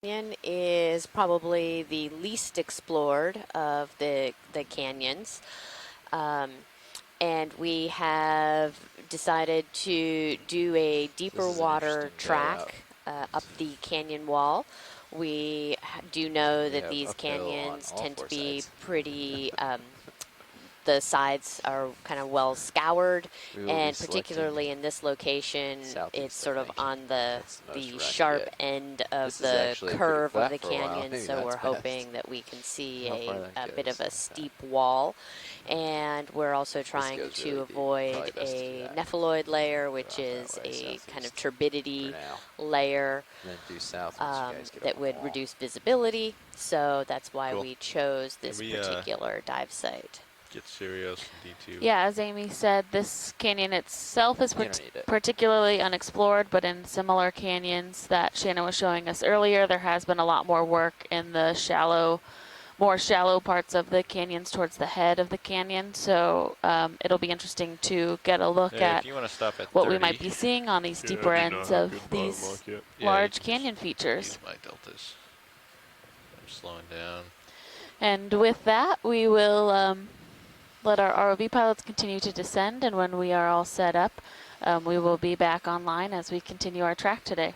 Canyon is probably the least explored of the canyons. And we have decided to do a deeper is an water interesting layout. track up the canyon wall. We do know We that have these uphill on canyons all tend to four be sides. pretty the sides are kind of well scoured, We will be and selecting particularly in this location, it's southeast, I sort of think. on That's the most the run you sharp get. end of This is the actually pretty curve of flat the for a while. canyon, Maybe so that's we're best. hoping that we can see How far that a bit goes. of a Okay. steep wall. And we're also This trying goes to really deep. avoid Probably best to do a that. nepheloid layer, Go which off that is way, a kind of southeast, turbidity for now. layer And then due south once you guys get up that on the would wall. reduce visibility. So that's why Cool. we chose Can this we particular dive site. get Sirius D2? Yeah, as Amy said, this canyon itself is You don't need it. particularly unexplored, but in similar canyons that Shannon was showing us earlier, there has been a lot more work in the more shallow parts of the canyons towards the head of the canyon. So it'll be interesting to get a look Hey, at if you want to stop at what 30. we might be seeing on these Yeah, deeper I do not ends have of good bottom these lock yet. large you canyon just features. use my deltas. I'm slowing down. And with that, we will let our ROV pilots continue to descend, and when we are all set up, we will be back online as we continue our track today.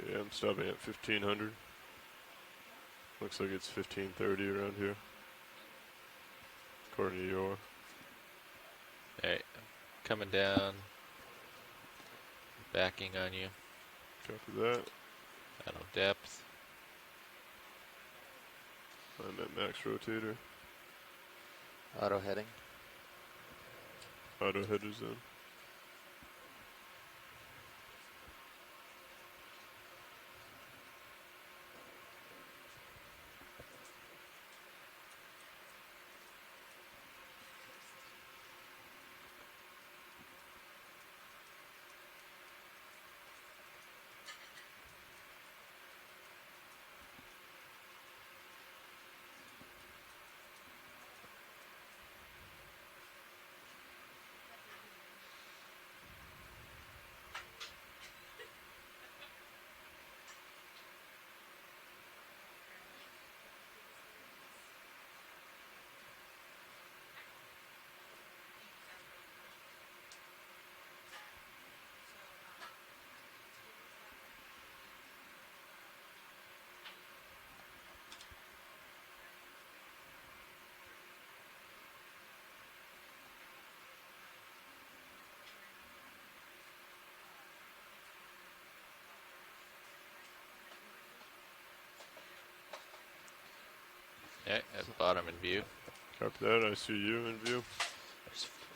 Okay, I'm stopping at 1500. Looks like it's 1530 around here, according to your. Alright, coming down. Backing on you. Copy that. Out of depth. I'm at max rotator. Auto heading. Auto headers in. Alright, at bottom in view. Copy that. I see you in view.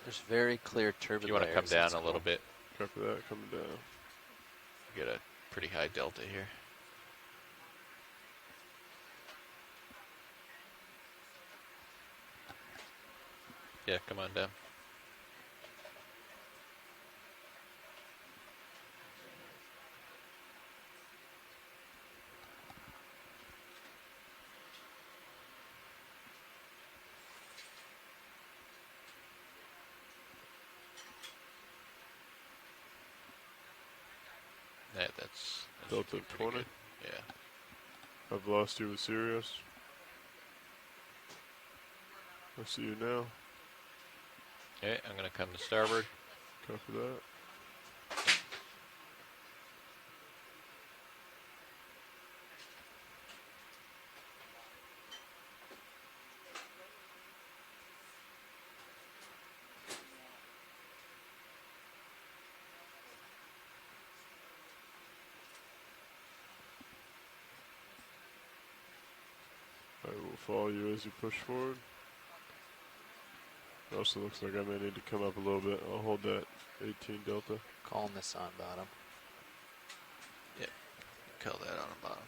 There's very clear If turbid you want to come layers, down that's a little cool. bit, Copy that. Coming down. get a pretty high delta here. Yeah, come on down. Yeah, that's Delta pretty 20. good. Yeah. I've lost you with Sirius. I see you now. Okay, I'm gonna come to starboard. Copy that. I will follow you as you push forward. It also looks like I may need to come up a little bit. I'll hold that 18 delta. Calling this on bottom. Call that on the bottom.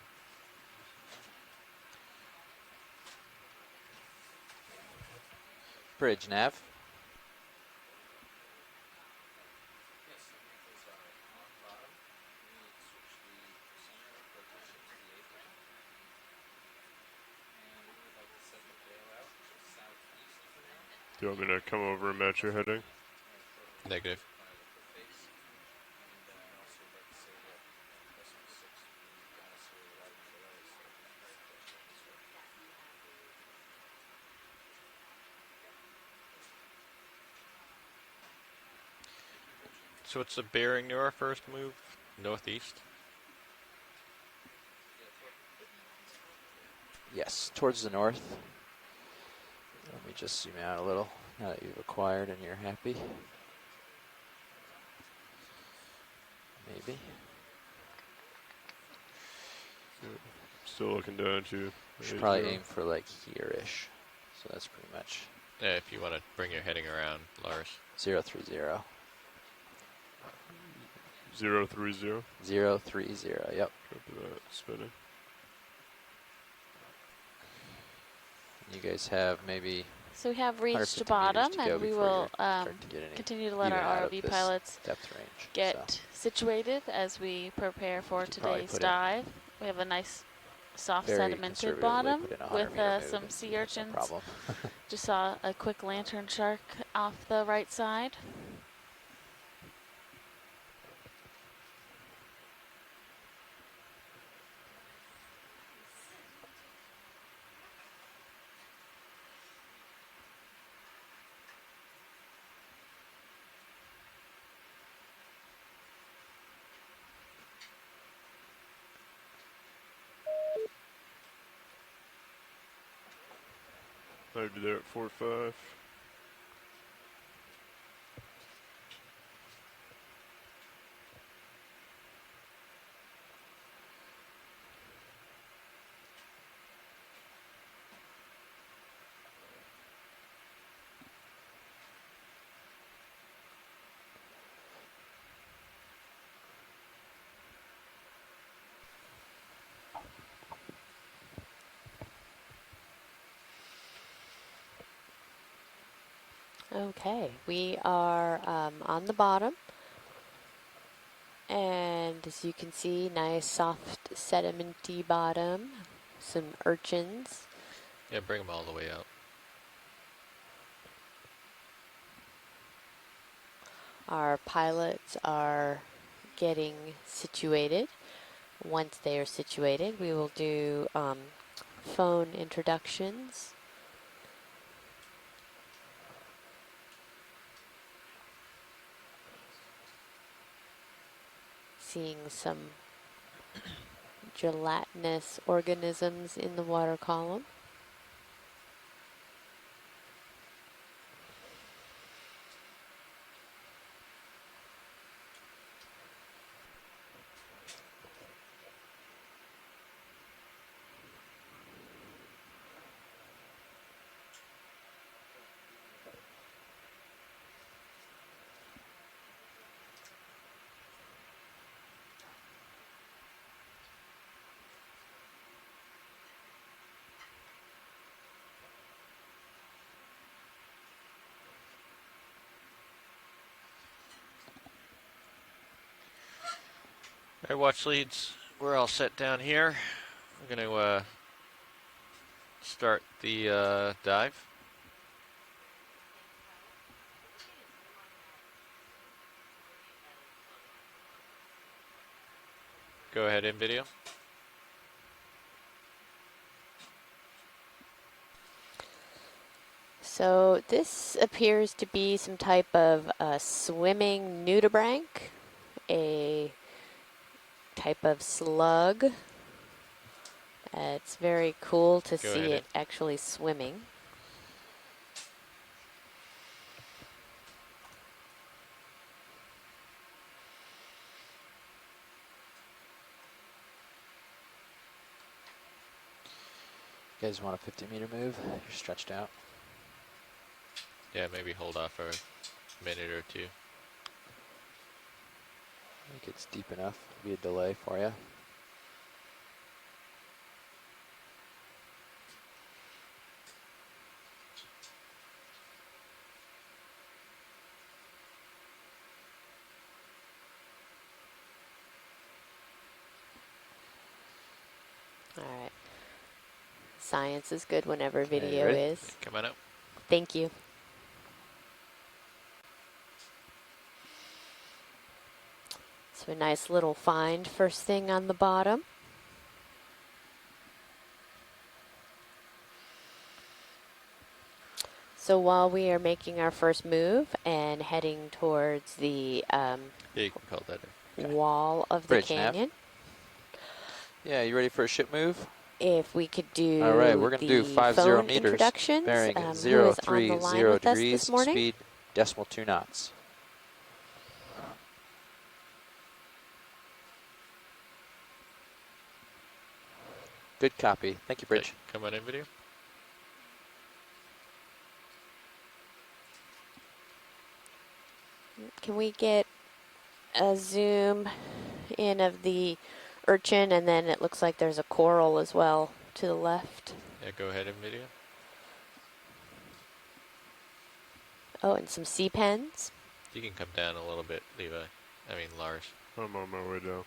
Bridge nav. Do you want me to come over and match your heading? Negative. So what's the bearing to our first move? Northeast? Yes, towards the north. Let me just zoom out a little now that you've acquired and you're happy. Maybe. Still looking down to Should probably aim for like here-ish. So that's pretty much Yeah, if you want to bring your heading around, Lars. 030. 030. 030, yep. Copy that. Spinning. You guys have maybe So we have reached 150 bottom, meters to go and we before will you start to get any continue to let even out our of ROV this pilots depth range. get So situated as we prepare for could probably today's put in dive. We have a nice soft very sedimented conservatively bottom put in a 100 with meter move some and sea you have urchins. no problem. Just saw a quick lantern shark off the right side. I'd be there at 4-5. Okay, we are on the bottom. And as you can see, nice soft sedimenty bottom, some urchins. Yeah, bring them all the way out. Our pilots are getting situated. Once they are situated, we will do phone introductions. Seeing some gelatinous organisms in the water column. All right, watch leads. We're all set down here. I'm going to start the dive. Go ahead in video. So this appears to be some type of swimming nudibranch, a type of slug. It's very cool to Go see ahead it actually swimming. You guys want a 50 meter move? You're stretched out. Yeah, maybe hold off for a minute or two. I think it's deep enough. Be a delay for you. All right. Science is good whenever Okay, video ready? is. Come on up. Thank you. So a nice little find first thing on the bottom. So while we are making our first move and heading towards the Yeah, you can call that in. Okay. wall of the Bridge nav. canyon, Yeah, you ready for a ship move? if we could do All right, we're going to do the 50 phone meters, introductions, bearing who is on the 030 line with us degrees, this morning? speed decimal 2 knots. Good copy. Thank you, Bridge. Okay, come on in video. Can we get a zoom in of the urchin, and then it looks like there's a coral as well to the left. Yeah, go ahead in video. Oh, and some sea pens. You can come down a little bit, Levi. I mean, Lars. I'm on my way down.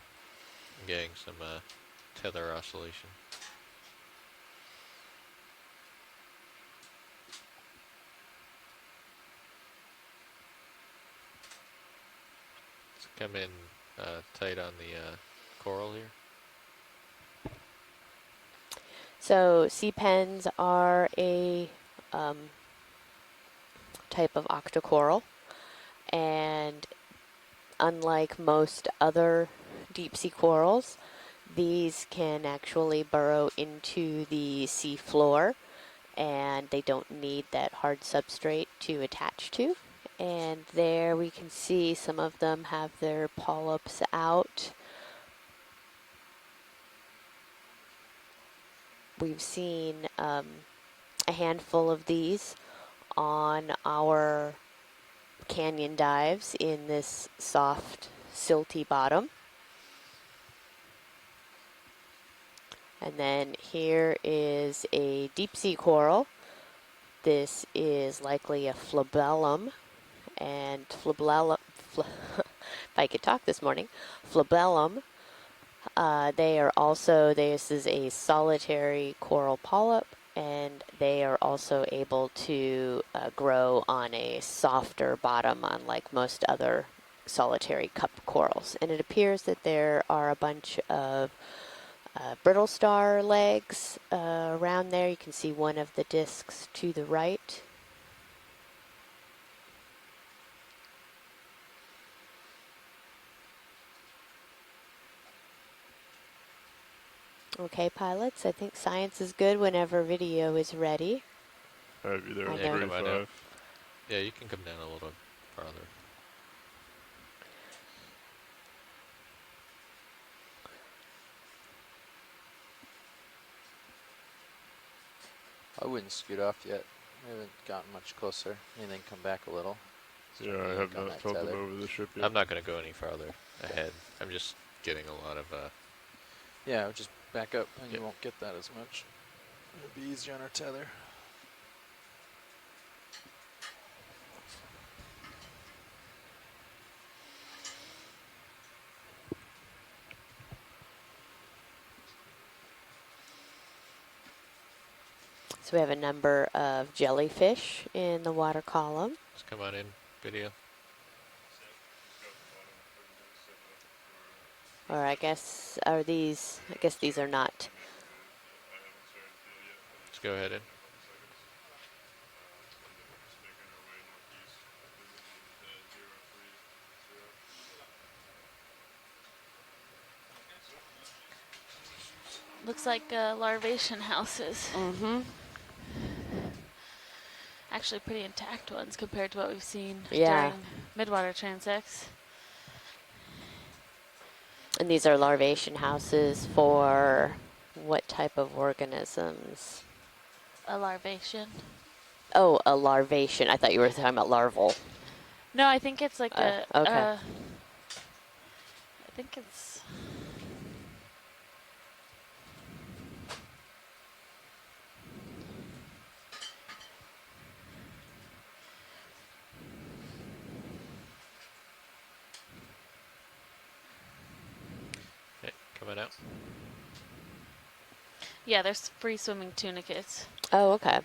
I'm getting some tether oscillation. Let's come in tight on the coral here. So sea pens are a type of octocoral, and unlike most other deep sea corals, these can actually burrow into the sea floor, and they don't need that hard substrate to attach to. And there we can see some of them have their polyps out. We've seen a handful of these on our canyon dives in this soft, silty bottom. And then here is a deep sea coral. This is likely a flabellum, and flabellum, if I could talk this morning, flabellum. They are also, this is a solitary coral polyp, and they are also able to grow on a softer bottom, unlike most other solitary cup corals. And it appears that there are a bunch of brittle star legs around there. You can see one of the discs to the right. Okay, pilots, I think science is good whenever video is ready. I have you there I at know. Come on 35. out. Yeah, you can come down a little farther. I wouldn't scoot off yet. We haven't gotten much closer. Anything come back a little. Yeah, I have not felt them over the ship yet. I'm not going to go any farther ahead. I'm just getting a lot of Yeah, just back up and Yep. you won't get that as much. It'll be easier on our tether. So we have a number of jellyfish in the water column. Just come on in video. Or I guess, are these, I guess these are not. Just go ahead in. Looks like larvation houses. Mm-hmm. Actually pretty intact ones compared to what we've seen Yeah. during midwater transects. And these are larvation houses for what type of organisms? A larvation. Oh, a larvation. I thought you were talking about larval. No, I think it's like okay. I think it's Okay, coming out. yeah, there's free swimming tunicates. Oh, okay.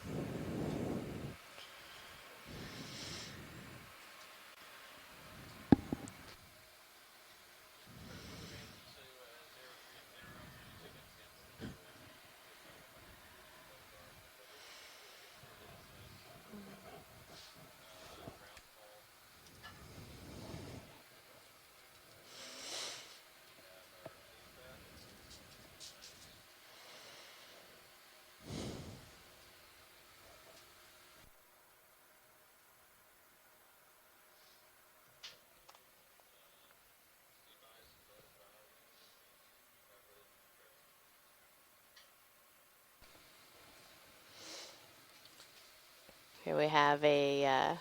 Here we have a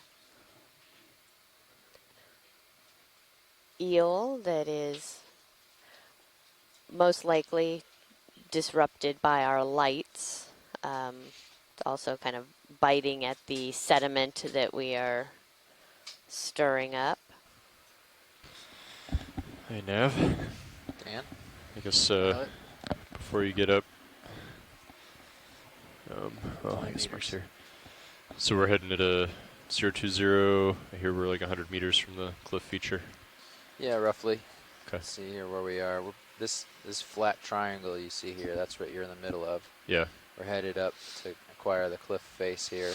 eel that is most likely disrupted by our lights. It's also kind of biting at the sediment that we are stirring up. Hey, Nav. Dan? I guess Pilot? before you get up, well, I 20 guess Mark's meters. here. So we're heading at a 020. I hear we're like 100 meters from the cliff feature. Yeah, roughly. Okay. See here where we are. This flat triangle you see here, that's what you're in the middle of. Yeah. We're headed up to acquire the cliff face here,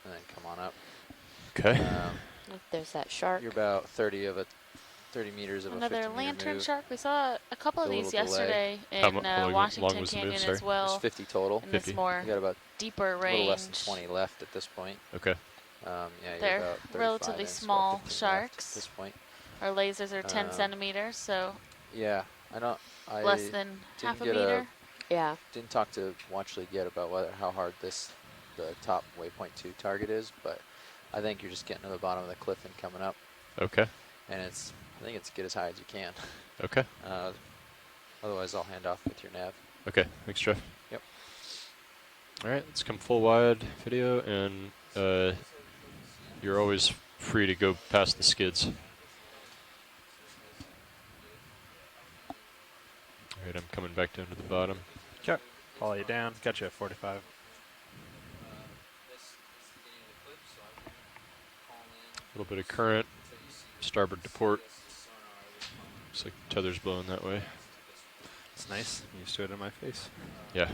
and then come on up. Okay. Look, there's that shark. You're about 30 meters of Another a 50-meter lantern move. shark. We saw a couple of With a these little delay. yesterday How in long Washington was the move, Canyon sorry? as well. There's 50 total. In this 50. more You got about deeper a range. little less than 20 left at this point. Okay. Yeah, you're They're about 35 relatively in, so small about 15 left sharks. at this point. Our lasers are 10 Um, centimeters, so Yeah, I less than half a didn't get meter. Yeah. didn't talk to Watchley yet about how hard the top waypoint 2 target is, but I think you're just getting to the bottom of the cliff and coming up, Okay. and I think it's get as high as you can. Okay. Otherwise, I'll hand off with your nav. Okay. Thanks, Jeff. Yep. All right. Let's come full wide video, and you're always free to go past the skids. All right. I'm coming back down to the bottom. Okay. Follow you down. Got you at 45. A little bit of current, starboard to port. Looks like the tether's blowing that way. It's nice. I'm used to it in my face. Yeah.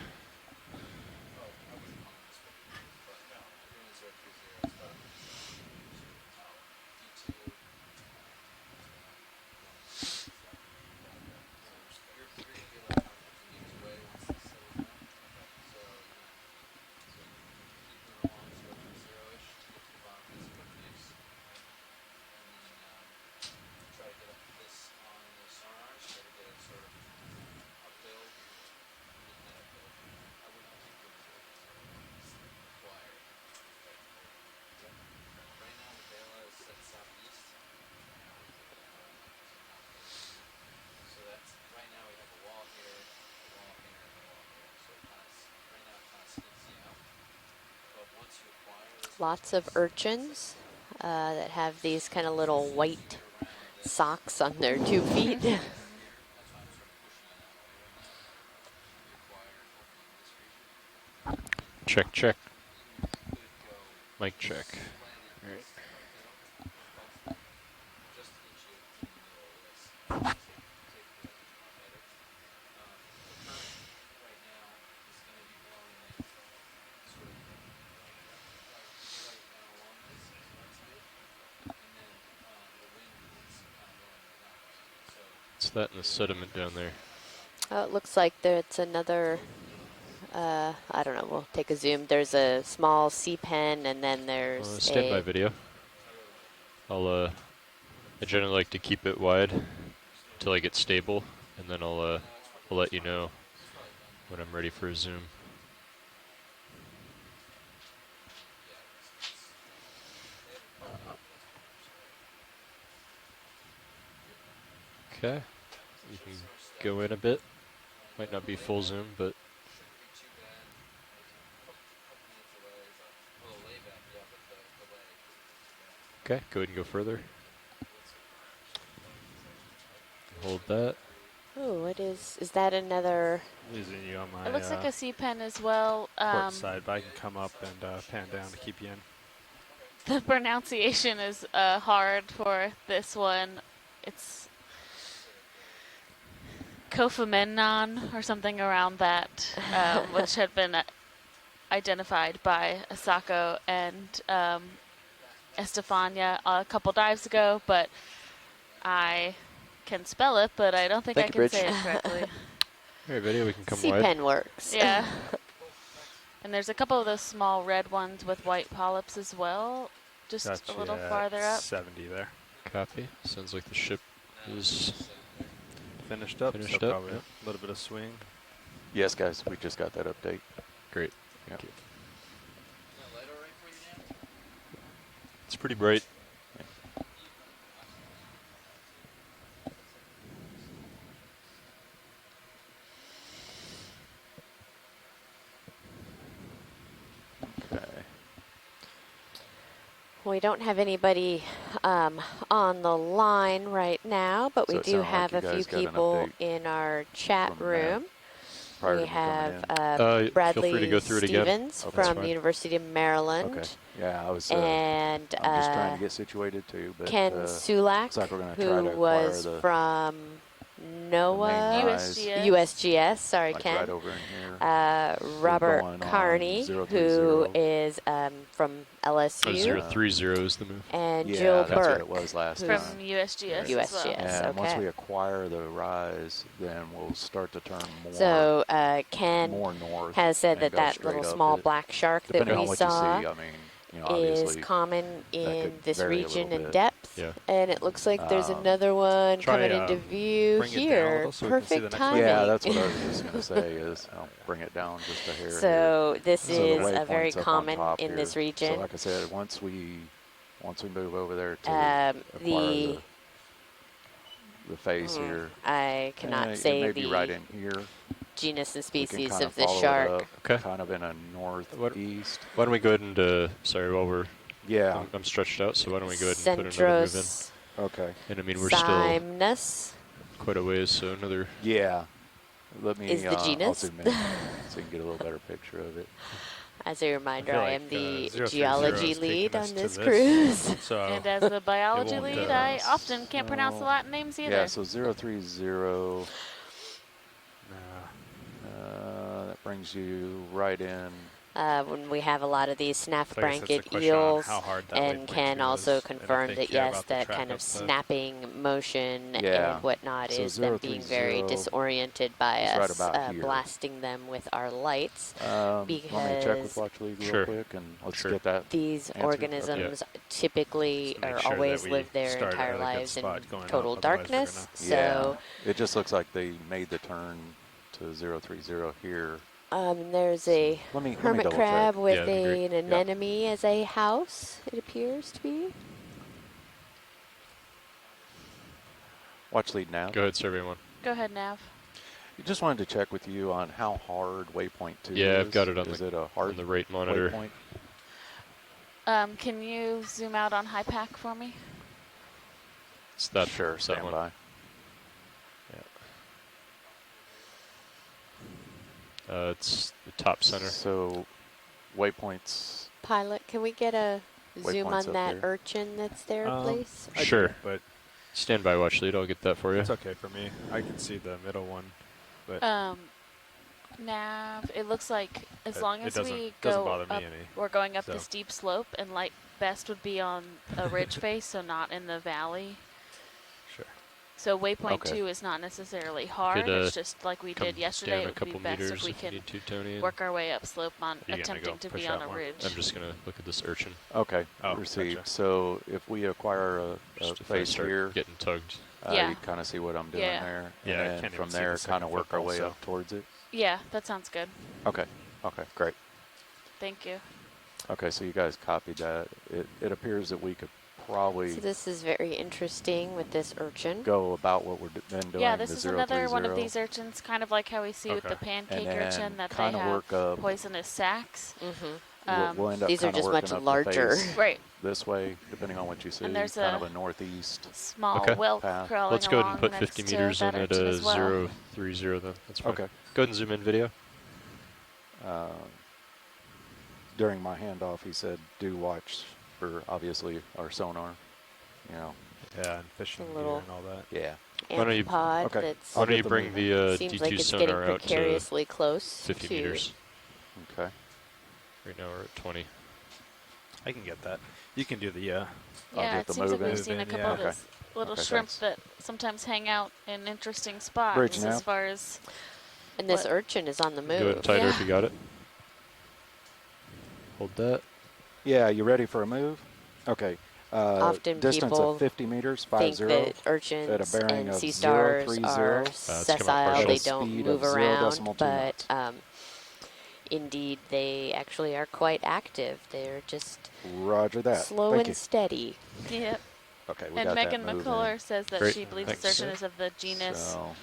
Lots of urchins that have these kind of little white socks on their 2 feet. Check, check. Mic check. All right. What's that in the sediment down there? Oh, it looks like it's another, I don't know, we'll take a zoom. There's a small sea pen, and then there's Standby video. I generally like to keep it wide until I get stable, and then I'll let you know when I'm ready for a zoom. Okay, you can go in a bit. Might not be full zoom, but okay, go ahead and go further. Hold that. Oh, what is that another? Losing you on my It looks like a sea pen as well. port side, but I can come up and pan down to keep you in. The pronunciation is hard for this one. It's Kofomenon or something around that, which had been identified by Asako and Estefania a couple dives ago, but I can spell it, but I don't think I Thank you, can say it Bridge. correctly. All right, video, we can come Sea wide. pen works. Yeah. And there's a couple of those small red ones with white polyps as well, just Got a you little at farther up. 70 there. Copy. Sounds like the ship is Finished up. Finished so up, probably yep. a little bit of swing. Yes, guys, we just got that update. great. Yep. Thank you. It's pretty bright. Okay. We don't have anybody on the line right now, but So we it do sounded like have you a few guys got an people update in our chat from room. prior to We me coming have in. Feel Bradley free to go through it again. Stevens Oh, that's from the fine. University of Maryland. Okay. Yeah, I was. And I'm just trying to get situated too, but Ken Sulak, looks like we're gonna try who to acquire was the from NOAA, rise. USGS, sorry, like Ken. right over in here. Robert going on Carney, 030. who is from Oh, LSU, 030 is the move. and Yeah, Jill that's what Burke. it was last who's From time. USGS as well. USGS. Yes, And once okay. we acquire the rise, then we'll start to turn more So Ken more north. has said and that go that straight little up small it. black shark that Depending we on what saw you see, I mean, is obviously common in could this vary a region little in bit. depth. Yeah. And it looks like there's Um, another one try, coming into view bring it down a here. little so we can see the Perfect next one. timing. Yeah, that's what I was just going to say is I'll bring it down just a hair. So this So the is a very waypoint's up on common top in this here. region. So like I said, once we move over there to acquire The the face here, I cannot it say may be right the in here. genus and We can species kind of this follow it shark. up, Okay. kind of in a northeast. Why don't we go ahead and, sorry, while we're, Yeah. I'm stretched out, so why don't we go ahead and put another move in? Centros Okay. And I mean, we're still Simnus quite a ways, so another, Yeah. Let me. is the I'll genus. zoom in so you can get a little better picture of it. As a reminder, feel I like, am the 030 geology is lead taking us on to this this. cruise. So And as the biology won't, lead, I often can't pronounce the so- Latin names either. Yeah. So 030. nah. That brings you right in. When we have a lot of these snaff So I guess that's a blanket question on eels, how hard that and waypoint Ken two also is, and if confirmed they that care yes, about the that track kind of up the- snapping motion Yeah. and whatnot So is them being very 030 disoriented by is right us about here. blasting them with our lights. Let me check with Because Watch League real Sure. quick, and let's Sure. get that. These Answered? organisms typically Just to make or sure that always we live their start entire at a good lives in spot going up, total otherwise we're darkness. Yeah. So It just looks like they made the turn to 030 here. there's a Let me hermit double crab check. with Yeah, that'd be an anemone as a house, it appears to be. Watch Lead now. go ahead, survey one. Go ahead, Nav. Just wanted to check with you on how hard waypoint 2 is. Yeah, I've got it on Is the- it a hard On the right monitor. waypoint? Can you zoom out on high pack for me? It's that, Sure, it's that stand one. by. It's the top center. So, waypoints. Pilot, can we get a zoom Waypoints on up that there. urchin that's there, please? I do, Sure. but Stand by, watch lead. I'll get that for you. it's okay for me. I can see the middle one, but Nav, it looks like as It- long it as doesn't- we doesn't go bother me up, any, we're going up the so. steep slope, and light best would be on a ridge face, so not in the valley. sure. So waypoint Okay. 2 is not necessarily hard. Could, It's just like we Come did yesterday. down a It would be couple best meters if we if you can need to, Tony. work our way up slope on You gonna attempting go to push be on out a more? ridge. I'm just gonna look at this urchin. Okay, Oh, received. gotcha. So, if we acquire a Just if I face start here, getting tugged. Yeah. you kind of see what I'm doing Yeah. there. Yeah, I and can't then from even see there, the kind second of work our football, way so. up towards it. Yeah, that sounds good. Okay, okay, great. Thank you. Okay, so you guys copied that. It appears that we could probably So this is very interesting with this urchin. go about what we've been doing. Yeah, this the is another one of 030, these urchins, kind of like how we see with the Okay. pancake and urchin, then that they kind of have work up. poisonous sacs. We'll end up These are kinda just working much up the larger. face Right. this way, depending on what you see. And there's kind a of a northeast. Small Okay. whelk Path. crawling Let's go ahead and along put next 50 to meters that in at urchin a as well. 030 then. That's fine. Okay. Go ahead and zoom in video. During my handoff, he said, "Do watch for obviously our sonar." You know. Yeah, and fishing A gear little- and all that. Yeah. Why don't you- Amphipod Okay. that's Why don't you get the bring move. the seems D2 like it's getting sonar out to precariously close 50 to meters? Okay. Right now we're at 20. I can get that. You can do the I'll Yeah, get it the seems like move we've in. seen a Move in, couple yeah. of those little Okay, shrimp thanks. that sometimes hang out in interesting spots Bridge now. as far as and this What? urchin is on the Go ahead move. and tighter if Yeah. you got it. Hold that. Yeah, you ready for a move? Okay. Often Distance people of 50 meters, Think 50. that urchins at a bearing and of sea stars 030. are come up sessile, partial. they At a don't speed move of around, 0.2 but knots. indeed, they actually are quite active. They're just Roger that. slow Thank and you. steady. Yep. Okay, we And got Megan that moving. McCuller says that Great, she believes thanks. the surgeon is of the genus So,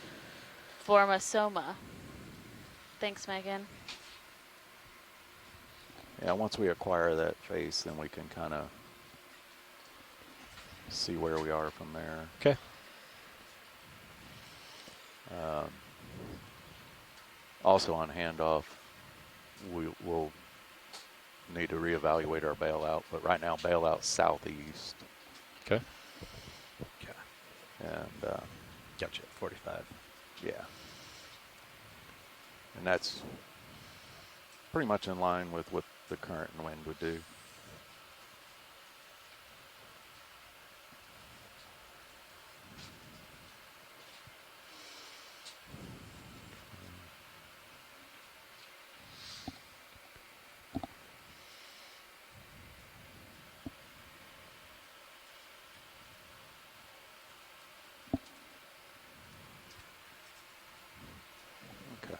Formosoma. Thanks, Megan. yeah, once we acquire that face, then we can kind of see where we are from there. Okay. Also on handoff, we will need to reevaluate our bailout, but right now bailout southeast, Okay. Okay. and Gotcha. 45. yeah, and that's pretty much in line with what the current wind would do. Okay.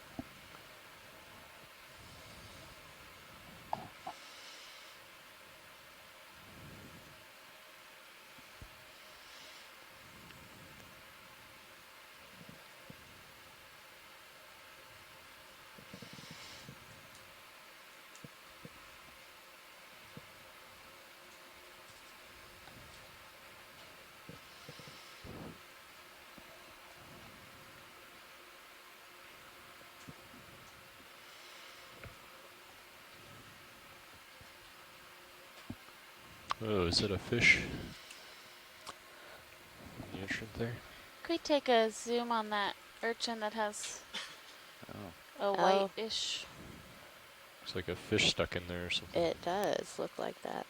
Oh, is it a fish? In the entrance there? Could we take a zoom on that urchin that has Oh. a whitish? Looks like a fish stuck in there or something. It does look like that.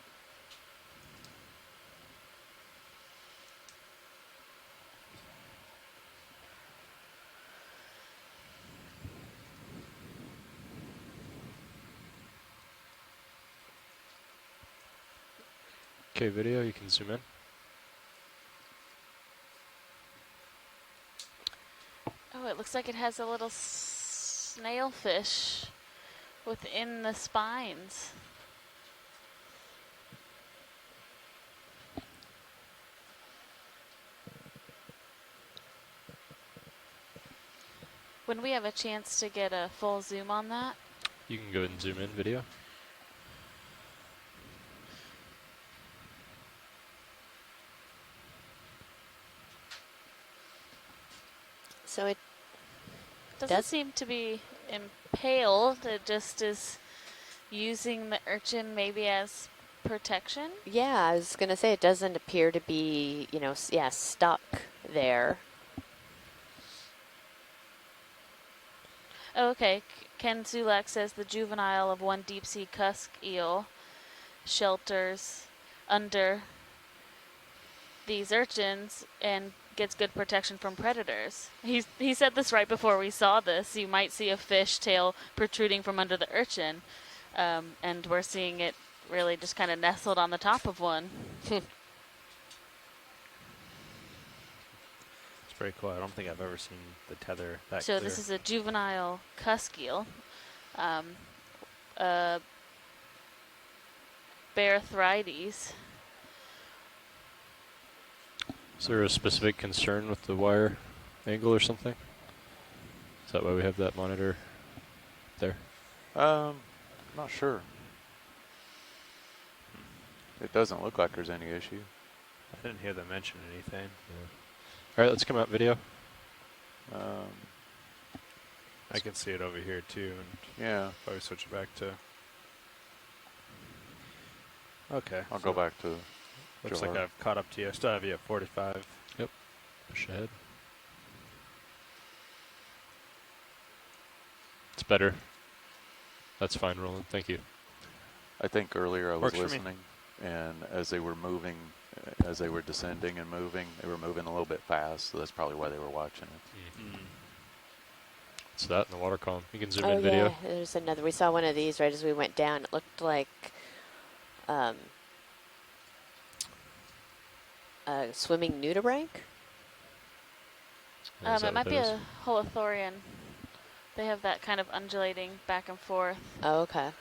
Okay, video, you can zoom in. Oh, it looks like it has a little snailfish within the spines. When we have a chance to get a full zoom on that, You can go ahead and zoom in video. So it doesn't Does- seem to be impaled. It just is using the urchin maybe as protection. Yeah, I was gonna say it doesn't appear to be, you know, yeah, stuck there. Oh, okay, Ken Zulak says the juvenile of one deep sea cusk eel shelters under these urchins and gets good protection from predators. He said this right before we saw this. You might see a fish tail protruding from under the urchin, and we're seeing it really just kind of nestled on the top of one. It's very cool. I don't think I've ever seen the tether that So clear. this is a juvenile cusk eel. Barithrides. Is there a specific concern with the wire angle or something? Is that why we have that monitor there? Not sure. It doesn't look like there's any issue. I didn't hear them mention anything. All right, let's come out video. I can see it over here too, and Yeah, probably switch it back to. Okay. I'll so go back to. Looks like Jar. I've caught up to you. I still have you at 45. Push ahead. It's better. That's fine, Roland. Thank you. I think earlier I was Works for me. listening, and as they were moving, as they were descending and moving, they were moving a little bit fast, so that's probably why they were watching it. Mm. It's that in the water column. You can zoom Oh in video. yeah, there's another. We saw one of these right as we went down. It looked like a swimming nudibranch. Is that It might what be that is? a holothurian They have that kind of undulating back and forth. Oh, okay.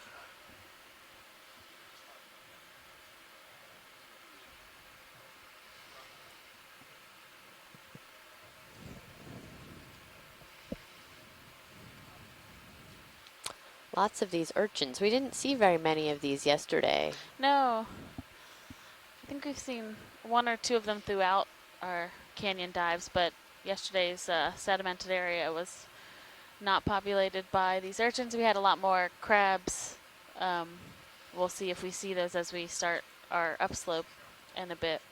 Lots of these urchins. We didn't see very many of these yesterday. No, I think we've seen 1 or 2 of them throughout our canyon dives, but yesterday's sedimented area was not populated by these urchins. We had a lot more crabs. We'll see if we see those as we start our upslope in a bit.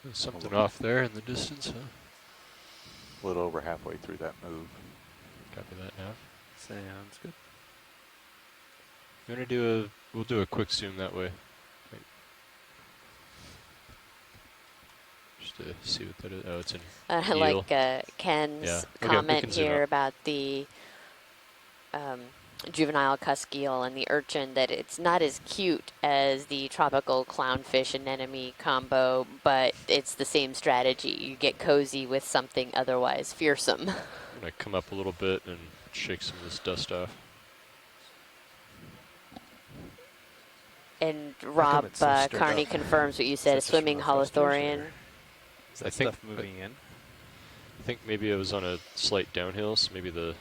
There's something off there in the distance, huh? A little over halfway through that move. Copy that now. Sounds good. You want to do a? We'll do a quick zoom that way. Wait. Just to see what that is. Oh, it's an I eel. like Ken's Yeah. Okay, we comment can zoom here up. about the juvenile cusk eel and the urchin, that it's not as cute as the tropical clownfish anemone combo, but it's the same strategy. You get cozy with something otherwise fearsome. I'm gonna come up a little bit and shake some of this dust off. And Rob it's so stirred Carney up? confirms what you Is said, a that just swimming from the thrusters, holothorian. or is I that think- stuff moving in? I think maybe it was on a slight downhill, so maybe the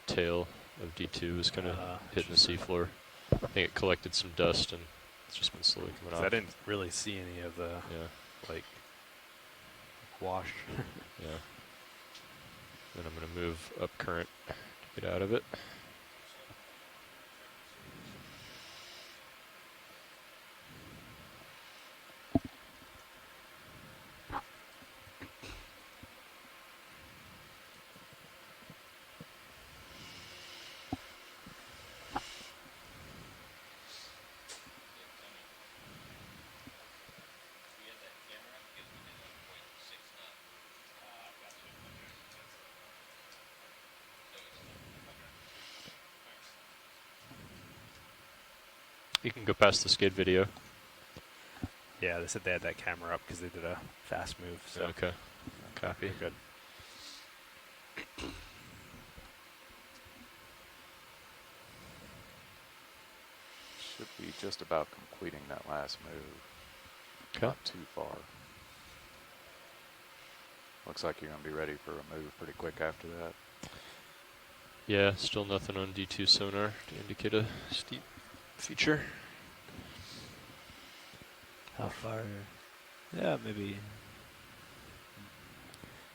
tail of D2 was kind of hitting the seafloor. I think it collected some dust and it's just been slowly coming 'Cause off. I didn't really see any of the Yeah, like wash. yeah. Then I'm gonna move up current to get out of it. You can go past the skid video. Yeah, they said they had that camera up because they did a fast move. So Okay, copy. you're good. Should be just about completing that last move. Okay. Not too far. Looks like you're going to be ready for a move pretty quick after that. Yeah, still nothing on D2 sonar to indicate a steep feature. How far? Yeah, maybe.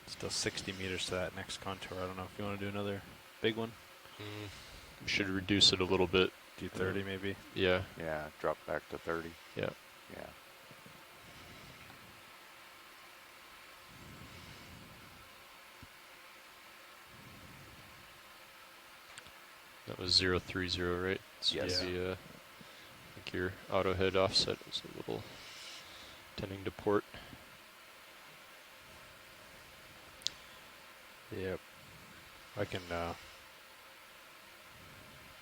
Still 60 meters to that next contour. I don't know if you want to do another big one. We should reduce it a little bit. Do 30 maybe. Yeah, Yeah, drop back to 30. yeah. Yeah. That was 030, right? So Yes. maybe, I think your auto head offset was a little tending to port. Yep. I can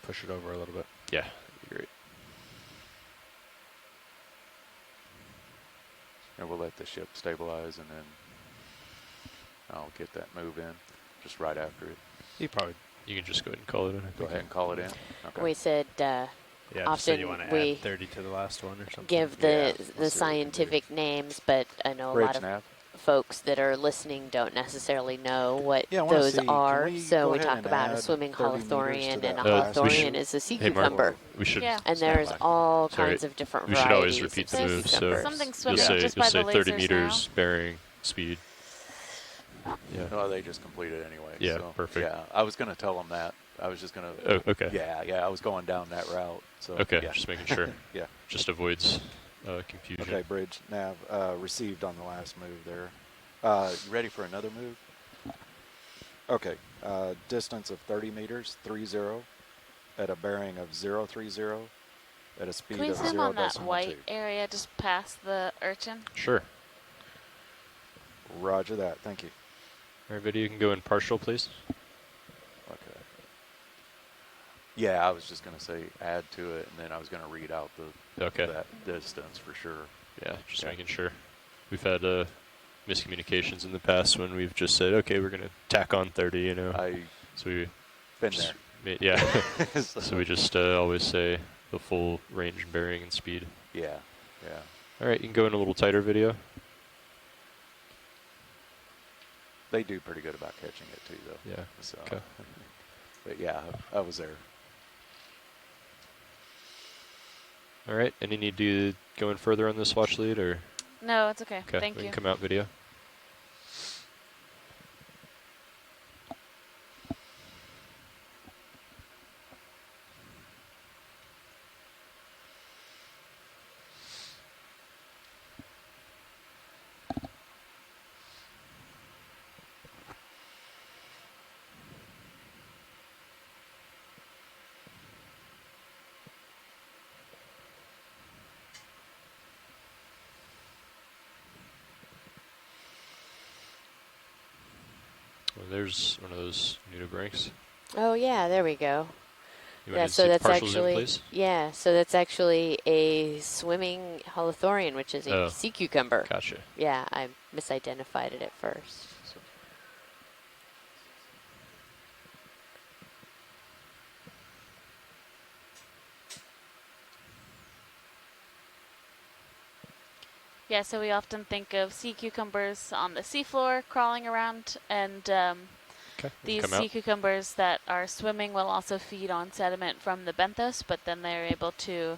push it over a little bit. Yeah, that'd be great. And we'll let the ship stabilize, and then I'll get that move in just right after it. You probably. You can just go ahead and call it in. I Go think. ahead and call it in. Okay. We said Yeah, just say you often want to we add 30 to the last one or something. give Yeah, the let's see what we can do. scientific names, but I know a Bridge lot of nav. folks that are listening don't necessarily know what Yeah, I wanna those see, can are. we So go we ahead talk and about a add swimming 30 meters to holothorian, that and a last holothorian one? is a sea Hey, Mark, cucumber. we should. Yeah. And Stand there's by. all Sorry. kinds of different We should always varieties repeat of the sea move. So cucumbers. Something you'll swimming say just you'll by say the 30 lasers meters bearing speed. Yeah. No, they just completed anyway. Yeah, so, perfect. Yeah, I was going to tell them that. I was just going to. Oh, okay. Yeah, I was going down that route. So Okay, yeah. just making sure. Yeah. Just avoids confusion. Okay, bridge nav received on the last move there. You ready for another move? Okay, distance of 30 meters, 30, at a bearing of 030, at a speed Can we of zoom on that 0.2. white area just past the urchin? Sure. Roger that, thank you. Everybody, you can go in partial, please. Okay. Yeah, I was just going to say add to it, and then I was going to read out Okay. that distance for sure. Yeah, just Yeah. making sure. We've had miscommunications in the past when we've just said, okay, we're gonna tack on 30, you know. I So we been just there. yeah. So we just always say the full range, bearing, and speed. Yeah, yeah. All right, you can go in a little tighter video. They do pretty good about catching it too, though. Yeah. So, Okay. but yeah, I was there. All right. Any need to go in further on this watch lead, or No, it's okay. okay, Thank we you. can come out video. Well, there's one of those nudibranchs. Oh yeah, there we go. You Yeah, want to so see that's partials actually in, please? yeah, so that's actually a swimming holothurian, which is a Oh. sea cucumber. Gotcha. Yeah, I misidentified it at first. So, Yeah, so we often think of sea cucumbers on the seafloor crawling around, and Okay. these Come sea out. cucumbers that are swimming will also feed on sediment from the benthos, but then they're able to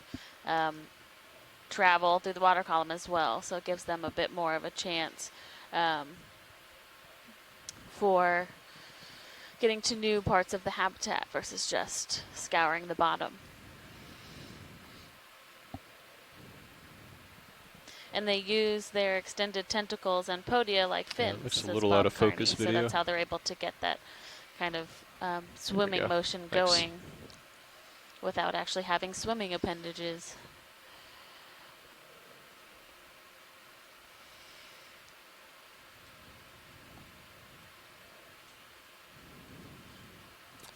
travel through the water column as well, so it gives them a bit more of a chance for getting to new parts of the habitat versus just scouring the bottom. And they use their extended tentacles and podia like Yeah, it fins. looks a as little out of Bob focus Carney, video. So that's how they're able to get that kind of swimming go. motion Thanks. going without actually having swimming appendages.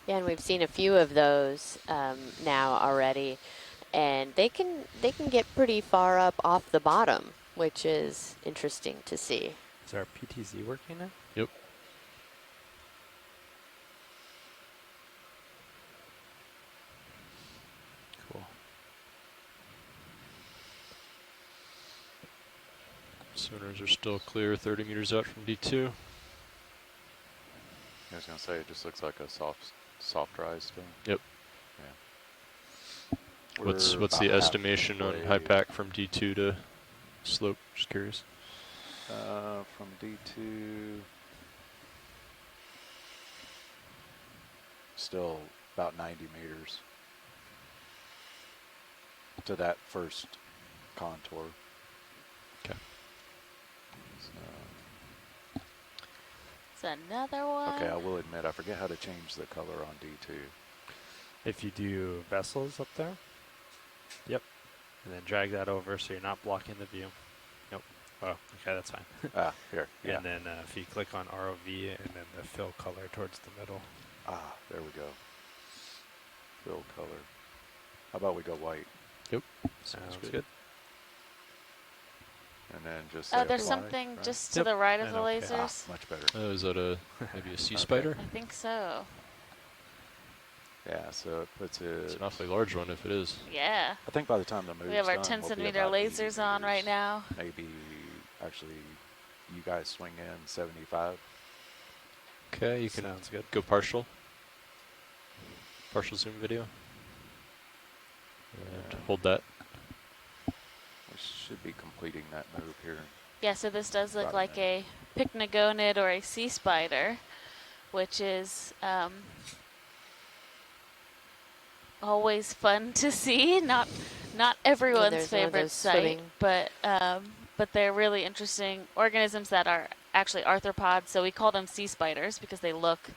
Yeah, and we've seen a few of those now already, and they can get pretty far up off the bottom, which is interesting to see. Is our PTZ working now? Yep. Cool. Sonars are still clear, 30 meters out from D2. I was gonna say it just looks like a soft rise still. Yep. Yeah. What's We're the about estimation on high halfway, pack from D2 to slope? Just curious. From D2, still about 90 meters to that first contour. Okay. So, It's another one. okay, I will admit I forget how to change the color on D2. If you do vessels up there, yep, and then drag that over so you're not blocking the view. Nope. Oh, okay, that's fine. Ah, here, yeah. And then if you click on ROV and then the fill color towards the middle. Ah, there we go. Fill color. How about we go white? Sounds good. And then just Oh, say there's apply, something right? just to Yep, the right of and the okay. lasers. Ah, much better. Oh, is that maybe a sea Okay. spider? I think so. Yeah, so it puts It's it. an awfully large one if it is. Yeah. I think by the time the move's We have our done, 10 we'll be centimeter about 80 lasers on right meters. now. Maybe, actually, you guys swing in 75. Okay, you can Sounds good. go partial. Partial zoom video. And Yeah. hold that. We should be completing that move here. Yeah, so this does look About a like a pycnogonid or a sea spider, which is always fun to see. Not everyone's there's one of favorite those sight, swimming- but they're really interesting organisms that are actually arthropods. So we call them sea spiders because they look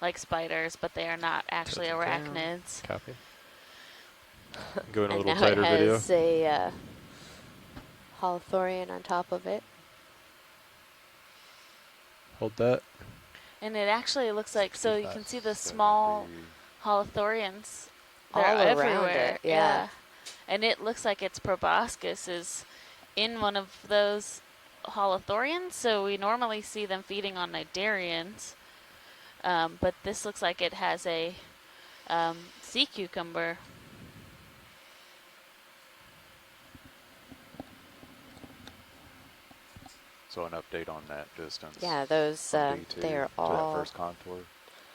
like spiders, but they are not actually Took it down. arachnids. Copy. Go in a And little now tighter it video. has a holothurian on top of it. Hold that. And it actually looks like, so you can see the 70. small holothurians. They're All around everywhere. it, yeah. And it looks like its proboscis is in one of those holothurians, so we normally see them feeding on cnidarians. But this looks like it has a sea cucumber. So an update on that distance. Yeah, those, from D2 they're to that all, first contour.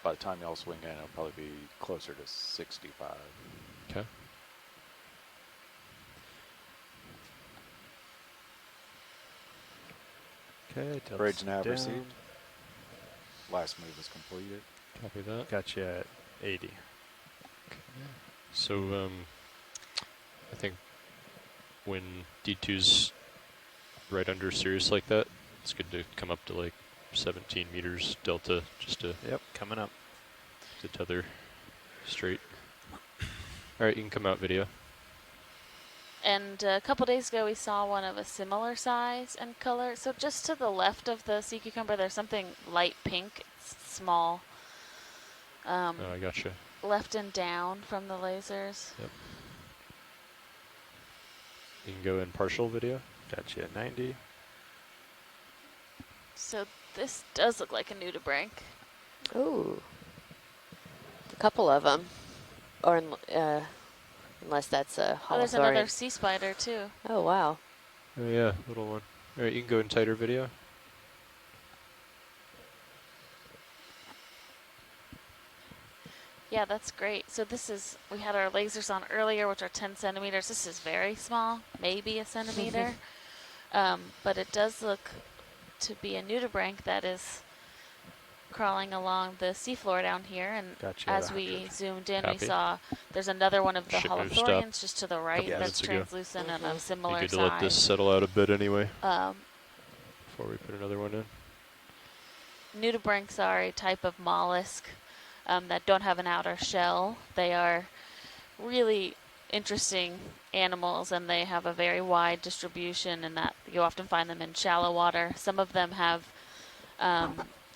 By the time y'all swing in, it'll probably be closer to 65. Okay. Okay, Bridge nav down. received. Last move is completed. Copy that. Got you at 80. So I think when D2's right under Sirius like that, it's good to come up to like 17 meters delta just to Yep, coming up. tether straight. All right, you can come out video. And a couple days ago, we saw one of a similar size and color. So just to the left of the sea cucumber, there's something light pink. It's small. Oh, I gotcha. Left and down from the lasers. Yep. You can go in partial video. Got you at 90. So this does look like a nudibranch. ooh, a couple of them. Or, unless that's a Oh, there's another holothurian. sea spider too. Oh, wow. Oh yeah, little one. All right, you can go in tighter video. Yeah, that's great. So this is, we had our lasers on earlier, which are 10 centimeters. This is very small, maybe a centimeter. But it does look to be a nudibranch that is crawling along the seafloor down here. And Gotcha at as we 100. zoomed in, Copy. we saw there's another one of the Ship move holothurians just to the right Couple that's minutes ago. translucent and of Mhm. similar Be good to size. let this settle out a bit anyway Um, before we put another one in. Nudibranchs are a type of mollusk that don't have an outer shell. They are really interesting animals, and they have a very wide distribution in that you often find them in shallow water. Some of them have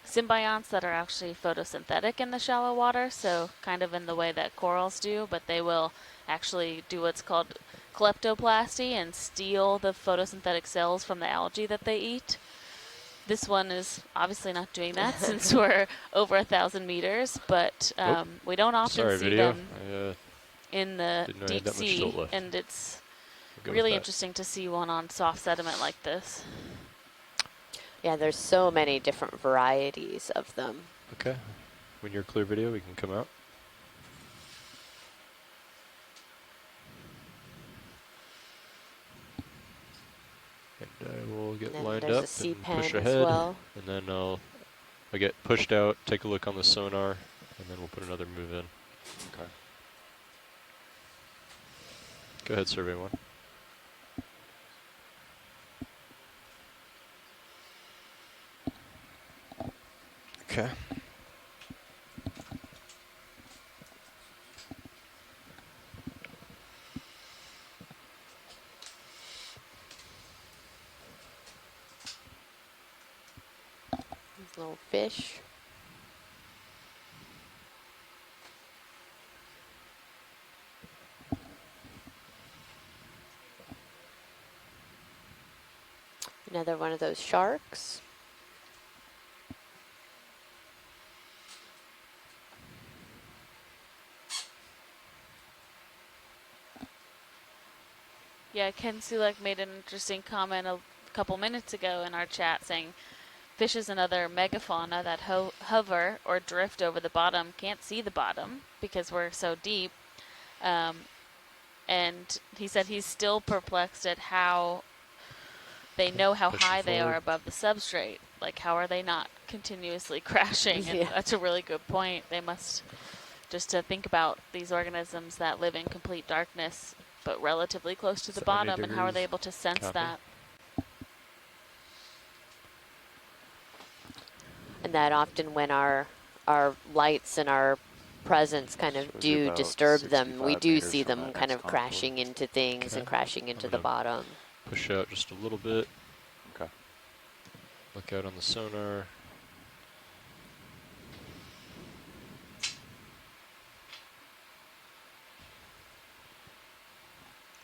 symbionts that are actually photosynthetic in the shallow water, so kind of in the way that corals do, but they will actually do what's called kleptoplasty and steal the photosynthetic cells from the algae that they eat. This one is obviously not doing that since we're over 1,000 meters, but we don't often Sorry, see video. them I in the didn't know I had deep that much sea, silt left. and it's I'll go with really that. interesting to see one on soft sediment like this. Yeah, there's so many different varieties of them. Okay. When you're clear video, we can come out. And I will get And then lined there's up a sea and pen push as ahead. well. And then I'll get pushed out, take a look on the sonar, and then we'll put another move in. Okay. Go ahead, survey one. Okay. These little fish. Another one of those sharks. Yeah, Ken Sulek made an interesting comment a couple minutes ago in our chat saying fish is another megafauna that hover or drift over the bottom, can't see the bottom because we're so deep. And he said he's still perplexed at how they know how Pushing high they are forward. above the substrate. Like, how are they not continuously crashing? And Yeah. that's a really good point. They must, just to think about these organisms that live in complete darkness, but relatively close to the 70 bottom, and how are they degrees. able to sense Copy. that? And that often when our lights and our presence kind of Shows you do about disturb them, we 65 do meters see from them that kind next of contour. crashing into things Okay. and crashing into the gonna- bottom. Push out just a little bit. Okay. Look out on the sonar.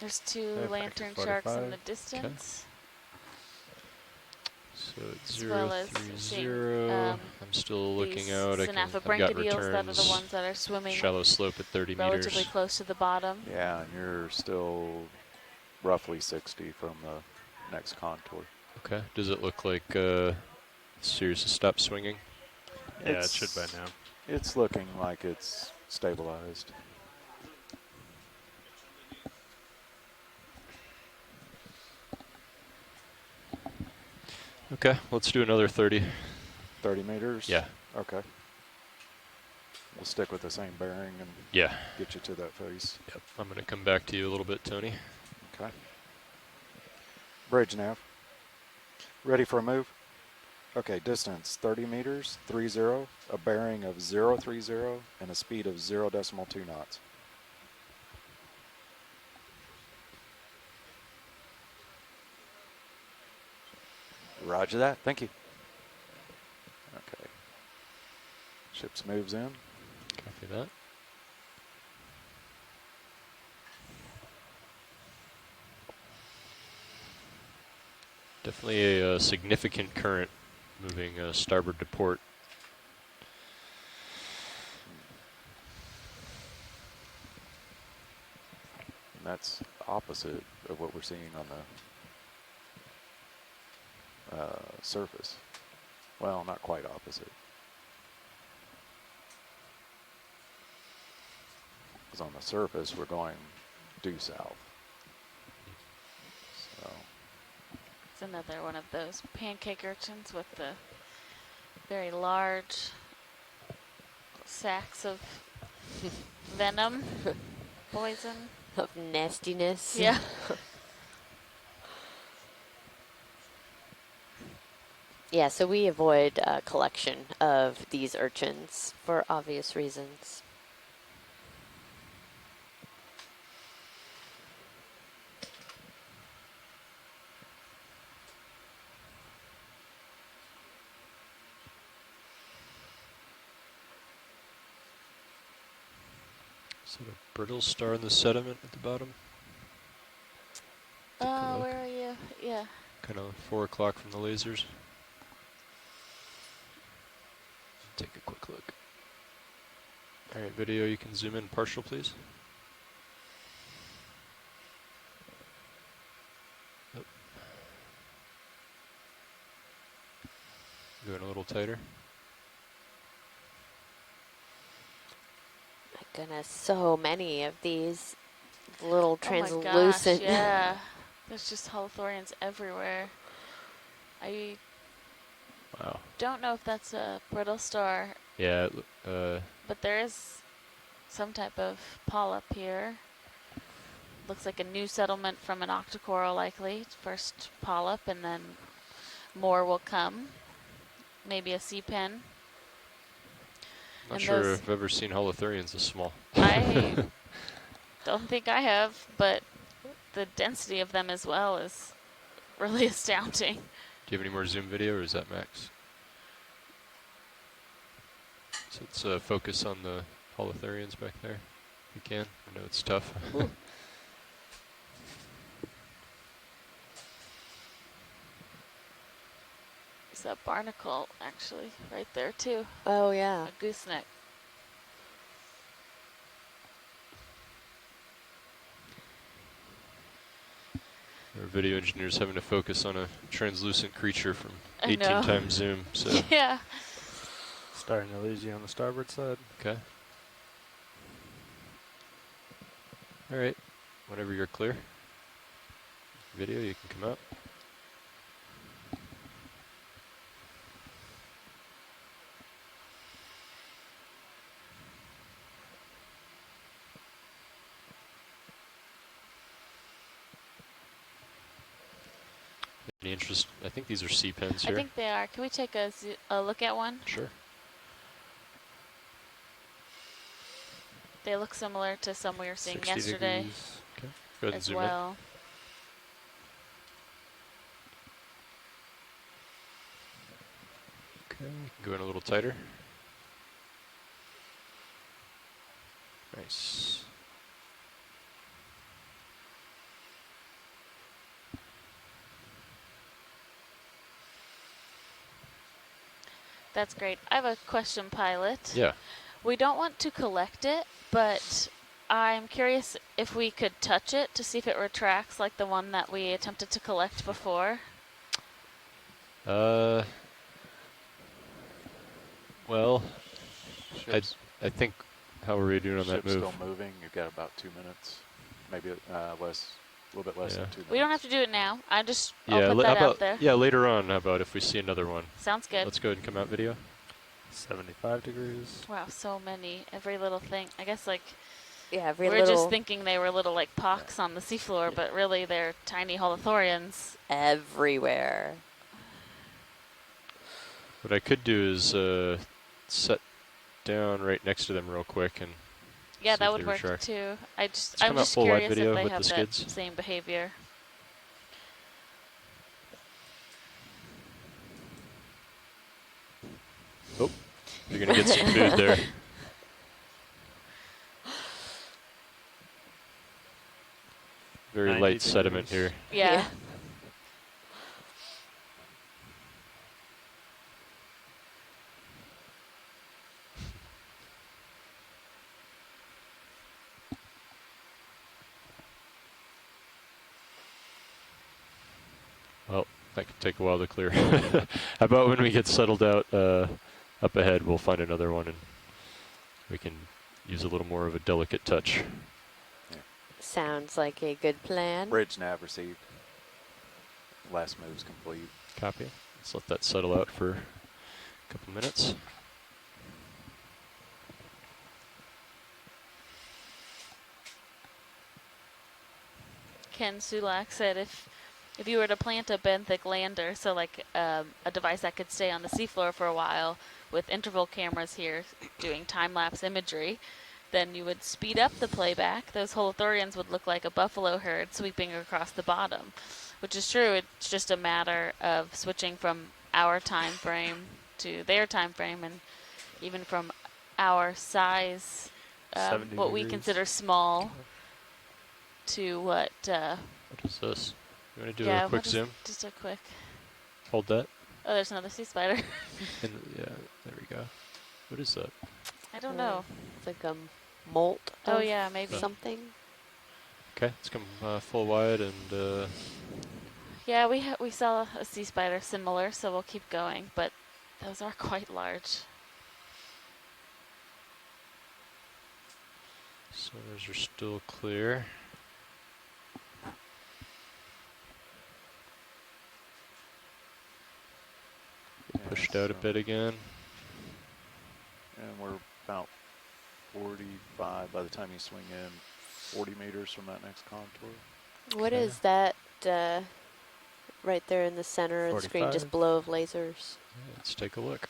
There's two Factor lantern sharks in 45. the distance. So it's as well as 030. I'm still looking these out. I've got Synaphobranchidials that are the returns. ones that are swimming Shallow slope at 30 relatively meters. close to the bottom. Yeah, and you're still roughly 60 from the next contour. Okay. Does it look like Sirius has stopped swinging? Yeah, it should by now. It's looking like it's stabilized. Okay, let's do another 30. 30 meters? Yeah. Okay. We'll stick with the same bearing and Yeah. get you to that face. Yep. I'm going to come back to you a little bit, Tony. Okay. Bridge nav. Ready for a move? Okay, distance 30 meters, 30, a bearing of 030, and a speed of 0.2 knots. Roger that. Thank you. Okay. Ships moves in. Copy that. Definitely a significant current moving starboard to port. And that's opposite of what we're seeing on the surface. Well, not quite opposite. Because on the surface, we're going due south. So, It's another one of those pancake urchins with the very large sacks of venom, poison. Of nastiness. Yeah. Yeah, so we avoid collection of these urchins for obvious reasons. Is it a brittle star in the sediment at the bottom? Take a look. Where are you? Yeah. Kind of 4 o'clock from the lasers. Take a quick look. All right, video, you can zoom in partial, please. Yep. Going a little tighter. My goodness, so many of these little Oh my translucent. gosh, yeah. There's just holothorians everywhere. I Wow. don't know if that's a brittle star, Yeah, but there is some type of polyp here. Looks like a new settlement from an octocoral, likely. First polyp, and then more will come. Maybe a sea pen. not And sure those- if I've ever seen holothurians this small. I don't think I have, but the density of them as well is really astounding. Do you have any more zoom video, or is that max? So let's focus on the holothurians back there, if you can. I know it's tough. There's that barnacle, actually, right there, too. Oh, yeah. A gooseneck. Our video engineer's having to focus on a translucent creature from I 18 know. times zoom. So Yeah. Starting to lose you on the starboard side. okay. All right. Whenever you're clear. Video, you can come out. Any interest? I think these are sea pens I here. think they are. Can we take a look at one? Sure. They look similar to some we were seeing 60 yesterday degrees. Okay. Go ahead and as zoom well. in. Okay. You can go in a little tighter. Nice. That's great. I have a question, pilot. Yeah. We don't want to collect it, but I'm curious if we could touch it to see if it retracts like the one that we attempted to collect before. Well, Ship's, I think, how are we doing on that ship's move? still moving. You've got about 2 minutes, maybe less, a little bit less Yeah. than 2 minutes. We don't have to do it now. I'll Yeah, put that out there. yeah, later on, how about if we see another one? Sounds good. Let's go ahead and come out video. 75 degrees. Wow, so many. Every little thing. I guess like Yeah, every we're little just thinking they were little like pocks on the seafloor, but really they're tiny holothorians. everywhere. What I could do is set down right next to them real quick and Yeah, see that if would they work retract. too. Let's I'm come out just full wide curious video if they with have the that skids. same behavior. Oh, you're gonna get some food there. Very 90 light sediment degrees. here. Yeah. Well, that could take a while to clear. How about when we get settled out up ahead, we'll find another one and we can use a little more of a delicate touch. Sounds like a good plan. Bridge nav received. Last move's complete. Copy. Let's let that settle out for a couple minutes. Ken Sulak said if you were to plant a benthic lander, so like a device that could stay on the seafloor for a while with interval cameras here doing time-lapse imagery, then you would speed up the playback. Those holothorians would look like a buffalo herd sweeping across the bottom, which is true. It's just a matter of switching from our time frame to their time frame, and even from our size, 70 what we degrees. consider small, to what What is this? You want to do yeah, a quick what is- zoom? just a quick. Hold that. Oh, there's another sea spider. Yeah, there we go. What is that? I don't know. It's like a molt. Oh of yeah, maybe. something. Okay, let's come full wide and Yeah, we saw a sea spider similar, so we'll keep going. But those are quite large. sonars are still clear. Pushed out a bit again. And we're about 45 by the time you swing in, 40 meters from that next contour. What Okay. is that right there in the center of the screen, just 45. below of lasers? Yeah, let's take a look.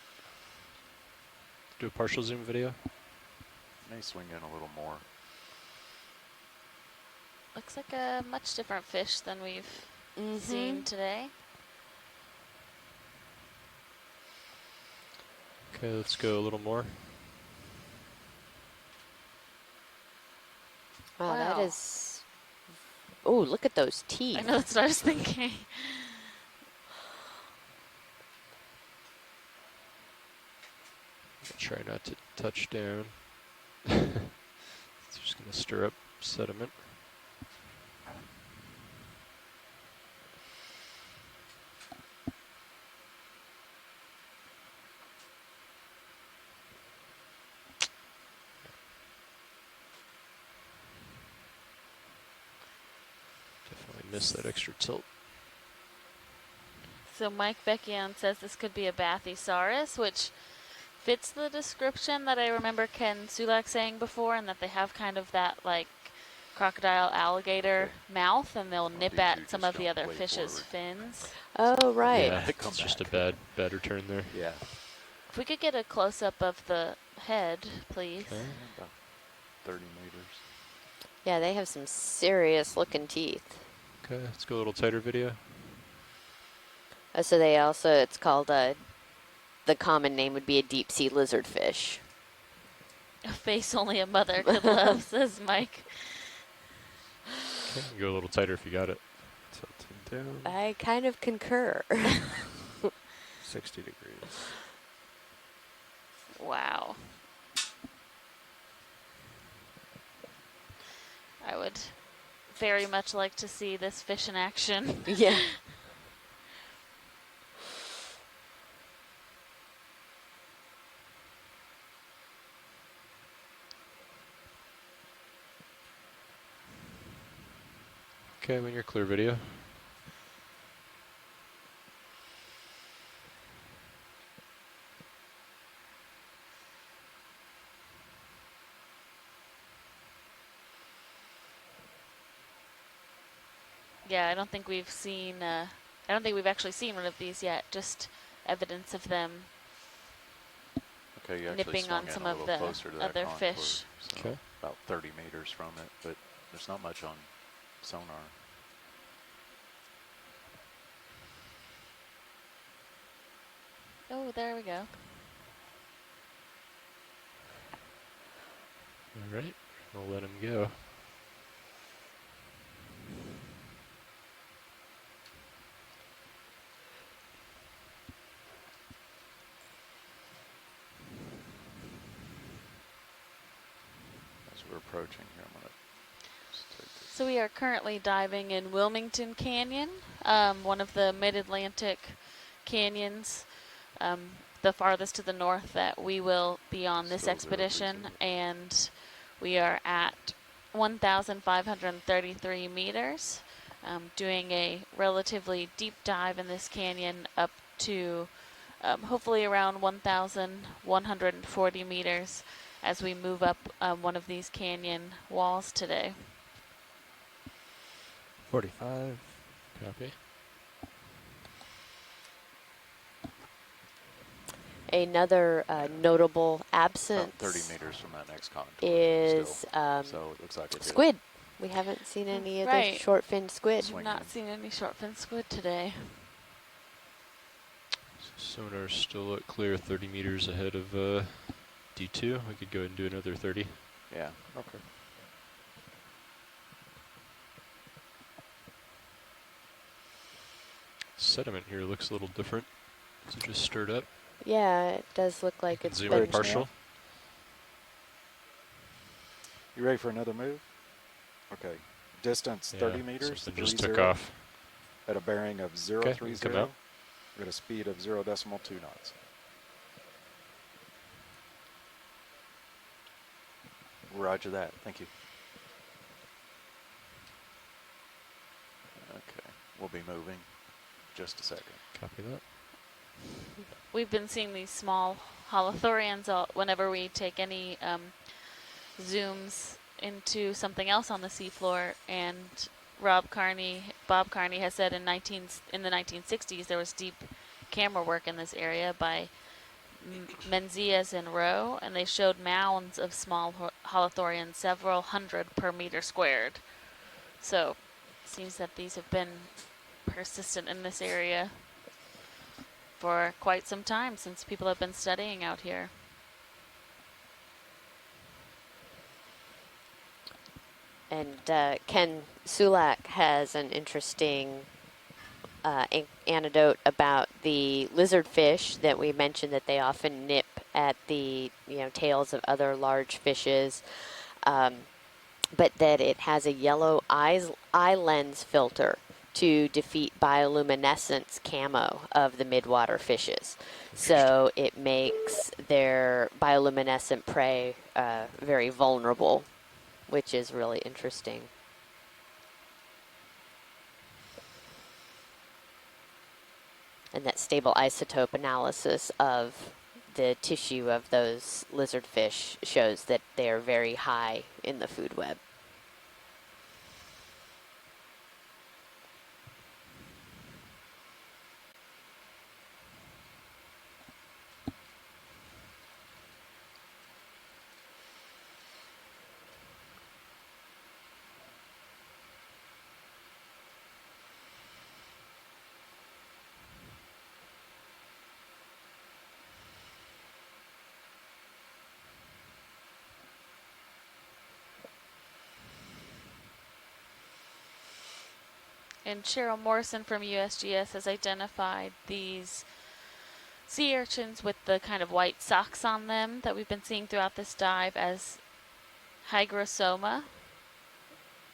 Do a partial zoom video. May swing in a little more. Looks like a much different fish than we've seen today. Okay, let's go a little more. Wow, that Wow. is. Oh, look at those teeth. I know, that's what I was thinking. Try not to touch down. It's just going to stir up sediment. Definitely missed that extra tilt. So Mike Beckian says this could be a Bathysaurus, which fits the description that I remember Ken Sulak saying before, and that they have kind of that like crocodile alligator mouth, and they'll nip D2 at some just of the don't other way fish's forward. fins. Oh, right. Yeah, Come it's just a back. bad return there. Yeah. If we could get a close-up of the head, please. Okay. About 30 meters. Yeah, they have some serious looking teeth. Okay, let's go a little tighter video. So they also, it's called the common name would be a deep sea lizardfish. A face only a mother could love, says Mike. Okay, you can go a little tighter if you got it. Tilting down. I kind of concur. 60 degrees. Wow. I would very much like to see this fish in action. Yeah. Okay, when you're clear, video. Yeah, I don't think we've seen, I don't think we've actually seen one of these yet, just evidence of them Okay, you actually nipping swung on in some a of little the closer to that other contour, fish. so Okay. about 30 meters from it, but there's not much on sonar. Oh, there we go. All right, we'll let him go. As we're approaching here, I'm gonna just take this. So we are currently diving in Wilmington Canyon, one of the mid-Atlantic canyons, the farthest to the north that we will be on this Still expedition, 030. and we are at 1,533 meters, doing a relatively deep dive in this canyon up to hopefully around 1,140 meters as we move up one of these canyon walls today. 45. Copy. Another notable About absence 30 meters from that next contour. is still. So it looks like it hit. squid. We haven't seen any of the Right. short-finned squid. Swing. We've not seen any short-fin squid today. Sonar's still at clear 30 meters ahead of D2. We could go ahead and do another 30. Yeah. Okay. Sediment here looks a little different. Is it just stirred up? Yeah, it does look like Can it's zoom been in partial. You ready for another move? Okay. Distance 30 Yeah, meters. something just 30, took off. At a bearing of Okay, 030. come out. At a speed of 0.2 knots. Roger that. Thank you. Okay. We'll be moving. Just a second. Copy that. We've been seeing these small holothurians whenever we take any zooms into something else on the seafloor, and Bob Carney has said in the 1960s there was deep camera work in this area by Menzies and Rowe, and they showed mounds of small holothurians, several hundred per meter squared. So it seems that these have been persistent in this area for quite some time, since people have been studying out here. And Ken Sulak has an interesting anecdote about the lizardfish that we mentioned, that they often nip at the tails of other large fishes, but that it has a yellow eye lens filter to defeat bioluminescence camo of the midwater fishes. So it makes their bioluminescent prey very vulnerable, which is really interesting. And that stable isotope analysis of the tissue of those lizardfish shows that they are very high in the food web. And Cheryl Morrison from USGS has identified these sea urchins with the kind of white socks on them that we've been seeing throughout this dive as hygrosoma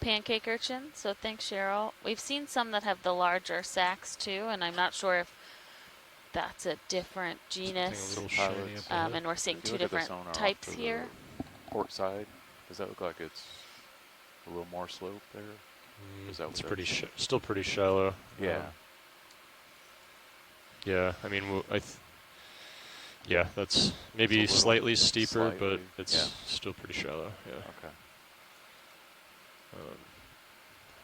pancake urchin. So thanks, Cheryl. We've seen some that have the larger sacks too, and I'm not sure if that's a different Something a genus. little shiny up Pilots. ahead. And we're seeing If you two look at the different sonar off types to here. the port side, does that look like it's a little more slope there? Is that It's what pretty that's- still pretty shallow. Yeah. Yeah, I mean, yeah, that's maybe It's a little slightly steeper, but slightly, it's yeah. still pretty shallow. Yeah. Okay. Um,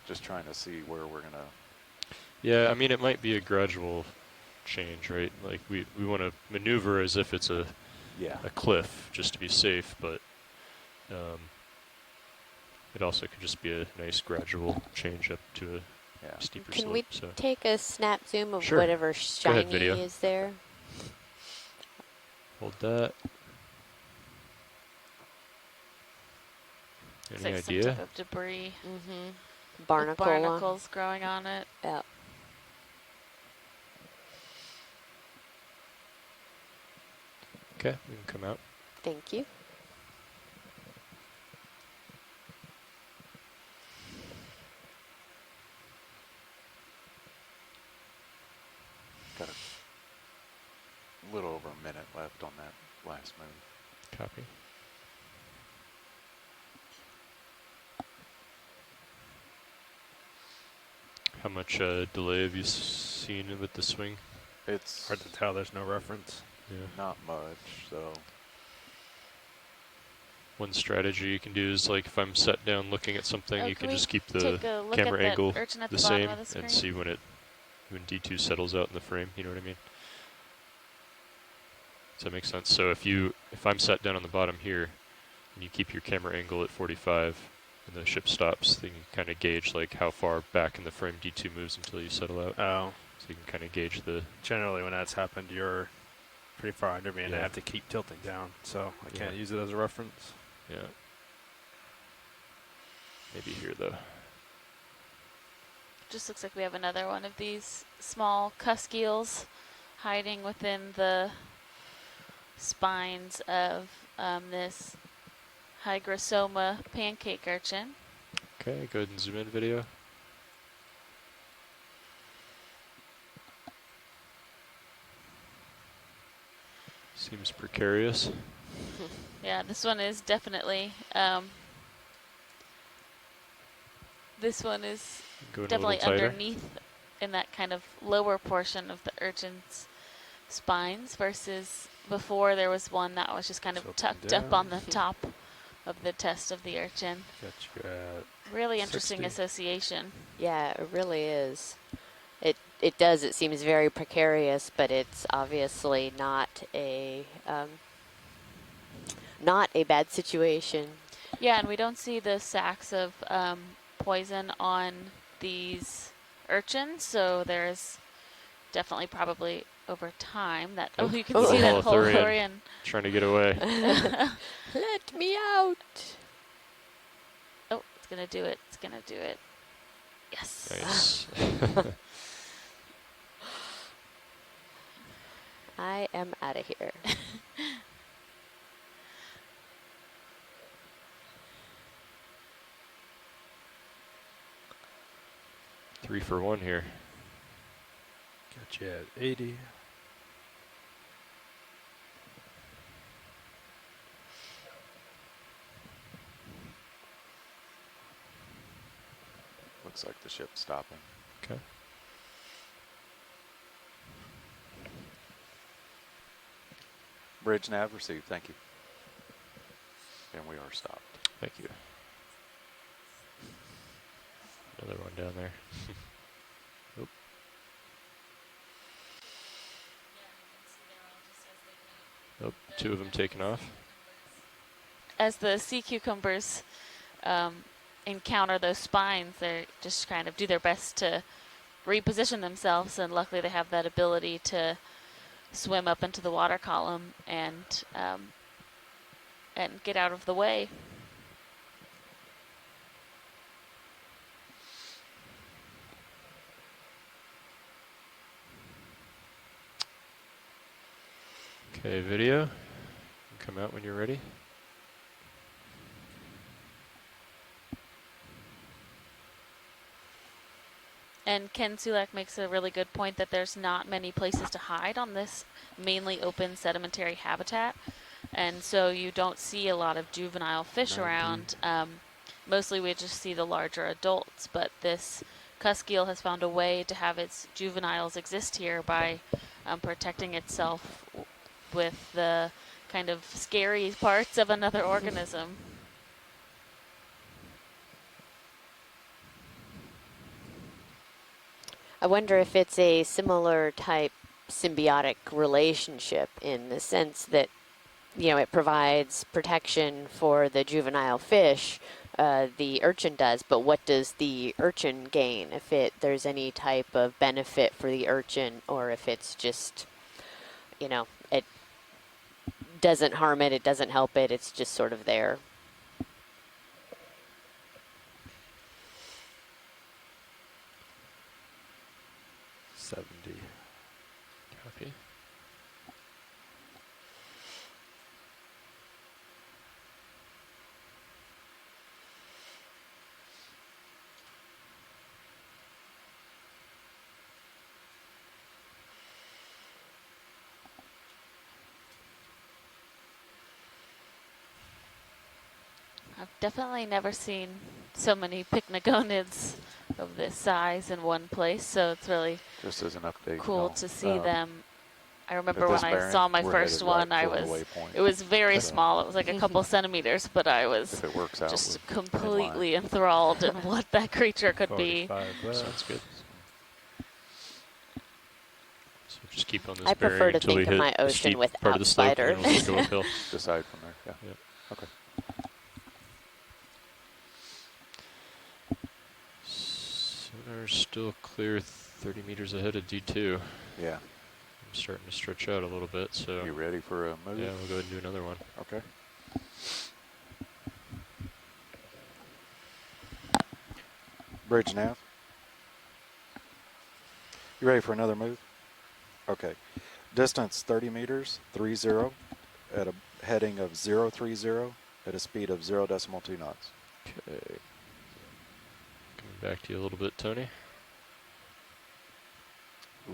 Just trying to see where we're gonna. yeah, I mean, it might be a gradual change, right? Like we want to maneuver as if it's a Yeah. cliff just to be safe, but it also could just be a nice gradual change up to a Yeah. steeper Can slope. we So take a snap zoom of Sure. whatever Go ahead, shiny video. is there? hold that. It's Any like some idea? type of debris Mm-hmm. with Barnacle. barnacles growing on it. Yeah. Okay, we can come out. Thank you. Got a little over a minute left on that last move. Copy. How much delay have you seen with the swing? It's Hard to tell. There's no reference. Yeah. not much, so One strategy you can do is, like, if I'm set down looking at something, Oh, you can can we just keep the take a look camera at that angle urchin at the the bottom same of the screen? and see when D2 settles out in the frame. You know what I mean? Does that make sense? So if I'm set down on the bottom here, and you keep your camera angle at 45, and the ship stops, then you can kind of gauge like how far back in the frame D2 moves until you settle out. Oh, So you can kind of gauge the. generally when that's happened, you're pretty far under me, and I Yeah. have to keep tilting down, so I can't Yeah. use it as a reference. Yeah. Maybe here though. Just looks like we have another one of these small cusk eels hiding within the spines of this hygrosoma pancake urchin. Okay, go ahead and zoom in video. Seems precarious. Yeah, this one is definitely this one is Going definitely a little tighter. underneath in that kind of lower portion of the urchin's spines versus before there was one that was just kind of Tilting tucked up on the down. top of the test of the urchin. Got you at Really interesting 60. association. Yeah, it really is. It does. It seems very precarious, but it's obviously not a bad situation. Yeah, and we don't see the sacks of poison on these urchins, so there's definitely probably over time that, oh, you can Oh. see that Holothurian. Holothurian. Trying to get away. Let me out. Oh, it's going to do it. It's going to do it. Yes. Nice. I am out of here. 3 for 1 here. Got you at 80. looks like the ship's stopping. Okay. Bridge nav received, thank you. And we are stopped. Thank you. Another one down there. Oop. Oh, 2 of them taken off. As the sea cucumbers encounter those spines, they just kind of do their best to reposition themselves, and luckily they have that ability to swim up into the water column and get out of the way. Okay, video. Come out when you're ready. And Ken Sulak makes a really good point that there's not many places to hide on this mainly open sedimentary habitat. And so you don't see a lot of juvenile fish 90. around. Mostly we just see the larger adults, but this cusk eel has found a way to have its juveniles exist here by protecting itself with the kind of scary parts of another organism. I wonder if it's a similar type symbiotic relationship in the sense that, you know, it provides protection for the juvenile fish, the urchin does, but what does the urchin gain if there's any type of benefit for the urchin, or if it's just, you know, it doesn't harm it, it doesn't help it, it's just sort of there. Copy. I've definitely never seen so many pycnogonids of this size in one place, so it's really Just as an update, cool to see them. I remember this when I bearing, saw my we're first headed one, right I for the was, waypoint. it was very So small. It was like a couple centimeters, but I was if it works out, just we're in line. completely enthralled in what that creature could be. 45 Sounds good. So just keep on this I bearing prefer to until we think of hit my the ocean steep part without of the slope, and then we'll spiders. go uphill. Decide from there. Yeah. Yep. Okay. Sonar's still clear 30 meters ahead of D2. Yeah. I'm starting to stretch out a little bit, so You ready for a move? yeah, we'll go ahead and do another one. Okay. Bridge nav. You ready for another move? Okay. Distance 30 meters, 30, at a heading of 030 at a speed of 0.2 knots. Okay. Coming back to you a little bit, Tony.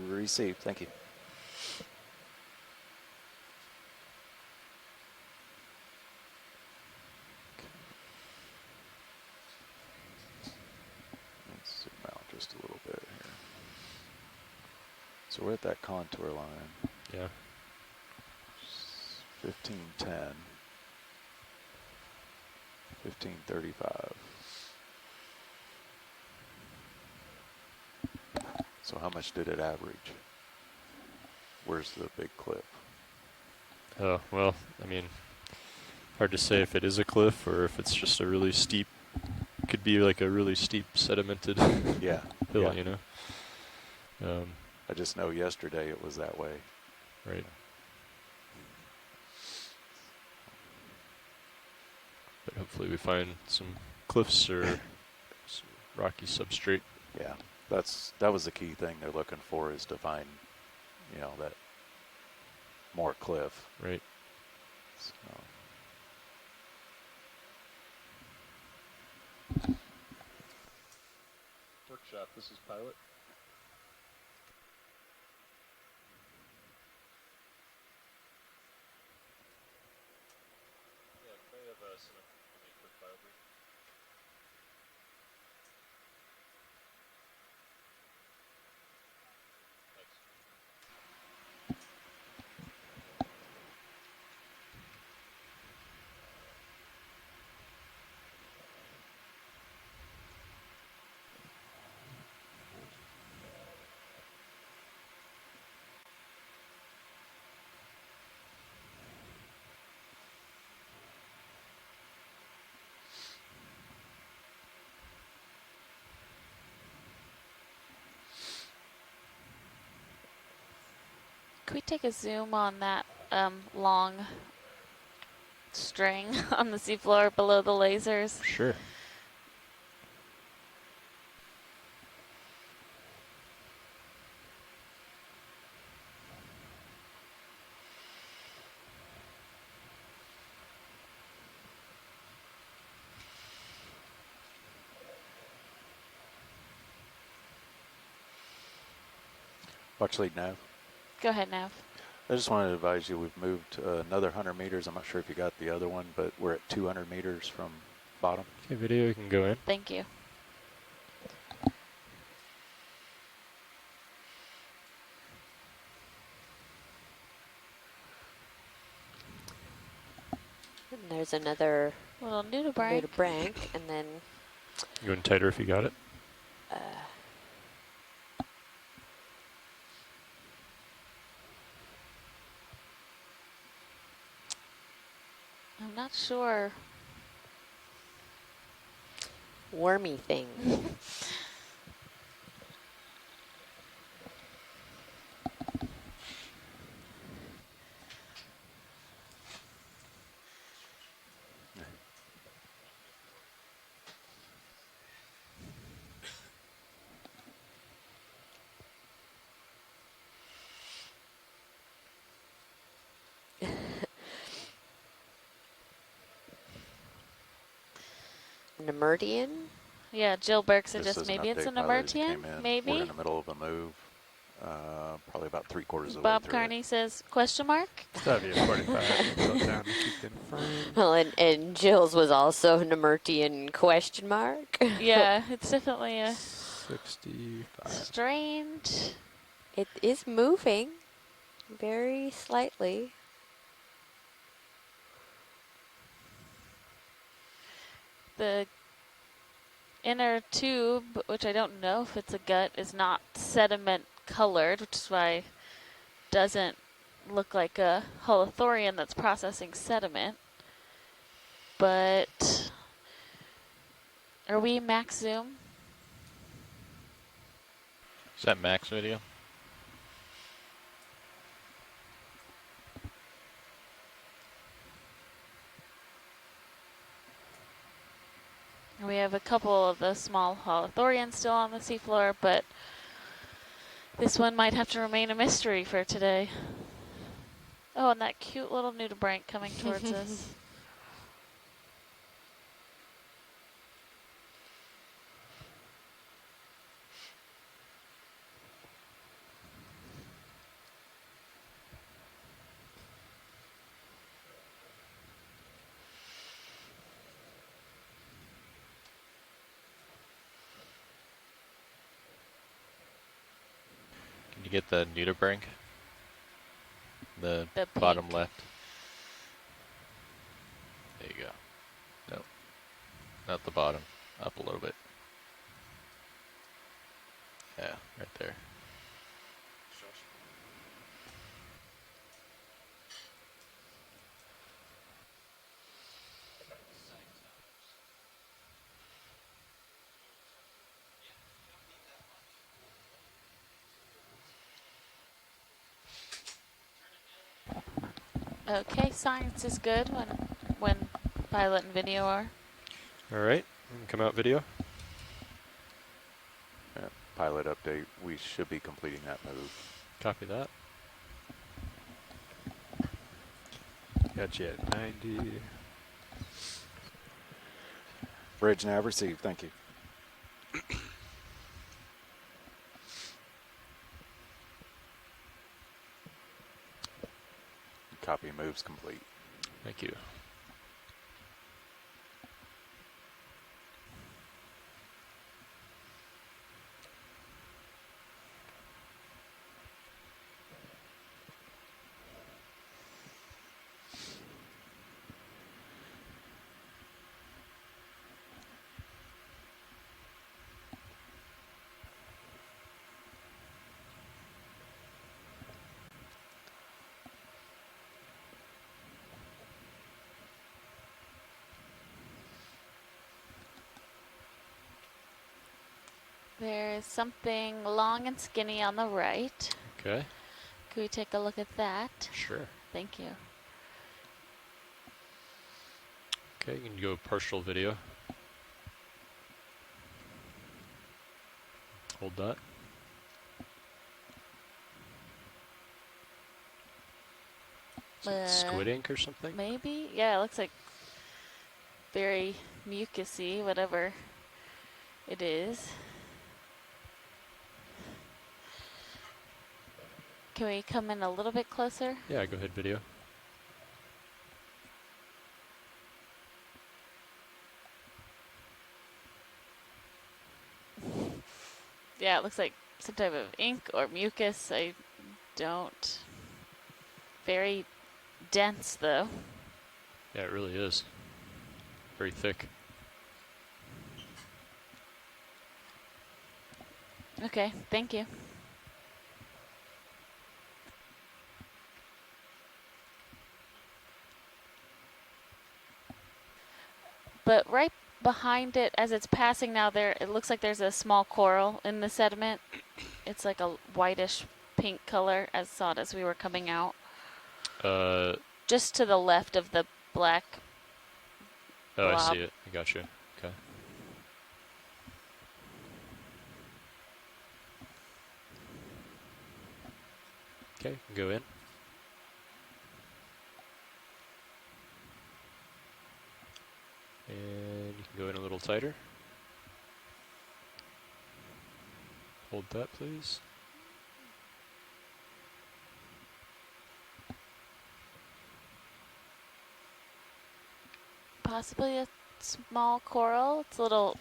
Received. Thank you. Let's zoom out just a little bit here. So we're at that contour line. Yeah. 1510. 1535. So how much did it average? Where's the big cliff? Oh, well, I mean, hard to say if it is a cliff or if it's just a really steep, could be like a really steep sedimented Yeah. hill, yeah. you know? I just know yesterday it was that way. Right. But hopefully we find some cliffs or some rocky substrate. Yeah. That was the key thing they're looking for, is to find, you know, that more cliff. Right. So. Workshop, this is pilot. Yeah, can I have some quick file brief? Thanks. Could we take a zoom on that long string on the seafloor below the lasers? Sure. Watch lead nav. Go ahead, Nav. I just wanted to advise you we've moved another 100 meters. I'm not sure if you got the other one, but we're at 200 meters from bottom. Okay, video, you can go in. Thank you. And there's another Little nudibranch. nudibranch, and then Go in tighter if you got it. I'm not sure. wormy thing. Nemertian? Yeah, Jill Burke This suggests is an maybe it's update an pilot as you Nemertian. came in. We're Maybe. in the middle of a move. Probably about 3/4 of the way Bob through Carney says question mark. That'd be a 45. Go down and keep in front. Well, and Jill's was also Nemertian question mark. Yeah, it's definitely a 65. strange. It is moving very slightly. The inner tube, which I don't know if it's a gut, is not sediment colored, which is why it doesn't look like a holothorian that's processing sediment. But are we max zoom? Is that max video? We have a couple of the small holothorians still on the seafloor, but this one might have to remain a mystery for today. Oh, and that cute little nudibranch coming towards us. Can you get the nudibranch? The The bottom pink. left. There you go. Nope. Not the bottom. Up a little bit. Yeah, right there. Okay, science is good when pilot and video are. All right, come out video. Pilot update. We should be completing that move. Copy that. Got you at 90. Bridge nav received. Thank you. Copy moves complete. Thank you. There is something long and skinny on the right. Okay, Can we take a look at that? sure. Thank you. Okay, you can go partial video. Hold that. Is it squid ink or something? Maybe? Yeah, it looks like very mucusy, whatever it is. Can we come in a little bit closer? Yeah, go ahead, video. Yeah, it looks like some type of ink or mucus. I don't. Very dense, though. Yeah, it really is. Very thick. Okay, thank you. But right behind it, as it's passing now, it looks like there's a small coral in the sediment. It's like a whitish pink color, as saw it as we were coming out. Oh, Just to the left of the black I blob. see it. I gotcha. Okay. Okay, go in. And you can go in a little tighter. Hold that, please. Possibly a small coral. It's a little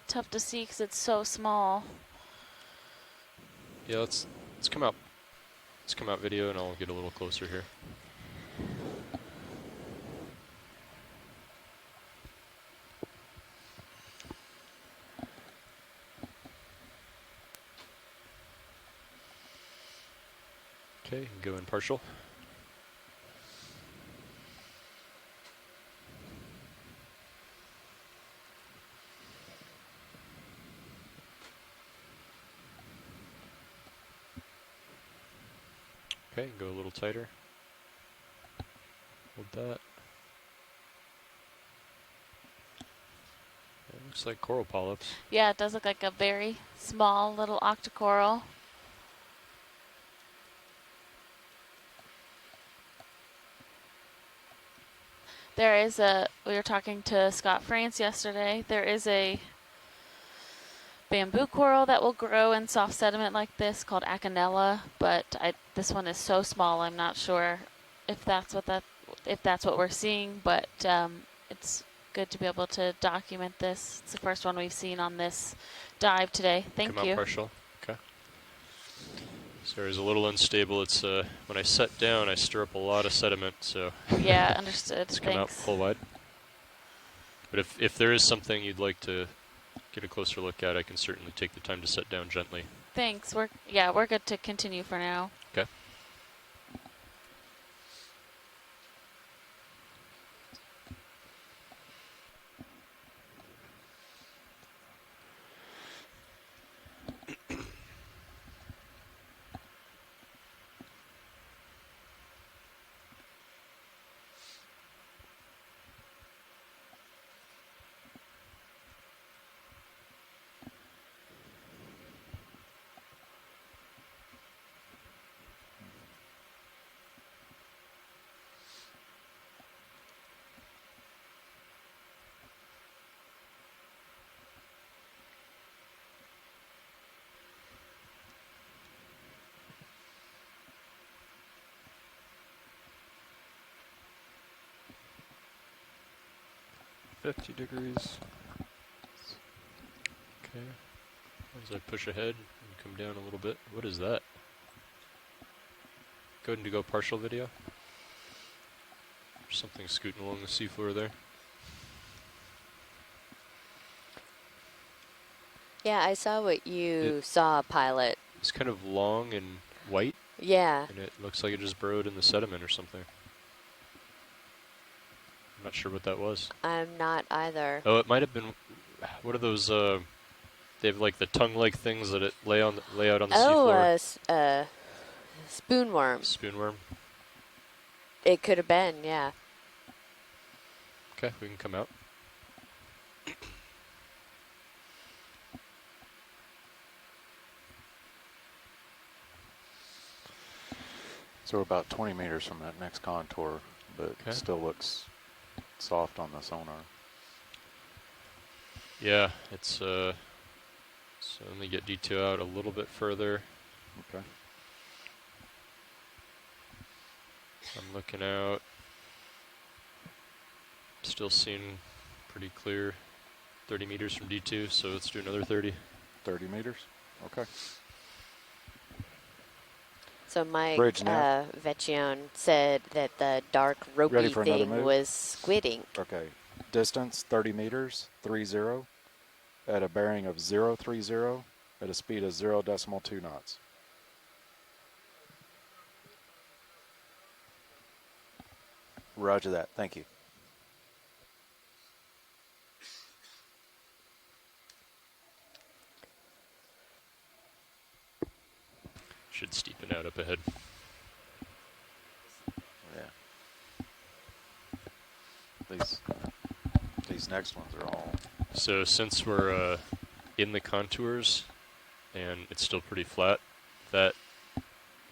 tough to see because it's so small. Yeah, let's come out. Let's come out video, and I'll get a little closer here. Okay, go in partial. Okay, go a little tighter. Hold that. It looks like coral polyps. Yeah, it does look like a very small little octocoral. There is we were talking to Scott France yesterday, there is a bamboo coral that will grow in soft sediment like this called Acanella, but this one is so small I'm not sure if that's what we're seeing, but it's good to be able to document this. It's the first one we've seen on this dive today. Thank Come you. out partial. Okay. Sorry, it's a little unstable. It's when I set down, I stir up a lot of sediment, so Yeah, understood. let's come out Thanks. full wide. But if there is something you'd like to get a closer look at, I can certainly take the time to set down gently. Thanks. We're good to continue for now. Okay. $50. Okay. As I push ahead and come down a little bit. What is that? Go ahead and go partial video. There's something scooting along the seafloor there. Yeah, I saw what you saw, Pilot. It's kind of long and white, Yeah. and it looks like it just burrowed in the sediment or something. I'm not sure what that was. I'm not either. Oh, it might have been. What are those? They have like the tongue-like things that it lay out on the seafloor. Spoonworm. Spoonworm. It could have been, yeah. Okay, we can come out. So we're about 20 meters from that next contour, but Okay. still looks soft on the sonar. Yeah, it's so let me get detail out a little bit further. Okay. I'm looking out. Still seeing pretty clear 30 meters from D2, so let's do another 30. 30 meters. Okay. So Mike Bridge nav. Vecchione said that the dark Ready ropey for another thing move? was squid ink. Okay. Distance 30 meters, 30, at a bearing of 030 at a speed of 0.2 knots. Roger that. Thank you. Should steepen out up ahead. Yeah. These next ones are all. So since we're in the contours and it's still pretty flat, that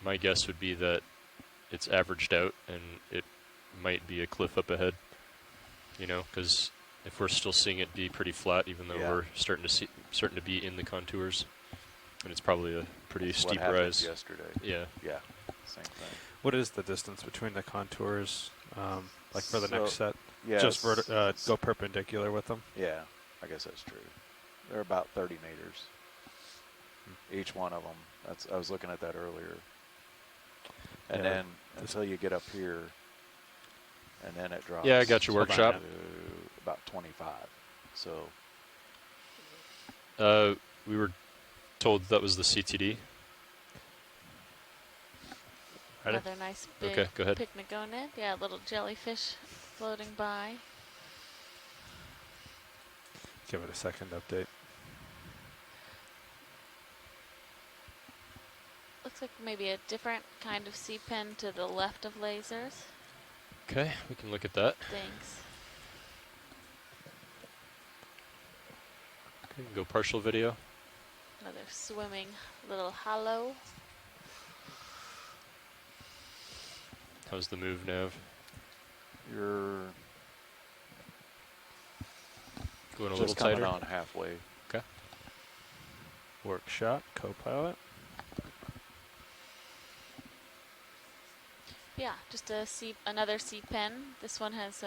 my guess would be that it's averaged out and it might be a cliff up ahead. You know, because if we're still seeing it be pretty flat, even though we're starting to be in the contours, and it's probably a pretty steep what happened rise. yesterday. Yeah. Yeah. Same thing. What is the distance between the contours, like for the next set? Yes. Just go perpendicular with them? Yeah, I guess that's true. They're about 30 meters. Each one of them. I was looking at that earlier. And then until you get up here, and then it drops. Yeah, I got your workshop. to about 25. So. We were told that was the CTD. Ready? Another nice big Okay, go ahead. picnigonid. Yeah, little jellyfish floating by. Give it a second update. Looks like maybe a different kind of sea pen to the left of lasers. Okay, we can look at that. Thanks. Okay, go partial video. Another swimming little hollow. How's the move, Nav? You're Going a just little coming tighter. on halfway. Okay. Workshop, co-pilot. Yeah, just another sea pen. This one has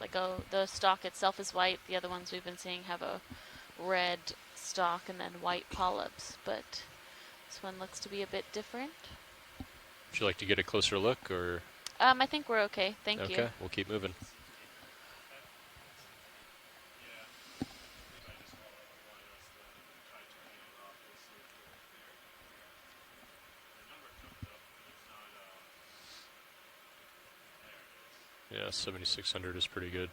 the stalk itself is white. The other ones we've been seeing have a red stalk and then white polyps, but this one looks to be a bit different. Would you like to get a closer look, or? I think we're okay. Thank you. Okay, we'll keep moving. Yeah, 7,600 is pretty good.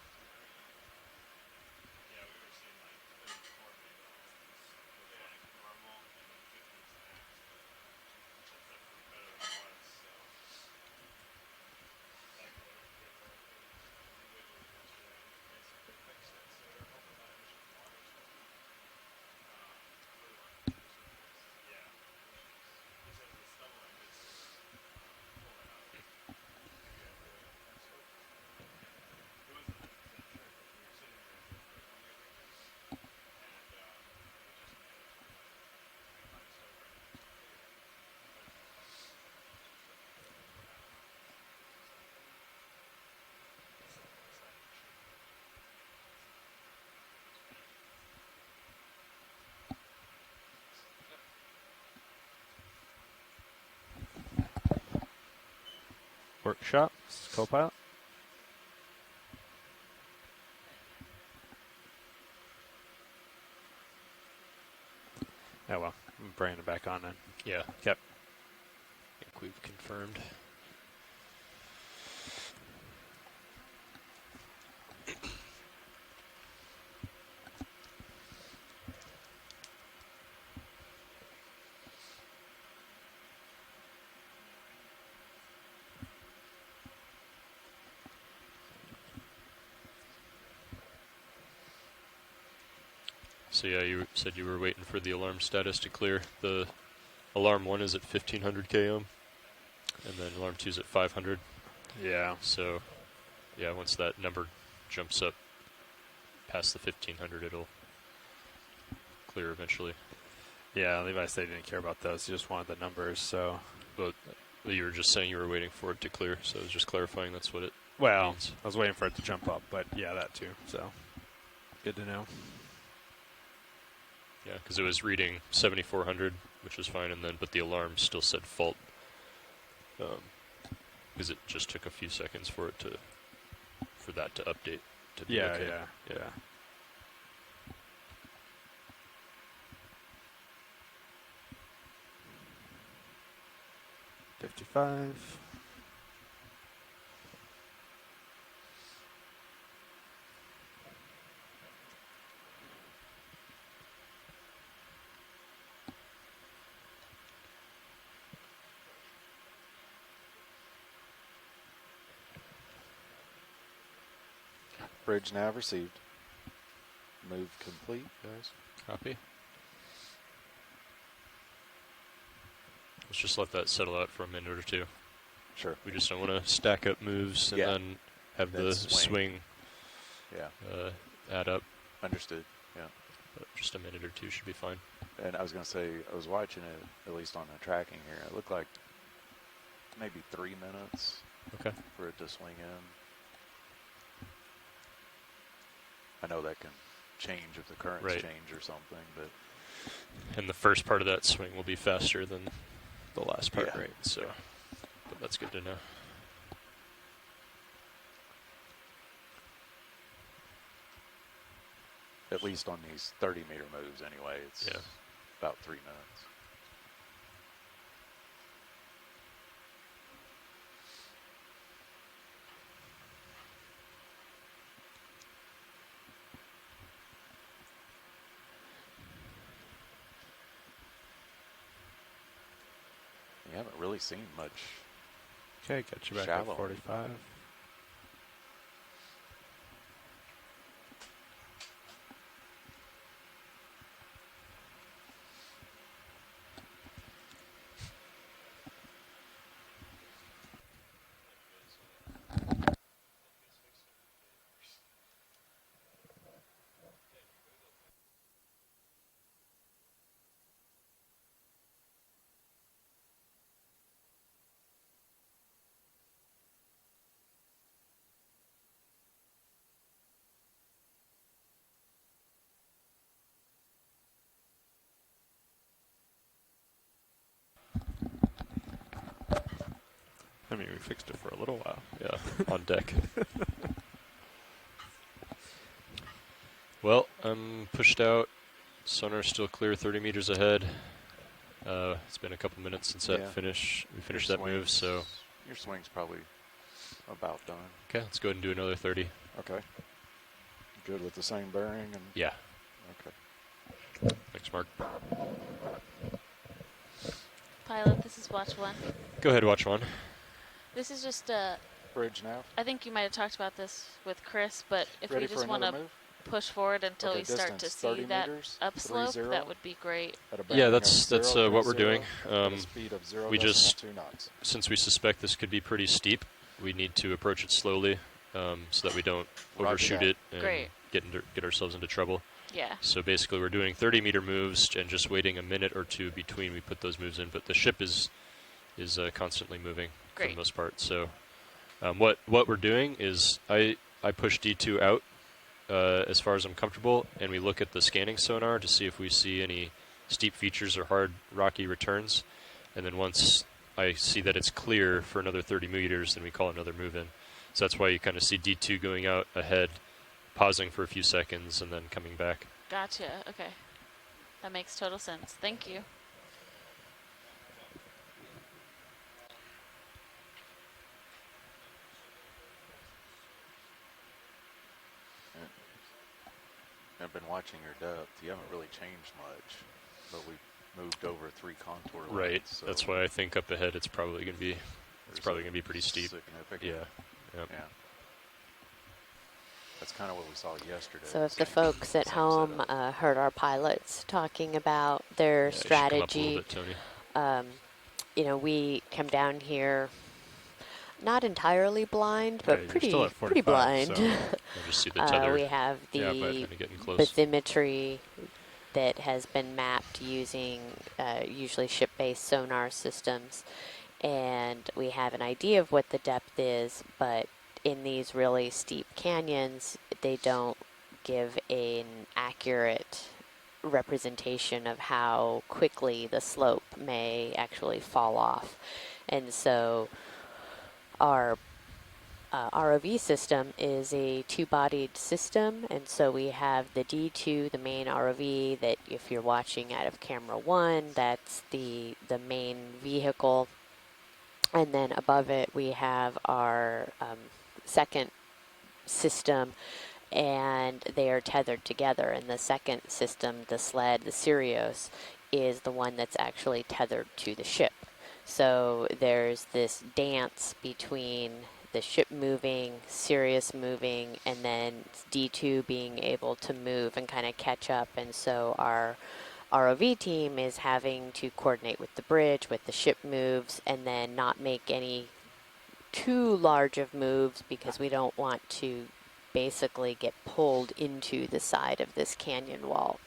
Workshop, co-pilot. Oh well, I'm bringing it back on then. Yeah. Yep. I think we've confirmed. So yeah, you said you were waiting for the alarm status to clear. The alarm 1 is at 1500 km, and then alarm 2 is at 500. Yeah. So, yeah, once that number jumps up past the 1500, it'll clear eventually. Yeah, Levi said he didn't care about those. He just wanted the numbers, so. But You were just saying you were waiting for it to clear, so I was just clarifying that's what it Well, means. I was waiting for it to jump up, but yeah, that too. So, good to know. Yeah, because it was reading 7,400, which was fine, and then but the alarm still said fault. Because it just took a few seconds for that to update to be Yeah, okay. yeah. 55. Bridge nav received. Move complete, guys. Copy. Let's just let that settle out for a minute or two. Sure. We just don't want to stack up moves and Yeah. then have Then the swing. swing Yeah. add up. Understood. Yeah. But just a minute or two should be fine. And I was going to say, I was watching it, at least on the tracking here. It looked like maybe 3 minutes Okay. for it to swing in. I know that can change if the currents Right. change or something, but And the first part of that swing will be faster than the last part, Yeah. right? So, but that's good to know. at least on these 30-meter moves anyway, it's Yeah. about 3 minutes. You haven't really seen much. Okay, got you back Shallow. at 45. I mean, we fixed it for a little while. Yeah, on deck. Well, I'm pushed out. Sonar's still clear, 30 meters ahead. It's been a couple minutes since that Yeah. we finished that move, so Your swing's probably about done. okay, let's go ahead and do another 30. Okay. Good with the same bearing and Yeah, okay. thanks, Mark. Pilot, this is watch one. Go ahead, watch one. This is just Bridge nav. I think you might have talked about this with Chris, but if Ready we for just want another to move? push forward until Okay, we start to distance, see 30 that meters, upslope, 30, that would be great. at a Yeah, bearing of that's what we're 030 doing. at a speed of 0 we just- 0.2 knots. Since we suspect this could be pretty steep, we need to approach it slowly so that we don't Roger overshoot that. it and Great. get ourselves into trouble. Yeah. So basically, we're doing 30-meter moves and just waiting a minute or two between we put those moves in. But the ship is constantly moving for Great. the most part. So what we're doing is I push D2 out as far as I'm comfortable, and we look at the scanning sonar to see if we see any steep features or hard rocky returns. And then once I see that it's clear for another 30 meters, then we call another move in. So that's why you kind of see D2 going out ahead, pausing for a few seconds, and then coming back. Gotcha. Okay. That makes total sense. Thank you. I've been watching your depth. You haven't really changed much, but we moved over 3 contour lines. Right. So That's why I think up ahead it's probably going to be there's probably a going to be pretty steep. Significant. Yeah. Yep. Yeah. That's kind of what we saw yesterday. So if the same- folks at same home setup. heard our pilots talking about their Yeah, you should come up a little strategy, bit, Tony. you know, we come down here not entirely blind, but Yeah, you're pretty still at pretty 45, blind. so- You'll just see the tether. We have Yeah, but the kind of getting close. bathymetry that has been mapped using usually ship-based sonar systems, and we have an idea of what the depth is, but in these really steep canyons, they don't give an accurate representation of how quickly the slope may actually fall off. And so our ROV system is a two-bodied system, and so we have the D2, the main ROV, that if you're watching out of camera 1, that's the main vehicle. And then above it, we have our second system, and they are tethered together. And the second system, the sled, the Sirius, is the one that's actually tethered to the ship. So there's this dance between the ship moving, Sirius moving, and then D2 being able to move and kind of catch up. And so our ROV team is having to coordinate with the bridge, with the ship moves, and then not make any too large of moves because we don't want to basically get pulled into the side of this canyon wall.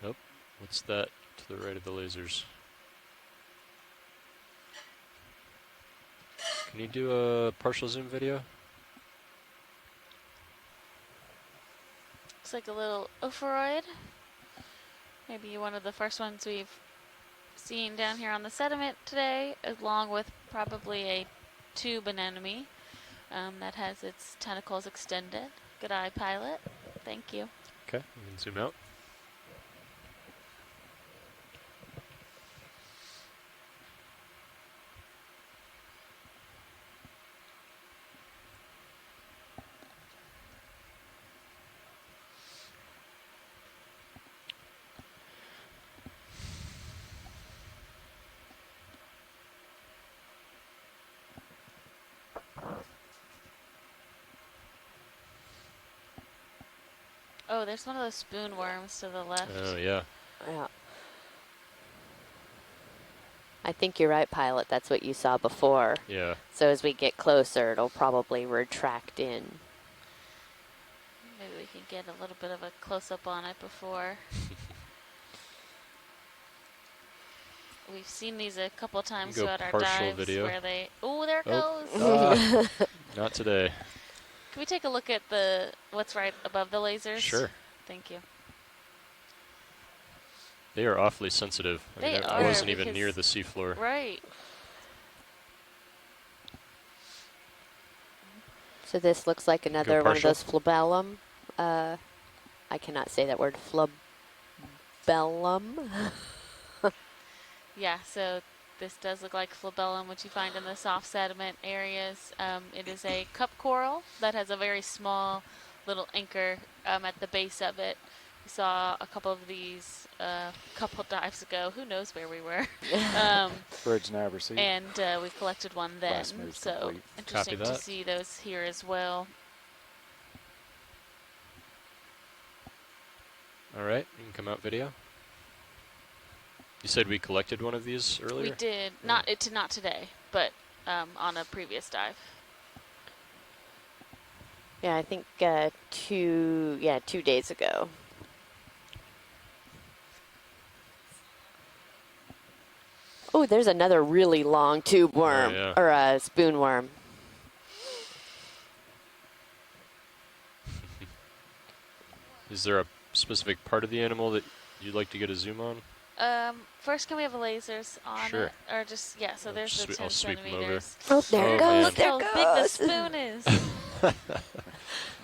Oh, what's that to the right of the lasers? Can you do a partial zoom video? Looks like a little ophiroid. Maybe one of the first ones we've seen down here on the sediment today, along with probably a tube anemone that has its tentacles extended. Good eye, pilot. Thank you. Okay, you can zoom out. Oh, there's one of those spoon worms to the left. Oh, yeah. Yeah. I think you're right, pilot. That's what you saw before. Yeah. So as we get closer, it'll probably retract in. Maybe we can get a little bit of a close-up on it before. We've seen these a couple times Go throughout our partial dives video. where they... Oh, there it Oh. goes. Not today. Can we take a look at what's right above the lasers? Sure. Thank you. They are awfully sensitive. They I are, wasn't even because- near the seafloor. Right. So this looks like another one of partial. those flabellum. I cannot say that word. Flabellum. Yeah, so this does look like flabellum, which you find in the soft sediment areas. It is a cup coral that has a very small little anchor at the base of it. We saw a couple of these a couple dives ago. Who knows where we were? Bridge nav receipt. And we collected one then. Last move's So complete. interesting Copy to that. see those here as well. All right, you can come out video. You said we collected one of these earlier? We did not today, but on a previous dive. Yeah, I think 2 days ago. Oh, there's another really long tube worm, yeah. or a spoon worm. Is there a specific part of the animal that you'd like to get a zoom on? First, can we have the lasers on Sure. it? Or just, yeah, so I'll there's the swe- 10 I'll sweep 'em over. centimeters. Oh, there Oh, it goes. man. Look There how it big the goes. spoon is.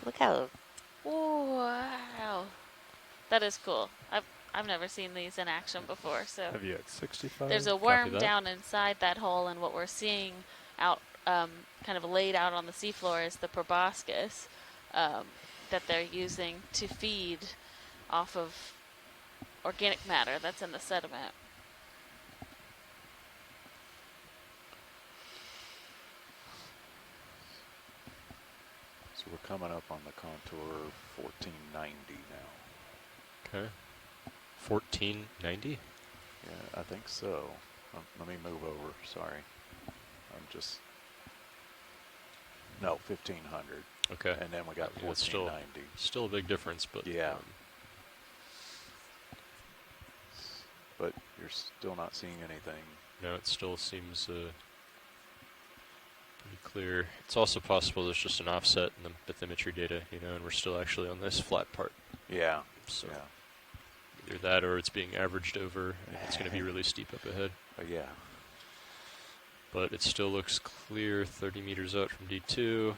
Look how. Wow. That is cool. I've never seen these in action before, so. Have you at 65? There's a Copy worm that. down inside that hole, and what we're seeing out, kind of laid out on the seafloor is the proboscis that they're using to feed off of organic matter that's in the sediment. So we're coming up on the contour 1490 now. Okay. 1490. Yeah, I think so. Let me move over. Sorry. I'm just. No, 1500. Okay. And then we got Yeah, it's 1490. still a big difference, but Yeah. But you're still not seeing anything. no, it still seems pretty clear. It's also possible there's just an offset in the bathymetry data, you know, and we're still actually on this flat part. Yeah. So Yeah. either that or it's being averaged over, and it's going to be really steep up ahead. Yeah. But it still looks clear 30 meters out from D2.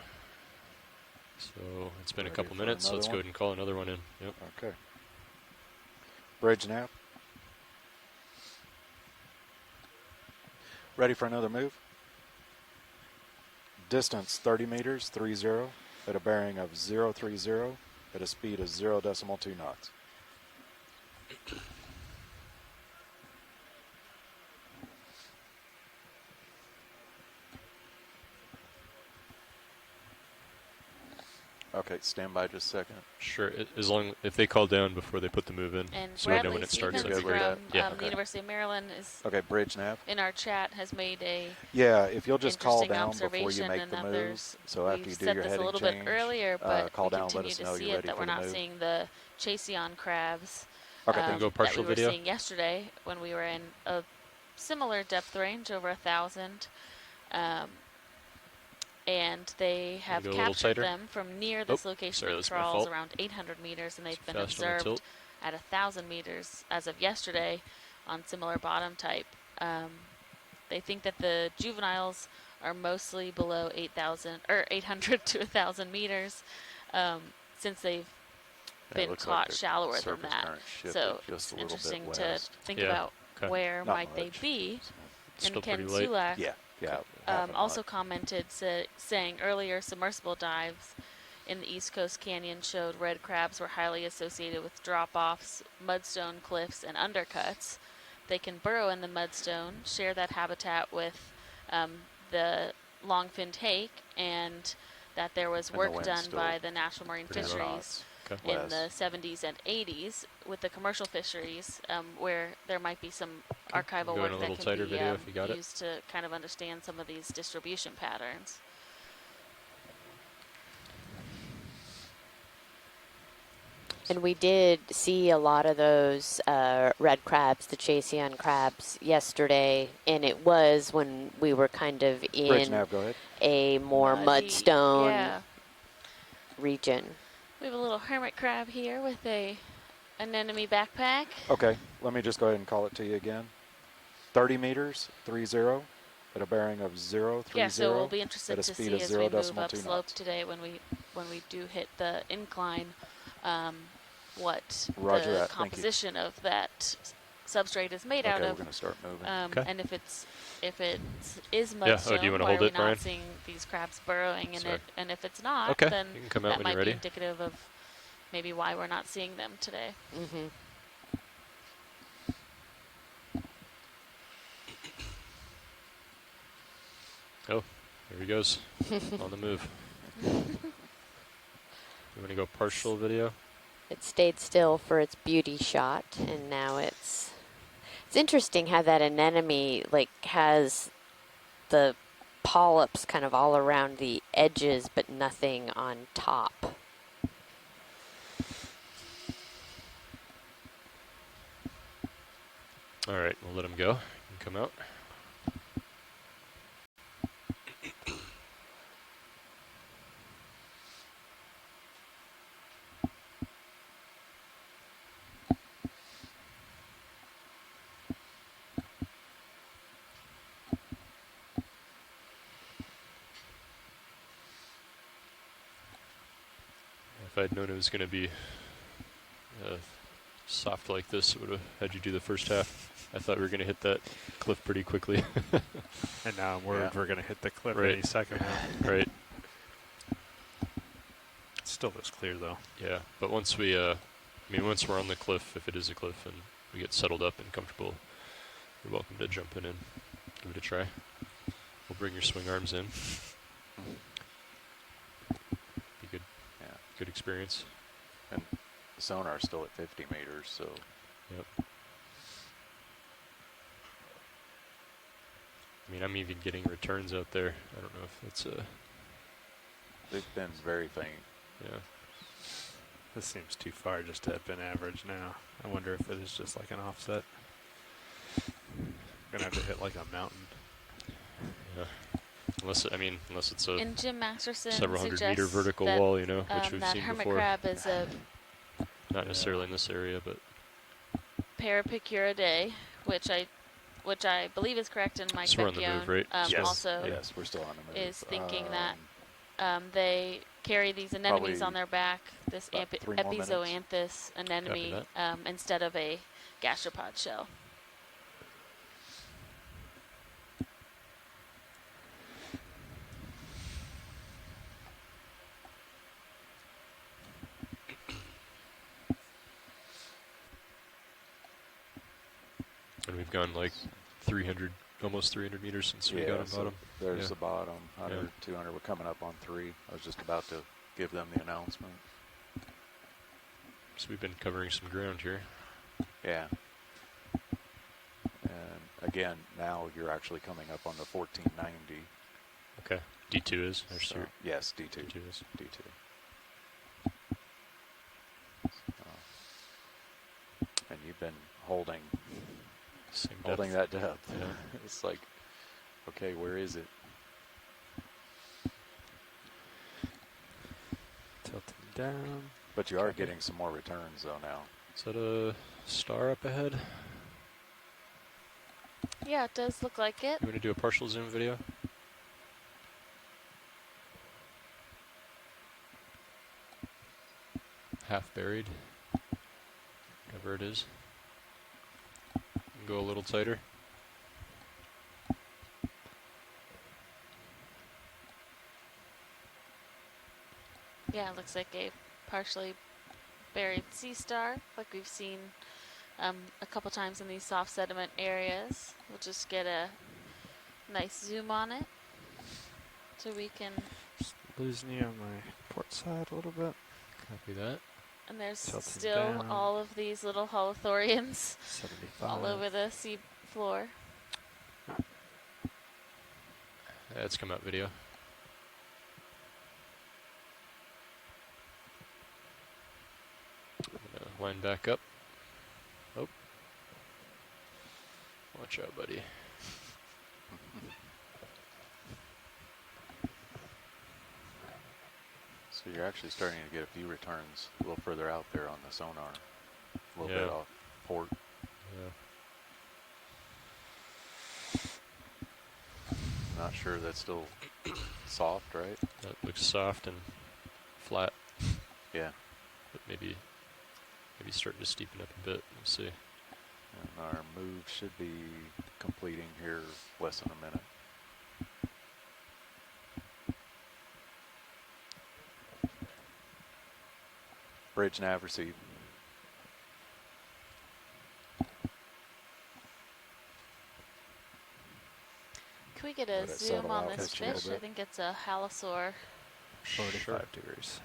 So it's been a Ready couple for minutes, so another let's go one? ahead and call another one in. Yep. Okay. Bridge nav. Ready for another move? Distance 30 meters, 30, at a bearing of 030, at a speed of 0.2 knots. Okay, stand by just a second. Sure. As long if they call down before they put the move in, And so I know Bradley when it starts. Stevens That'd You're be good from with that. Yeah. the Okay. University of Maryland is Okay, bridge nav. in our chat has made a Yeah, if you'll just call interesting down before you observation, make and the that move. there's So we after you do said your this a heading little change, bit earlier, but call we down, let continue us to know see you're it ready that for we're the not move. seeing the Chaseon crabs Okay, can we go that partial we were video? seeing yesterday when we were in a similar depth range, over 1,000. And they Can have we go a little captured tighter? them from near Oh, this location sorry, of that's my trawls fault. around 800 meters, and they've Too been fast on the observed tilt. at 1,000 meters as of yesterday on similar bottom type. They think that the juveniles are mostly below 8,000 or 800 to 1,000 meters, since they've It been looks like caught the shallower than surface that. current shifted So just it's a little interesting bit to west. think Yeah, about okay. where Not might they much. be. It's And still Ken pretty light. Sulak Yeah, yeah. half a also knot. commented saying earlier submersible dives in the East Coast Canyon showed red crabs were highly associated with drop-offs, mudstone cliffs, and undercuts. They can burrow in the mudstone, share that habitat with the long-finned hake, and that there was And the work wind's done still by the National Marine pretty Fisheries knots Okay. in the west. 70s and 80s with the commercial fisheries, where there might be some Okay, can archival we go in work a that little can tighter be video if you got it? used to kind of understand some of these distribution patterns. And we did see a lot of those red crabs, the Chaseon crabs, yesterday, and it was when we were kind of Bridge in nav, go ahead. a more Muddy, mudstone yeah. region. We have a little hermit crab here with a anemone backpack. Okay, let me just go ahead and call it to you again. 30 meters, 30, at a bearing of 030. Yeah, so we'll be at interested a to speed see of as we move 0.2 upslope knots. today when we do hit the incline, what Roger the that, thank you. composition of that substrate is made Okay, out we're of. going to start moving. Okay. And if it is Yeah, mudstone, do you wanna why hold are we it, Brian? not seeing these crabs burrowing in Sorry. it? And if it's not, Okay, then you can come out that when might you're ready. be indicative of maybe why we're not seeing them today. Mm-hmm. Oh, here he goes. On the move. You want to go partial video? It stayed still for its beauty shot, and now it's interesting how that anemone like has the polyps kind of all around the edges, but nothing on top. All right, we'll let him go. You can come out. If I'd known it was going to be soft like this, it would have had you do the first half. I thought we were going to hit that cliff pretty quickly. And now I'm worried Yeah. we're going to hit the cliff Right. any second now. Right. It still looks clear though. Yeah, but once we, once we're on the cliff, if it is a cliff and we get settled up and comfortable, you're welcome to jump in and give it a try. We'll bring your swing arms in. Be good experience. And the sonar's still at 50 meters, so. Yep. I mean, I'm even getting returns out there. I don't know if it's a. They've been very faint. Yeah. This seems too far just to have been average now. I wonder if it is just like an offset. Gonna have to hit like a mountain. Yeah. Unless it's a And Jim Masterson several hundred suggests meter vertical that, wall, you know, which we've that seen hermit before. crab is a Not necessarily in this area, but Parapicuridae, which I believe is correct, and Mike So we're on the move, Vecchione right? Yes. also Yes, we're still on the move. is thinking that they carry these anemones on Probably their back, this about 3 more minutes. epizoanthus anemone, instead of a gastropod shell. and we've gone like 300, almost 300 meters since we got on so bottom. there's Yeah. the bottom, 100, Yeah. 200. We're coming up on 3. I was just about to give them the announcement. So we've been covering some ground here. Yeah. And again, now you're actually coming up on the 1490. Okay. D2 is. There's So, your yes, D2. D2 is. D2. And you've been holding Same holding depth. that depth. Yeah. It's like, okay, where is it? Tilting down. But you are getting some more returns though now. Is that a star up ahead? Yeah, it does look like it. You want to do a partial zoom video? Half buried. Whatever it is. Go a little tighter. Yeah, it looks like a partially buried sea star, like we've seen a couple times in these soft sediment areas. We'll just get a nice zoom on it so we can, Just losing you on my port side a little bit. Copy that. and there's Tilting still down. all of these little holothorians 75. all over the sea floor. That's come out video. I'm gonna line back up. Oh. Watch out, buddy. So you're actually starting to get a few returns a little further out there on the sonar. A little bit Yeah. off port. Yeah. Not sure that's still soft, right? That looks soft and flat, Yeah. but maybe starting to steepen up a bit. We'll see. And our move should be completing here less than a minute. Bridge nav received. Can we get Let a it zoom settle on out this just a little fish? I bit. think it's a halosaur. 45 degrees.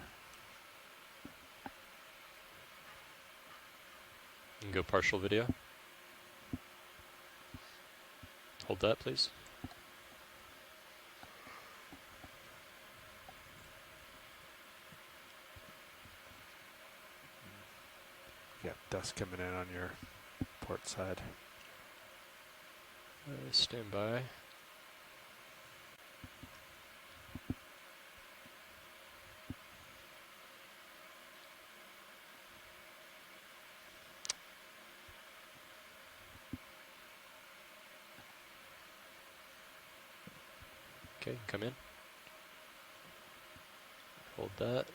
You can go partial video. Hold that, please. Yeah, dust coming in on your port side. Stand by. Okay, come in. Hold that.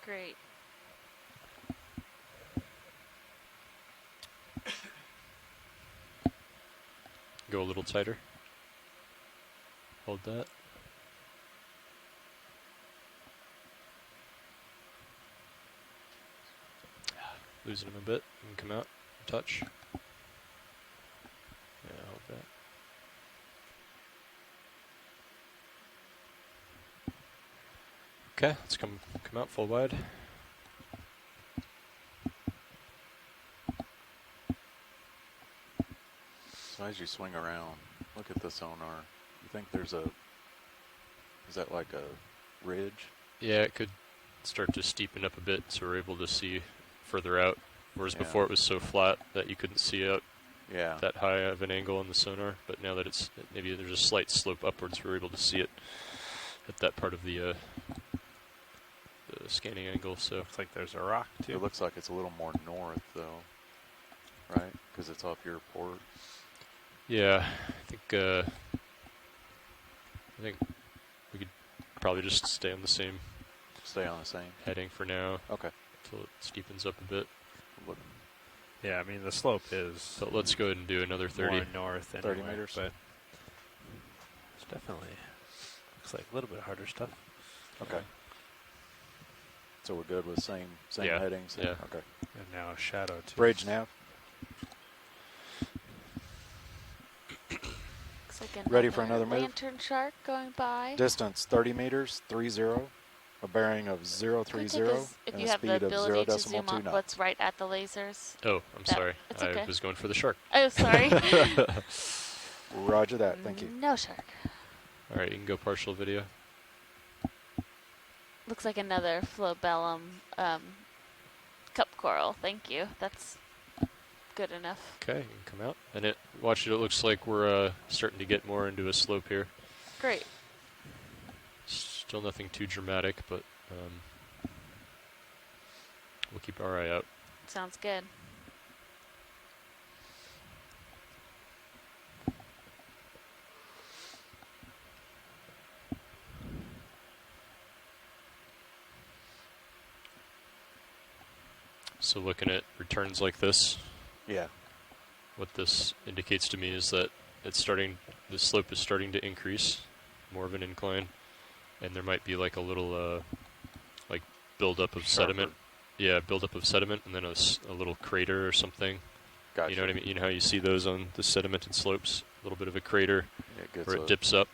Great. Go a little tighter. Hold that. Losing him a bit. You can come out. Touch. Yeah, hold that. Okay, let's come out full wide. So as you swing around, look at the sonar. You think there's a, is that like a ridge? Yeah, it could start to steepen up a bit, so we're able to see further out. Whereas before it was so flat that you couldn't see out that high of an angle on the sonar. But now that it's maybe there's a slight slope upwards, we're able to see it at that part of the scanning angle. So Looks like there's a rock too. It looks like it's a little more north though, right? Because it's off your port. yeah, I think we could probably just stay on the same heading for now. Okay. Until it steepens up a bit. Look, Yeah, I mean the slope is So let's go ahead and do another 30. more north. 30 anyway, meters. but it's definitely looks like a little bit harder stuff. okay. So we're good with same Yeah, headings? yeah. Okay. And now a shadow too. Bridge nav. Looks like Ready for another move? lantern shark going by. Distance 30 meters, 30. A bearing of Could 030 we take this- if and you a have the speed of ability to zoom 0.2 on knots. what's right at the lasers. Oh, I'm That- sorry. it's I okay. was going for the shark. Oh, sorry. Roger that. Thank you. No shark. All right, you can go partial video. Looks like another flabellum cup coral. Thank you. That's good enough. Okay, you can come out. And watch it. It looks like we're starting to get more into a slope here. Great. Still nothing too dramatic, but we'll keep our eye out. Sounds good. So looking at returns like this, Yeah. what this indicates to me is that the slope is starting to increase, more of an incline, and there might be like a little like buildup of sediment. Yeah, buildup of sediment, and then a little crater or something. Gotcha. You know what I mean? You know how you see those on the sedimented slopes? A little bit of a crater where it dips up,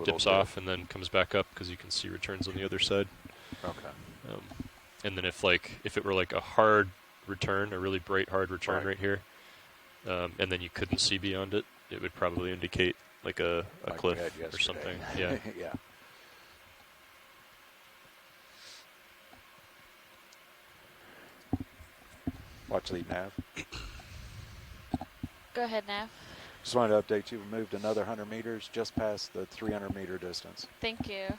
dips off, and then comes back up because you can see returns on the other side. Okay. And then if it were like a hard return, a really bright hard return right here, and then you couldn't see beyond it, it would probably indicate like a Like we cliff had or yesterday. something. Yeah. Yeah. Watch the nav. Go ahead, Nav. Just wanted to update you. We moved another 100 meters just past the 300-meter distance. Thank you.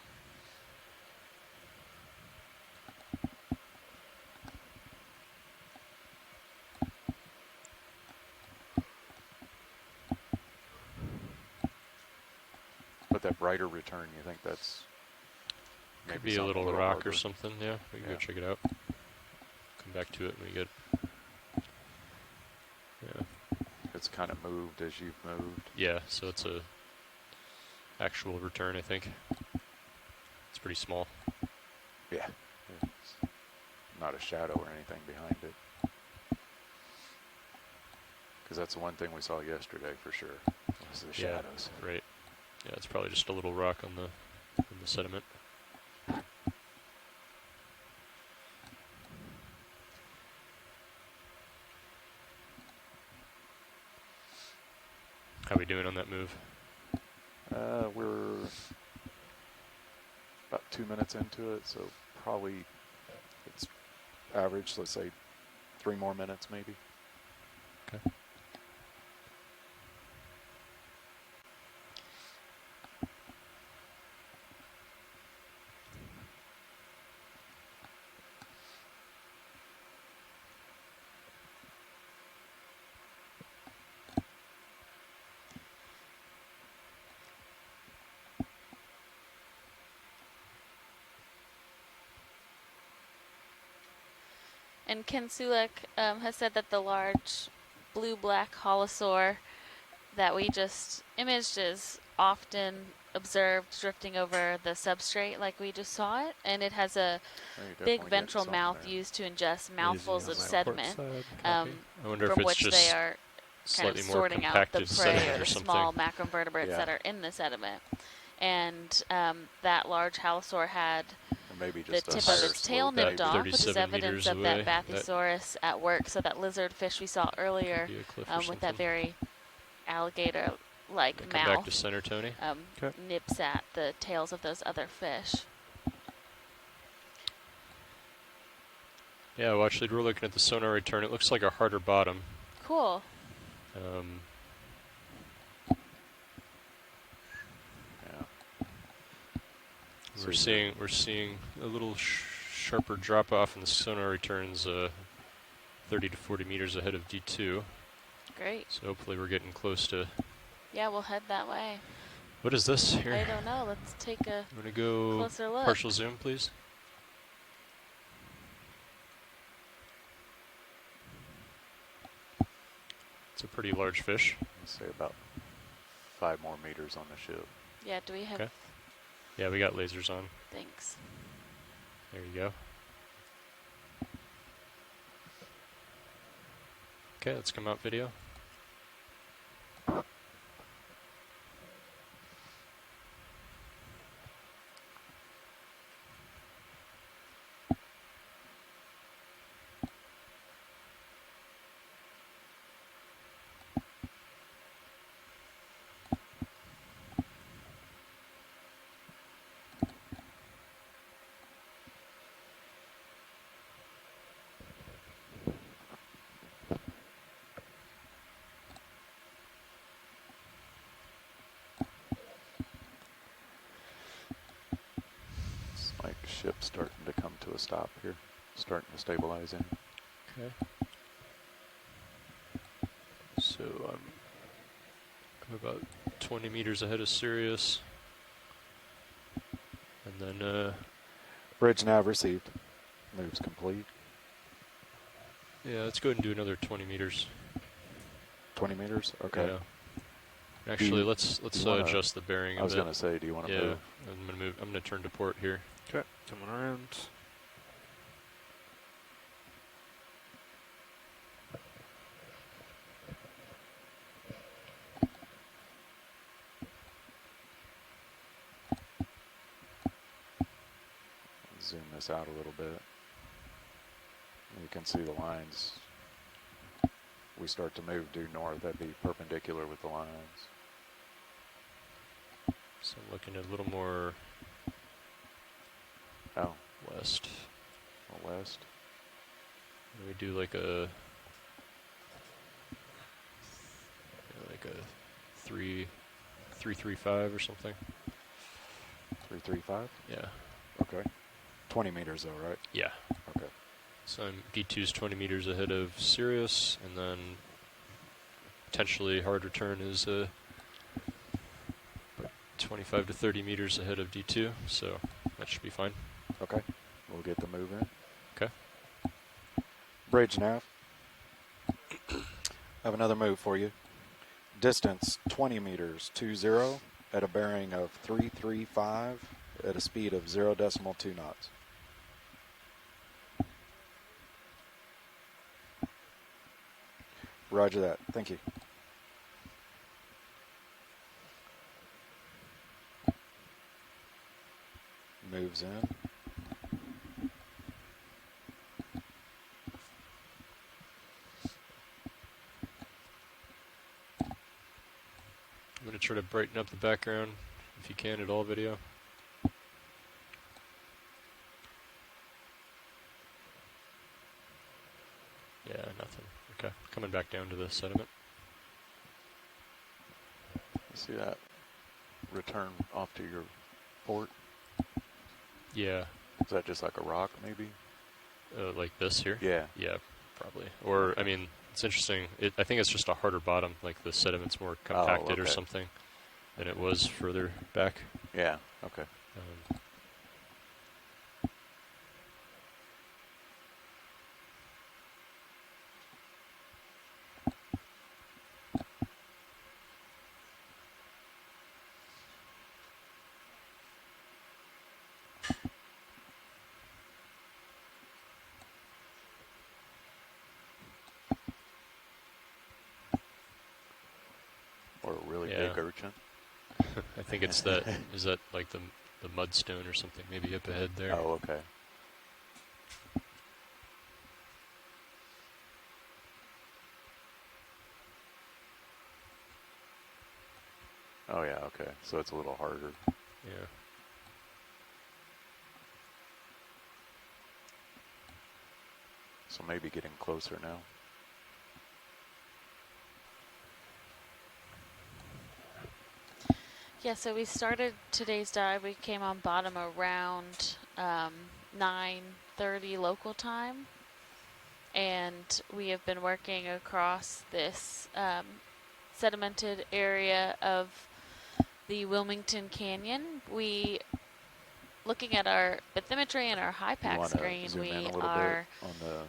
But that brighter return, you think that's Could maybe be a something little rock harder? or something, yeah. We can Yeah. go check it out. Come back to it when we get. Yeah. It's kind of moved as you've moved. Yeah, so it's a actual return, I think. It's pretty small. Yeah. It's not a shadow or anything behind it. Because that's the one thing we saw yesterday for sure, was the Yeah, shadows. right. Yeah, it's probably just a little rock on the sediment. How we doing on that move? We're about 2 minutes into it, so probably it's average, let's say 3 more minutes maybe. Okay. And Ken Sulek has said that the large blue-black holosaur that we just imaged is often observed drifting over the substrate like we just saw it, and it has a big ventral mouth used to ingest mouthfuls of sediment I wonder if from it's which just they are kind slightly of more sorting out the compacted prey sediment or or the something. small macroinvertebrates Yeah. that are in the sediment. And that large halosaur had maybe the just a tip of higher its tail slope, nipped maybe. off, which is 37 evidence meters of that away. That Bathysaurus at work. So that lizardfish we saw earlier could be a cliff or with something. that very Gonna alligator-like come back to mouth center, Tony. Okay. nips at the tails of those other fish. Yeah, well, actually, we're looking at the sonar return. It looks like a harder bottom. Cool. Yeah. We're So you're- seeing a little sharper drop off in the sonar returns, 30 to 40 meters ahead of D2. Great. So hopefully we're getting close to. Yeah, we'll head that way. What is this here? I don't know. Let's take a I'm gonna go closer look. partial zoom, please. It's a pretty large fish. let's say about 5 more meters on the ship. Yeah, do we have... Okay. Yeah, we got lasers on. Thanks. There you go. Okay, let's come out video. It's like ship starting to come to a stop here, starting to stabilize in. Okay. So I'm about 20 meters ahead of Sirius. And then, Bridge nav received. Moves complete. yeah, let's go ahead and do another 20 meters. 20 meters? Okay. Yeah. Actually, you- let's do you wanna- adjust the bearing I a was bit. going to say, do you want to Yeah, move? I'm gonna turn to port here. Okay. Coming around. Zoom this out a little bit. You can see the lines. We start to move due north, that'd be perpendicular with the lines. So I'm looking at a little more Oh, west. west. We do like a 335 or something. 335? Yeah. Okay. 20 meters though, right? Yeah. Okay. So I'm D2's 20 meters ahead of Sirius, and then potentially hard return is 25 to 30 meters ahead of D2, so that should be fine. Okay. We'll get the move in. Okay. Bridge nav. I have another move for you. Distance 20 meters 20 at a bearing of 335 at a speed of 0.2 knots. Roger that. Thank you. Moves in. I'm going to try to brighten up the background if you can at all, video. Yeah, nothing. Okay, coming back down to the sediment. See that return off to your port? Yeah, Is that just like a rock, maybe? like this here? Yeah. Yeah, probably. Or, I mean, it's interesting. I think it's just a harder bottom, like the sediment's more Oh, compacted or okay. something than it was further back. Yeah, okay. Or a really Yeah. big urchin? I think it's that, is that like the the mudstone or something maybe up ahead there. Oh, okay. Oh yeah, okay. So it's a little harder. Yeah. So maybe getting closer now. Yeah, so we started today's dive. We came on bottom around 9:30 local time, and we have been working across this sedimented area of the Wilmington Canyon. Looking at our bathymetry and our high You pack want screen, to zoom in we a little are bit on the.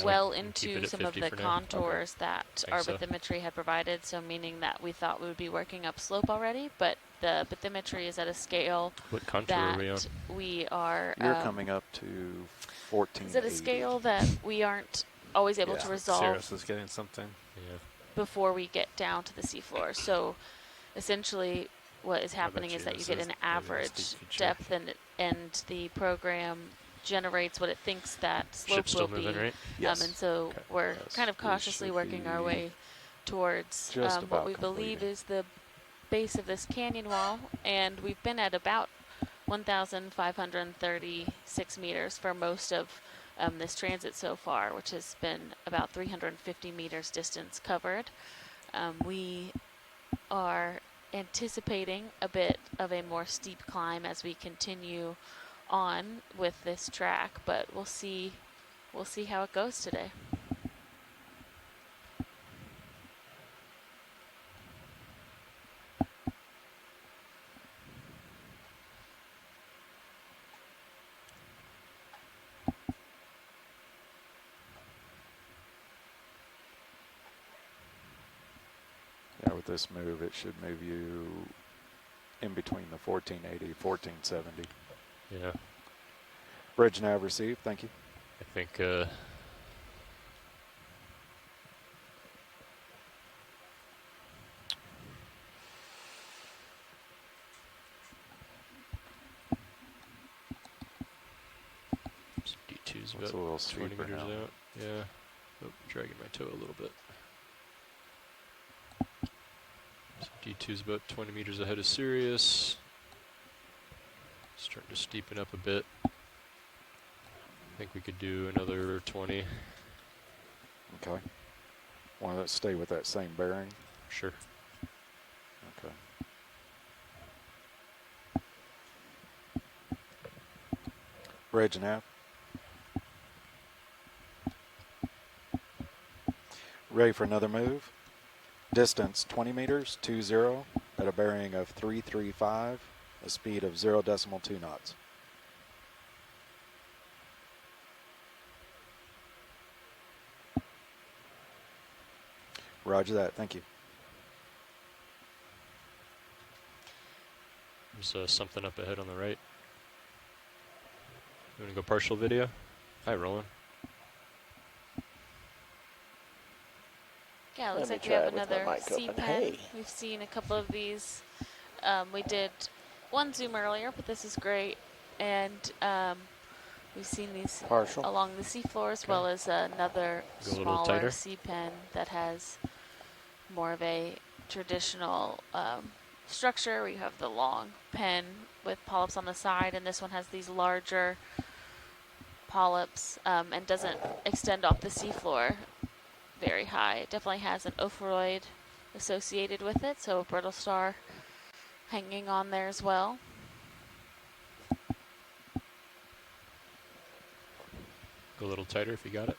well Keep into it at some of 50 the for now. contours that our so. bathymetry had provided, so meaning that we thought we would be working up slope already, but the bathymetry is at a scale What contour are we on? that we are You're coming up to 1480. is at a scale that we aren't always able Yeah. to Sirius resolve is getting something. Yeah. before we get down to the seafloor. So essentially what is happening is that you get an average depth, and the program generates what it thinks that slope Ship's still will moving, be. right? Yes. And so Okay. we're Yes, kind of we cautiously should working our be way towards just what about we believe completing. is the base of this canyon wall, and we've been at about 1,536 meters for most of this transit so far, which has been about 350 meters distance covered. We are anticipating a bit of a more steep climb as we continue on with this track, but we'll see how it goes today. Yeah, with this move, it should move you in between the 1480, 1470. Yeah. Bridge nav received. Thank you. I think D2's It's about a little 20 steeper meters now. out. Yeah. Oh, dragging my toe a little bit. So D2's about 20 meters ahead of Sirius. Starting to steepen up a bit. I think we could do another 20. Okay. Want to stay with that same bearing? Sure. Okay. Bridge nav. Ready for another move. Distance 20 meters, 20, at a bearing of 335, a speed of 0.2 knots. Roger that. Thank you. There's something up ahead on the right. You want to go partial video? Hi, Roland. Yeah, it looks Let like me we have try it with my another mic C open. pen. Hey. We've seen a couple of these. We did one zoom earlier, but this is great. And we've seen these Partial. along the seafloor, as well as another Go a little smaller tighter. C pen that has more of a traditional structure where you have the long pen with polyps on the side, and this one has these larger polyps and doesn't extend off the seafloor very high. It definitely has an ophoroid associated with it, so a brittle star hanging on there as well. Go a little tighter if you got it.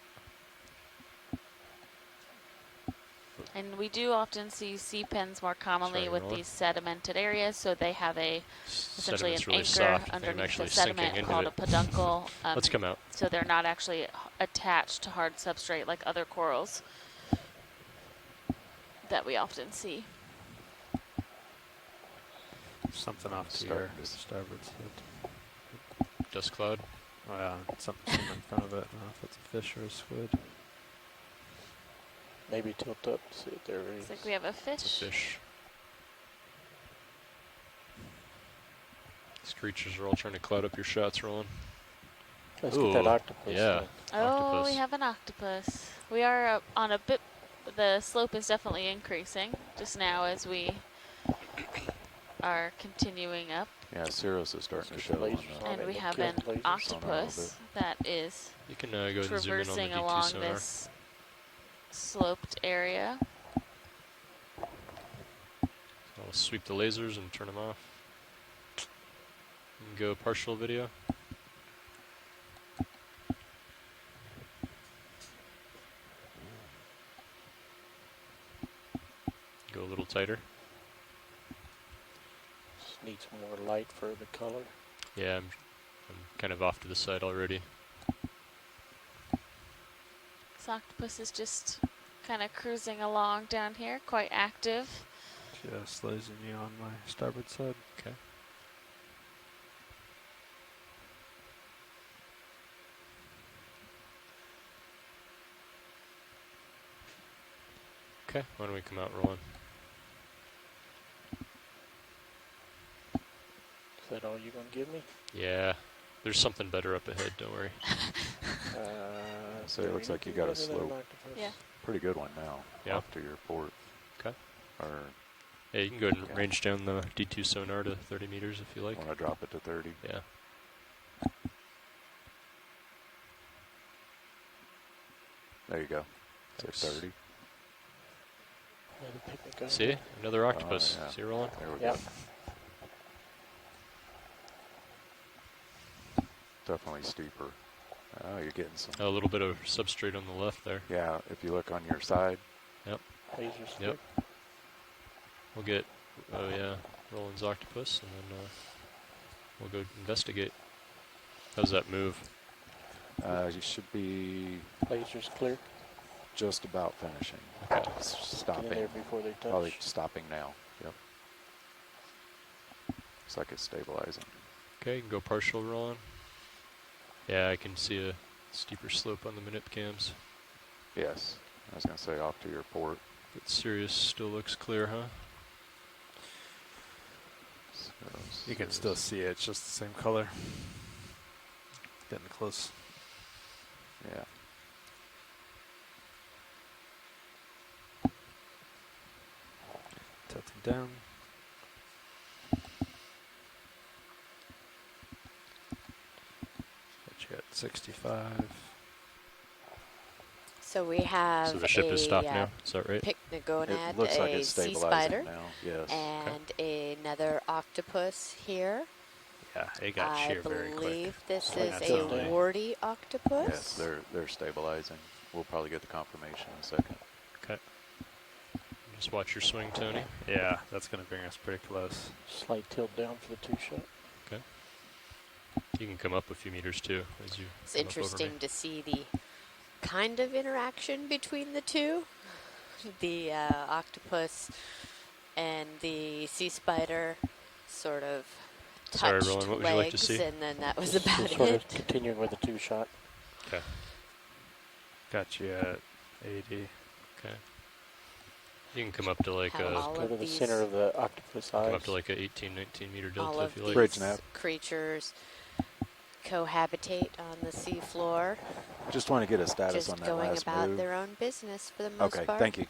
And we do often see sea pens more commonly Sorry, with Noah. these sedimented areas, so they have a essentially an Sediment's really anchor soft. I think I'm underneath the actually sinking sediment into called it. a peduncle. Let's come out. So they're not actually attached to hard substrate like other corals that we often see. Something off to your starboard side. Dust cloud. Oh yeah, something in front of it. I don't know if it's a fish or a squid. Maybe tilt up to see if there is. Looks like we have a fish. It's a fish. These creatures are all trying to cloud up your shots, Roland. Let's get that Ooh, octopus. yeah. Oh, Octopus. we have an octopus. We are on a bit, the slope is definitely increasing just now as we are continuing up. Yeah, Cirrus is starting to Let's show get the on lasers the on And it we and have kill an the lasers. octopus that is You can go ahead and zoom in on the traversing D2 along sonar. this sloped area. I'll sweep the lasers and turn them off. And go partial video. Go a little tighter. Just needs more light for the color. Yeah, I'm kind of off to the side already. This octopus is just kind of cruising along down here, quite active. Just lasing you on my starboard side. Okay. Okay, why don't we come out rolling? Is that all you're going to give me? Yeah, there's something better up ahead, don't worry. So it looks like you got a slope. Yeah. Pretty good one now. Yeah. Off to your port. Okay. Or Yeah, you can go ahead and Okay. range down the D2 sonar to 30 meters if you like. want to drop it to 30. Yeah. There you go. So Thanks. 30. Another picnic over See? there. Another octopus. yeah. See you rolling? There we Yep. go. Definitely steeper. Oh, you're getting some. A little bit of substrate on the left there. Yeah, if you look on your side. Lasers. Yep. We'll get, oh yeah, Roland's octopus, and then we'll go investigate. How's that move? You should be Lasers clear. just about finishing. Okay. Get in Stopping. there before they touch. Probably stopping now. Yep. Looks like it's stabilizing. Okay, you can go partial Roland. Yeah, I can see a steeper slope on the manip cams. Yes. I was going to say off to your port. But Sirius still looks clear, huh? So You can still see it. It's just the same color. Getting close. Yeah. Tilting down. Got you at 65. So we have So the ship is stopped a now, is that right? pycnogonad, It looks like a it's sea stabilizing spider, now. Yes. and another octopus here. Yeah, it got I sheer very quick. believe this Like is that a someday. warty octopus. Yes, they're stabilizing. We'll probably get the confirmation in a second. Okay. Just watch your swing, Tony. Yeah, that's going to bring us pretty close. Slight tilt down for the 2-shot. You can come up a few meters too as you It's come up over interesting me. to see the kind of interaction between the two. The octopus and the sea spider sort of Sorry, touched Roland, what would you like to legs, see? and then that was Just about sort it. of continuing with the 2-shot. Okay. Got you at 80. Okay. You can come up to like Have a all Go of to the these- center of the octopus eyes. come up to like a 18, 19 meter All delta of if you like. these Bridge nav. creatures cohabitate on the sea floor, Just want to get a status just on that going last about move. their own business for the most Okay, part. thank you.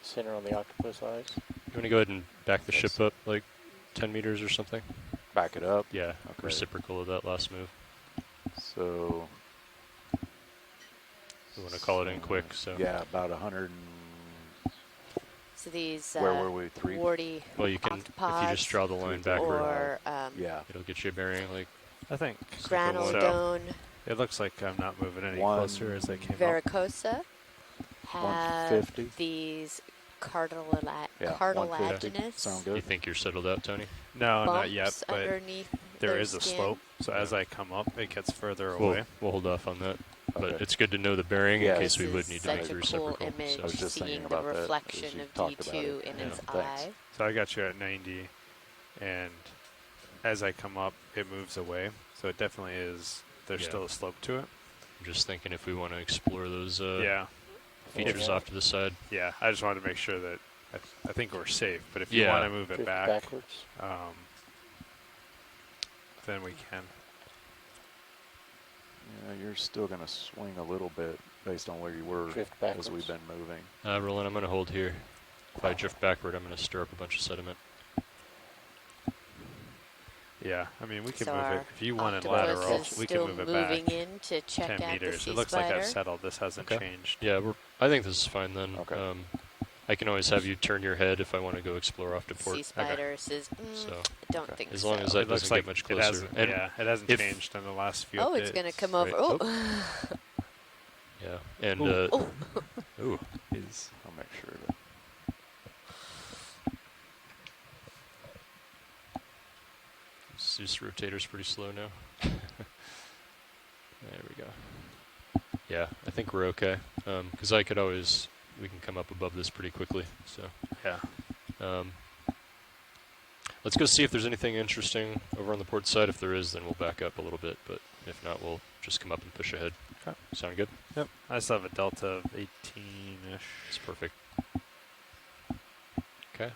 Center on the octopus eyes. You want to go ahead and back the ship up like 10 meters or something? Back it up. Yeah, Okay. reciprocal of that last move. So We want to call it in quick, so. yeah, about 100. So these Where were we? 3. warty Well, you can, if you octopods just draw the line backward, or Yeah. it'll get you a bearing like I think granodone it looks like I'm not moving any One closer as I came up. varicosa have 150. these Yeah, 150. cartilaginous Sound You good? think you're settled out, Tony? No, bumps not yet, but underneath there their is a skin. slope. So as I come up, it gets further We'll, away. we'll hold off on that. But Okay. it's good to know the bearing Yeah. in case This we would is need to such make a the cool reciprocal. image, I was just thinking seeing the about that as reflection you of talked about D2 it. in Yeah. its Thanks. eye. So I got you at 90, and as I come up, it moves away. So it definitely is. There's Yeah. still a slope to it. I'm just thinking if we want to explore those Yeah, features Yeah. off to the side. yeah. I just wanted to make sure that I think we're safe. But if you Yeah. want to move it Drift back, backwards. then we can. Yeah, you're still going to swing a little bit based on where you were Drift as backwards. we've been moving. Roland, I'm going to hold here. If I drift backward, I'm going to stir up a bunch of sediment. Yeah, I mean, we can So move it. our If you wanted octopus lateral, is we can still move it moving back in to check 10 out meters. the It sea looks spider. like I've settled. This hasn't Okay. changed. Yeah, I think this is fine then. Okay. I can always have you turn your head if I want to go explore off to port. Sea spider says, So, I don't think as so. long as that It looks doesn't like get much it closer. hasn't, And yeah, it hasn't if- changed in the last few Oh, updates. it's going to come Right. over. Yeah, and Oh. ooh, I'll make sure that. this rotator's pretty slow now. There we go. Yeah, I think we're okay. Because we can come up above this pretty quickly. So Yeah. let's go see if there's anything interesting over on the port side. If there is, then we'll back up a little bit. But if not, we'll just come up and push ahead. Okay. Sound good? Yep. I still have a delta of 18-ish. It's perfect. Okay.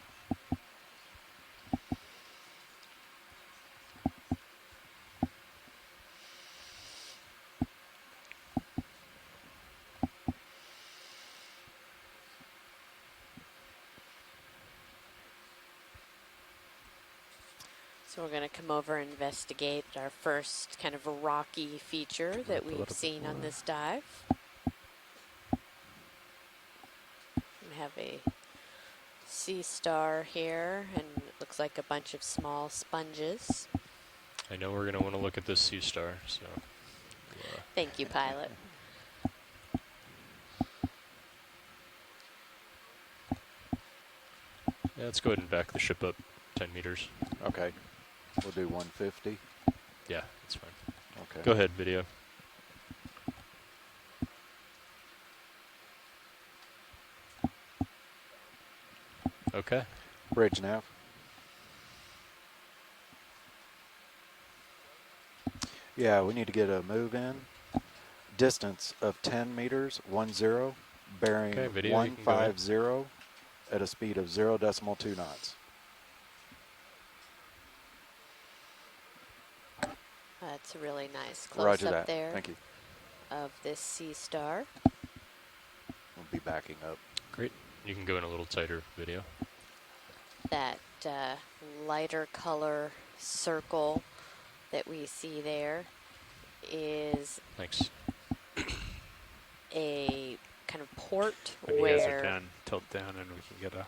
So we're going to come over and investigate our first kind of a rocky feature that pull it we've up seen on more. this dive. We have a sea star here, and it looks like a bunch of small sponges. I know we're going to want to look at this sea star. So Thank you, pilot. yeah, let's go ahead and back the ship up 10 meters. Okay. We'll do 150. Yeah, that's fine. Okay. Go ahead, video. Okay. Bridge nav. Yeah, we need to get a move in. Distance of 10 meters, 10, bearing Okay, video, you can go ahead. 150 at a speed of 0.2 knots. That's a really nice Roger close-up that. there Thank you. of this sea star. We'll be backing up. Great. You can go in a little tighter video. That lighter color circle that we see there is Thanks. a kind of port When you guys are where... done, tilt down and we can get a...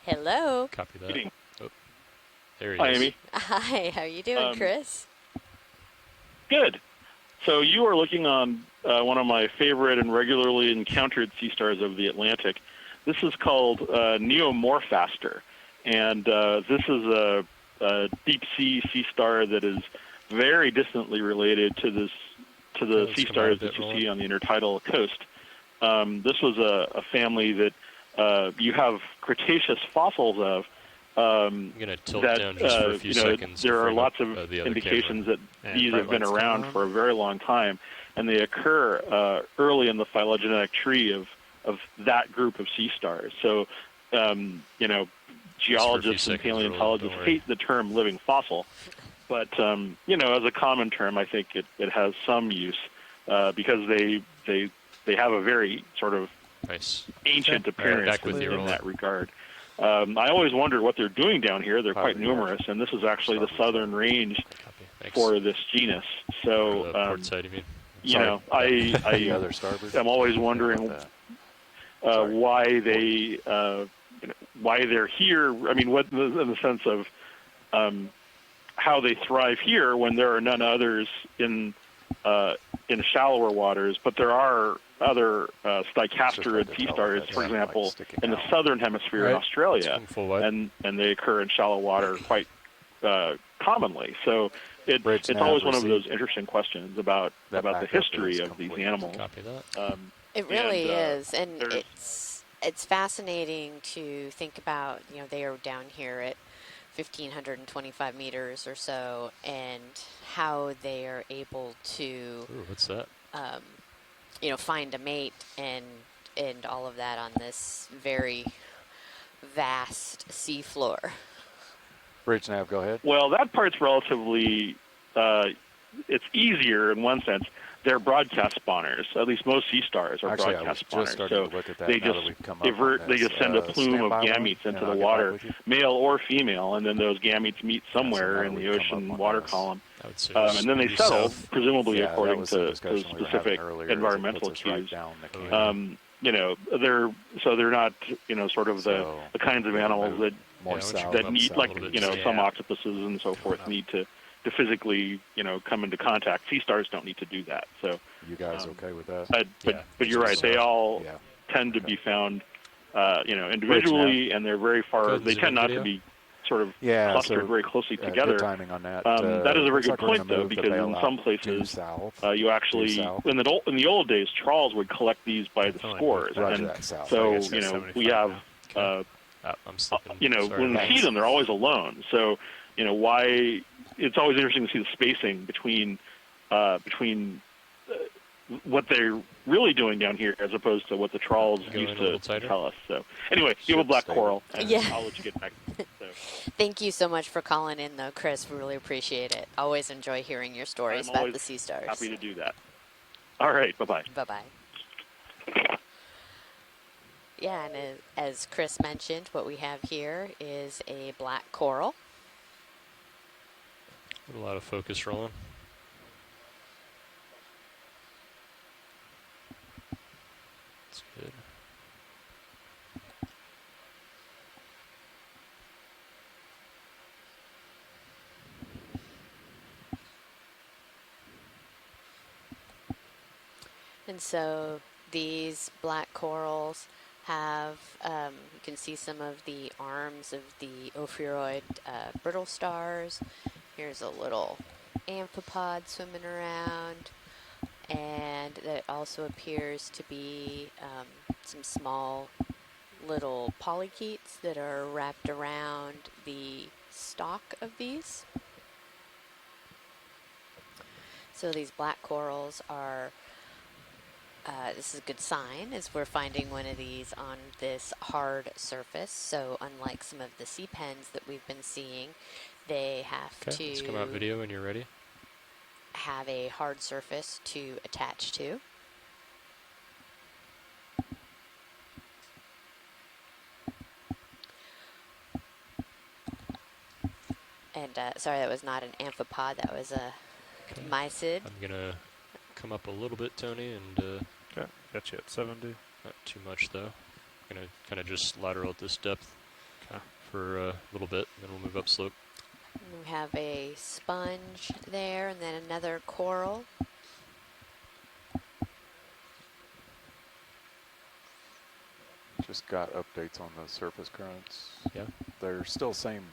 Hello. Copy that. Meeting. Oh, there he Hi, is. Amy. Hi, how you doing, Chris? Good. So you are looking on one of my favorite and regularly encountered sea stars of the Atlantic. This is called Neomorphaster, and this is a deep sea star that is very distantly related to the let's sea come out stars a bit, that you Roland. see on the intertidal coast. This was a family that you have Cretaceous fossils of. I'm going to tilt that, down just for a few seconds. There to are frame lots up, of the other indications camera. that And these bright have been lights come around on. for a very long time, and they occur early in the phylogenetic tree of that group of sea stars. So, geologists and seconds, Roland, paleontologists don't worry. hate the term living fossil, but as a common term, I think it has some use because they have a very sort of Nice. ancient Okay. All right, appearance back with you, in Roland. that regard. I always wondered what they're doing down here. They're quite Probably numerous, and this is actually the southern range Copy. Thanks. for this genus. For So, the port side, you mean? The I other starboard. am always About wondering that. Sorry. why they're here. I mean, what in the sense of how they thrive here when there are none others in shallower waters, but there are other Just sticasterid hard to sea tell stars, what that's for like example, sticking in the out. southern hemisphere in Right. Let's Australia, come full wide. and they occur in shallow water quite commonly. So Bridge it's nav always one of received. those interesting questions about That the backup history is of these complete. animals. Copy that. It really and, is, and there's- it's fascinating to think about. They are down here at 1,525 meters or so, and how they are able to, Ooh, what's that? find a mate and all of that on this very vast seafloor. Bridge nav, go ahead. Well, that part's relatively, it's easier in one sense. They're broadcast spawners. At least most sea stars are Actually, I was broadcast just spawners. starting So to look at that they now just that we've come up divert. on They this. just send a plume Stand of by one, gametes and into the I'll get back water, with you. male or female, and then those gametes meet so somewhere now in that the we've come ocean up on water this. column. I would say And then they maybe settle, south. presumably Yeah, that according was the to discussion we were having specific earlier, is it environmental puts us right cues. down the Oh, canyon. You know, they're not, you know, sort of So, the kinds of we'll animals move that more Yeah, why don't you south. that come up need, south like, a little bit you know, just some Yeah. octopuses and so forth up. need to physically, you know, come into contact. Sea stars don't need to do that. So, You guys okay with that? but Yeah, you're right. so- They all Yeah. tend to Okay. be found, you know, individually, and they're very Go far. ahead and They zoom tend in not video. to be sort of Yeah, clustered so, very closely together. Good timing on that. That is a very looks good like we're point, gonna though, move the because in bailout some due places, south. you actually south. in the old days, trawls would collect these by the Definitely scores, Roger and that, south. so I guess you that's know we 75 have. now. Okay. I'm slipping. You know, Sorry when we about see that. them, they're always alone. So, you know, why? It's always interesting to see the spacing between what they're really doing down here as opposed to what the trawls Go in used a little to tighter. tell us. So, anyway, you have a black stay. coral, and Yeah. I'll let you get back. So, Thank you so much for calling in, though, Chris. We really appreciate it. Always enjoy hearing your stories I'm about always the sea stars. happy to do that. All right, bye-bye. Bye-bye. Yeah, and as Chris mentioned, what we have here is a black coral. A lot of focus rolling. That's good. And so these black corals have, you can see some of the arms of the ophiuroid brittle stars. Here's a little amphipod swimming around. And there also appears to be some small little polychaetes that are wrapped around the stalk of these. So these black corals are, this is a good sign, as we're finding one of these on this hard surface. So unlike some of the sea pens that we've been seeing, they have Okay, let's come out to video when you're ready. have a hard surface to attach to. And sorry, that was not an amphipod, that was a Okay. mysid. I'm gonna come up a little bit, Tony, and Okay, got you at 70. not too much though. I'm gonna kind of just lateral at this depth Okay. for a little bit, and then we'll move up slope. We have a sponge there, and then another coral. Just got updates on the surface currents. Yeah. They're still same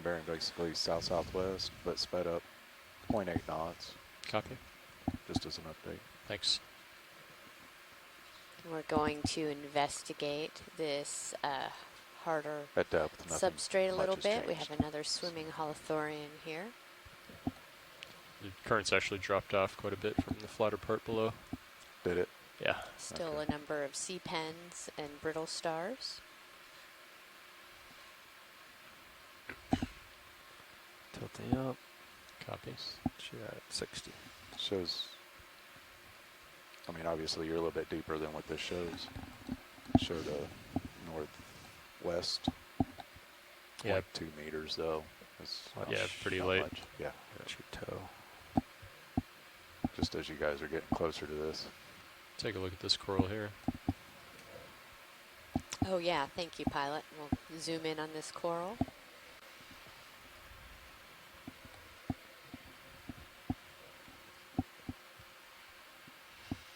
bearing, basically south-southwest, but sped up 0.8 knots, Copy. just as an update. Thanks. We're going to investigate this harder At depth, nothing substrate a much little has bit. We changed. have another swimming holothurian here. The current's actually dropped off quite a bit from the flatter part below. Did it? Yeah. Still Okay. a number of sea pens and brittle stars. Tilting up. Copies. She at 60. Shows, I mean, obviously you're a little bit deeper than what this shows. Showed northwest, Yeah. 0.2 meters though. That's Yeah, not pretty light. much. Yeah, Got your toe. just as you guys are getting closer to this. Take a look at this coral here. Oh yeah, thank you, pilot. We'll zoom in on this coral.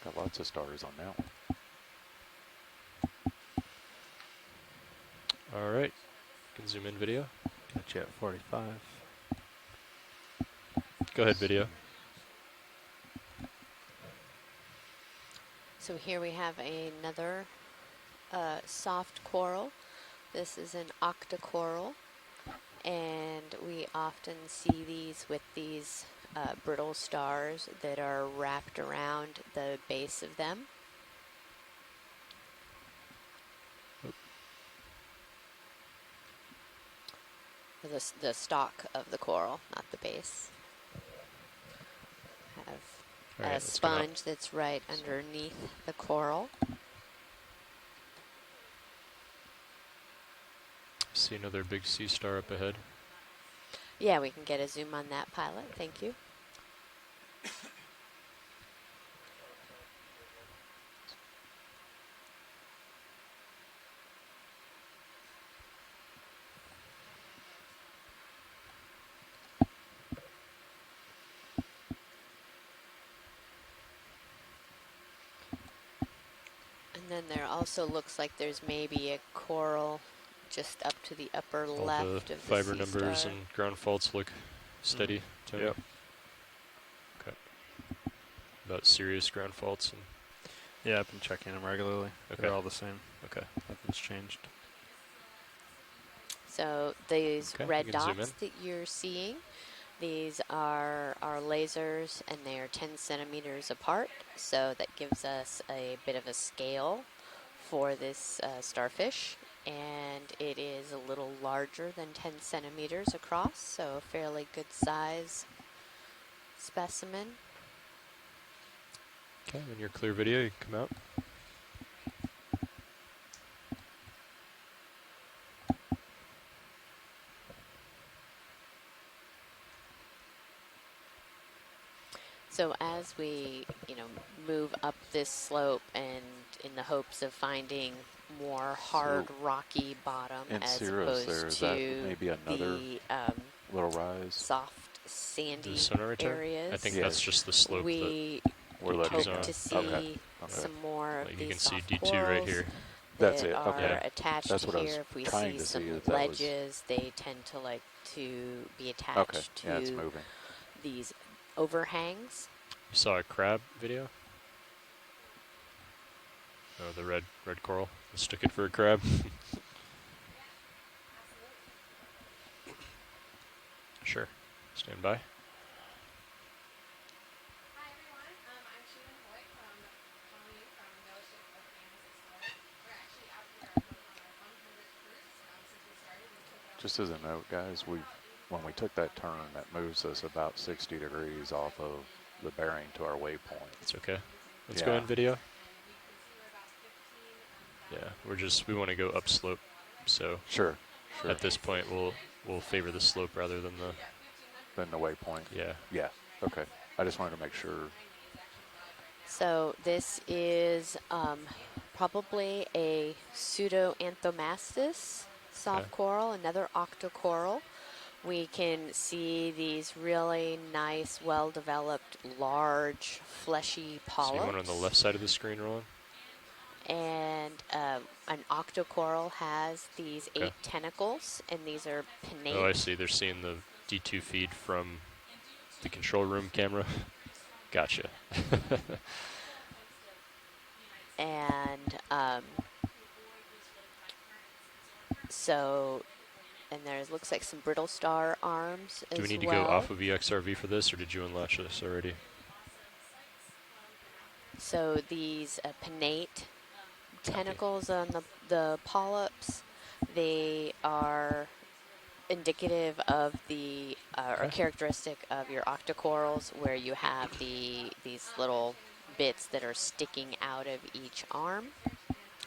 Got lots of stars on that one. All right. Can zoom in video. Got you at 45. Go ahead, video. So here we have another soft coral. This is an octocoral, and we often see these with these brittle stars that are wrapped around the base of them. The stalk of the coral, not the base. Have All right, a let's come out. sponge that's right underneath the coral. See another big sea star up ahead. Yeah, we can get a zoom on that pilot. Thank you. And then there also looks like there's maybe a coral just up to the upper All left the of the fiber sea numbers star. and ground faults look steady. Tony? Yep. Okay. About serious ground faults and Yeah, I've been checking them regularly. Okay. They're all the same. okay. Nothing's changed. So these Okay, red we can zoom dots in. that you're seeing, these are our lasers, and they are 10 centimeters apart. So that gives us a bit of a scale for this starfish. And it is a little larger than 10 centimeters across, so a fairly good size specimen. Okay, when you're clear video, you can come out. So as we, move up this slope and in the hopes of finding more hard, rocky bottom in as Cirrus opposed there, is to that maybe another the little rise? soft, The sandy sonar return? areas, I think Yeah. that's just the slope we We're D2's looking on. hope to at. see Okay. some more of like you these can see soft D2 corals right here. That's that it, are okay. attached That's what I was here. If we trying see to some see if that was- ledges, they tend to like to be attached Okay, yeah, it's to moving. these overhangs. You saw a crab video? Oh, the red coral. Mistook it for a crab. Sure. Stand by. Hi everyone, I'm Sheena Hoyt calling you from Fellowship Okeanos Explorer. We're actually out here on our 100th cruise since we started. We took it Just as a note, guys, when we took that turn, that moves us about 60 degrees off of the bearing to our waypoint. It's okay. Let's go Yeah. in video. and we can see we're about 15. Yeah, we want to go upslope. So Sure, sure. at this point, we'll favor the slope rather than the Then the waypoint. yeah. Yeah. Okay. I just wanted to make sure. So this is probably a pseudo-anthomastus soft Okay. coral, another octocoral. We can see these really nice, well-developed, large, fleshy polyps. See one on the left side of the screen rolling. And an octocoral has these Okay. 8 tentacles, and these are pinnate. Oh, I see. They're seeing the D2 feed from the control room camera. Gotcha. And and there looks like some brittle star arms as well. Do we need to go off of EXRV for this, or did you unlatch this already? So these pinnate tentacles on the polyps, they are indicative of the or Okay. characteristic of your octocorals, where you have these little bits that are sticking out of each arm.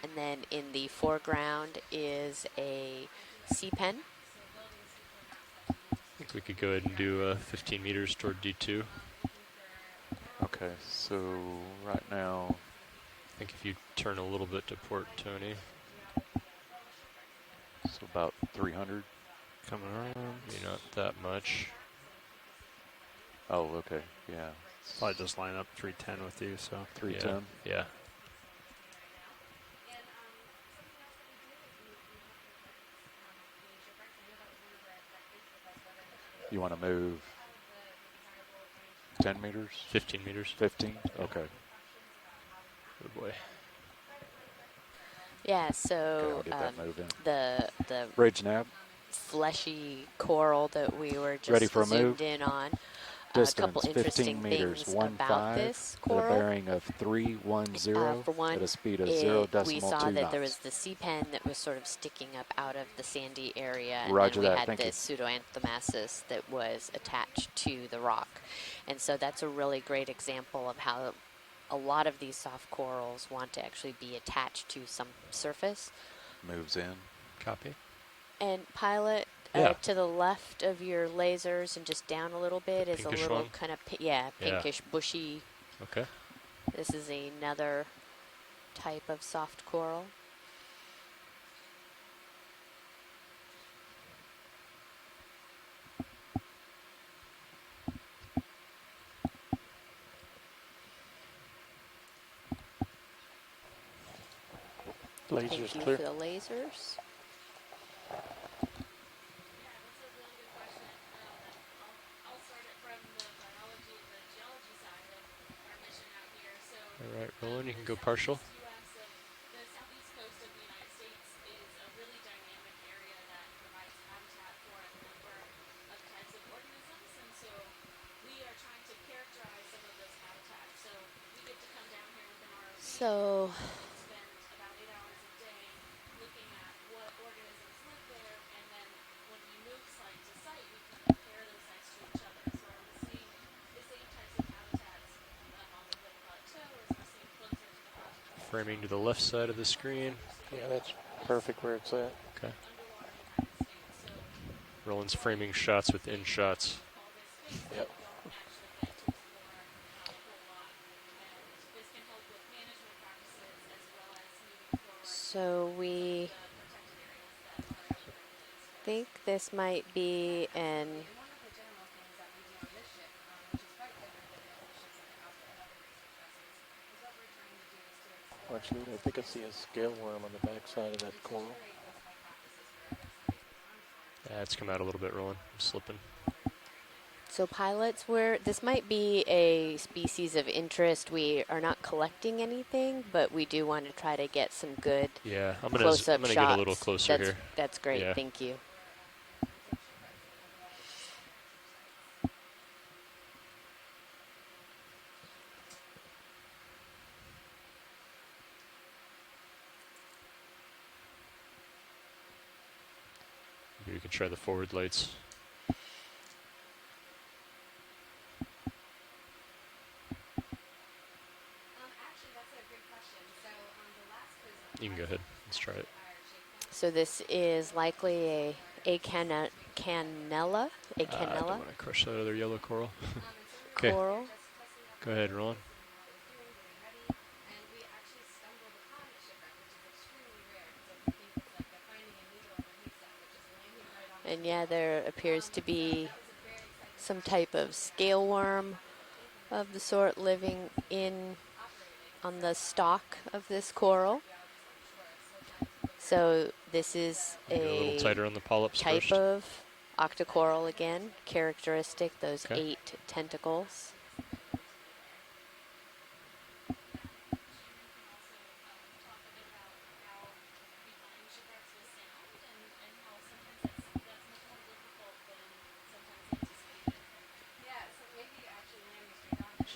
And then in the foreground is a sea pen. I think we could go ahead and do 15 meters toward D2. Okay. So right now, I think if you turn a little bit to port, Tony. so about 300. Coming around. Maybe not that much. Oh, okay. Yeah. Probably just line up 310 with you, so. 310. Yeah. You want to move 10 meters? 15 meters. 15? Okay. Oh boy. Yeah, Okay, so I'll get that move in. the Bridge nav. fleshy coral that we were just Ready for a zoomed move? in on. a couple Distance 15 interesting meters, things 1 about 5 this at a coral. bearing of 310 For one, at a speed of 0 we decimal saw 2 that there was knots. the sea pen that was sort of sticking up out of the sandy area, and Roger then we that, had thank you. this pseudoanthomasis that was attached to the rock. And so that's a really great example of how a lot of these soft corals want to actually be attached to some surface. Moves in. Copy. And Pilot, Yeah. to the left of your lasers and just down a little bit is a pinkish little one? kind of, pinkish, bushy. Okay. This is another type of soft coral. Lasers Thank you clear. for the lasers. All right, Roland, you can go partial. So Framing to the left side of the screen. Yeah, that's perfect where it's at. Okay. Roland's framing shots within shots. Yep. So we think this might be an Actually, I think I see a scale worm on the back side of that coral. Yeah, it's come out a little bit, Roland. I'm slipping. So pilots, this might be a species of interest. We are not collecting anything, but we do want to try to get some good Yeah, I'm close-up gonna shots. get a little closer here. That's great. Yeah. Thank you. Maybe we can try the forward lights. You can go ahead. Let's try it. So this is likely a cannella, I don't want to crush that other yellow coral. Okay, coral. go ahead, Roland. And yeah, there appears to be some type of scale worm of the sort living on the stalk of this coral. So this is Get a little tighter on the polyps type first. of octocoral again, characteristic, those Okay. 8 tentacles.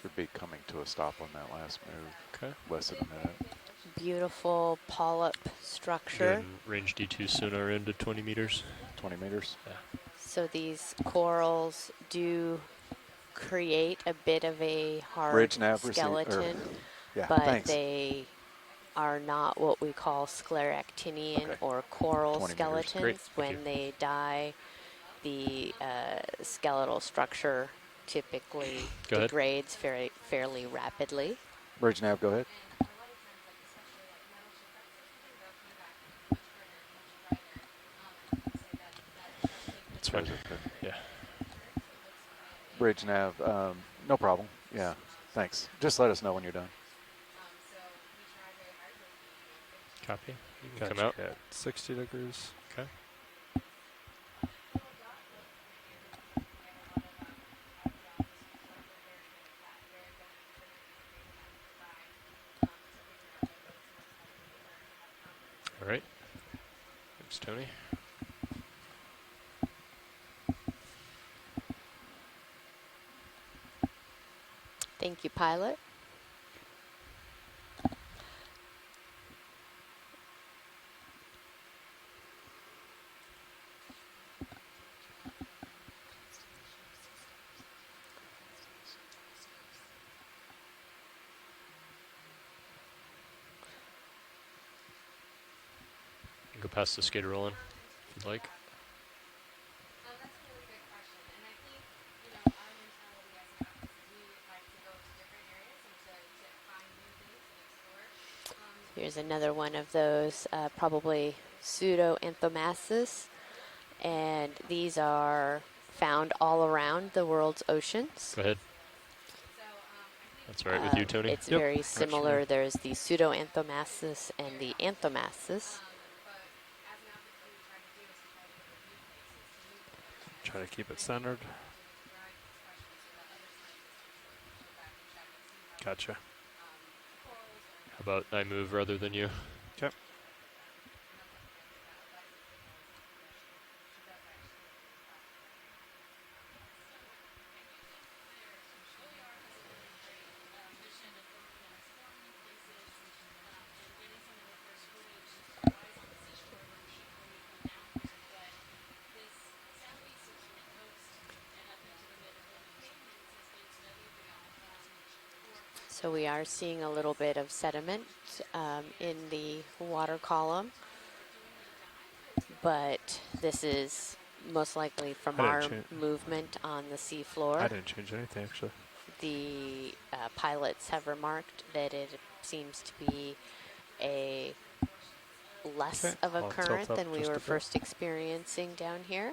Should be coming to a stop on that last move. Okay. Less than a minute. Beautiful polyp Good. structure. And range D2 sonar into 20 meters. 20 meters. Yeah. So these corals do create a bit of a hard Bridge nav receive- skeleton, Yeah, but thanks. they are not what we call scleractinian Okay. or coral 20 meters. skeletons. Great, thank When you. they die, the skeletal structure typically Go ahead. degrades fairly rapidly. Bridge nav, go ahead. It's fine. Yeah. Bridge nav, no problem. Yeah, thanks. Just let us know when you're done. Copy. You can come out. At 60 degrees. Okay. All right. Thanks, Tony. Thank you, pilot. You can go past the skater rolling if you'd like. That's a really good question, and I think our mentality as an office is we like to go to different areas and to find new things and explore. Here's another one of those, probably pseudo-anthomassus, and these are found all around the world's oceans. Go ahead. So I think That's all right with you, Tony? It's Yep, very works for me. similar. There's the pseudo-anthomassus and the anthomassus. but as an office, what we try to do is to try to go to new places, to meet with other scientists. Try to keep it centered. To drive these questions so that other scientists can sort of go back and check and see how Gotcha. corals or How about I move rather than you? Okay. So we are seeing a little bit of sediment in the water column, but this is most likely from I didn't our change- movement on the seafloor. I didn't change anything actually. The pilots have remarked that it seems to be a less Okay, of a I'll tilt current up than we just a were bit. first experiencing down here.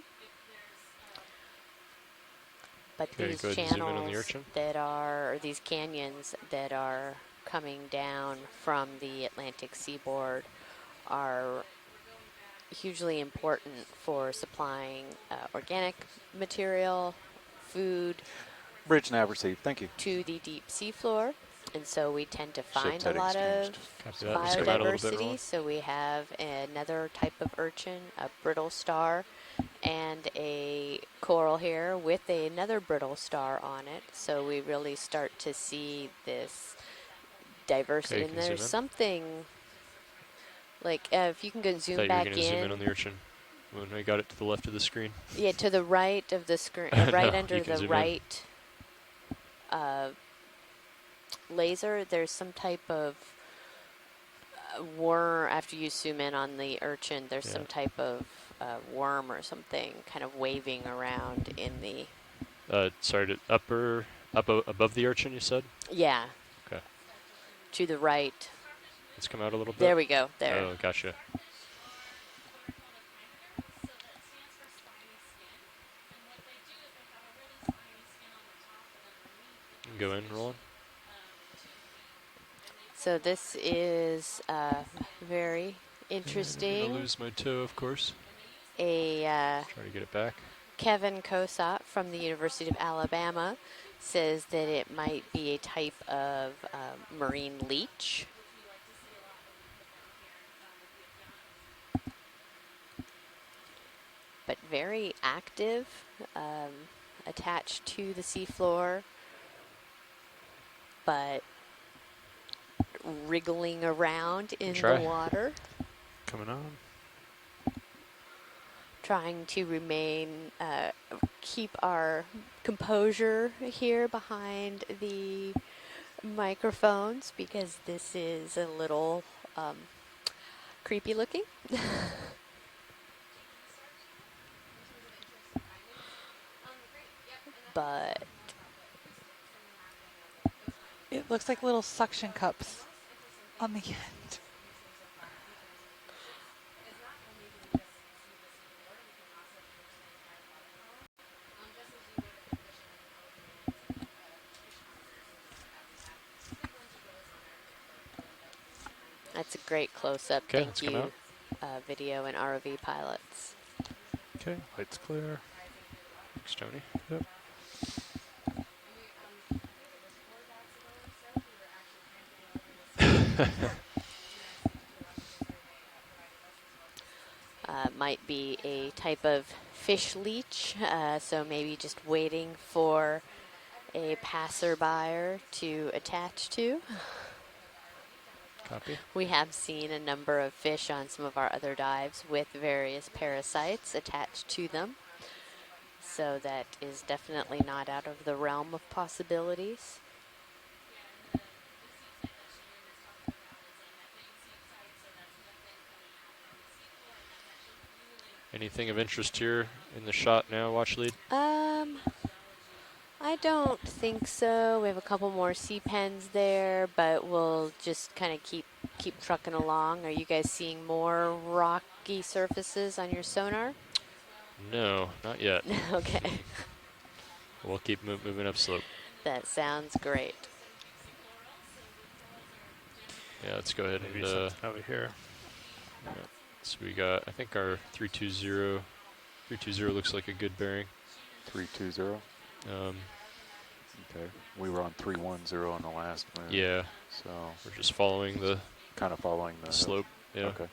But Okay, these go ahead and zoom in on the channels urchin. that are, or these canyons that are coming down from the Atlantic seaboard are hugely important for supplying organic material, food Bridge nav received. Thank you. to the deep sea floor. And so we tend to Ship find a headings lot of changed. Copy that. Just come out a little bit, biodiversity. Roland. So we have another type of urchin, a brittle star, and a coral here with another brittle star on it. So we really start to see this diversity. Okay, you And can zoom there's in. something like if you can go I zoom thought you were back going to zoom in on the urchin when I got it to the left of the screen. Yeah, to the right of the screen, No, right you under can the zoom in. right laser, there's some type of worm. After you zoom in on the urchin, there's some Yeah. type of worm or something kind of waving around in the. Sorry, above the urchin, you said? Yeah. Okay. To the right. Let's come out a little bit. There we go. There. Oh, gotcha. You can go in, Roland. So this is very I'm interesting. gonna lose my toe, of course. A Try to get it back. Kevin Kosat from the University of Alabama says that it might be a type of marine leech. But very active, attached to the seafloor, but wriggling around in the Try. water, Coming on. trying to remain, keep our composure here behind the microphones because this is a little creepy looking. But It looks like little suction cups on the end. that's a great close-up. Okay, let's Thank come you, out. video and ROV pilots. Okay, lights clear. Thanks, Tony. Yep. Might be a type of fish leech, so maybe just waiting for a passerby to attach to. Copy. We have seen a number of fish on some of our other dives with various parasites attached to them. So that is definitely not out of the realm of possibilities. Anything of interest here in the shot now, watch lead? I don't think so. We have a couple more sea pens there, but we'll just kind of keep trucking along. Are you guys seeing more rocky surfaces on your sonar? No, not yet. Okay. We'll keep moving upslope. That sounds great. Yeah, let's go ahead Maybe and something over here. yeah. So we got, I think our 320 looks like a good bearing. 320. Okay. We were on 310 on the last move. Yeah. So we're just following the kind of following the slope. Yeah. Okay.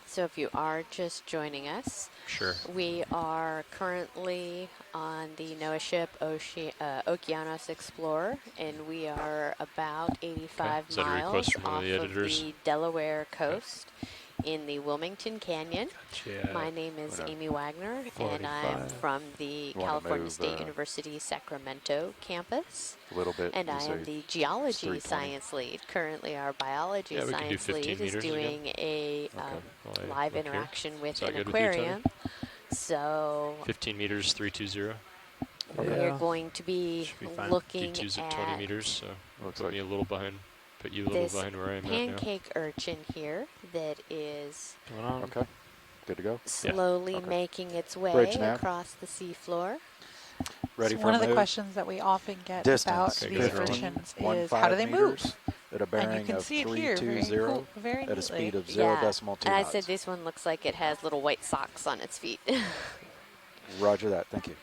So if you are just joining us, Sure. we are currently on the NOAA ship Okeanos Explorer, and we are about 85 Is that a miles request from one off of the editors? the Delaware coast in the Wilmington Canyon. Gotcha. My name is Whatever. Amy Wagner, and I'm 45. from the Wanna California move, State University Sacramento campus. A little bit. And you I am say the geology 320. science lead. Currently, our biology Yeah, we can do science 15 lead is meters again. doing a While I live look here. interaction with Is that an good with you, Tony? aquarium. So 15 meters, 320. we're going to be Should be fine. looking D2's at 20 at meters, so Looks put like me a little behind. Put you a little this behind where I am at now. pancake urchin here that is Going on. Okay. Good to go. slowly Okay. making its way Bridge nav. across the seafloor. Ready So for one a of the move? questions that we often get Distance, about Okay, these go ahead. urchins 15.15 is how do they move? meters At a And you bearing can of see it here very, 320 cool, very at a speed neatly. of 0.2 and I knots. said this one looks like it has little white socks on its feet. Roger that. Thank you.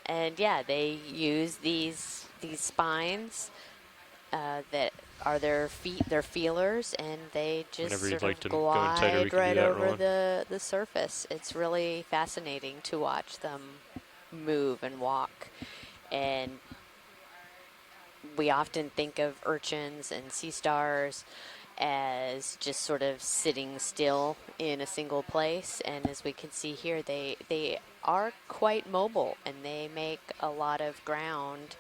And yeah, they use these spines that are their feet, their feelers, and they just Whenever you'd sort like of to go in tighter, we glide can do right that, over Roland. the surface. It's really fascinating to watch them move and walk. And we often think of urchins and sea stars as just sort of sitting still in a single place, and as we can see here, they are quite mobile, and they make a lot of ground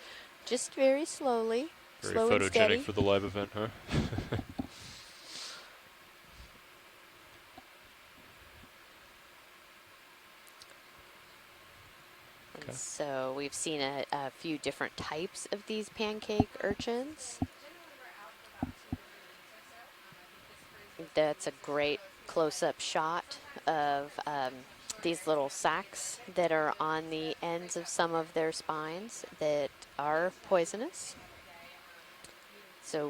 just very slowly, Very slow and steady. photogenic for the live event, huh? And so we've seen a few different types of these pancake urchins. That's a great close-up shot of these little sacs that are on the ends of some of their spines that are poisonous. So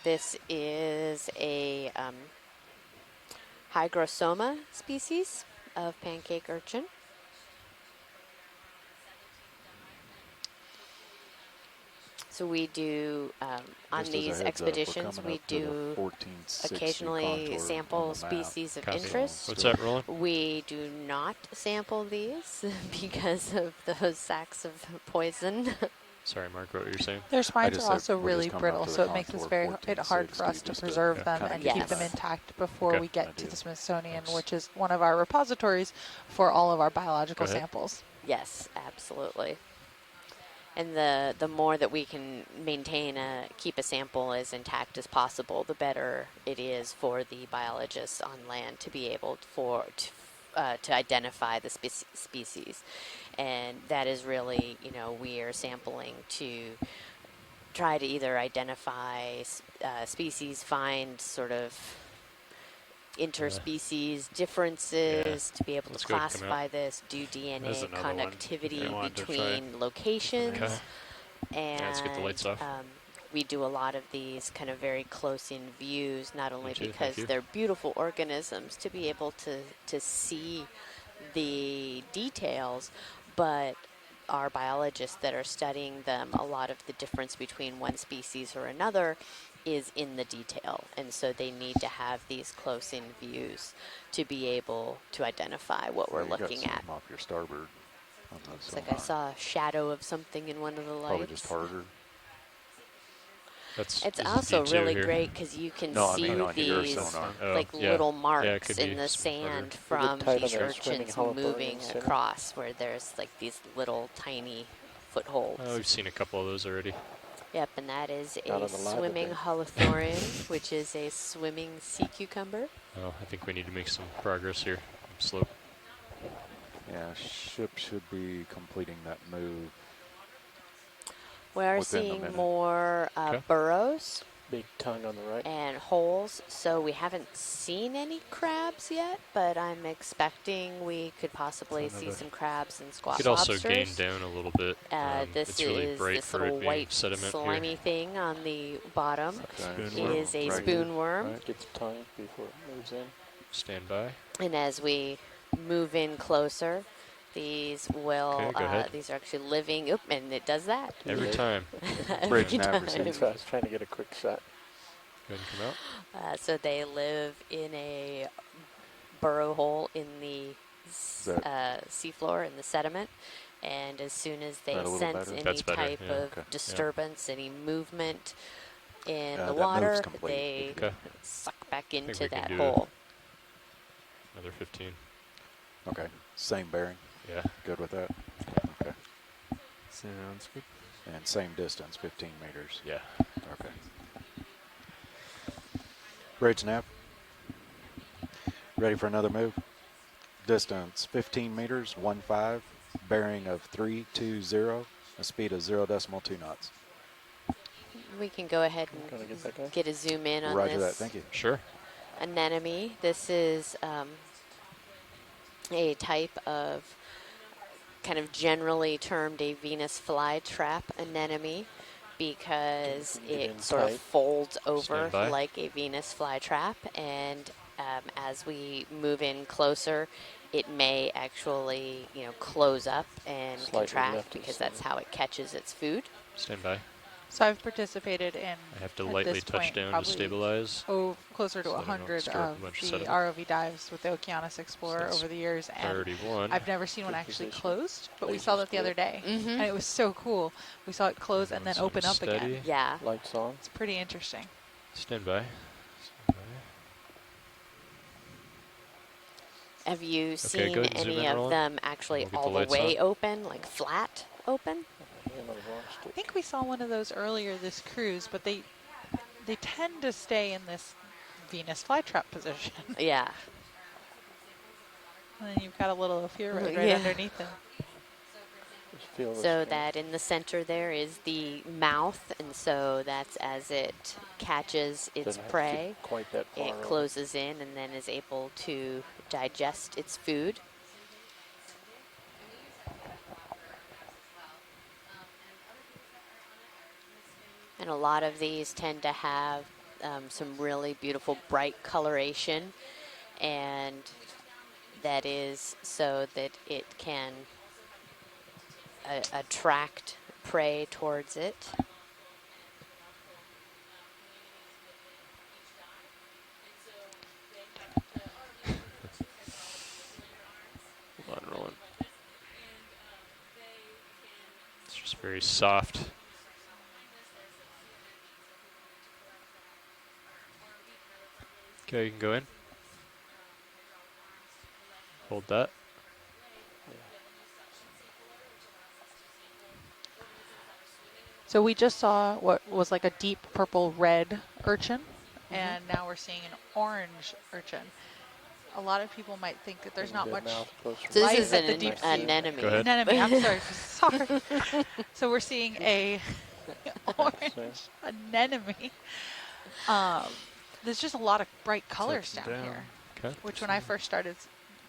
this is a hygrosoma species of pancake urchin. So we do, on Just as a these heads up, we're expeditions, coming we up to the do 1460 occasionally contour sample on the map. species of Copy. interest. What's that, Roland? We do not sample these because of those sacs of poison. Sorry, Mark, what were you saying? Their spines just are said also we're really just coming brittle, up to the so it makes contour it very hard for us 1460 to just to preserve them kinda and get keep them Yes. intact before Okay. we get to Idea. the Smithsonian, Thanks. which is one of our repositories for all of our biological Go ahead. samples. Yes, absolutely. And the more that we can maintain keep a sample as intact as possible, the better it is for the biologists on land to be able to identify the species. And that is really, we are sampling to try to either identify species, find sort of interspecies differences, to be able That's to good. Come out. classify this, do There's DNA another one. connectivity I wanted to try. between locations. Okay. And let's get the lights off. We do a lot of these kind of very close-in views, not only too, thank because you. they're beautiful organisms to be able to see the details, but our biologists that are studying them, a lot of the difference between one species or another is in the detail, and so they need to have these close-in views to be able to identify what we're You got looking some at. off your starboard. Looks like I saw a shadow of something in one of the lights. Probably just harder. That's It's this is also D2 really here. great because you can No, I see mean on your these sonar. Oh, like yeah. little Yeah, it marks could in be the some harder. sand Is it from tight on these the swimming urchins hollow burn moving in the center? across, where there's like these little tiny footholds. Oh, we've seen a couple of those already. Yep, and that is Out a on the live swimming event. holothorian, which is a swimming sea cucumber. Oh, I think we need to make some progress here. Slope. Yeah, ship should be completing that move. We're Within the seeing minute. more Okay. burrows Big tongue on the right. and holes, so we haven't seen any crabs yet, but I'm expecting we could possibly see some crabs and You squat could also lobsters. gain down a little bit. This it's really is bright this for little it being white sediment slimy here. thing on the bottom. Okay. Is a Right. spoon worm. Right. Get the tongue before it moves in. Stand by. And as we move in closer, these will, Okay, go ahead. these are actually living, oop, and it does that. Every time. Every Bridge nav time. received. So I was trying to get a quick shot. Go ahead and come out. So they live in a burrow hole in the seafloor, in the sediment. And as soon as they That a little sense better? any That's better, type yeah. of Okay. disturbance, any movement in the that water, move's complete. they Okay. suck back think into we can that do hole. Another 15. Okay. Same bearing. Yeah. Good with that? Okay. Sounds good. And same distance, 15 meters. Yeah. Okay. Bridge nav. Ready for another move? Distance 15 meters, 1.5, bearing of 320, a speed of 0.2 knots. We can go ahead Gonna and get that guy? get a zoom in on Roger that. this Thank you. Sure. anemone. This is a type of kind of generally termed a Venus flytrap anemone because Get in it sort of tight. folds over Stand by. like a Venus flytrap, and as we move in closer, it may actually, close up and Slightly contract left of because center. that's how it catches its food. Stand by. So I've participated in, I have to at lightly this touch point, down to probably stabilize. closer to so that I don't 100 stir up a of bunch of the sediment. ROV dives with the Okeanos Explorer that's over the years, and 31. I've never seen one Good actually position. closed, but we Laser saw that the square. other day, Mm-hmm. and it was so cool. We saw it close and then Going open up steady. again. Yeah. Lights on. It's pretty interesting. Stand by. Have you seen go ahead and zoom any in, of Roland. them actually We'll get all the the lights way on. open, like flat open? Hand on the wrong I stick. think we saw one of those earlier this cruise, but they tend to stay in this Venus flytrap position. Yeah. And then you've got a little ophiuroid right Yeah. underneath it. Just feel this So thing. that in the center there is the mouth, and so that's as it catches its Doesn't have to prey, get quite that far it over. closes in and then is able to digest its food. And a lot of these tend to have some really beautiful bright coloration, and that is so that it can attract prey towards it. Hold on, Roland. It's just very soft. Okay, you can go in. Hold that. So we just saw what was like a deep purple red urchin, and now we're seeing an orange urchin. A lot of people might think that there's not Big much mouth, close So this life is at the an deep sea. anemone. Go ahead. Anemone, I'm sorry. So we're seeing a orange anemone. There's just a lot of bright colors Touch down down. here, Okay. which when I first started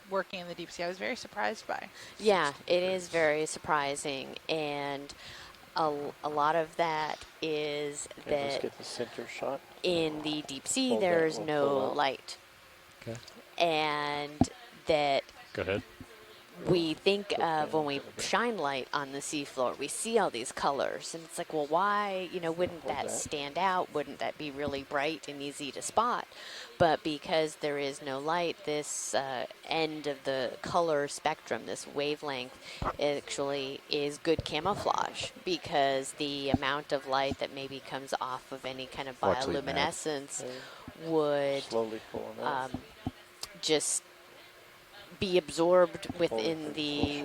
working in the deep sea, I was very surprised by. Yeah, it is very surprising, and a lot of that is Okay, let's that get the center shot. in the deep sea Hold that, there's we'll no pull out. light, Okay. and that Go ahead. we think of when we shine light on the seafloor, we see all these colors, and it's like, well, why, wouldn't that stand out? Wouldn't that be really bright and easy to spot? But because there is no light, this end of the color spectrum, this wavelength, actually is good camouflage, because the amount of light that maybe comes off of any kind of Watch lead nav. bioluminescence would Slowly pulling out. just be absorbed within the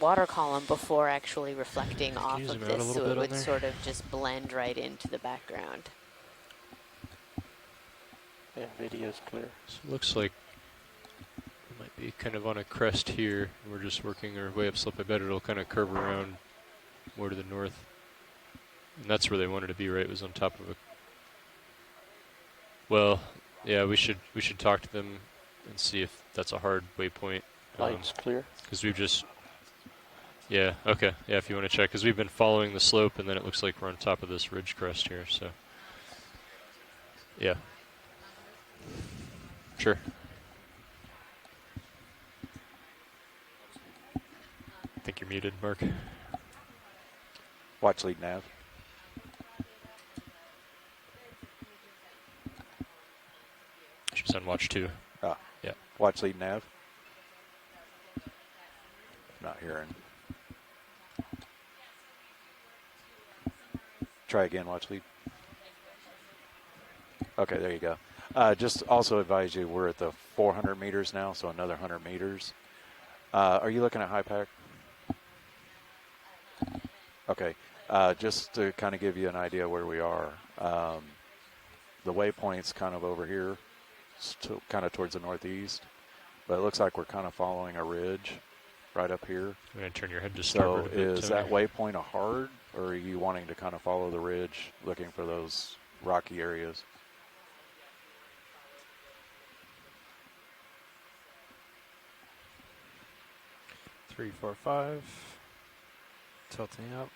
water column before actually reflecting off you of zoom out a this, little so bit it on would there? sort of just blend right into the background. Yeah, video's clear. So it looks like we might be kind of on a crest here, and we're just working our way upslope. I bet it'll kind of curve around more to the north. And that's where they wanted to be, right? It was on top of a... Well, yeah, we should talk to them and see if that's a hard waypoint. Lights clear. Because we've just... Yeah, okay. Yeah, if you want to check. Because we've been following the slope, and then it looks like we're on top of this ridge crest here, so... Yeah. Sure. I think you're muted, Mark. Watch lead nav. She's on watch 2. Ah. Yeah. Watch lead nav. Not hearing. Try again, watch lead. Okay, there you go. Just also advise you, we're at the 400 meters now, so another 100 meters. Are you looking at high pack? Okay, just to kind of give you an idea where we are. The waypoint's kind of over here, kind of towards the northeast, but it looks like we're kind of following a ridge right up here. I'm going to turn your head to So starboard a bit, is that waypoint a hard, or are you wanting to kind of follow the ridge, looking for those rocky areas? Three, 4, 5. Tilting up.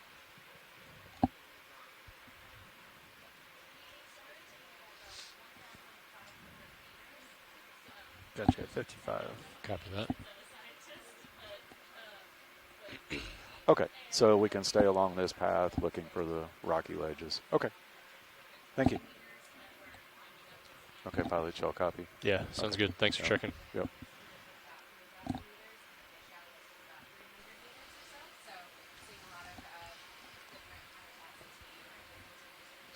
Gotcha at 55. Copy that. Okay, so we can stay along this path looking for the rocky ledges. Okay, thank you. Okay, pilot shell copy. Yeah, sounds Okay. good. Thanks for checking. Yep.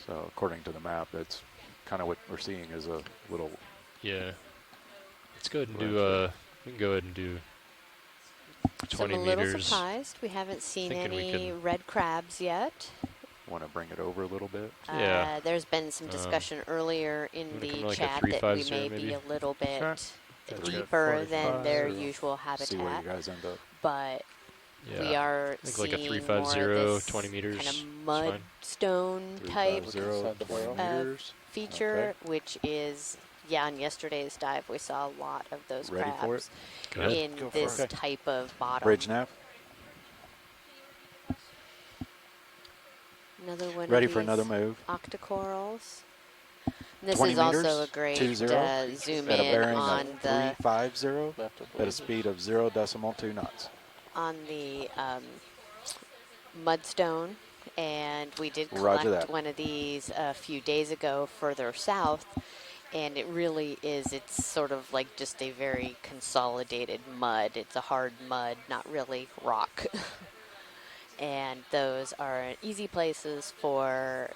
So according to the map, that's kind of what we're seeing is a little... Yeah. Let's go ahead and Right, do, sure. we can go ahead and do So 20 I'm a little meters. surprised we haven't seen Thinking we any can- red crabs yet. Want to bring it over a little bit? Yeah. There's been some discussion earlier in wanna the come to like a chat that we 350 may be maybe? a little bit Sure. Gotcha. deeper than 45. their usual See where habitat, you guys end up. but Yeah. we are I think like a seeing 350, more of this 20 meters. kind is of fine. mudstone type 350, Inside the 20 barrel. meters. feature, which is, yeah, on yesterday's dive we saw a lot of those Ready for crabs it? Go ahead. in Go for this it. type of bottom. Bridge nav. Another one Ready of for these another move. octocorals. This 20 is also meters, a great 20, zoom at a in bearing on of the 350 Left of at a lead. speed of 0.2 knots. mudstone, and we did Roger collect that. one of these a few days ago further south, and it really is, it's sort of like just a very consolidated mud. It's a hard mud, not really rock. And those are easy places for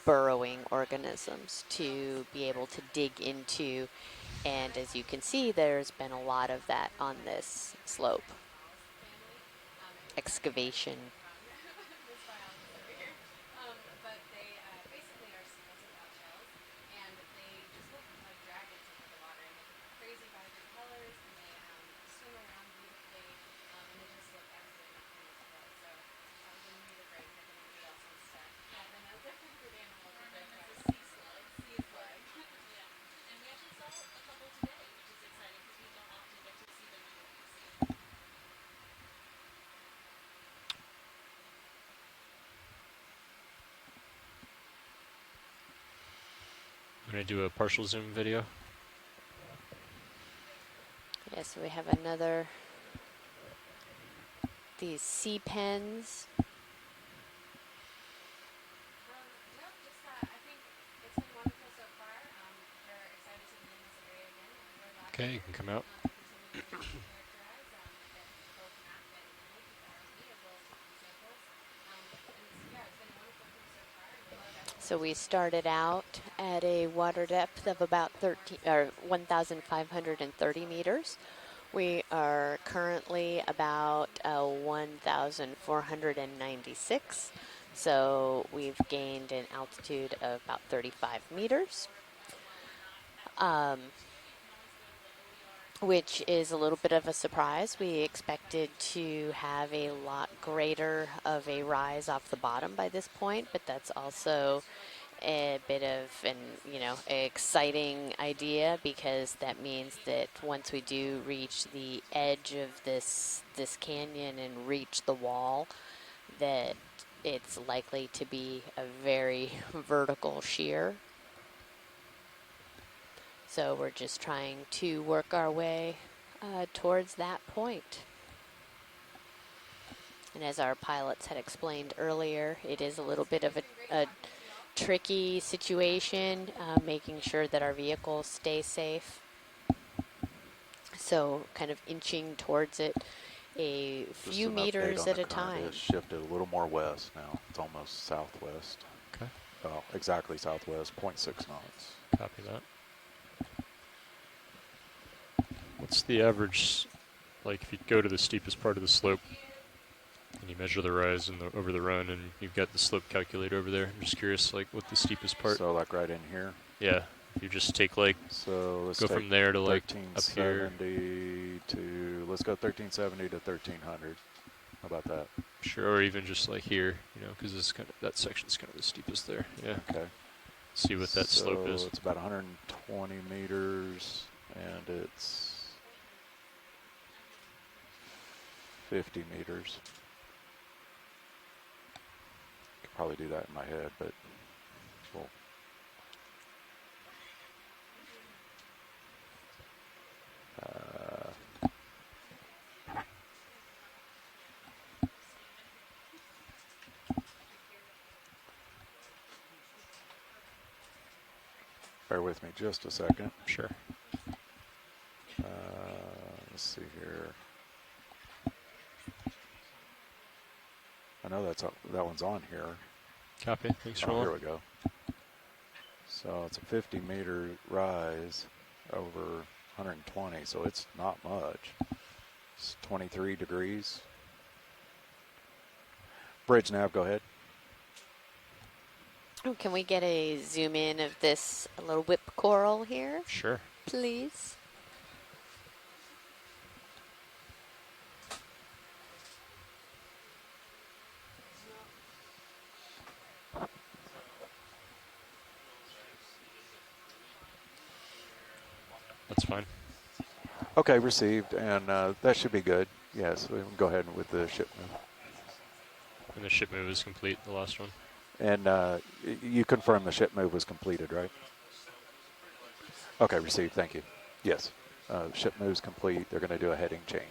burrowing organisms to be able to dig into, and as you can see, there's been a lot of that on this slope. Excavation. But they basically are seals without shells, and they just look like dragons under the water, and they have crazy vibrant colors, and they swim around beautifully, and they just look absolutely beautiful. So when we need a break, if anybody else wants to have them as their favorite animal, it's a sea slug. Sea slug. Yeah, and we actually saw a couple today, which is exciting because we don't often get to see them in the sea. I'm going to do a partial zoom video. Yes, we have another these sea pens. Nope, just I think it's been wonderful so far. They're excited to be in this area again like we were last Okay, you year. can come out. And continue to characterize both map and look with our RV as well as take some samples. It's been a wonderful tour so far, and we love everything. So we started out at a water depth of about 1,530 meters. We are currently about 1,496. So we've gained an altitude of about 35 meters, which is a little bit of a surprise. We expected to have a lot greater of a rise off the bottom by this point, but that's also a bit of an exciting idea, because that means that once we do reach the edge of this canyon and reach the wall, that it's likely to be a very vertical shear. So we're just trying to work our way towards that point. And as our pilots had explained earlier, it is a little bit of a tricky situation, making sure that our vehicles stay safe. So kind of inching towards it a Just few an update meters on at the a current. time. It's shifted a little more west now. It's almost southwest. Okay. Well, exactly southwest, 0.6 knots. Copy that. What's the average, like if you go to the steepest part of the slope and you measure the rise and over the run, and you've got the slope calculator over there? I'm just curious, like what the steepest part. So like right in here. Yeah. If you just take like, So let's go take from there to like up here. 1370 to, let's go 1370 to 1300. How about that? Sure, or even just like here, because this kind of, that section's kind of the steepest there. Yeah. Okay. See what that slope is. So it's about 120 meters, and it's 50 meters. Could probably do that in my head, but we'll. Bear with me just a second. Sure. Let's see here. I know that one's on here. Copy. Thanks, Oh, Roland. here we go. So it's a 50-meter rise over 120, so it's not much. It's 23 degrees. Bridge nav, go ahead. Oh, can we get a zoom in of this little whip coral here, Sure. please? That's fine. Okay, received, and that should be good. Yes, we can go ahead with the ship move. And the ship move is complete, the last one. And you confirm the ship move was completed, right? Okay, received, thank you. Yes, ship move's complete. They're going to do a heading change.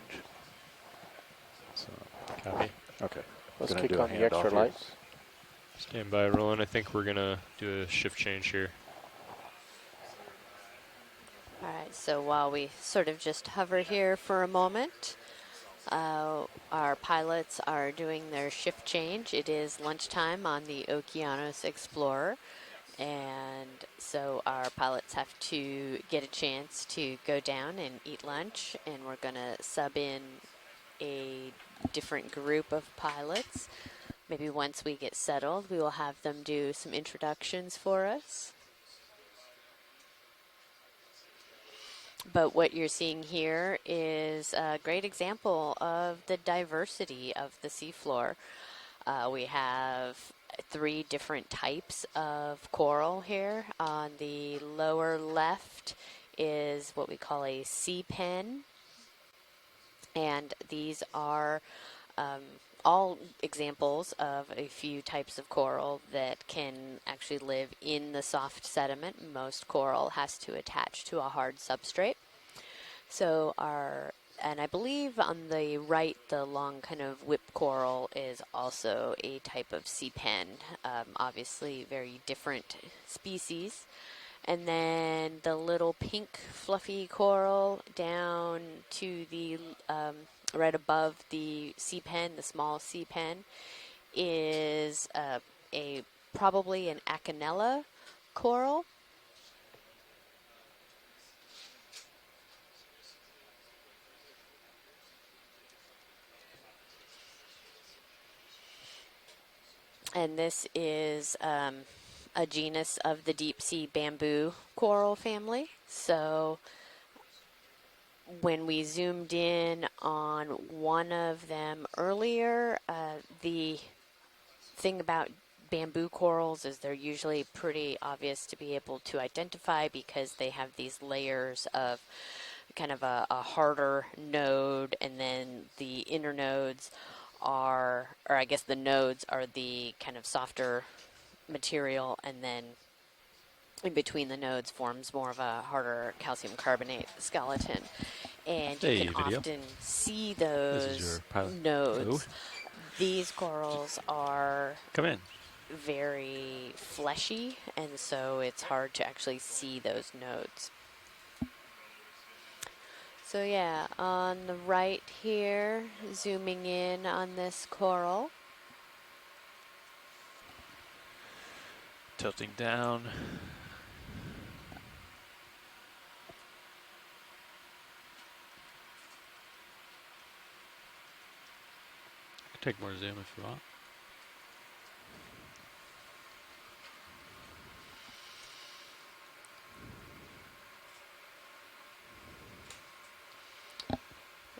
So, Copy. okay. Let's Gonna kick do a on the handoff extra here. lights. Stand by, Roland. I think we're going to do a shift change here. All right, so while we sort of just hover here for a moment, our pilots are doing their shift change. It is lunchtime on the Okeanos Explorer, and so our pilots have to get a chance to go down and eat lunch, and we're going to sub in a different group of pilots. Maybe once we get settled, we will have them do some introductions for us. But what you're seeing here is a great example of the diversity of the seafloor. We have 3 different types of coral here. On the lower left is what we call a sea pen. And these are all examples of a few types of coral that can actually live in the soft sediment. Most coral has to attach to a hard substrate. So our and I believe on the right, the long kind of whip coral is also a type of sea pen. Obviously, very different species. And then the little pink fluffy coral down to the right above the sea pen, the small sea pen, is a probably an Acanella coral. And this is a genus of the deep sea bamboo coral family. So when we zoomed in on one of them earlier, the thing about bamboo corals is they're usually pretty obvious to be able to identify because they have these layers of kind of a harder node, and then the inner nodes are, or I guess the nodes are the kind of softer material, and then in between the nodes forms more of a harder calcium carbonate skeleton. And you Hey, can video. often see This is your those pilot. nodes. These corals are Come in. very fleshy, and so it's hard to actually see those nodes. So yeah, on the right here, zooming in on this coral. Tilting down. Take more zoom if you want.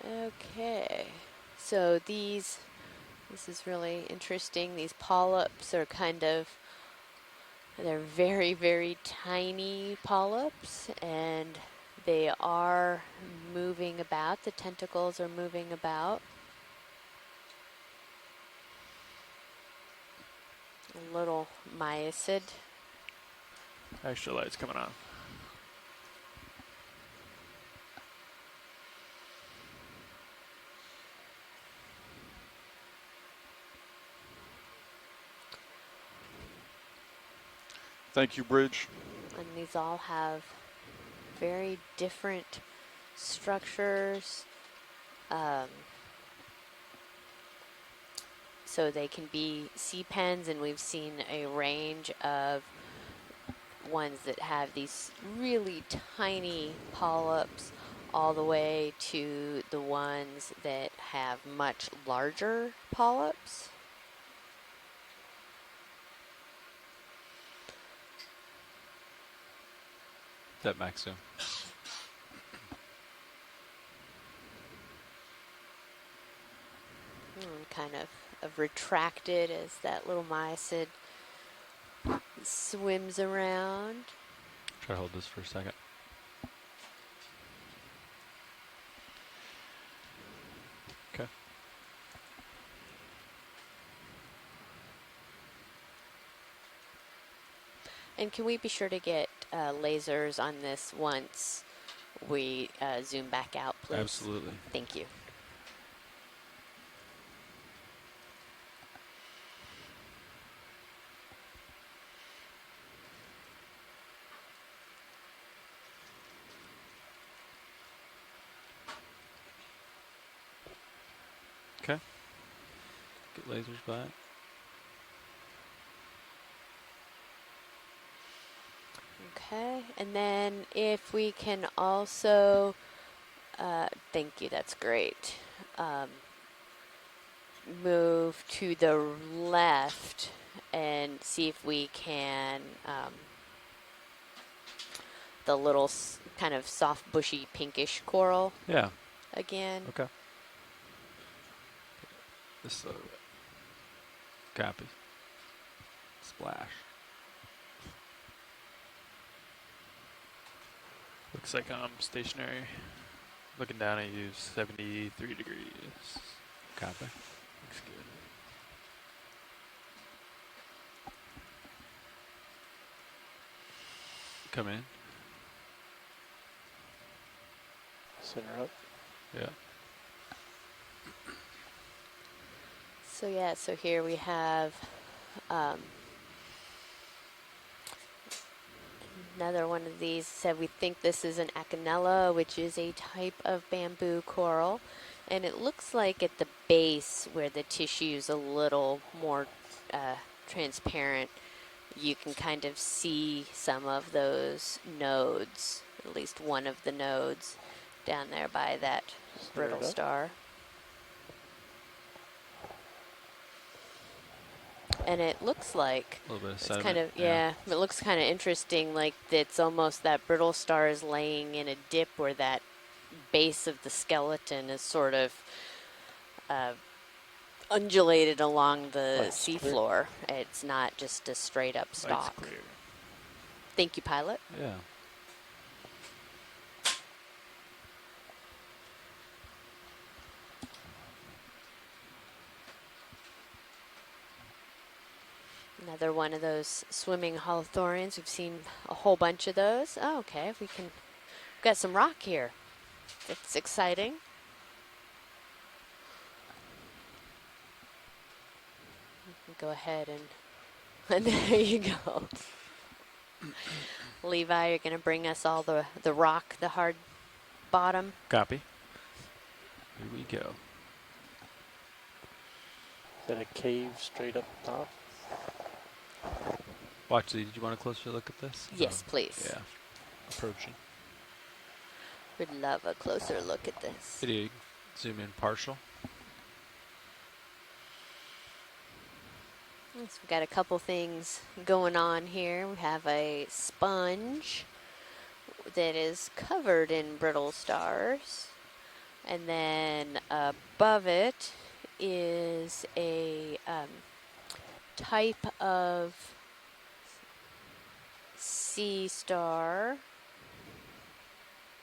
Okay, so this is really interesting. These polyps are they're very, very tiny polyps, and they are moving about. The tentacles are moving about. A little myacid. Extra light's coming on. Thank you, Bridge. And these all have very different structures. So they can be sea pens, and we've seen a range of ones that have these really tiny polyps all the way to the ones that have much larger polyps. That max zoom. Kind of retracted as that little mysid swims around. Try to hold this for a second. Okay. And can we be sure to get lasers on this once we zoom back out, please? Absolutely. Thank you. Okay. Get lasers back. Okay, and then if we can also, thank you, that's great. Move to the left and see if we can, the little kind of soft, bushy, pinkish coral. Yeah. Again. Okay. This copy. Splash. Looks like I'm stationary. Looking down, I use 73 degrees. Copy. Looks good. Come in. Center up. Yeah. So yeah, so here we have another one of these. Said we think this is an Acanella, which is a type of bamboo coral. And it looks like at the base where the tissue is a little more transparent, you can kind of see some of those nodes, at least one of the nodes down there by that brittle star. And it looks like A little bit of it's sediment. kind of, yeah, it looks kind of interesting, like it's almost that brittle star is laying in a dip where that base of the skeleton is sort of undulated along the seafloor. It's not just a straight up stalk. Clear. Thank you, pilot. Yeah. Another one of those swimming holothurians. We've seen a whole bunch of those. Oh, okay, we've got some rock here. That's exciting. You can go ahead and there you go. Levi, you're going to bring us all the rock, the hard bottom. Copy. Here we go. Is that a cave straight up top? Watch, did you want a closer look at this? Yes, please. Yeah. Approaching. Would love a closer look at this. Video, zoom in partial. So we've got a couple things going on here. We have a sponge that is covered in brittle stars. And then above it is a type of sea star.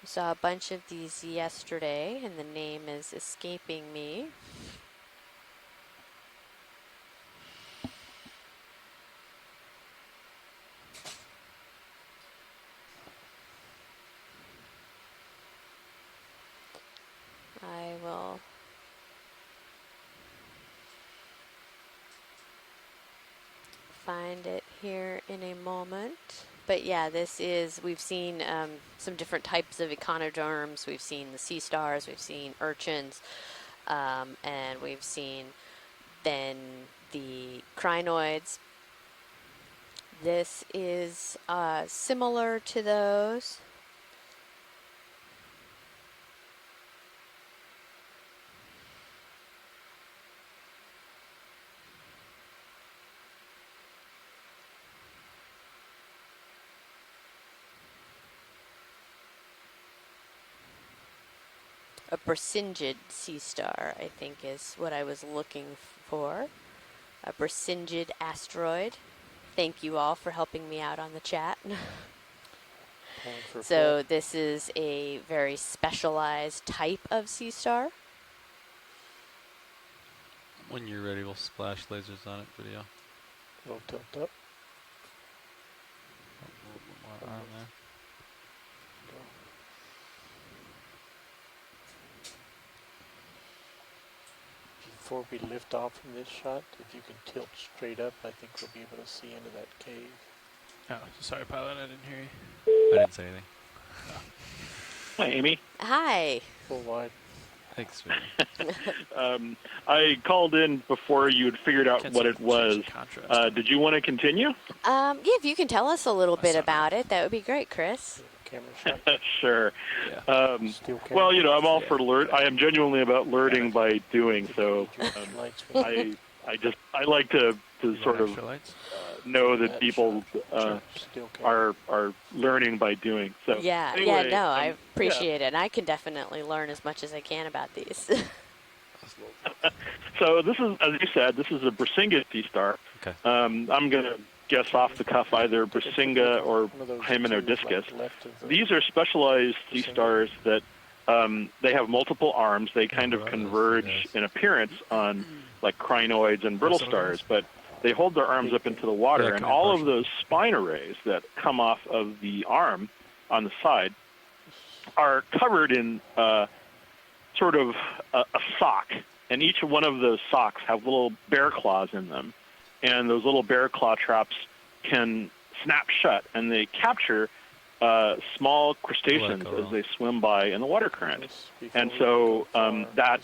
We saw a bunch of these yesterday, and the name is escaping me. I will find it here in a moment. But yeah, we've seen some different types of echinoderms. We've seen the sea stars, we've seen urchins, and we've seen then the crinoids. This is similar to those. A Brisingid sea star, I think, is what I was looking for. A Brisingid asteroid. Thank you all for helping me out on the chat. So this is a very specialized type of sea star. When you're ready, we'll splash lasers on it. Video. Little tilt up. A little bit more arm there. Before we lift off from this shot, if you can tilt straight up, I think we'll be able to see into that cave. Oh, sorry, pilot. I didn't hear you. I didn't say anything. Hi, Amy. Hi. Full wide. Thanks, man. I called in before you had figured out what it was. Did you want to continue? Yeah, if you can tell us a little bit about it, that would be great, Chris. Camera shot. Sure. Yeah. Well, you know, I'm all for I am genuinely about learning by doing. So I like to sort of know that people are learning by doing. So yeah, anyway, yeah, no, I appreciate it. And I can definitely learn as much as I can about these. So this is, as you said, this is a Brisingid sea star. Okay. I'm going to guess off the cuff either Brisinga or Hymenodiscus. These are specialized sea stars that they have multiple arms. They kind of converge in appearance on like crinoids and brittle stars, but they hold their arms up into the water, and all of those spine arrays that come off of the arm on the side are covered in sort of a sock and each one of those socks have little bear claws in them, and those little bear claw traps can snap shut, and they capture small crustaceans as they swim by in the water current. And so that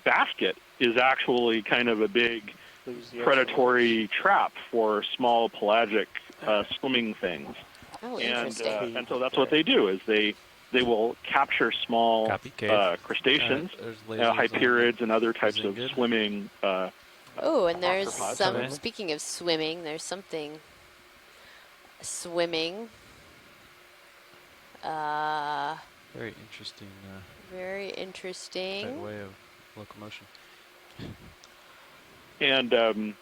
basket is actually kind of a big predatory trap for small pelagic swimming things. Oh, and interesting. and so that's what they do, is they will capture small crustaceans, hyperids, and other types of swimming. Oh, and there's arthropods. some, speaking of swimming, there's something swimming. Very interesting. Very interesting. Way of locomotion. And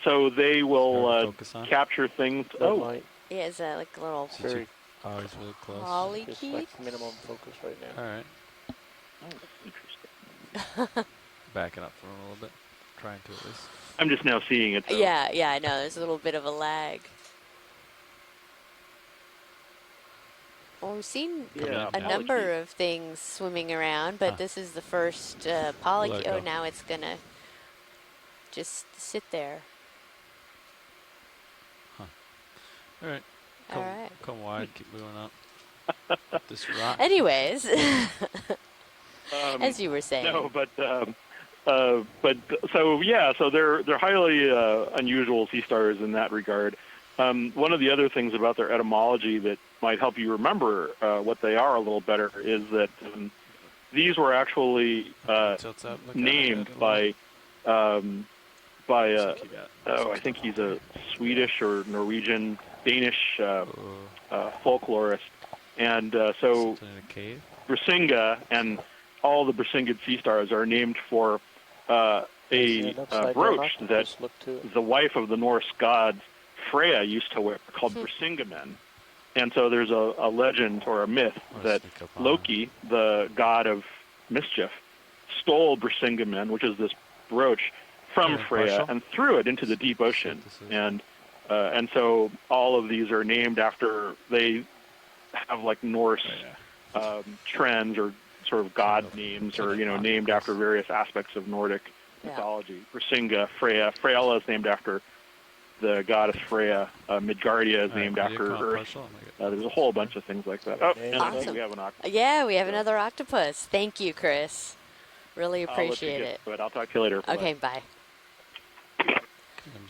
so they will capture things. Oh, yeah, is that like a little Very always really close. polychaete? It's like minimum focus right now. All right. Oh, interesting. Backing up from a little bit. Trying to at least. I'm just now seeing it, though. Yeah, I know. There's a little bit of a lag. Well, we've seen a number of things swimming around, but this is the first polychaete. Oh, now it's going to just sit there. All right. All right. Come wide. Keep moving up. This rock. Anyways, as you were saying. No, but so they're highly unusual sea stars in that regard. One of the other things about their etymology that might help you remember what they are a little better is that these were actually named by I think he's a Swedish or Norwegian, Danish folklorist, and so Brisinga and all the Brisingid sea stars are named for a brooch that the wife of the Norse god Freya used to wear, called Brisingamen. And so there's a legend or a myth that Loki, the god of mischief, stole Brisingamen, which is this brooch, from Freya and threw it into the deep ocean. And so all of these are named after, they have like Norse trends or sort of god names, or named after various aspects of Nordic mythology. Brisinga, Freya. Freyja is named after the goddess Freya. Midgardia is named after Earth. There's a whole bunch of things like that. Oh, and I think we have an octopus. Yeah, we have another octopus. Thank you, Chris. Really appreciate it. But I'll talk to you later. Okay, bye.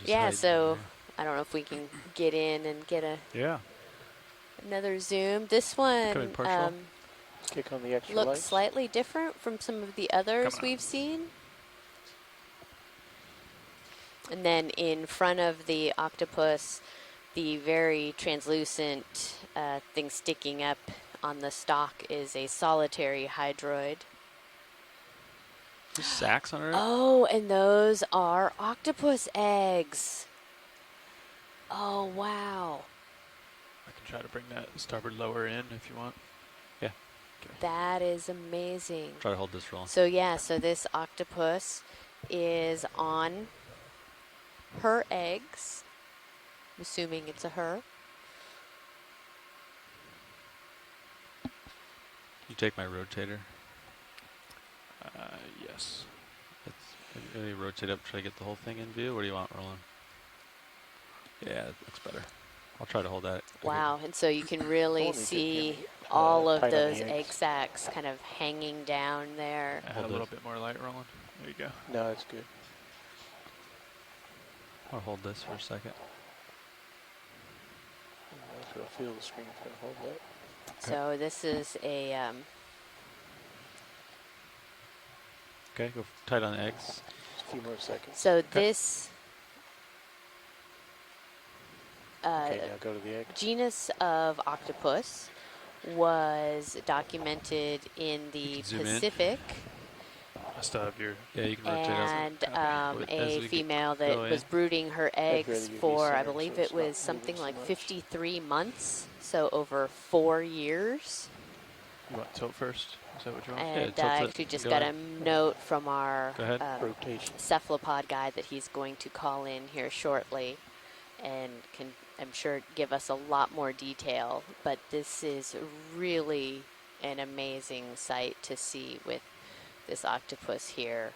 Yeah, so I don't know if we can get in and get another zoom. This one Kick on the extra looks lights. slightly different from some of the others we've seen. And then in front of the octopus, the very translucent thing sticking up on the stalk is a solitary hydroid. There's sacks on it. Oh, and those are octopus eggs. Oh, wow. I can try to bring that starboard lower in if you want. Yeah. Okay. That is amazing. Try to hold this rolling. So so this octopus is on her eggs. I'm assuming it's a her. You take my rotator. Yes. Maybe rotate up, try to get the whole thing in view. What do you want, Roland? Yeah, it looks better. I'll try to hold that. Wow, and so you can really see all of those egg sacs kind of hanging down there. Add a little bit more light, Roland. There you go. No, it's good. I'll hold this for a second. So I feel the screen's going to hold that. So this is a... Okay, go tight on the eggs. Just a few more seconds. So this okay, now go to the egg. genus of octopus was documented in the Pacific. I still have your... Yeah, you can rotate and a female that was brooding her eggs for, I believe it was something like 53 months, so over 4 years. You want tilt first? Is that what you want? And I actually just got a note from our cephalopod guy that he's going to call in here shortly and can, I'm sure, give us a lot more detail. But this is really an amazing sight to see with this octopus here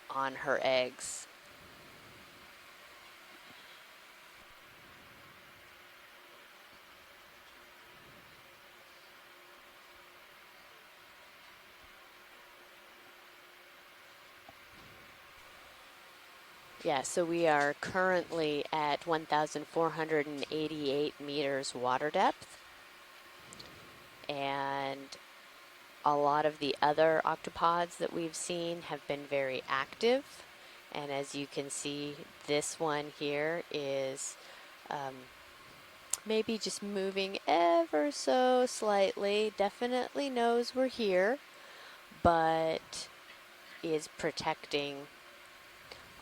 on her eggs. Yeah, so we are currently at 1,488 meters water depth. And a lot of the other octopods that we've seen have been very active. And as you can see, this one here is maybe just moving ever so slightly. Definitely knows we're here, but is protecting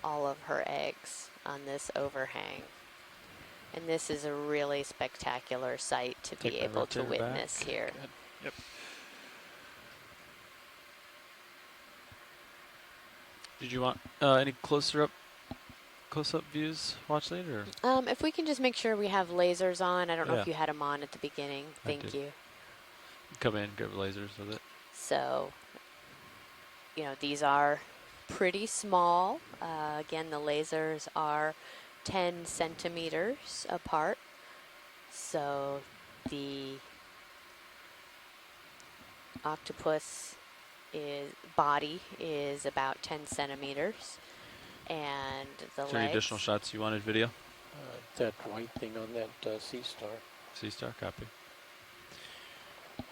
all of her eggs on this overhang. And this is a really spectacular sight to be able to witness here. Good. Yep. Did you want any close-up views, watch lead, or? If we can just make sure we have lasers on. I don't know if Yeah. you had them on at the beginning. Thank you. Come in, grab lasers with it. So, you know, these are pretty small. Again, the lasers are 10 centimeters apart. So the octopus body is about 10 centimeters. And the Is there any additional shots you wanted video? That white thing on that sea star. Sea star, copy.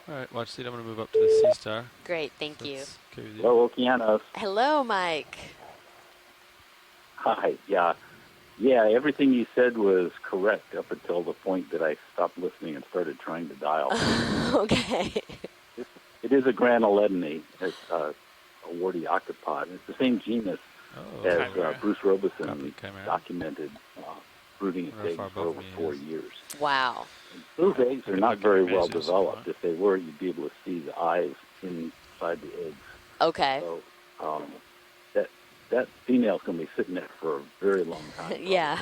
All right, watch lead. I'm going to move up to the sea star. Great, thank you. Okay with you. Hello, Okeanos. Hello, Mike. Hi. Yeah, everything you said was correct up until the point that I stopped listening and started trying to dial. Okay. It is a granulidinae. It's a warty octopod. It's the same genus as Bruce Robeson documented brooding its eggs for over 4 years. Wow. And those eggs are not very well developed. If they were, you'd be able to see the eyes inside the eggs. Okay. So that female's going to be sitting there for a very long time. Yeah.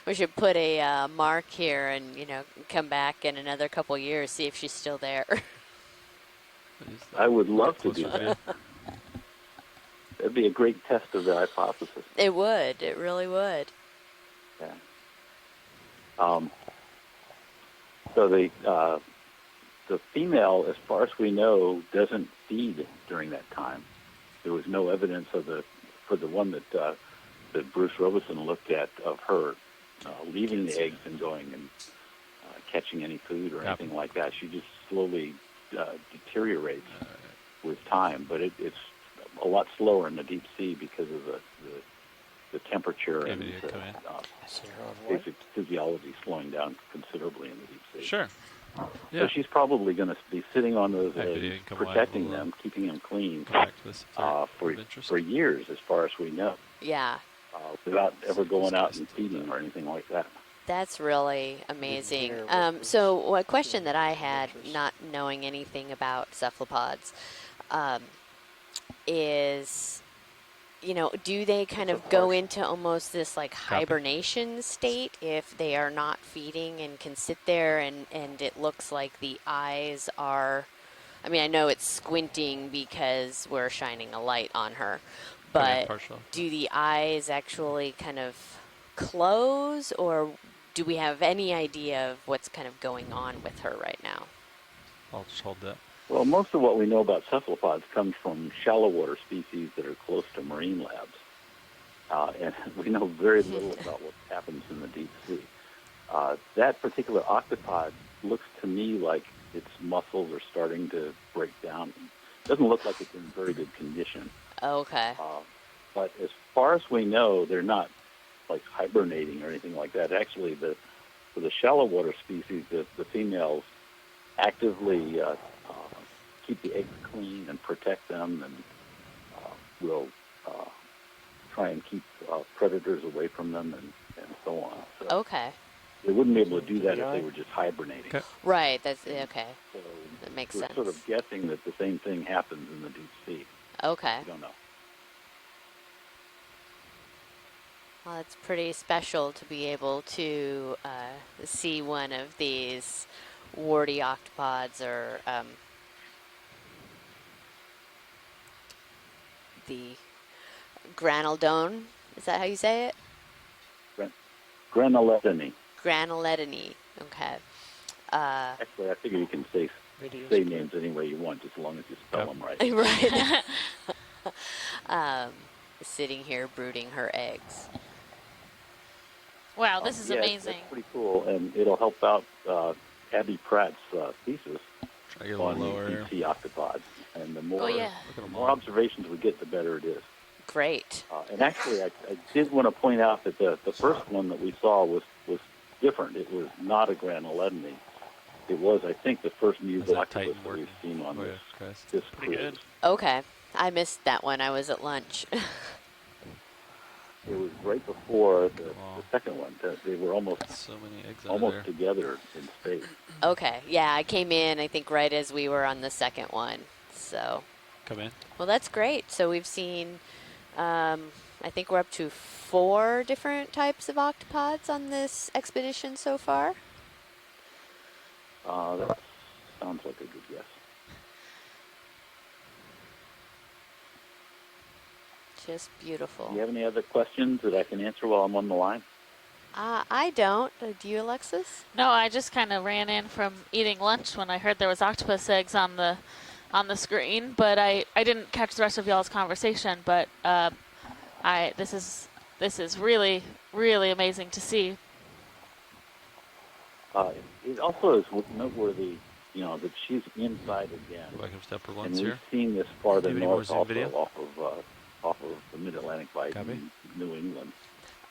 We should put a mark here and, you know, come back in another couple years, see if she's still there. I would love to do that. That'd be a great test of the hypothesis. It would. It really would. Yeah. So the female, as far as we know, doesn't feed during that time. There was no evidence for the one that Bruce Robeson looked at of her leaving the eggs and going and catching any food or anything like that. She just slowly deteriorates with time, but it's a lot slower in the deep sea because of the temperature and basic physiology slowing down considerably in the deep sea. Sure. Yeah. So she's probably going to be sitting on those eggs, protecting them, keeping them clean for years, as far as we know. Yeah. Without ever going out and feeding or anything like that. That's really amazing. So a question that I had, not knowing anything about cephalopods, is, you know, do they kind of go into almost this like hibernation state if they are not feeding and can sit there and it looks like the eyes are, I mean, I know it's squinting because we're shining a light on her, but do the eyes actually kind of close, or do we have any idea of what's kind of going on with her right now? I'll just hold that. Well, most of what we know about cephalopods comes from shallow water species that are close to marine labs. And we know very little about what happens in the deep sea. That particular octopod looks to me like its muscles are starting to break down. It doesn't look like it's in very good condition. Okay. But as far as we know, they're not like hibernating or anything like that. Actually, for the shallow water species, the females actively keep the eggs clean and protect them, and will try and keep predators away from them and so on. So okay. They wouldn't be able to do that if they were just hibernating. Okay. Right, that's okay. So that makes we're sense. sort of guessing that the same thing happens in the deep sea. Okay. We don't know. Well, it's pretty special to be able to see one of these warty octopods or the granaldone. Is that how you say it? Granuletany. Granuletany. Okay. Actually, I figure you can say names any way you want, just as long as you spell them right. Right. Sitting here brooding her eggs. Wow, this is yeah, amazing. It's pretty cool, and it'll help out Abby Pratt's thesis on the sea octopods. And the more, the more observations we get, the better it is. Great. And actually, I did want to point out that the first one that we saw was different. It was not a granuletany. It was, I think, the first mule octopus that we've seen on this cruise. Okay. I missed that one. I was at lunch. It was right before the second one. They were almost together in space. Okay. Yeah, I came in, I think, right as we were on the second one. So. Come in. Well, that's great. So we've seen, I think we're up to 4 different types of octopods on this expedition so far. That sounds like a good guess. Just beautiful. Do you have any other questions that I can answer while I'm on the line? I don't. Do you, Alexis? No, I just kind of ran in from eating lunch when I heard there was octopus eggs on the screen, but I didn't catch the rest of y'all's conversation. But this is really, really amazing to see. It also is noteworthy, that she's inside again. And we've seen this farther north also off of the Mid-Atlantic by New England.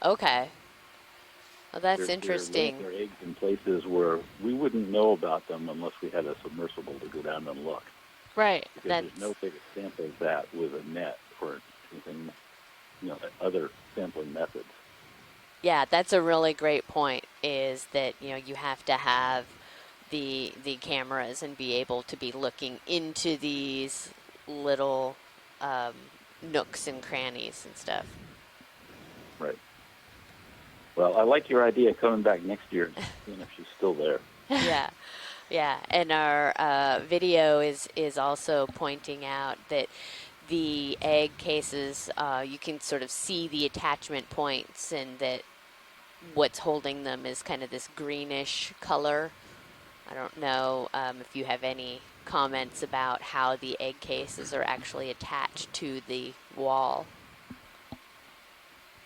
Okay. Well, that's interesting. They're eggs in places where we wouldn't know about them unless we had a submersible to go down and look. Right. Because there's no big example of that with a net or anything, other sampling methods. Yeah, that's a really great point, is that, you have to have the cameras and be able to be looking into these little nooks and crannies and stuff. Right. Well, I like your idea of coming back next year and seeing if she's still there. Yeah. Yeah, and our video is also pointing out that the egg cases, you can sort of see the attachment points, and that what's holding them is kind of this greenish color. I don't know if you have any comments about how the egg cases are actually attached to the wall.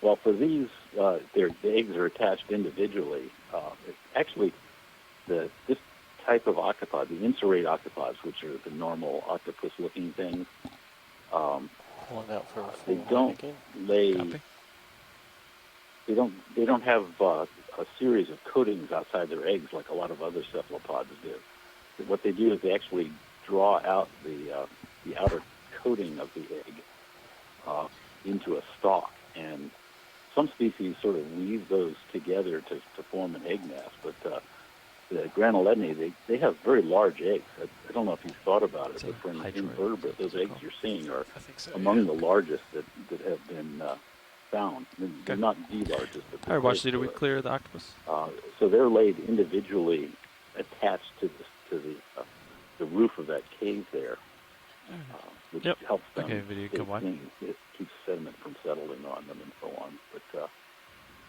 Well, for these, the eggs are attached individually. Actually, this type of octopod, the inserate octopods, which are the normal octopus-looking things, they don't lay. They don't have a series of coatings outside their eggs like a lot of other cephalopods do. What they do is they actually draw out the outer coating of the egg into a stalk, and some species sort of weave those together to form an egg mass. But the granuletany, they have very large eggs. I don't know if you've thought about it, but for an invertebrate, those eggs you're seeing are among the largest that have been found. They're not the largest. All right, Watch, did we clear the octopus? So they're laid individually, attached to the roof of that cave there, which helps them. Okay, video, come on. It keeps sediment from settling on them and so on. But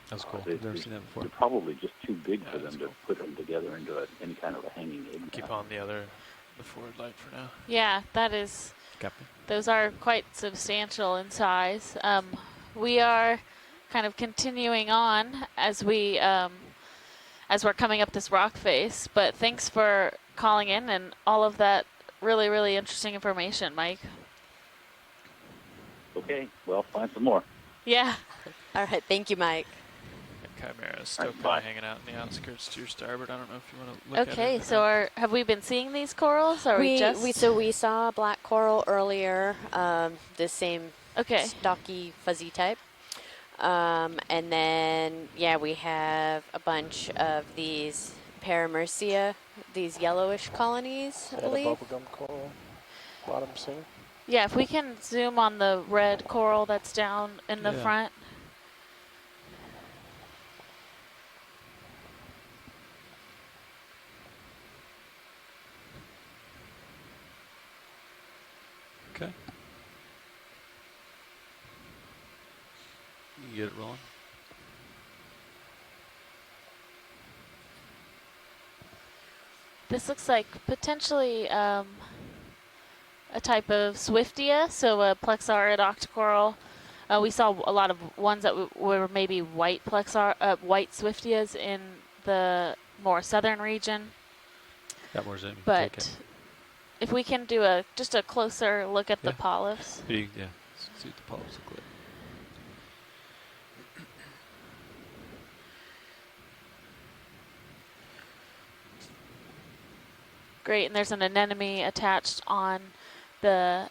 that's cool. I've never seen that before. They're probably just too big for them to put them together into any kind of a hanging egg. Keep on the forward light for now. Yeah, that is. Those are quite substantial in size. We are kind of continuing on as we're coming up this rock face. But thanks for calling in and all of that really, really interesting information, Mike. Okay, well, find some more. Yeah. All right, thank you, Mike. Chimera is still kind of hanging out in the outskirts to your starboard. I don't know if you want to look at it. Okay, so have we been seeing these corals? Or we saw black coral earlier, the same stocky, fuzzy type. And then, we have a bunch of these Paramercia, these yellowish colonies, I believe. Bubblegum coral, bottom center. Yeah, if we can zoom on the red coral that's down in the front. Okay. You get it rolling. This looks like potentially a type of Swiftia, so a plexaurid octocoral. We saw a lot of ones that were maybe white white Swiftias in the more southern region. Got more zoom. Take it. But if we can do just a closer look at the polyps. Yeah, see what the polyps look like. Great, and there's an anemone attached on the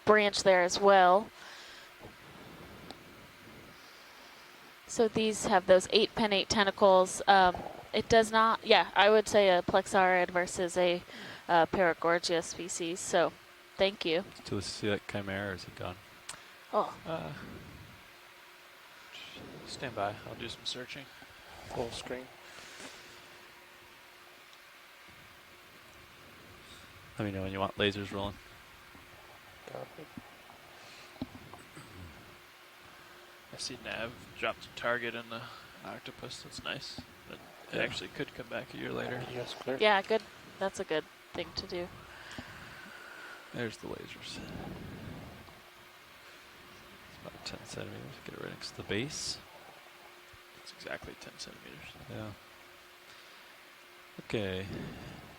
branch there as well. So these have those 8 pinnate tentacles. It does not, I would say a plexaurid versus a Paragorgia species. So thank you. Do you see that chimera, or is it gone? Oh. Stand by. I'll do some searching. Full screen. Let me know when you want lasers rolling. Copy. I see Nav dropped a target in the octopus. That's nice. But it actually could come back a year later. Yes, clear. Yeah, good. That's a good thing to do. There's the lasers. It's about 10 centimeters. Get it right next to the base. It's exactly 10 centimeters. Yeah. Okay.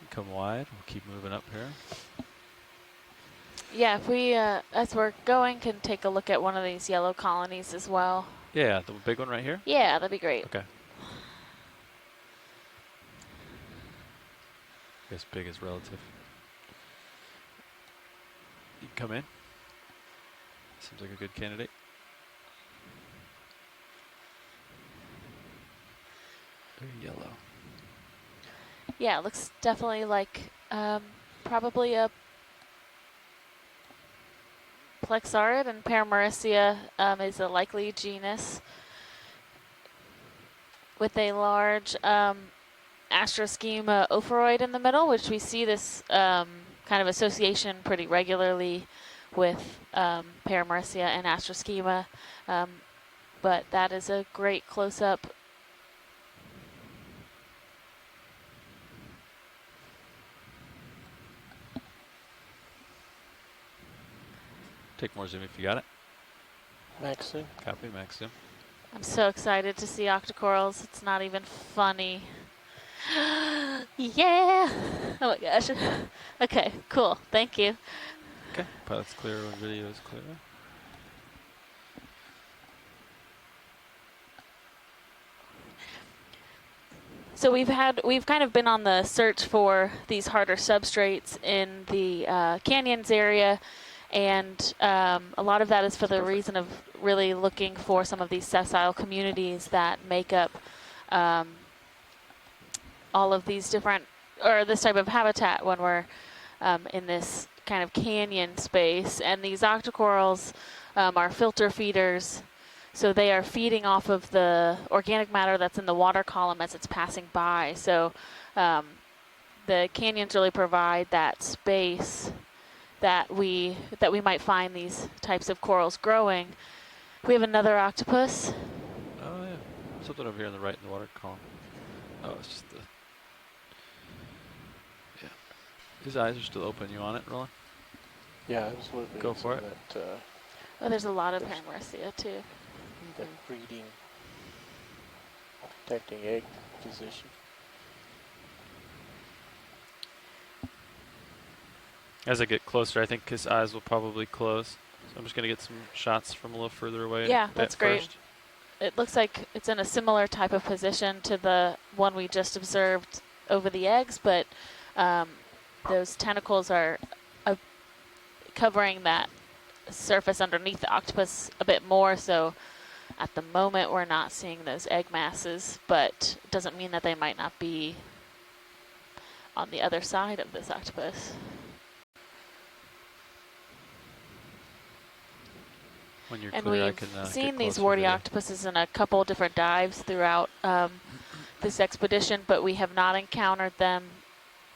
Come wide. We'll keep moving up here. Yeah, if we, as we're going, can take a look at one of these yellow colonies as well. Yeah, the big one right here? Yeah, that'd be great. Okay. I guess big is relative. You can come in. Seems like a good candidate. Very yellow. Yeah, it looks definitely like probably a plexaurid, and Paramaricia is a likely genus with a large astroschema ophoroid in the middle, which we see this kind of association pretty regularly with Paramaricia and astroschema, but that is a great close-up. Take more zoom if you got it. Max zoom. Copy, max zoom. I'm so excited to see octocorals. It's not even funny. Yeah! Oh my gosh. Okay, cool. Thank you. Okay, pilot's clear when video is clear. So we've kind of been on the search for these harder substrates in the canyons area, and a lot of that is for the reason of really looking for some of these sessile communities that make up all of these different, or this type of habitat when we're in this kind of canyon space. And these octocorals are filter feeders, so they are feeding off of the organic matter that's in the water column as it's passing by. So the canyons really provide that space that we might find these types of corals growing. We have another octopus. Oh yeah, something over here on the right in the water column. Oh, it's just the. Yeah, his eyes are still open. You want it, Roland? Yeah, I was looking. Go for it. That, Oh, there's a lot of Paramaricia too. that breeding, protecting egg position. As I get closer, I think his eyes will probably close. So I'm just going to get some shots from a little further away. Yeah, that's great. First. It looks like it's in a similar type of position to the one we just observed over the eggs, but those tentacles are covering that surface underneath the octopus a bit more. So at the moment, we're not seeing those egg masses, but it doesn't mean that they might not be on the other side of this octopus. When you're And clear, I we've can seen get these closer warty to you. octopuses in a couple different dives throughout this expedition, but we have not encountered them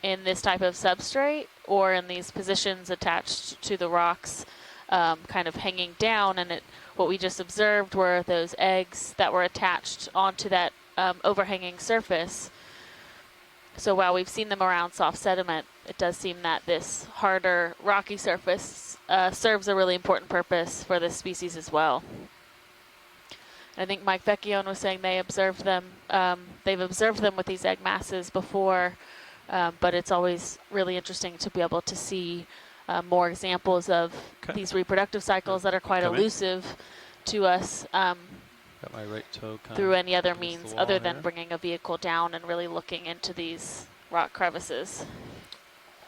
in this type of substrate or in these positions attached to the rocks kind of hanging down, and what we just observed were those eggs that were attached onto that overhanging surface. So while we've seen them around soft sediment, it does seem that this harder rocky surface serves a really important purpose for this species as well. I think Mike Vecchione was saying they observed them. They've observed them with these egg masses before, but it's always really interesting to be able to see more examples of these reproductive cycles that are quite elusive to us Got my right toe through any other against the means wall other than here. bringing a vehicle down and really looking into these rock crevices.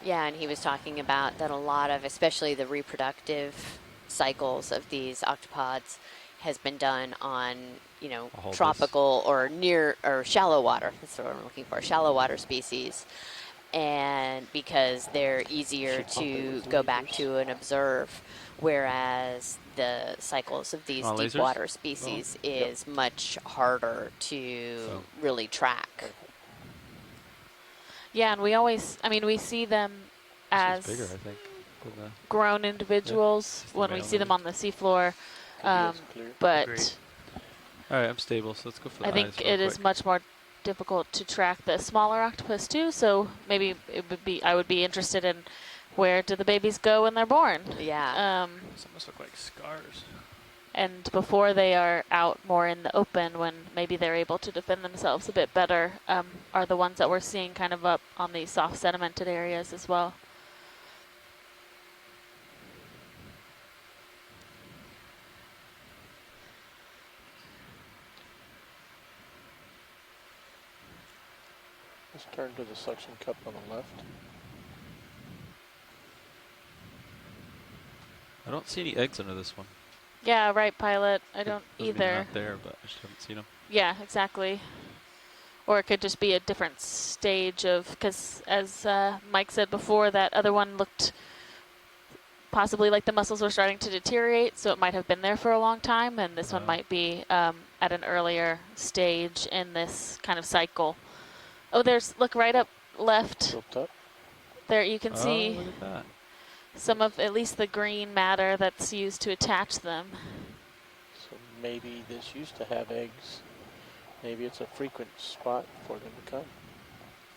Yeah, and he was talking about that a lot of, especially the reproductive cycles of these octopods, has been done on, you know, I'll hold tropical or near or shallow water. That's what I'm looking for, shallow water species. And because they're easier to go back to and observe, whereas the cycles of these deep lasers? water species is much harder to really track. Yeah, and we always, I mean, we see them as This is bigger, I think, than the grown individuals Just the when we male see them maybe. on the seafloor. But Agreed. All right, I'm stable, so let's go for the I eyes think real it is quick. much more difficult to track the smaller octopus too. So maybe it would be, I would be interested in where do the babies go when they're born? Yeah. This almost look like scars. And before they are out more in the open, when maybe they're able to defend themselves a bit better, are the ones that we're seeing kind of up on these soft sedimented areas as well. Let's turn to the suction cup on the left. I don't see any eggs under this one. Yeah, right, Pilot. I don't Doesn't mean either. they're not there, but I just haven't seen them. Yeah, exactly. Or it could just be a different stage of, because as Mike said before, that other one looked possibly like the mussels were starting to deteriorate, so it might have been there for a long time, and this one might be at an earlier stage in this kind of cycle. Oh, look right up left. There you can see look at that. some of at least the green matter that's used to attach them. So maybe this used to have eggs. Maybe it's a frequent spot for them to come.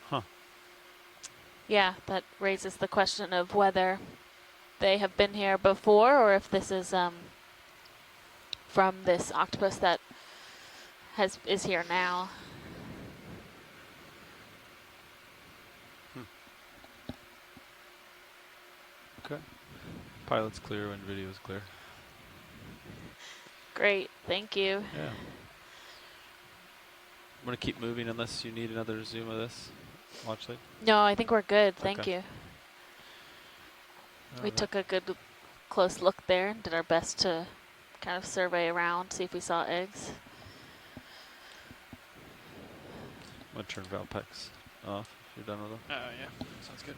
Huh. Yeah, that raises the question of whether they have been here before or if this is from this octopus that is here now. Okay. Pilot's clear when video's clear. Great, thank you. Yeah. I'm going to keep moving unless you need another zoom of this. Watch like. No, I think we're good, thank Okay. you. We took a good close look there and did our best to kind of survey around, see if we saw eggs. I'm going to turn Valpex off if you're done with them. Yeah, sounds good.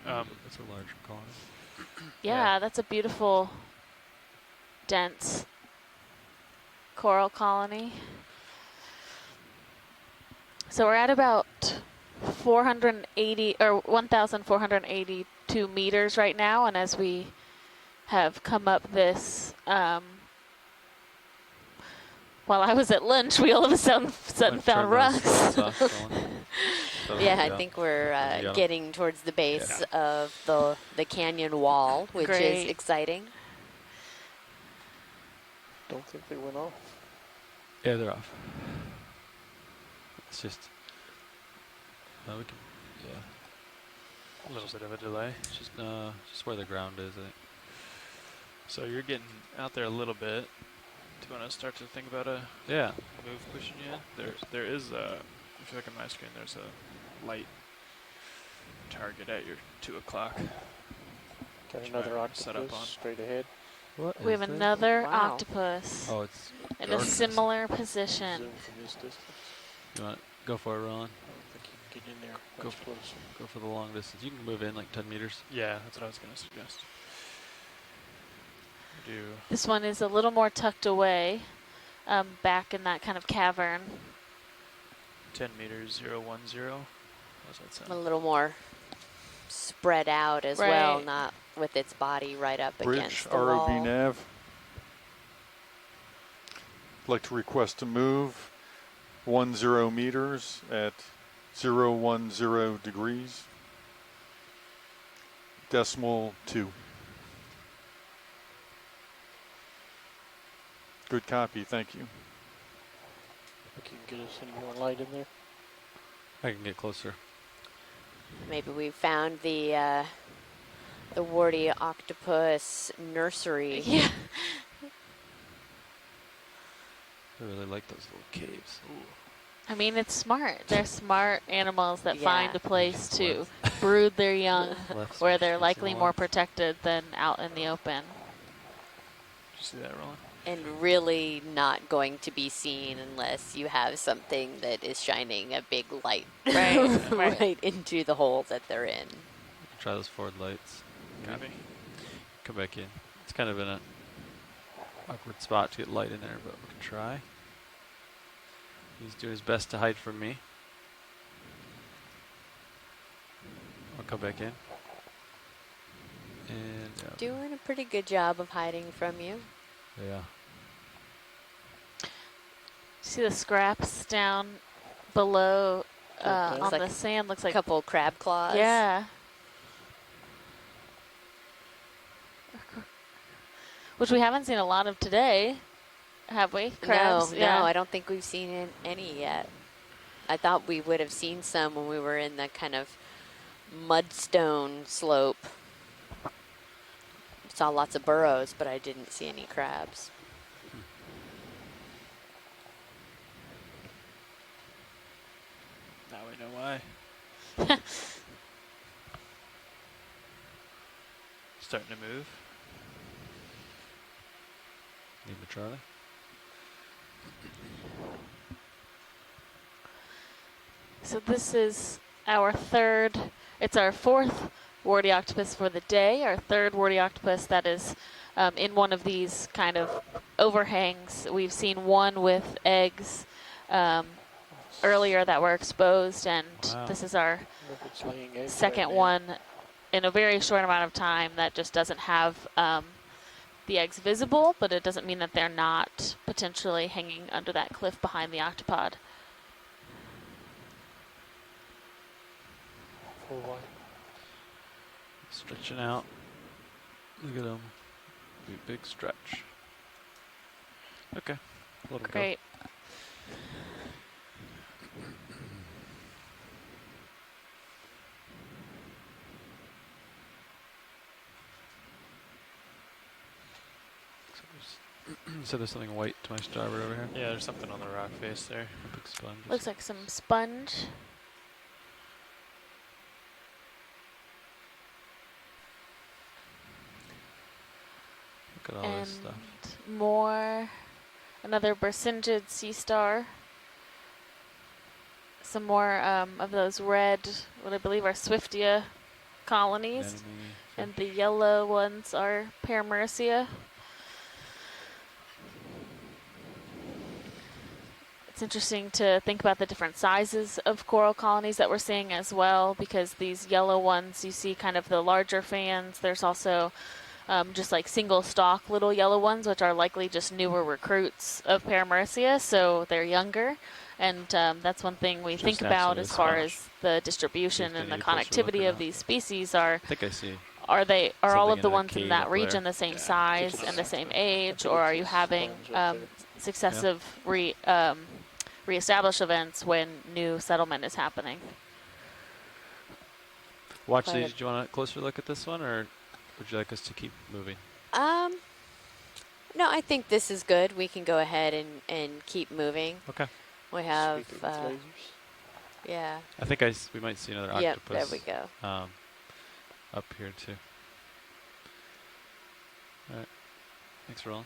That's a large colony. Yeah, that's a beautiful, dense coral colony. So we're at about 480 or 1,482 meters right now, and as we have come up this, while I was at lunch, we all of a sudden found rocks. Yeah, I think we're getting towards the base of the canyon wall, which Great. is exciting. Don't think they went off. Yeah, they're off. It's just. We can. Yeah. A little bit of a delay. Just where the ground is, I think. So you're getting out there a little bit. Do you want to start to think about a move pushing you in? There is if you look at my screen, there's a light target at your 2 o'clock. Got another octopus straight ahead. What We have is this? another Wow. octopus Oh, it's in a similar position. Zoom from this distance. You want to go for it, Roland? I don't think you can get in there Go much closer. Go for the long distance. You can move in like 10 meters. Yeah, that's what I was going to suggest. This one is a little more tucked away, back in that kind of cavern. 10 meters, 010. How's that sound? A little more. spread out as well, Right. not with its body right up Bridge, against the ROV wall. nav. I'd like to request a move 10 meters at 010 degrees. Decimal 2. Good copy, thank you. Think you can get us any more light in there? I can get closer. Maybe we found the warty octopus nursery. Yeah. I really like those little caves. Ooh. I mean, it's smart. They're smart animals that Yeah. find a place to brood their young Left where switch they're facing likely more left. protected than out in the open. Did you see that, Roland? And really not going to be seen unless you have something that is shining a big light Right, right into the hole that they're in. Try those forward lights. Copy. Come back in. It's kind of in a awkward spot to get light in there, but we can try. He's doing his best to hide from me. I'll come back in. And Doing a pretty good job of hiding from you. yeah. See the scraps down below on Looks like the sand? Looks like a couple crab claws. Yeah. Which we haven't seen a lot of today, have we? Crabs? No, I don't think we've seen any yet. I thought we would have seen some when we were in the kind of mudstone slope. Saw lots of burrows, but I didn't see any crabs. Now we know why. Starting to move. Need the Charlie. So this is our it's our fourth warty octopus for the day, our third warty octopus that is in one of these kind of overhangs. We've seen one with eggs earlier that were exposed, and this is our If it's laying eggs second right now. one in a very short amount of time that just doesn't have the eggs visible, but it doesn't mean that they're not potentially hanging under that cliff behind the octopod. For what? Stretching out. Look at him. Big stretch. Okay. Let him go. Great. So there's something white to my starboard over here? Yeah, there's something on the rock face there. A big sponge. Looks like some sponge. Look at all this And stuff. more, another Bersingid sea star. Some more of those red, what I believe are Swiftia colonies. Anemone And the yellow ones are Paramercia. It's interesting to think about the different sizes of coral colonies that we're seeing as well, because these yellow ones, you see kind of the larger fans. There's also just like single stalk little yellow ones, which are likely just newer recruits of Paramercia, so they're younger. And that's one thing we think about as far as the distribution and the connectivity of these species are. I think I see. Are all of in the that ones in cave that up region there. the same size and the same age, or are you having successive reestablish events when new settlement is happening? Watch these. Do you want a closer look at this one, or would you like us to keep moving? No, I think this is good. We can go ahead and keep moving. Okay. We have, Speaking with lasers. yeah. I think we might see another Yep, octopus. there we go. Up here too. All right. Thanks, Roland.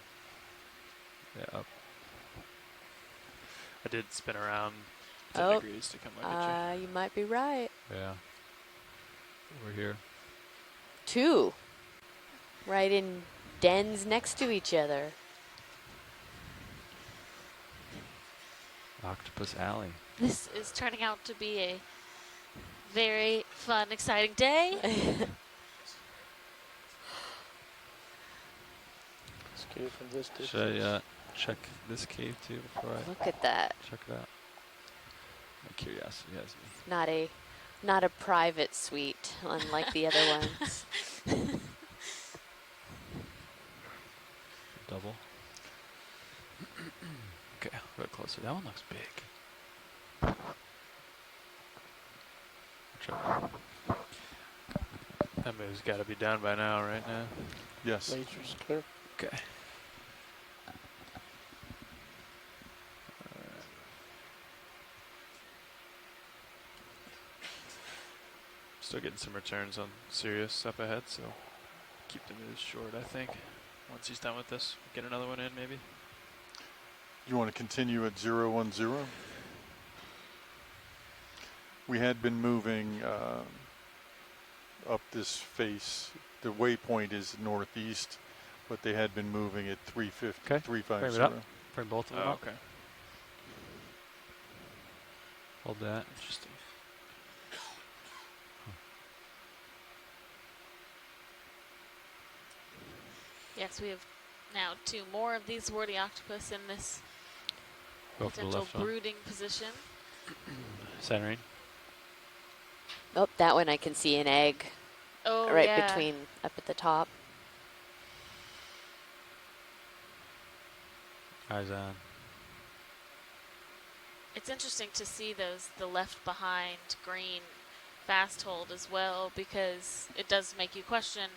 Yeah, up. I did spin around 10 Oh, degrees to come look at you. you might be right. Yeah. Over here. 2. Right in dens next to each other. Octopus Alley. This is turning out to be a very fun, exciting day. Scary from this distance. Should I check this cave too before I Look at that. check it out? My curiosity has me. Not a private suite, unlike the other ones. Double. Okay, a bit closer. That one looks big. Check. That move's got to be down by now, right now. Yes. Laser's clear. Okay. Still getting some returns on Sirius up ahead, so keep the moves short, I think. Once he's done with this, get another one in maybe. You want to continue at 010? We had been moving up this face. The waypoint is northeast, but they had been moving at 350, Okay. 350. Frame it up. Frame both of them up. Okay. Hold that. Interesting. Yes, we have now 2 more of these warty octopus in this Go for the potential left one. brooding position. Centering. Oh, that one I can see an egg Oh, right yeah. between up at the top. Eyes on. It's interesting to see the left behind green fast hold as well, because it does make you question,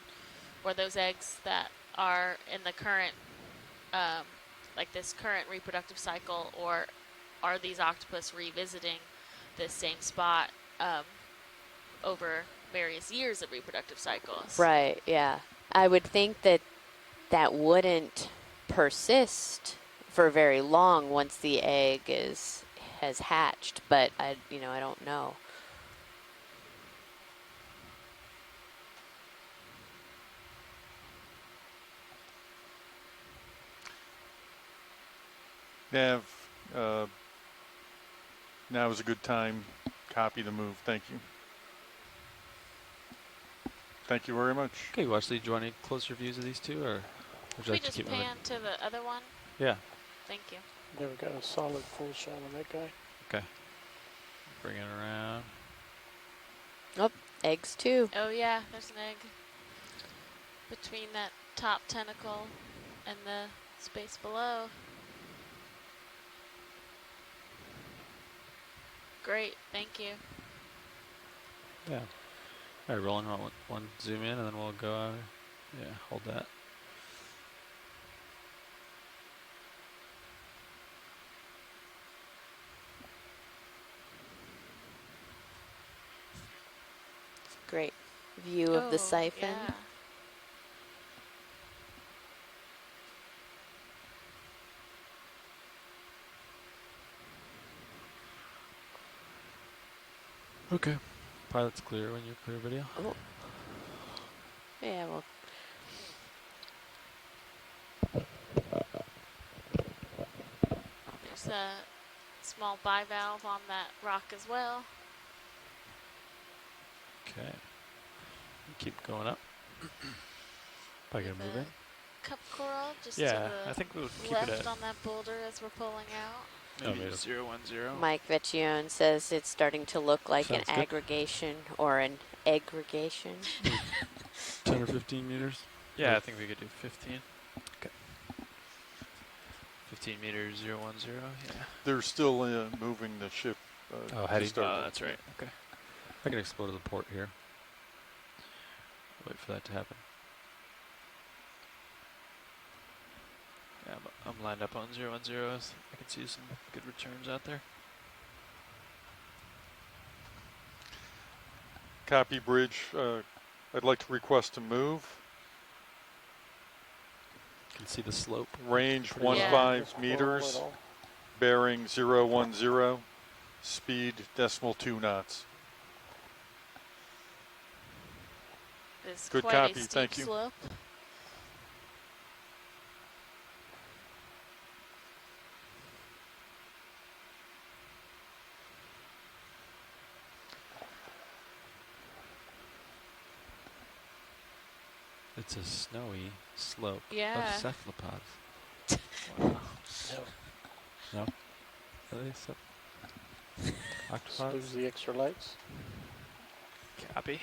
were those eggs that are in the current, like this current reproductive cycle, or are these octopus revisiting this same spot over various years of reproductive cycles? Right, yeah. I would think that that wouldn't persist for very long once the egg has hatched, but I don't know. Nav, now is a good time. Copy the move. Thank you. Thank you very much. Okay, Wesley, do you want any closer views of these two, or would you Should we like to just keep moving? pan to the other one? Yeah. Thank you. Never got a solid full shot on that guy. Okay. Bring it around. Oh, eggs too. Oh yeah, there's an egg between that top tentacle and the space below. Great, thank you. Yeah. All right, rolling on one zoom in, and then we'll go. Yeah, hold that. Great view of the Oh, siphon. yeah. Okay. Pilot's clear when you're clear, video. Oh. Yeah, well. There's a small bivalve on that rock as well. Okay. Keep going up. Probably gonna move in. Cup coral just Yeah, to the I think we'll keep left it at on that boulder as we're pulling out. maybe made it. 010. Mike Vecchione says it's starting to look like Sounds an good. aggregation or an aggregation. 10 or 15 meters. Yeah, I think we could do 15. Okay. 15 meters, 010. Yeah. They're still moving the ship. Oh, to heading. start Oh, with. that's right. Okay. I can explore to the port here. Wait for that to happen. Yeah, I'm lined up on 010. I can see some good returns out there. Copy, bridge. I'd like to request a move. You can see the slope. Range Pretty Yeah. 15 meters. Bearing 010. Speed .2 knots. It's Good quite copy, a steep thank you. slope. It's a snowy slope Yeah. of cephalopods. Wow. No. No? Really? Just Octopods? lose the extra lights. Copy.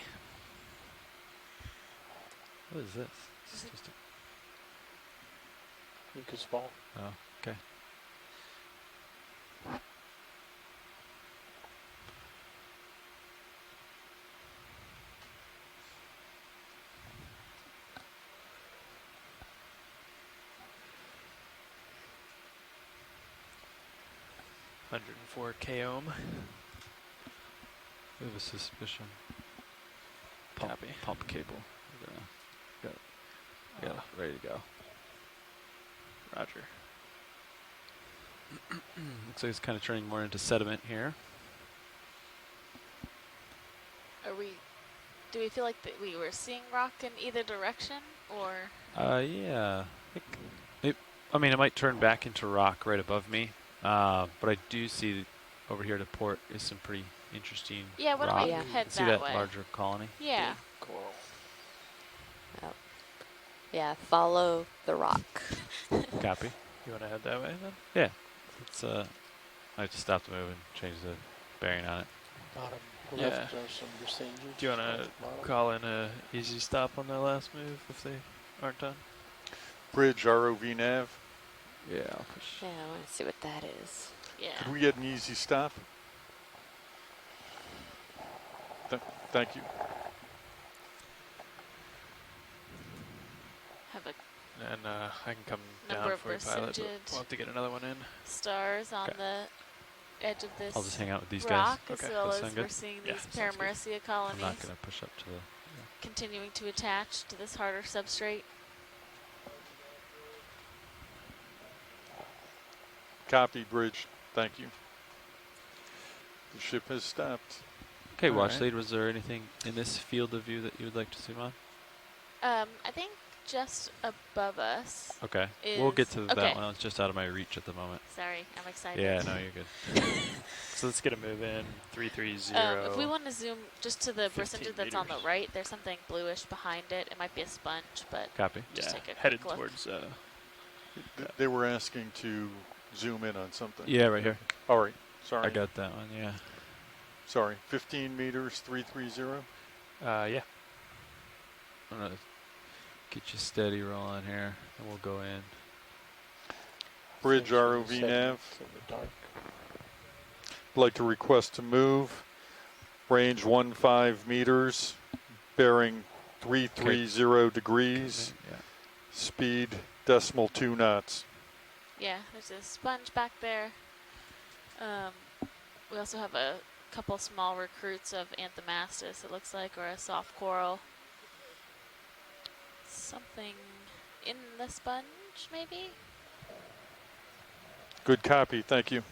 What is this? It's just Lucas Ball. oh, okay. K ohm. We have a suspicion. Copy. Pump cable. We're gonna got it ready to go. Roger. Looks like it's kind of turning more into sediment here. Do we feel like that we were seeing rock in either direction, or? Yeah. I mean, it might turn back into rock right above me, but I do see over here to port is some pretty interesting Yeah, why don't rock. we head See that that way? larger colony? Yeah. Coral. Oh. Yeah, follow the rock. Copy. You want to head that way then? Yeah. It's I have to stop the move and change the bearing on it. Bottom Yeah. left are some percentages. Do you want to call in a easy stop on their last move if they aren't done? Bridge ROV nav. Yeah, I'll push. Yeah, I want to see what that is. Yeah. Could we get an easy stop? Thank you. Have a And I can come number down of for you, pilot, but percentage we'll have to get another one in. stars on Okay. the edge of this I'll just hang out with these rock, guys. as Okay. well That as sound we're good? seeing Yeah, these sounds good. Paramecia I'm colonies not going to push up to the... continuing to attach to this harder substrate. Copy, bridge. Thank you. The ship has stopped. Okay, All watch right. lead. Was there anything in this field of view that you would like to zoom on? I think just above us. Okay. We'll get is- to okay. that one. It's just out of my reach at the moment. Sorry, I'm excited. Yeah, no, you're good. So let's get a move in. 330. If we want to zoom just to the 15 percentage that's on the meters. right, there's something bluish behind it. It might be a sponge, but Copy. just Yeah, take a headed quick look. towards. They were asking to zoom in on something. Yeah, right here. All right. Sorry. I got that one, yeah. Sorry. 15 meters, 330. Yeah. I'm going to get you steady rolling here, and we'll go in. Bridge Thanks for the ROV settings nav. in the dark. Like to request to move. Range 15 meters. Bearing 330 degrees. Yeah. Speed decimal 2 knots. Yeah, there's a sponge back there. We also have a couple small recruits of Anthomastus, it looks like, or a soft coral. Something in the sponge, maybe? Good copy. Thank you.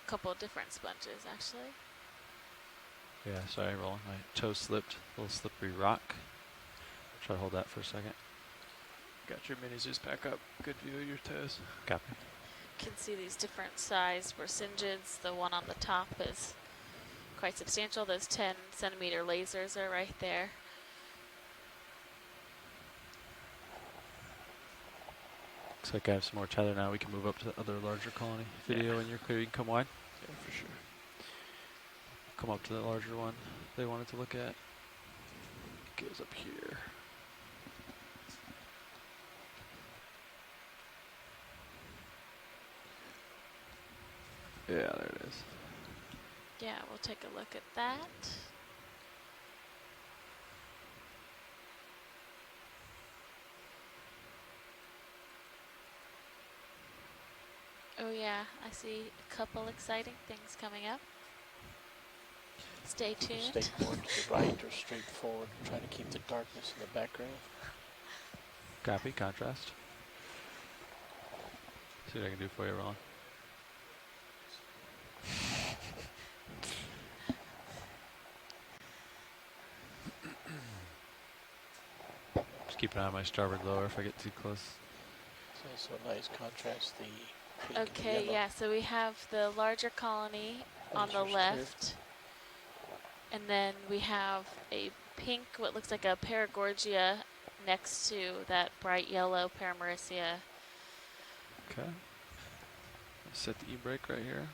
A couple different sponges, actually. Yeah, sorry, rolling. My toe slipped. A little slippery rock. Try to hold that for a second. Got your mini Zeus pack up. Good view of your toes. Copy. Can see these different size percentages. The one on the top is quite substantial. Those 10 centimeter lasers are right there. Looks like I have some more tether now. We can move up to the other larger colony. Video when you're clear, you can come wide. Yeah, for sure. Come up to the larger one they wanted to look at. It goes up here. Yeah, there it is. Yeah, we'll take a look at that. Oh yeah, I see a couple exciting things coming up. Stay tuned. Stay more to the right or straight forward. Try to keep the darkness in the background. Copy, contrast. See what I can do for you, Ron. Just keep an eye on my starboard lower if I get too close. It's also a nice contrast. The pink and Okay, yellow. yeah, so we have the larger colony on the Laser left. And then we have a pink, what looks like a paragorgia next to that bright yellow paramaricia. Okay. Set the e-brake right here.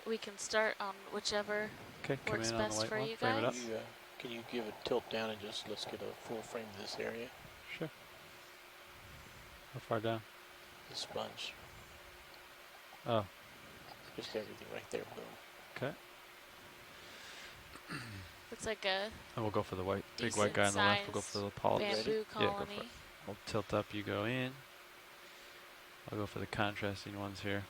We can start on whichever Okay, come works in on the best white for one. you Frame it up. guys. Can you give a tilt down and just let's get a full frame of this area? Sure. How far down? The sponge. Oh. Just everything right there, boom. Okay. Looks like a And we'll go for the white, big white guy on the left. We'll go for the polyps. bamboo Yeah, go colony. for it. I'll tilt up, you go in. I'll go for the contrasting ones here.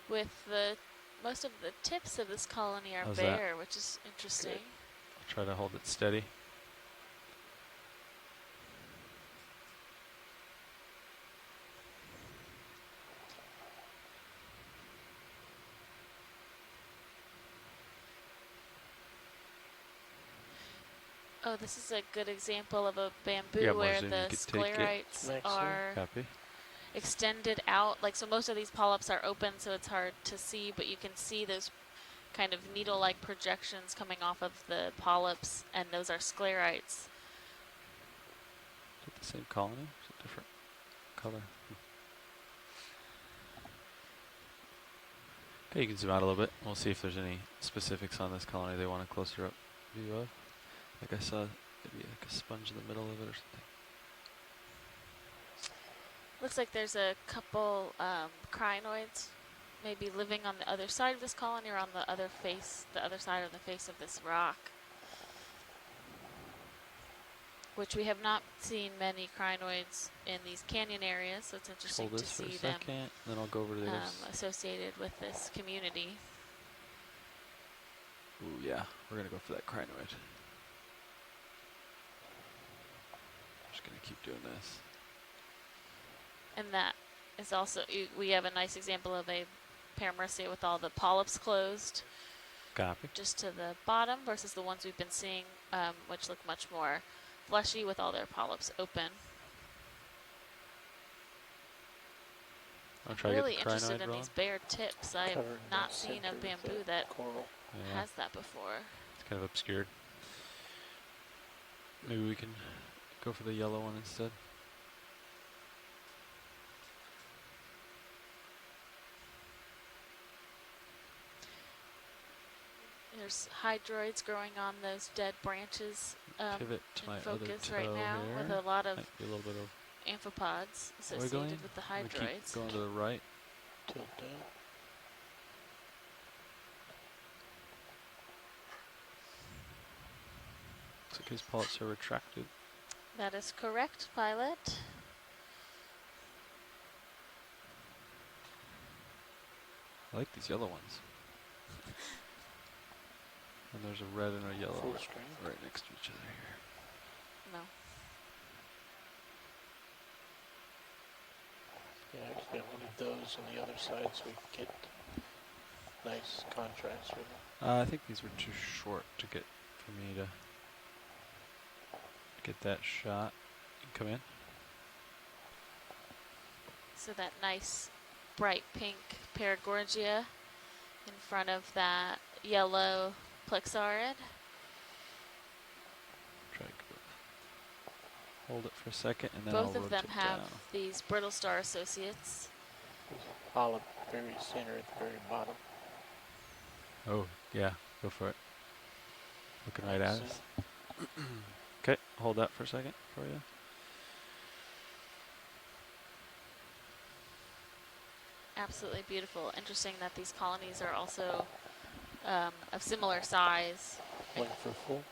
With the most of the tips of this colony are How's that? bare, which is interesting. I'll try to hold it steady. Oh, this is a good example of a bamboo Yeah, more where zoom, the you could take it. sclerites are Copy. extended out. Like, so most of these polyps are open, so it's hard to see, but you can see those kind of needle-like projections coming off of the polyps, and those are sclerites. Is it the same colony? Is it different color? Okay, you can zoom out a little bit. We'll see if there's any specifics on this colony they want a closer up view of. Like I saw maybe like a sponge in the middle of it or something. Looks like there's a couple crinoids maybe living on the other side of this colony or on the other side of the face of this rock, which we have not seen many crinoids in these canyon areas, so it's interesting Hold to this for a see them second, then I'll go over to the associated with this community. Ooh, yeah, we're gonna go for that crinoid. Just gonna keep doing this. And that is also, we have a nice example of a paramaricia with all the polyps closed. Copy. Just to the bottom versus the ones we've been seeing, which look much more fleshy with all their polyps open. I'll try I'm really to get the interested crinoid in rolling. these bare tips. I have Covering not the seen a center of the bamboo that coral. Yeah. has that before. It's kind of obscured. Maybe we can go for the yellow one instead. There's hydroids growing on those dead branches Pivot to in my other focus toe right now here. with a lot of Might be a little bit of amphipods associated wiggling. with the I'm gonna hydroids. keep going to the right. Tilt down. Looks like his polyps are retracted. That is correct, pilot. I like these yellow ones. And there's a red and a yellow Full screen. right next to each other here. No. Yeah, I just got one of those on the other side so we can get nice contrast with them. I think these were too short to get for me to get that shot. You can come in. So that nice bright pink paragorgia in front of that yellow plexaurid. Try to hold it for a second and then Both I'll of them rotate have down. these brittle star associates. There's a polyp very center at the very bottom. Oh, yeah, go for it. Looking right at us. Okay, hold that for a second for you. Absolutely beautiful. Interesting that these colonies are also of similar size. One for full.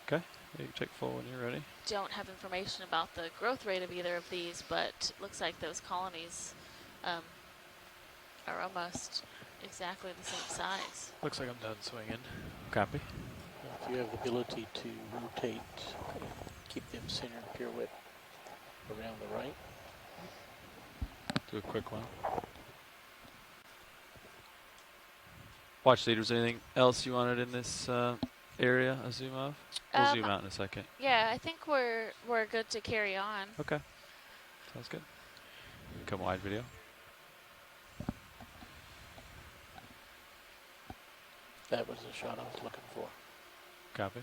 Okay, yeah, you take full when you're ready. Don't have information about the growth rate of either of these, but looks like those colonies are almost exactly the same size. Looks like I'm done swinging. Copy. If you have the ability to rotate and keep them centered pirouette around the right. Do a quick one. Watch lead, was there anything else you wanted in this area, a zoom of? We'll zoom out in a second. Yeah, I think we're good to carry on. Okay, sounds good. Come wide video. That was the shot I was looking for. Copy.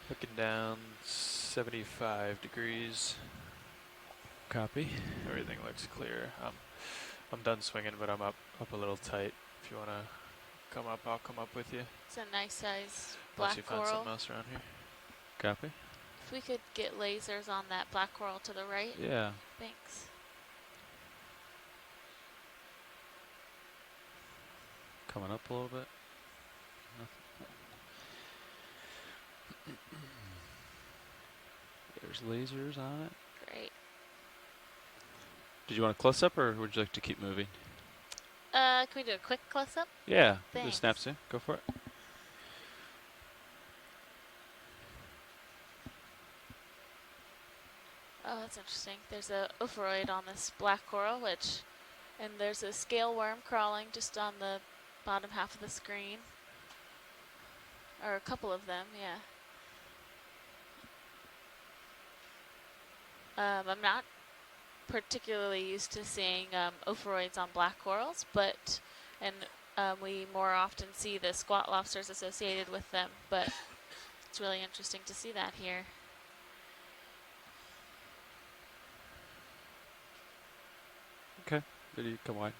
Looking down 75 degrees. Copy. Everything looks clear. I'm done swinging, but I'm up a little tight. If you want to come up, I'll come up with you. It's a nice size Once black you find coral. something else around here. Copy. If we could get lasers on that black coral to the right. Yeah. Thanks. Coming up a little bit. There's lasers on it. Great. Did you want a close up or would you like to keep moving? Can we do a quick close up? Yeah. The Thanks. snap soon. Go for it. Oh, that's interesting. There's a ophroid on this black coral, and there's a scale worm crawling just on the bottom half of the screen. Or a couple of them, yeah. I'm not particularly used to seeing ophroids on black corals, but we more often see the squat lobsters associated with them, but it's really interesting to see that here. Okay. Video, come wide.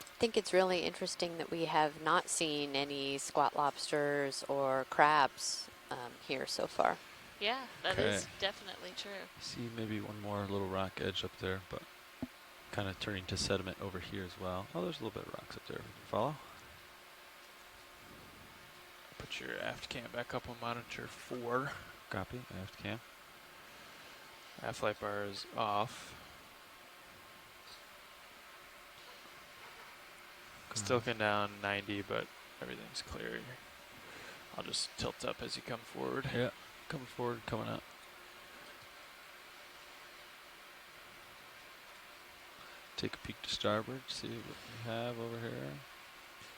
I think it's really interesting that we have not seen any squat lobsters or crabs here so far. Yeah, that is definitely true. See maybe one more little rock edge up there, but kind of turning to sediment over here as well. Oh, there's a little bit of rocks up there. Follow? Put your aft cam back up on monitor 4. Copy. Aft cam. Aft light bar is off. Still looking down 90, but everything's clear. I'll just tilt up as you come forward. Yeah. Coming forward, coming up. Take a peek to starboard, see what we have over here.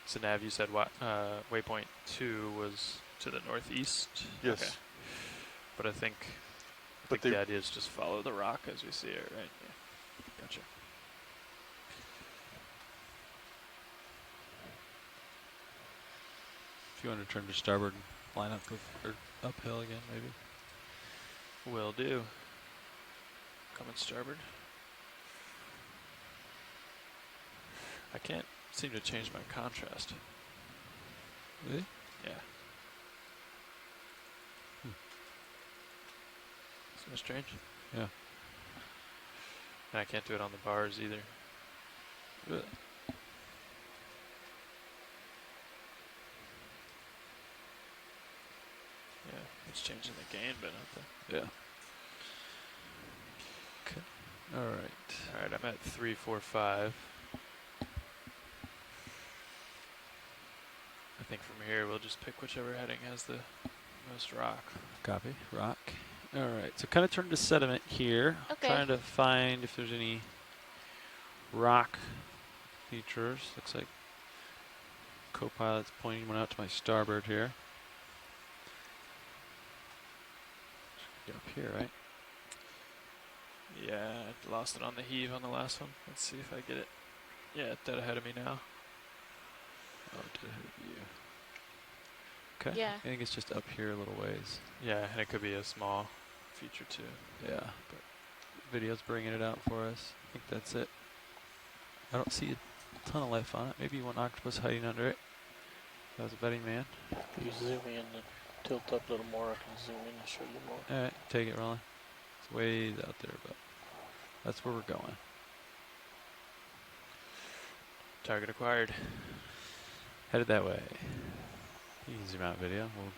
So Nav, you said what? Waypoint 2 was to the northeast? Yes. Okay. But I think the idea is just follow the rock as we see it, right? Yeah. Gotcha. If you want to turn to starboard and line up with, or uphill again, maybe. Will do. Coming starboard. I can't seem to change my contrast. Really? Yeah. So strange. Yeah. And I can't do it on the bars either. Really? Yeah, it's changing the gain, but not the... Yeah. Okay. All right. All right, I'm at 345. I think from here we'll just pick whichever heading has the most rock. Copy. Rock. All right. So kind of turn to sediment here. Okay. Trying to find if there's any rock features. Looks like co-pilot's pointing one out to my starboard here. Get up here, right? Yeah, I lost it on the heave on the last one. Let's see if I get it. Yeah, dead ahead of me now. Oh, dead ahead of you. Okay. Yeah. I think it's just up here a little ways. Yeah, and it could be a small feature too. Yeah. But video's bringing it out for us. I think that's it. I don't see a ton of life on it. Maybe one octopus hiding under it. That was a betting man. If you zoom in and tilt up a little more, I can zoom in and show you more. All right, take it, Rolling. It's ways out there, but that's where we're going. Target acquired. Headed that way. You can zoom out video. We'll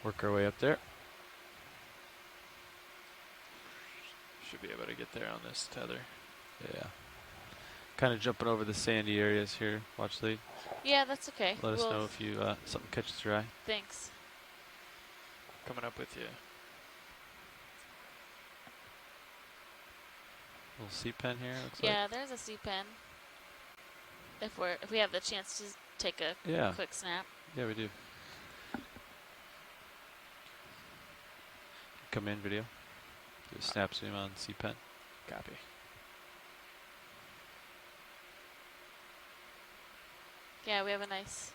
work our way up there. Should be able to get there on this tether. Yeah. Kind of jumping over the sandy areas here. Watch lead. Yeah, that's okay. Let us know if you something catches your eye. Thanks. Coming up with you. Little sea pen here. Looks Yeah, there's a sea pen. If we have the chance to take a quick snap. Yeah, we do. Come in video. Do a snap zoom on sea pen. Copy. Yeah, we have a nice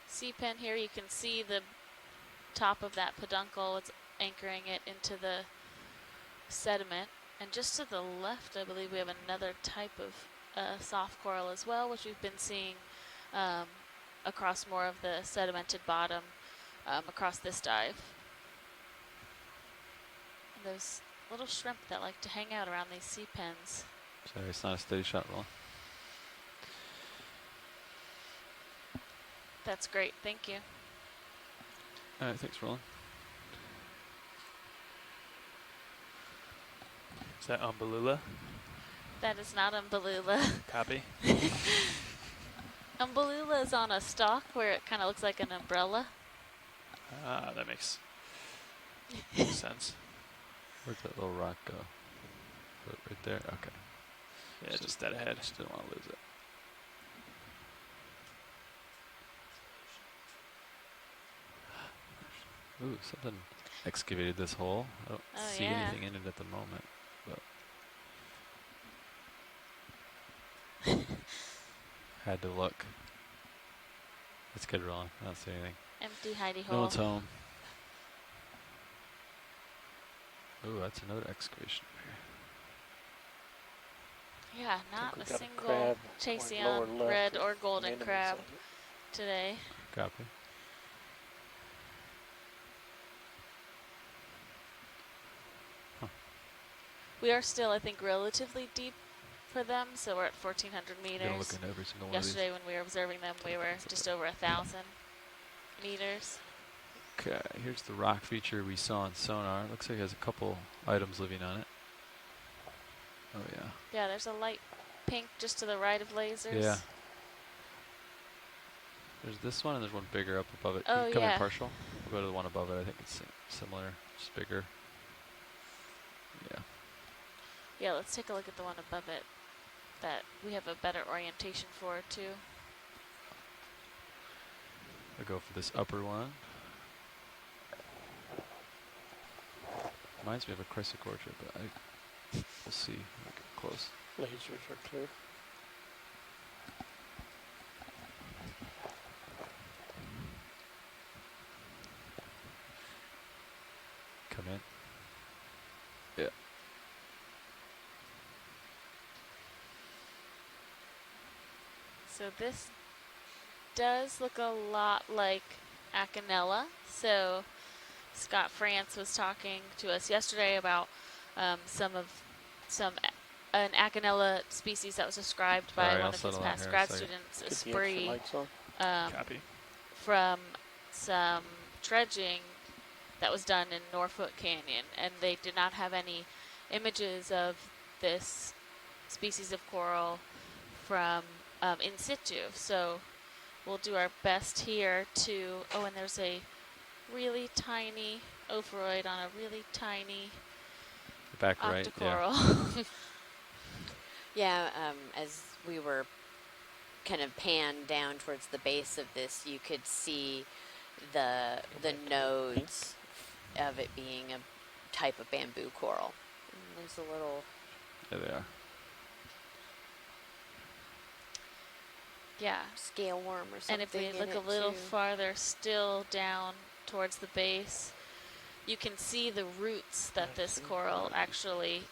sea pen here. You can see the top of that peduncle. It's anchoring it into the sediment. And just to the left, I believe we have another type of soft coral as well, which we've been seeing across more of the sedimented bottom across this dive. And those little shrimp that like to hang out around these sea pens. Sorry, it's not a steady shot, Roland. That's great. Thank you. All right, thanks, Roland. Is that Umbellula? That is not Umbellula. Copy. Umbellula is on a stalk where it kind of looks like an umbrella. Ah, that makes sense. Where'd that little rock go? Right there? Okay. Yeah, just that ahead. Just didn't want to lose it. Ooh, something excavated this hole. I don't see anything in it at the moment, but had to look. It's good, Roland. I don't see anything. Empty hidey hole. No one's home. Ooh, that's another excavation here. Yeah, not a single Chasyon red or golden crab today. Copy. We are still, I think, relatively deep for them, so we're at 1,400 meters. You're gonna look into every single one of these. Yesterday when we were observing them, we were just over 1,000 meters. Okay, here's the rock feature we saw on sonar. Looks like it has a couple items living on it. Oh yeah. Yeah, there's a light pink just to the right of lasers. Yeah. There's this one and there's one bigger up above it. Oh, Can you come yeah. in partial? We'll go to the one above it. I think it's similar, just bigger. Yeah. Yeah, let's take a look at the one above it that we have a better orientation for too. I'll go for this upper one. Reminds me of a chrysogorgia, but we'll see when we get close. Lasers are clear. Come in. Yeah. So this does look a lot like Acanella. So Scott France was talking to us yesterday about an Acanella species that was described by one of his past grad students, Esprit, from some dredging that was done in Norfolk Canyon, and they did not have any images of this species of coral from in situ. So we'll do our best here to, oh, and there's a really tiny ophroid on a really tiny back right, octocoral. Yeah, as we were kind of panned down towards the base of this, you could see the nodes of it being a type of bamboo coral. And there's a little... There they are. Yeah. Scale worm or something. And if we look a little farther still down towards the base, you can see the roots that this coral actually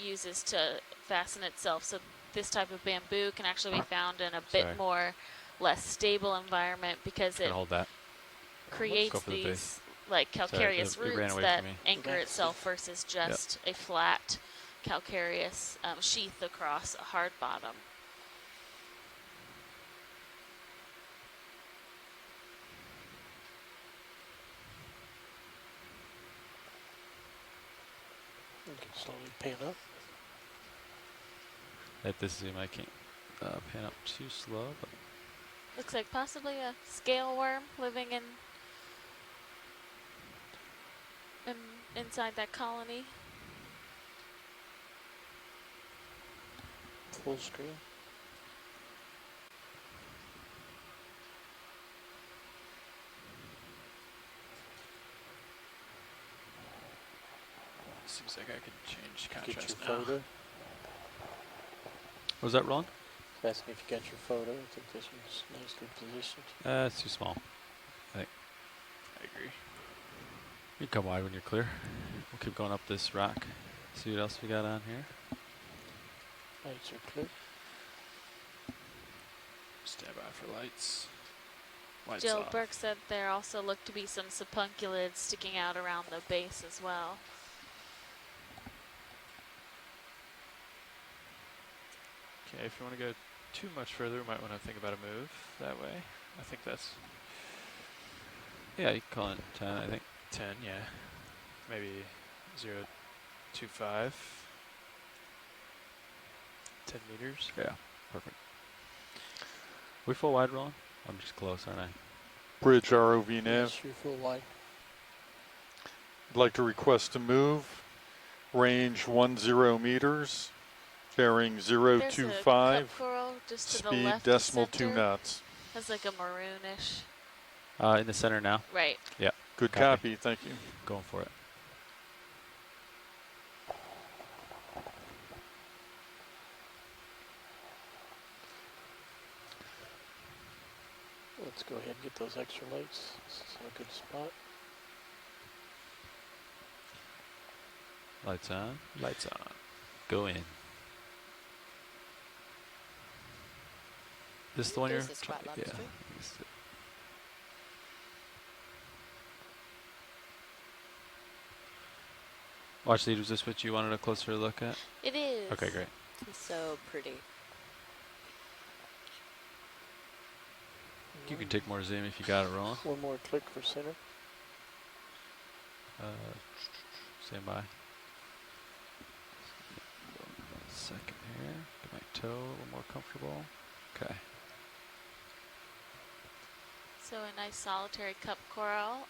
uses to fasten itself. So this type of bamboo can actually be found in a bit more less stable environment because it creates these like calcareous roots that anchor itself versus just a flat calcareous sheath across a hard bottom. You can slowly pan up. At this zoom, I can't pan up too slow, but looks like possibly a scale worm living inside that colony. Full screen. Seems like I could change Get contrast your now. photo. Was that wrong? Asking if you got your photo. I think this one's nicely positioned. It's too small. agree. You can come wide when you're clear. We'll keep going up this rock. See what else we got on here. Lights are clear. Stand by for lights. Lights Jill off. Burke said there also looked to be some supunculids sticking out around the base as well. Okay, if you want to go too much further, we might want to think about a move that way. I think that's Yeah, you can call it 10, I think. 10, yeah. Maybe 0.25. 10 meters. Yeah, perfect. We full wide rolling? I'm just close, aren't I? Bridge ROV nav. Yes, you're full wide. I'd like to request a move. Range 10 meters. Bearing There's 025. a cup coral just to the Speed left decimal of 2 center. knots. Has like a maroonish. In the center now? Right. Yeah. Good copy. Thank you. Going for it. Let's go ahead and get those extra lights. This is a good spot. Lights on. Lights on. Go in. This the one you're There's the squat trying- lobster. Yeah. This is it. Watch lead, was this what you wanted a closer look at? It is. Okay, great. It's so pretty. You can take more zoom if you got it rolling. One more click for center. Stand by. Second here. Get my toe a little more comfortable. Okay. So a nice solitary cup coral.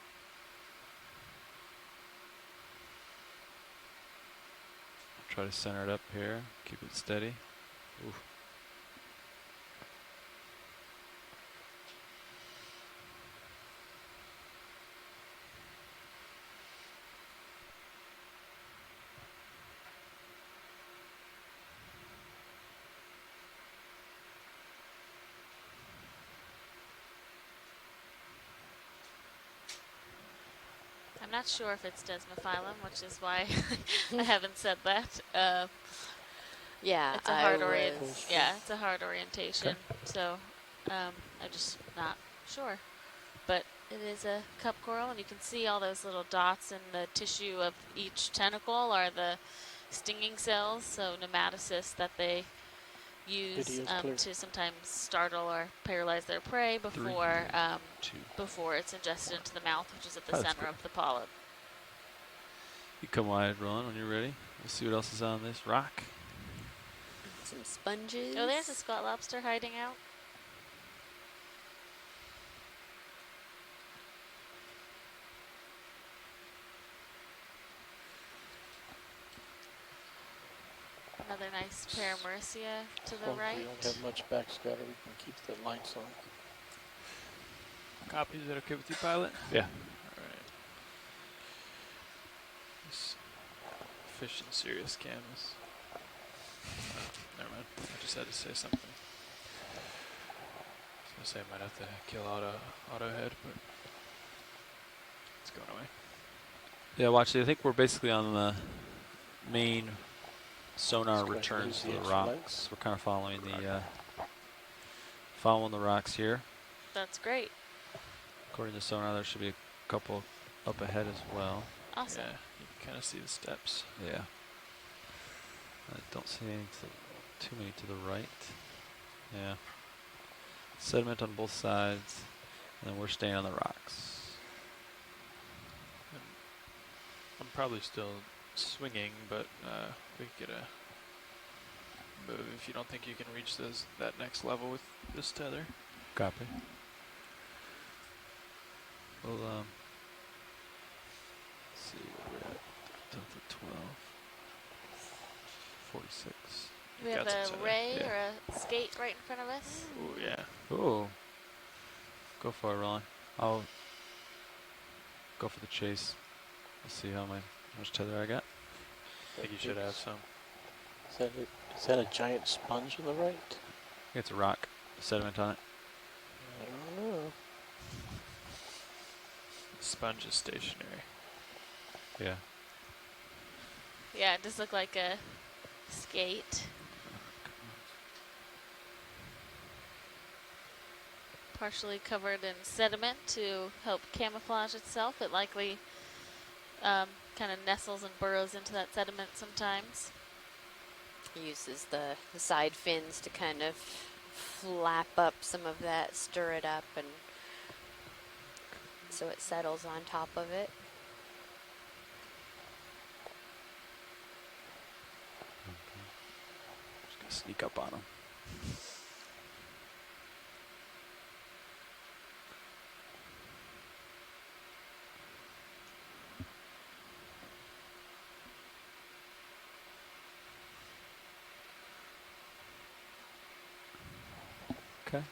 Try to center it up here. Keep it steady. Oof. I'm not sure if it's desmophyllum, which is why I haven't said that. Yeah, It's a hard yeah, it's a hard orientation. So I'm just not sure. But it is a cup coral, and you can see all those little dots in the tissue of each tentacle are the stinging cells, so nematocysts that they use to sometimes startle or paralyze their prey before before it's ingested into the mouth, which is at the center of the polyp. You come wide, rolling when you're ready. We'll see what else is on this rock. Some sponges. Oh, there's a squat lobster hiding out. Another nice Paramurcia to the right. We don't have much backscatter. We can keep the lights on. Copy, is that okay with you, pilot? Yeah. Alright. This fish and serious cameras. Never mind. I just had to say something. I was gonna say I might have to kill auto head, but it's going away. Yeah, watch. I think we're basically on the main sonar returns to the rocks. We're kind of following the rocks here. That's great. According to sonar, there should be a couple up ahead as well. Awesome. Yeah, you can kind of see the steps. Yeah. I don't see any too many to the right. Yeah. Sediment on both sides, and then we're staying on the rocks. I'm probably still swinging, but we could get a move if you don't think you can reach that next level with this tether. Copy. Well, see where we're at. Delta 12. 46. We have a ray or a skate right in front of us. Ooh, yeah. Ooh. Go for it, Ron. I'll go for the chase. Let's see how much tether I got. I think you should have some. Is that a giant sponge on the right? It's a rock. Sediment on it. I don't know. sponge is stationary. Yeah. Yeah, it does look like a skate. Partially covered in sediment to help camouflage itself. It likely kind of nestles and burrows into that sediment sometimes. Uses the side fins to kind of flap up some of that, stir it up, and so it settles on top of it. Just gonna sneak up on him. Okay.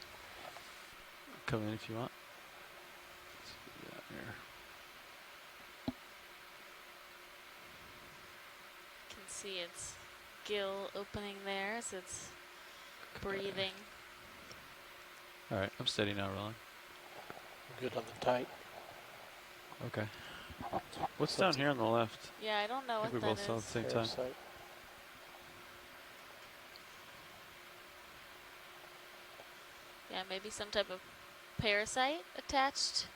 Come in if you want. Let's do that here. You can see its gill opening there as it's breathing. All right, I'm steady now, rolling. Good on the tight. Okay. What's down here on the left? Yeah, I don't know I what think we that both saw at is. the same time. Parasite. Yeah, maybe some type of parasite attached.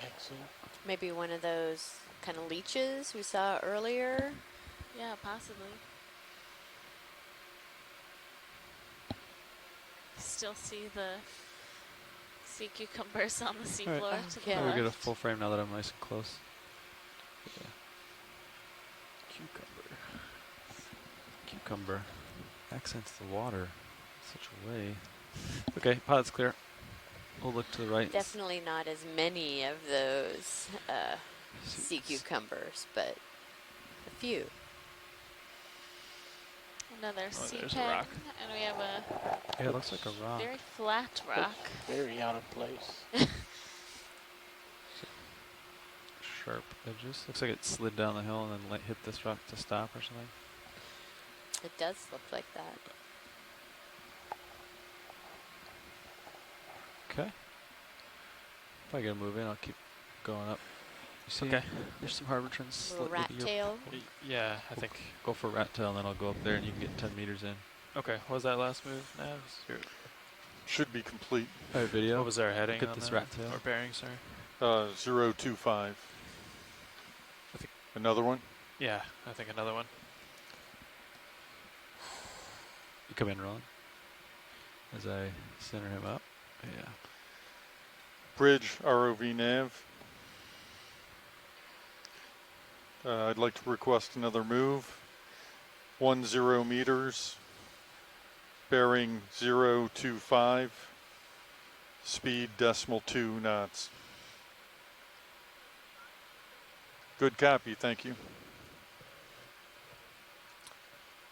Vaccine. Maybe one of those kind of leeches we saw earlier. Yeah, possibly. Still see the sea cucumbers on the seafloor All right. to the Yeah. I'll left. get a full frame now that I'm nice and close. Yeah. Cucumber. Cucumber accents the water in such a way. Okay, pilot's clear. We'll look to the right. Definitely not as many of those sea cucumbers, but a few. Another sea there's a pen, rock. and we have a Yeah, it looks like a rock. very flat rock. Very out of place. Sharp edges. Looks like it slid down the hill and then hit this rock to stop or something. It does look like that. Okay. If I get a move in, I'll keep going up. You see, Okay. there's some harbor trends. Little rat tail. Yeah, I think. Go for rat tail, and then I'll go up there, and you can get 10 meters in. Okay, what was that last move, Nav? Should be complete. All right, video. What was our heading Look at on this that? rat tail. Or bearing, sorry. 025. I think. Another one? Yeah, I think another one. You come in, Ron. As I center him up. Yeah. Bridge, ROV nav. I'd like to request another move. 10 meters. Bearing 025. Speed 0.2 knots. Good copy, thank you.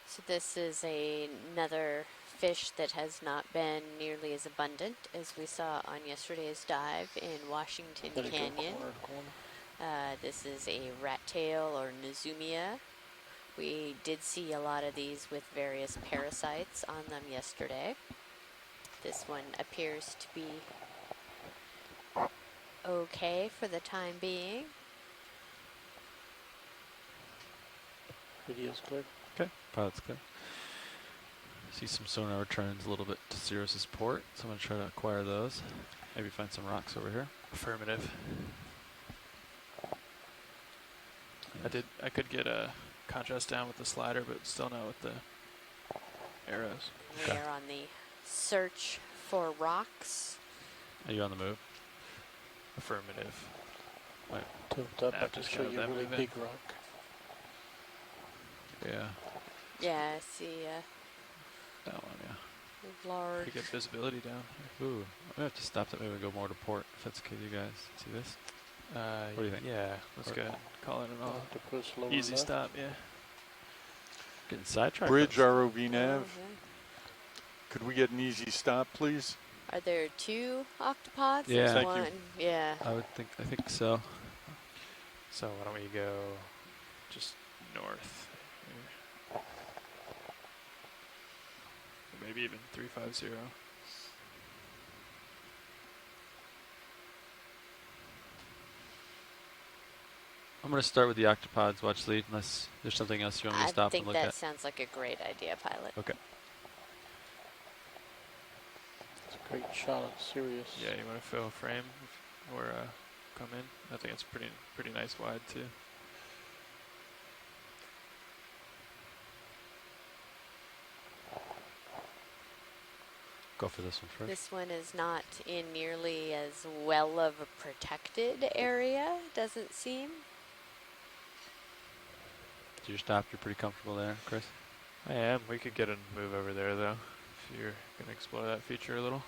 So this is another fish that has not been nearly as abundant as we saw on yesterday's dive in Washington Let it go Canyon. corner to corner. This is a rat tail or Nizumia. We did see a lot of these with various parasites on them yesterday. This one appears to be okay for the time being. Video's clear. Okay, pilot's clear. See some sonar returns a little bit to Cirrus's port, so I'm going to try to acquire those. Maybe find some rocks over here. Affirmative. I could get a contrast down with the slider, but still not with the arrows. We are on the search for rocks. Are you on the move? Affirmative. Right. Tilt up, I Nav can just show got you a that really move in. big rock. Yeah, Yeah, I see that one, yeah. a large. Could get visibility down. Ooh, I'm gonna have to stop that. Maybe we go more to port if that's okay with you guys. See this? What do you think? Yeah, let's Or- go ahead and call it an I'll all. have to push lower Easy left. stop, yeah. Getting sidetracked. Bridge, though. ROV nav. Oh, yeah. Could we get an easy stop, please? Are there two octopods? Yeah. There's Thank you. one. Yeah. I think so. So why don't we go just north? Here. Or maybe even 350. I'm going to start with the octopods, watch lead, unless there's something else you want me to I stop and think look that at. sounds like a great idea, Pilot. Okay. It's a great shot on Sirius. Yeah, you want to fill a frame or come in? I think it's pretty nice wide too. Go for this one first. This one is not in nearly as well of a protected area, doesn't seem. So you're stopped, you're pretty comfortable there, Chris? I am. We could get a move over there though, if you're gonna explore that feature a little.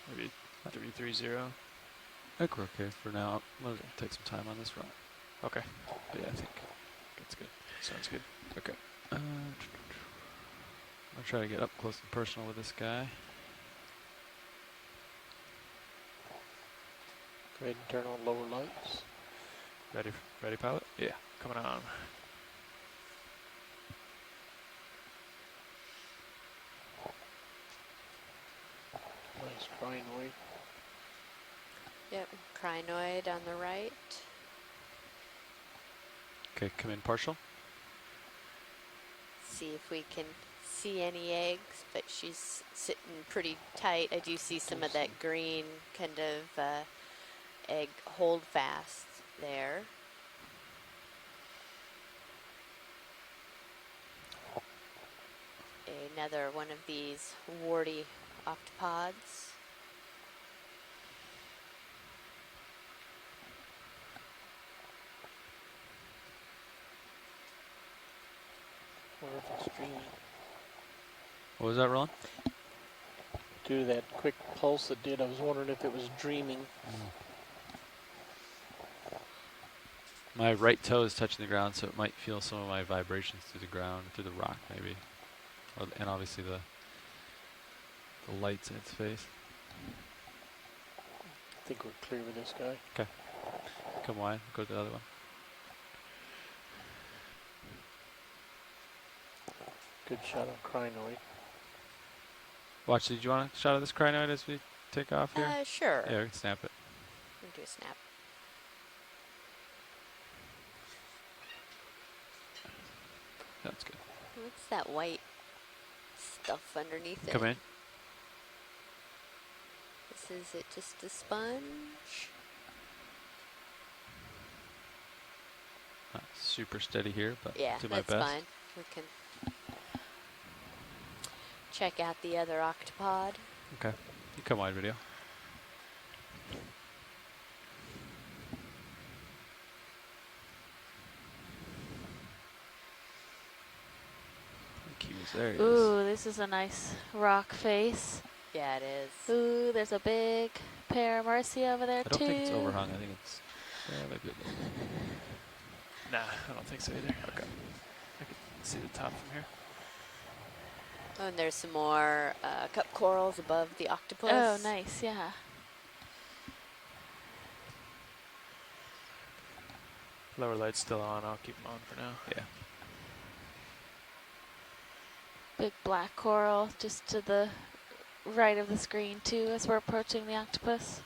Maybe 330. I think we're okay for now. I'm going to take some time on this rock. Okay. But yeah, I think That's good. Sounds good. okay. I'm gonna try to get up close and personal with this guy. Go ahead and turn on lower lights. Ready, pilot? Yeah. Coming on. Nice crinoid. Yep, crinoid on the right. Okay, come in partial. See if we can see any eggs, but she's sitting pretty tight. I do see some of that green kind of egg hold fast there. Another one of these warty octopods. Wonder if it's dreaming. What was that, Roland? Due to that quick pulse it did, I was wondering if it was dreaming. My right toe is touching the ground, so it might feel some of my vibrations through the ground, through the rock, maybe. And obviously the lights in its face. I think we're clear with this guy. Okay. Come wide, go to the other one. Good shot on crinoid. Watch, did you want a shot of this crinoid as we take off here? Sure. Yeah, we can snap it. We can do a snap. That's good. What's that white stuff underneath it? Come in. Is it just a sponge? Not super steady here, but Yeah, do my that's best. fine. We can check out the other octopod. Okay. You come wide, video. There he is. Ooh, this is a nice rock face. Yeah, it is. Ooh, there's a big pair of Mercy over there I too. don't think it's overhung. I think it's maybe. Nah, I don't think so either. Okay. I can see the top from here. Oh, and there's some more cup corals above the octopus. Oh, nice, yeah. Lower light's still on. I'll keep them on for now. Yeah. Big black coral just to the right of the screen too as we're approaching the octopus.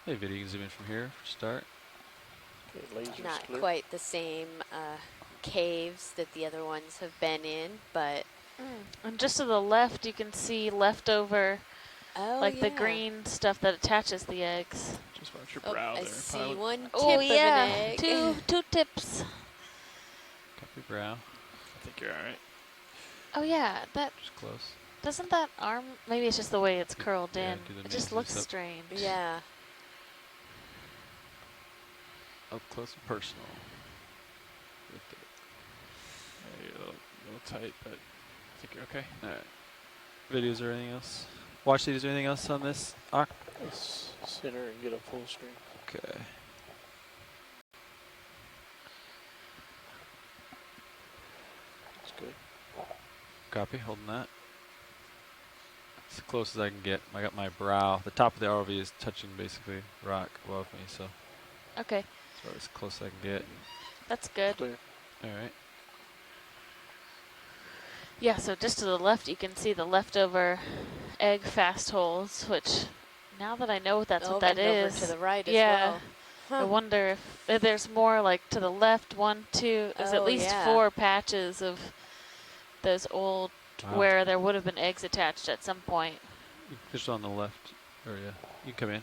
Hey, video, you can zoom in from here for start. Okay, laser Not split. quite the same caves that the other ones have been in, but And just to the left, you can see leftover, like the yeah. green stuff that attaches the eggs. Just watch your Oh, brow I there, see pilot. one tip Oh of yeah, an egg. two tips. Copy brow. I think you're all right. Oh yeah, that Just close. doesn't that arm? Maybe it's just the way it's curled yeah, in. do the It just main looks zoom up. strange. Yeah. Up close and personal. With Yeah, you're a little tight, but I think you're okay. the, all right. Videos or anything else? Watch these or anything else on this? Let's center and get a full screen. Okay. That's good. Copy. Holding that. As close as I can get. I got my brow. The top of the ROV is touching basically rock above me, so Okay, that's as close as I can get. that's good. Clear. All right. Yeah, so just to the left, you can see the leftover egg fast holes, which now that I know that's what that and over is. to the right yeah, as well. I wonder if there's more like to the left, 1, 2, there's at least 4 patches of those old where there would have been eggs attached at some point. Just on the left, or yeah, you come in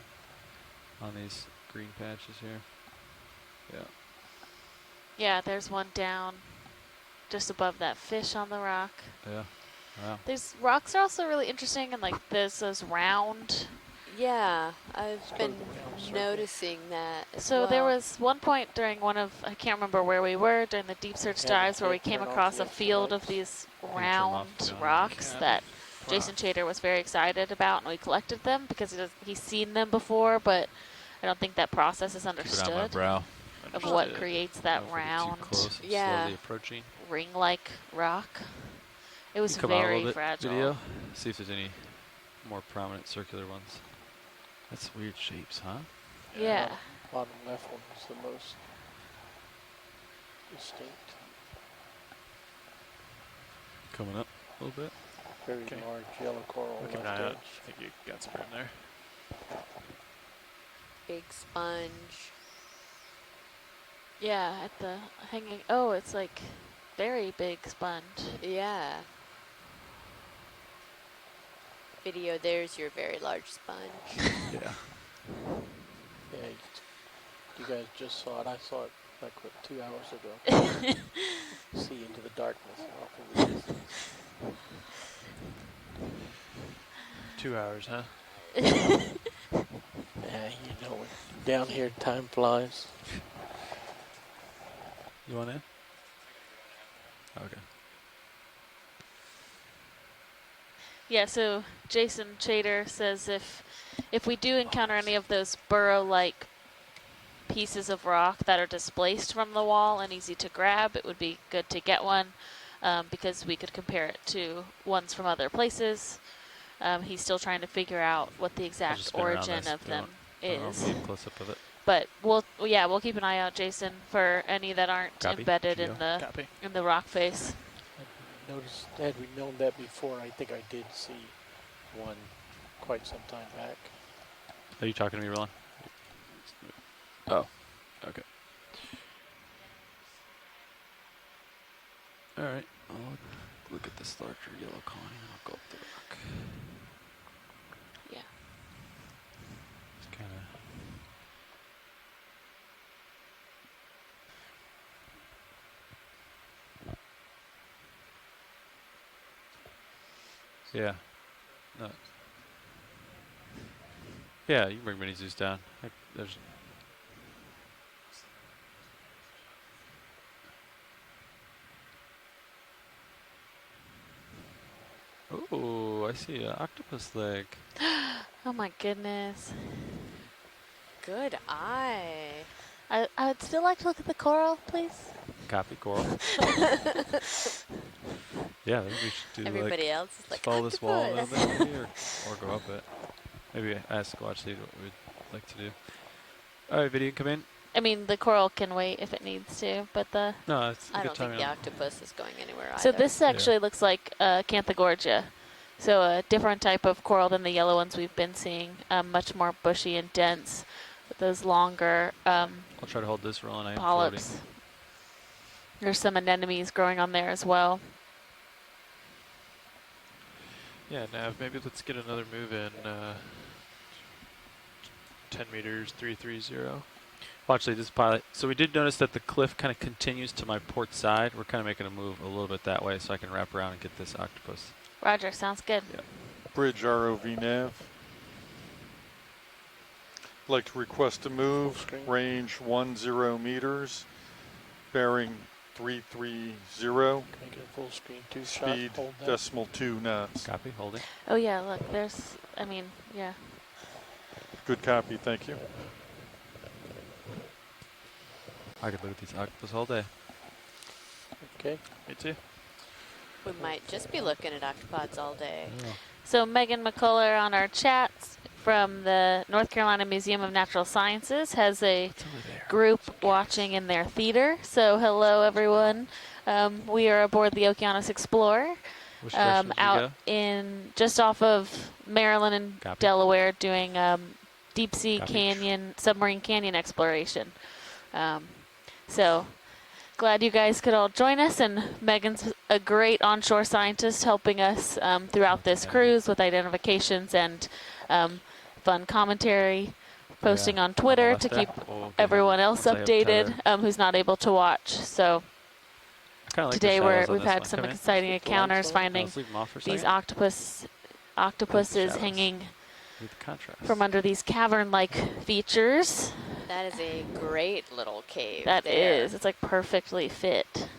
on these green patches here. Yeah. Yeah, there's one down just above that fish on the rock. Yeah. Wow. These rocks are also really interesting, and like there's those round. Yeah, I've been noticing that as So well. there was one point during one of, I can't remember where we were, during the deep search dives where we came across a field of these round rocks that Jason Chater was very excited about, and we collected them because he's seen them before, but I don't think that process is understood. Keep it on my brow. Of what creates that round, slowly approaching ring-like rock. It was come out a very little bit, fragile. Video. See if there's any more prominent circular ones. That's weird shapes, huh? Yeah. Bottom left one was the most distinct. Coming up a little bit. Very large yellow coral Look left at edge. that. I think you got some in there. Big sponge. Yeah, at the hanging. Oh, it's like very big sponge. Yeah. Video, there's your very large sponge. Yeah. Yeah, you guys just saw it. I saw it like, what, 2 hours ago. See into the darkness off in the distance. 2 hours, huh? Yeah, you know, down here time flies. You want in? Okay. Yeah, so Jason Chater says if we do encounter any of those burrow-like pieces of rock that are displaced from the wall and easy to grab, it would be good to get one because we could compare it to ones from other places. He's still trying to figure out what the exact origin of them is. Close up of it. But we'll keep an eye out, Jason, for any that aren't embedded in the rock face. Notice, had we known that before, I think I did see one quite some time back. Are you talking to me, Roland? Oh, okay. All right. I'll look at this larger yellow colony and I'll go up the rock. Yeah. It's kind of. Yeah. No. Yeah, you can bring mini zoos down. There's. Oh, I see an octopus leg. Oh my goodness. Good eye. I would still like to look at the coral, please. Copy coral. Yeah, I think we should do Everybody else is like, follow this wall a little octopus. bit maybe, or go up it. Maybe ask Watch Lead what we'd like to do. All right, video, come in. I mean, the coral can wait if it needs to, but the... No, it's a I good don't think timing the on- octopus is going anywhere either. So this actually looks like Canthagorgia. So a different type of coral than the yellow ones we've been seeing. Much more bushy and dense with those longer I'll try to hold this rolling. I am polyps. floating. There's some anemones growing on there as well. Yeah, Nav, maybe let's get another move in. 10 meters, 330. Watch Lead, this is pilot. So we did notice that the cliff kind of continues to my port side. We're kind of making a move a little bit that way so I can wrap around and get this octopus. Roger, sounds good. Yep. Bridge ROV nav. Like to request a move, range 10 meters, bearing 330, Make it a full screen 2 shot. speed Hold that. decimal 2 knots. Copy, holding. Oh yeah, look, there's, I mean, yeah. Good copy, thank you. I could look at these octopus all day. Okay. Me too. We might just be looking at octopods all day. So Megan McCullough on our chats from the North Carolina Museum of Natural Sciences has a group watching in their theater. So hello everyone. We are aboard the Okeanos Explorer Which direction did you out go? in just off of Maryland and Copy. Delaware, doing deep sea Copy. canyon, submarine canyon exploration. So glad you guys could all join us, and Megan's a great onshore scientist helping us throughout this cruise with identifications and fun commentary, posting on Twitter to keep everyone else updated who's not able to watch. So Kinda like the today shadows on we've this had one. some Come in. exciting Keep the lights encounters on. finding Let's leave them off for a these second. octopuses shadows. hanging Need the contrast. from under these cavern-like features. That is a great little cave. That there. is. It's like perfectly fit.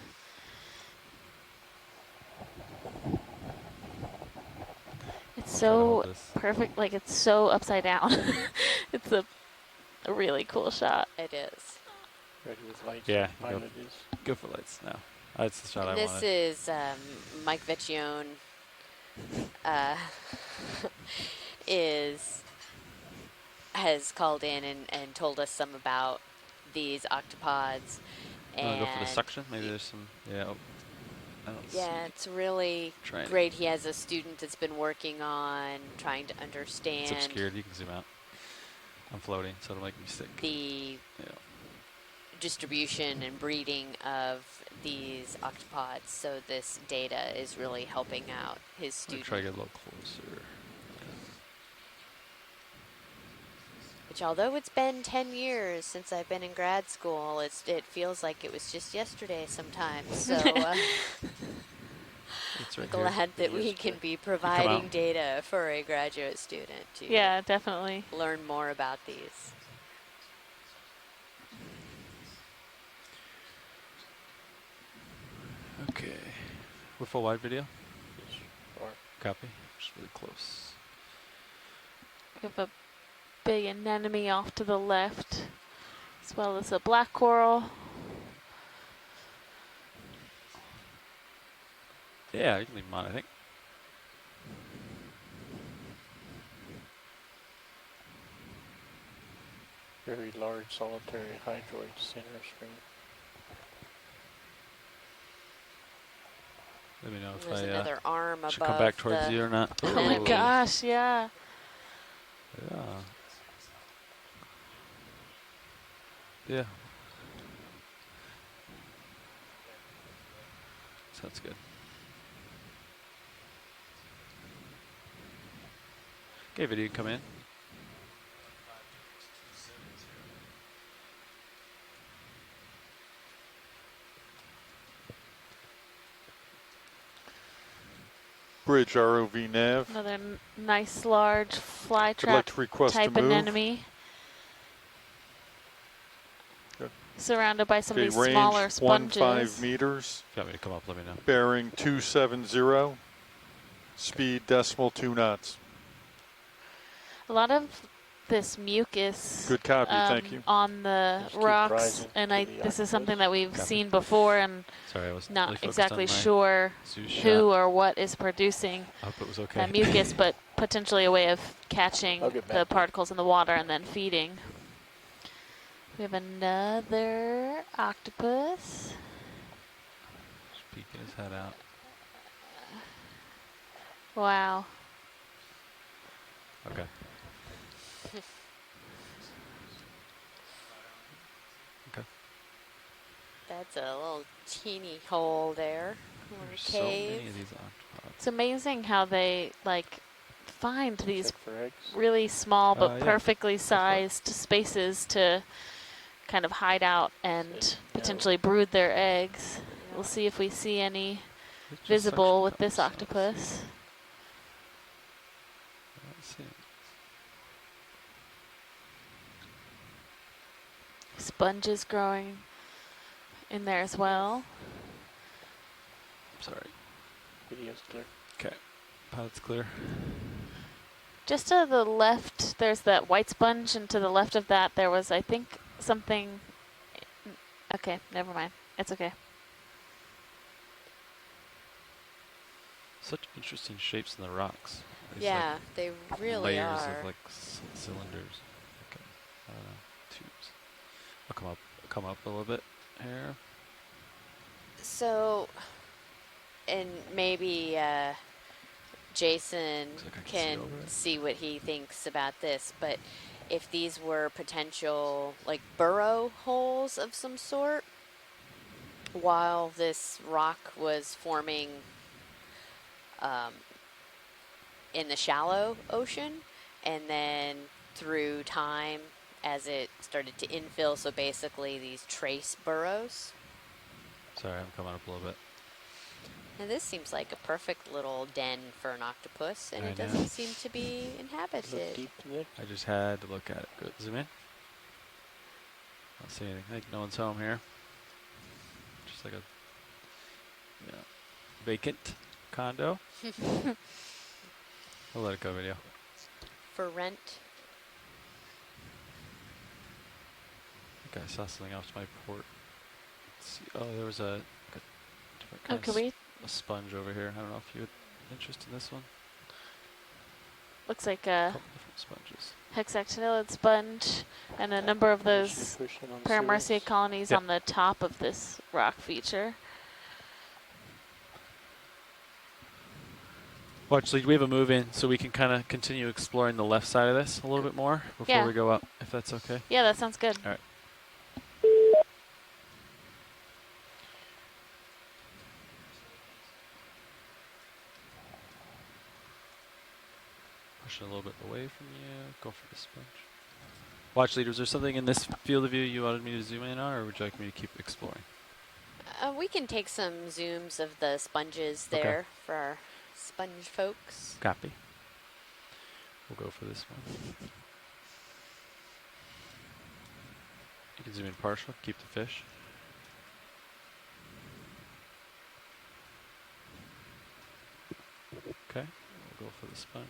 It's so perfect, like it's so upside down. It's a really cool shot. It is. Ready with lights. Yeah, Pilot is. go for lights now. That's the shot I This wanted. is Mike Vecchione has called in and told us some about these octopods. Want to go for the And suction? Maybe there's some. Yeah. Oh, I don't see. yeah, it's really Trying. great. He has a student that's been working on trying to understand It's obscured. You can zoom out. I'm floating, so it'll make me sick. the distribution and breeding of these octopods. So this data is really helping out his I'm student. try to get a little closer. Which, although it's been 10 years since I've been in grad school, it feels like it was just yesterday sometimes. So It's I'm right here. glad that we can be providing out. data for a graduate student to Yeah, definitely. learn more about these. Okay. We're full wide video. Or Copy. Just really close. We have a big anemone off to the left, as well as a black coral. Yeah, you can leave them on, I think. very large solitary hydroid center screen. Let me know if There's I another arm should above come back towards the you or not. Oh my Ooh. gosh, yeah. Yeah. Yeah. Sounds good. Okay, video, come in. Bridge ROV nav. Another nice large fly Would trap like to request type a move. anemone. Good. Surrounded by some Okay, of these range smaller sponges. 15 meters. If you want me to come up, let me know. Bearing 270. Speed decimal 2 knots. A lot of this mucus Good copy, thank you. on the Just keep rocks, rising and to I the this is something octopus. that we've Copy. seen before, and Sorry, I was not really focused exactly on my sure Zeus who shot. or what is producing I hope it was okay. that mucus, but potentially a way of catching I'll get the back. particles in the water and then feeding. We have another octopus. Just peeking his head out. Wow. Okay. That's a little teeny hole there. Little There's so many cave. of these octopods. It's amazing how they like find these Check for eggs. really small but Yeah. perfectly sized spaces to kind of hide out and Say no. potentially brood their eggs. We'll see if we see any It's just visible suction with this cups. octopus. Let's see. Sponges growing in there as well. Sorry. Video's clear. Okay. Pilot's clear. Just to the left, there's that white sponge, and to the left of that, there was, I think, something. Okay, never mind. It's okay. Such interesting shapes in the rocks. These, Yeah, they like, really layers are. of like cylinders. Okay. I don't know. Tubes. I'll come up a little bit here. So and maybe Jason Looks like I can see can over it. see what he thinks about this, but if these were potential like burrow holes of some sort while this rock was forming in the shallow ocean, and then through time as it started to infill, so basically these trace burrows. Sorry, I'm coming up a little bit. And this seems like a perfect little den for an octopus, and I it know. doesn't seem to be Look inhabited. deep in there. I just had to look at it. Go zoom in. Don't see anything. I think no one's home here. Just like a vacant condo. I'll let it go video. For rent. I think I saw something off to my port. Let's see. Oh, there was a different Oh, kind can of we? a sponge over here. I don't know if you had interest in this one. Looks like A a couple different sponges. hexactinellid sponge and a number of those Push it on the Paramarcia ceiling. colonies Yep. on the top of this rock feature. Well, actually, we have a move in, so we can kind of continue exploring the left side of this a little bit more before Yeah. we go up, if that's okay. Yeah, that sounds good. All right. Push it a little bit away from you. Go for the sponge. Watch leader, is there something in this field of view you wanted me to zoom in on, or would you like me to keep exploring? We can take some zooms of the sponges there for our sponge folks. Copy. We'll go for this one. You can zoom in partial, keep the fish. Okay, we'll go for the sponge.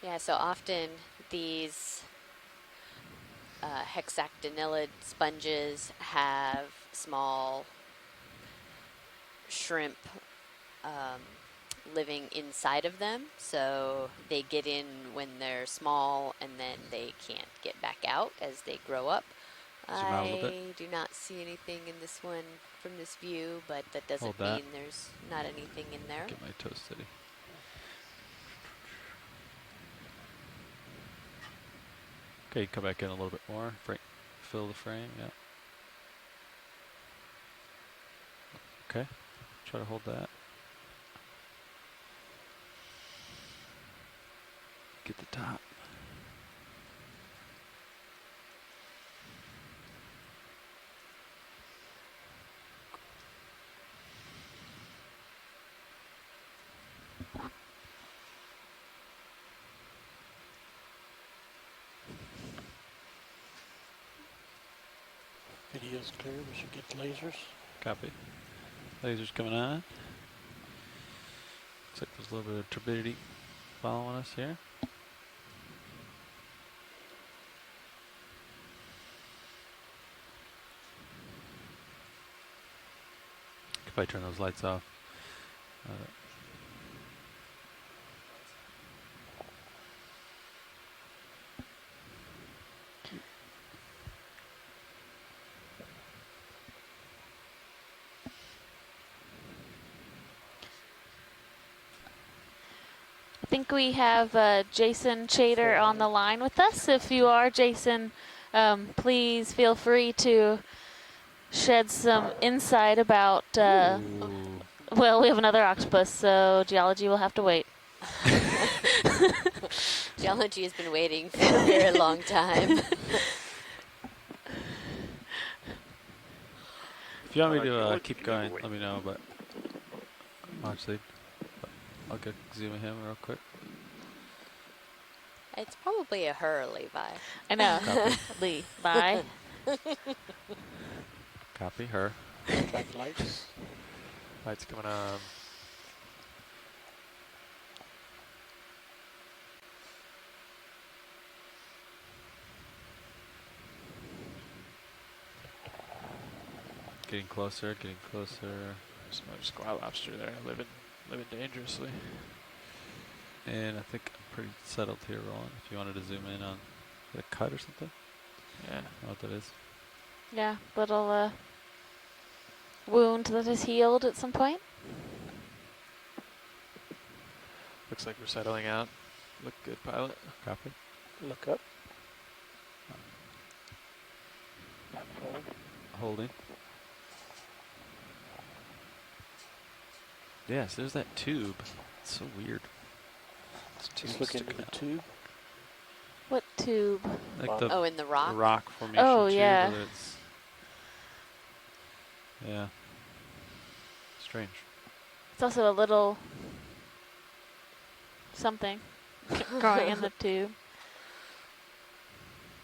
Yeah, so often these hexactinellid sponges have small shrimp living inside of them, so they get in when they're small and then they can't get back out as they grow up. Zoom out a little I do not see anything in this one from this view, but that doesn't Hold that. mean there's not anything in there. Get my toe steady. Okay, come back in a little bit more. Fill the frame, yeah. Okay, try to hold that. Get the top. Video's clear. We should get lasers. Copy. Lasers coming on. Looks like there's a little bit of turbidity following us here. Could probably turn those lights off. I think we have Jason Chater on the line with us. If you are Jason, please feel free to shed some insight about, well, we have another octopus, so geology will have to wait. Geology has been waiting for a very long time. If you want me to keep going, let me know, but actually, I'll get zoom in him real quick. It's probably a her, Levi. I know. Copy. Levi. Copy her. Track lights. Lights coming on. Getting closer, getting closer. There's a squat lobster there, living dangerously. And I think I'm pretty settled here, Roland. If you wanted to zoom in on the cut or something. Yeah, I know what that is. Yeah, little wound that is healed at some point. Looks like we're settling out. Look good, pilot. Copy. Look up. Holding. Yes, there's that tube. It's so weird. It's Just look into the tube. What tube? Like the, Oh, in the rock? the rock formation Oh, tube. yeah. Whether it's yeah. Strange. It's also a little something growing in the tube.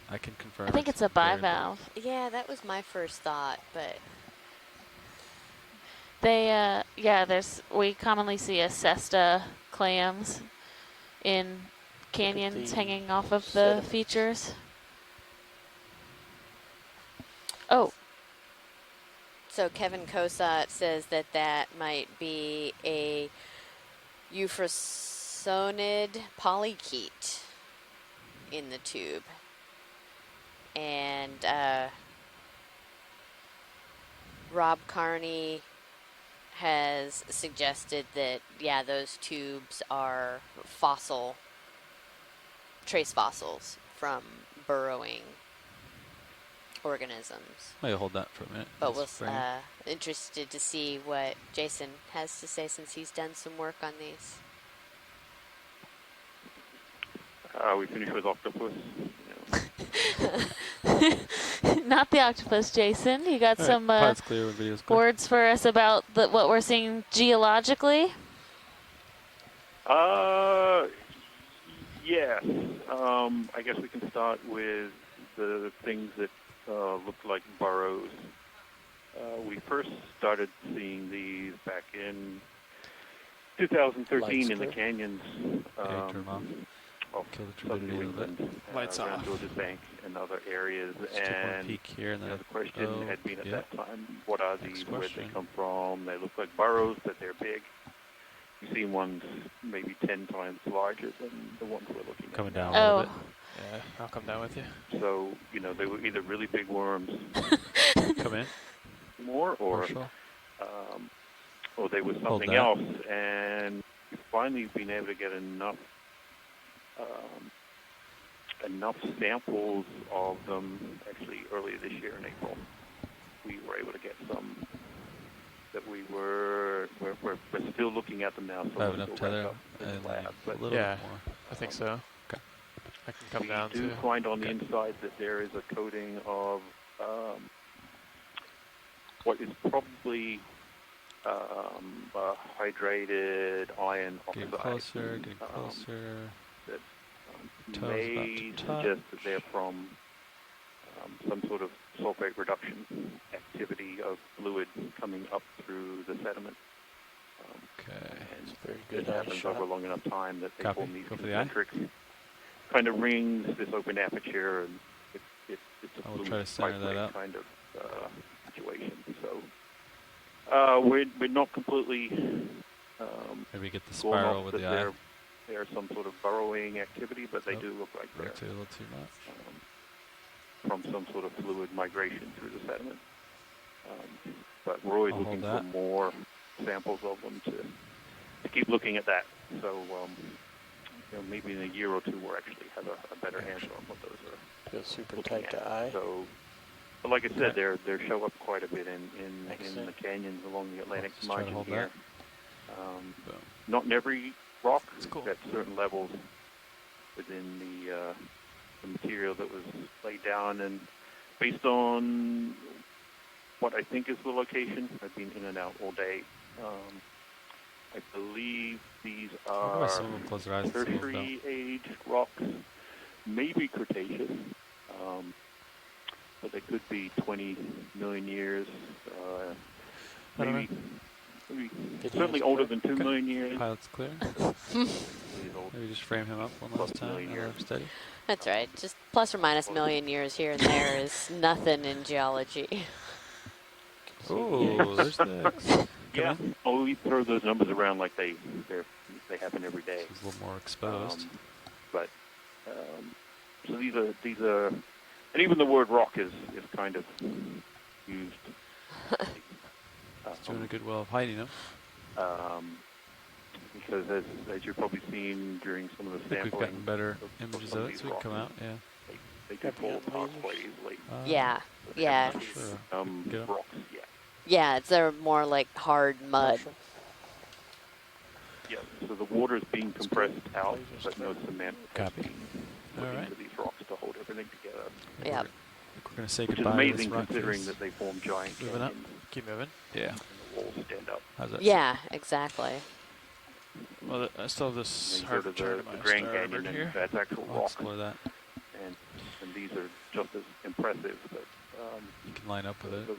I can confirm. I think it's a bivalve. Yeah, that was my first thought, but They, we commonly see a cesta clams in canyons the hanging off of the sediment. features. Oh, so Kevin Kosat says that that might be a Euphrosonid polychaete in the tube. And Rob Carney has suggested that, yeah, those tubes are trace fossils from burrowing organisms. I'll hold that for a minute. But That's we'll frame. interested to see what Jason has to say since he's done some work on these. We finished with octopus. not the octopus, Jason. You got All right, some pilot's clear when video's clear. words for us about what we're seeing geologically? Yes. I guess we can start with the things that look like burrows. We first started seeing these back in 2013 in the canyons turn off. of Kill the southern turbidity New a little bit. England, Lights around off. Georges Bank and other areas. Just take one And peek here and then. the question had been at that time, what are these? Next Where they question. come from? They look like burrows, but they're big. You've seen ones maybe 10 times larger than the ones we're looking at. Coming down now. a little bit. Yeah, I'll come down with you. So, they were either really big worms Come in. more or Marshall. they were Hold something that. else. And we've finally been able to get enough samples of them. Actually, earlier this year in April, we were able to get some that we're still looking at them now. So I have we're enough still tether wrapped up in and the lab. But a little Yeah. bit more. I think so. Okay. I can come we down do too. find on the inside that there is a coating of what is probably hydrated iron Getting oxide. closer, getting closer. That Toes may about to touch. suggest that they're from some sort of sulfate reduction activity of fluid coming up through the sediment. Okay. And very it good eye happens shot. over long enough time that they Copy. form these Go for the eye. concentric kind of rings, this open aperture, and it's a I will fluid try to center that vibrate up. kind of situation. So we're not completely Maybe get the going spiral off with that the eye. they're some sort of burrowing activity, but they Oh, do look like they're rotate a little too much. from some sort of fluid migration through the sediment. But we're always I'll looking hold for that. more samples of them to keep looking at that. So maybe in a year or two we'll actually have a better answer on what those are. Feels super looking tight at. to eye. So, but like I said, Okay. they show up quite a bit in Excellent. the canyons along the Atlantic Just try to margin hold here. Boom. Not in every rock. That's cool. At certain levels within the material that was laid down, and based on what I think is the location, I've been in and out all day. I believe these Why do are some of them close their eyes and some of them tertiary age rocks, maybe Cretaceous, but they could be 20 million years, I don't maybe Did he certainly answer older that? than 2 million years. Pilot's clear. These old Maybe just frame him up one last time. million years. Steady. That's right. Just plus or minus a million years here and there is nothing in geology. Oh, there's the X. Come Yeah. in. Oh, we throw those numbers around like they happen every day. He's a little more exposed. But so these are And even the word rock is kind of used. It's doing a good well of hiding them. Because as you're probably seeing during some of the I think sampling, we've gotten better of images some of of it, these so we can come rocks, out. Yeah. they can fall apart quite easily. Yeah, yeah, Sure. Get 'em. Rocks, yeah. yeah. They're more like hard mud. Yeah, so the water is being compressed out, but no cement is Copy. being All put right. into these rocks to hold everything together. Yeah. I think we're going to say Which is goodbye to this amazing rock considering face. that they form giant Moving up. canyons Keep moving. Yeah. and the walls stand up. How's that? Yeah, exactly. Well, I still have this And hard sort of turn the in my Grand starboard Canyon, and here. that's actual I'll rock, explore that. and these are just as impressive, but You can line up with it.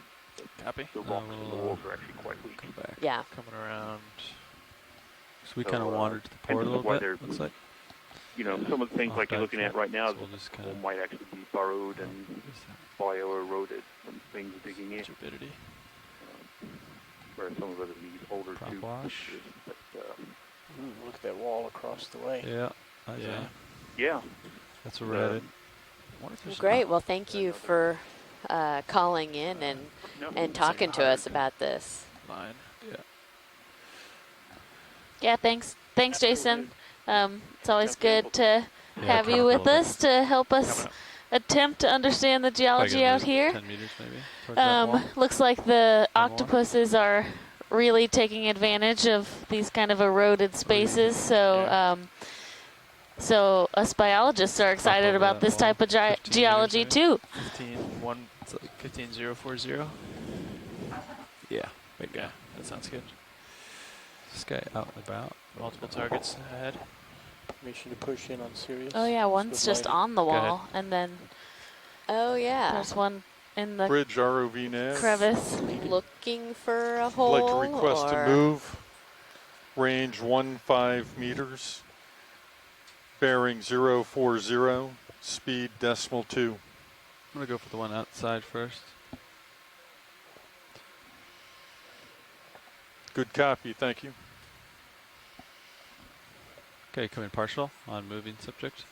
Copy. the rocks and the walls are actually quite weak. Come back. Yeah. Coming around. So we So, kind of wandered to the and port a this is little why bit, they're- looks like. You know, some of the things Off like you're dive looking at track, right now so we'll just kind of might actually be burrowed and bio-eroded from things digging in. Turbidity. Where some of it are these older Prop tube wash. pieces, but Ooh, look at that wall across the way. Yeah. Nice, Yeah. yeah. That's where we're headed. I wonder if Well, there's great. Well, thank you for calling in and talking to us about this. Line. Yeah. Yeah, thanks, Jason. It's always good to Yeah, have come you up a with little bit. us to help us Coming up. attempt to understand the Probably geology gonna out move here. 10 meters maybe towards that wall. Looks like the One more. octopuses are really taking advantage of these kind of eroded spaces. So, Yeah. so us biologists are excited over about that this wall, type of 15 geology meters too. 15040. Yeah. Way to go. Yeah, that sounds good. This guy out and about. Multiple targets ahead. Permission to push in on Sirius. Oh yeah, one's with just lighting. on the ahead. wall, and then Oh yeah. there's one in the Bridge ROV nav. crevice. Looking for a I'd hole. like to request or a move. Range 15 meters. Bearing 040. Speed decimal 2. I'm going to go for the one outside first. Good copy. Thank you. Okay, come in partial on moving subject.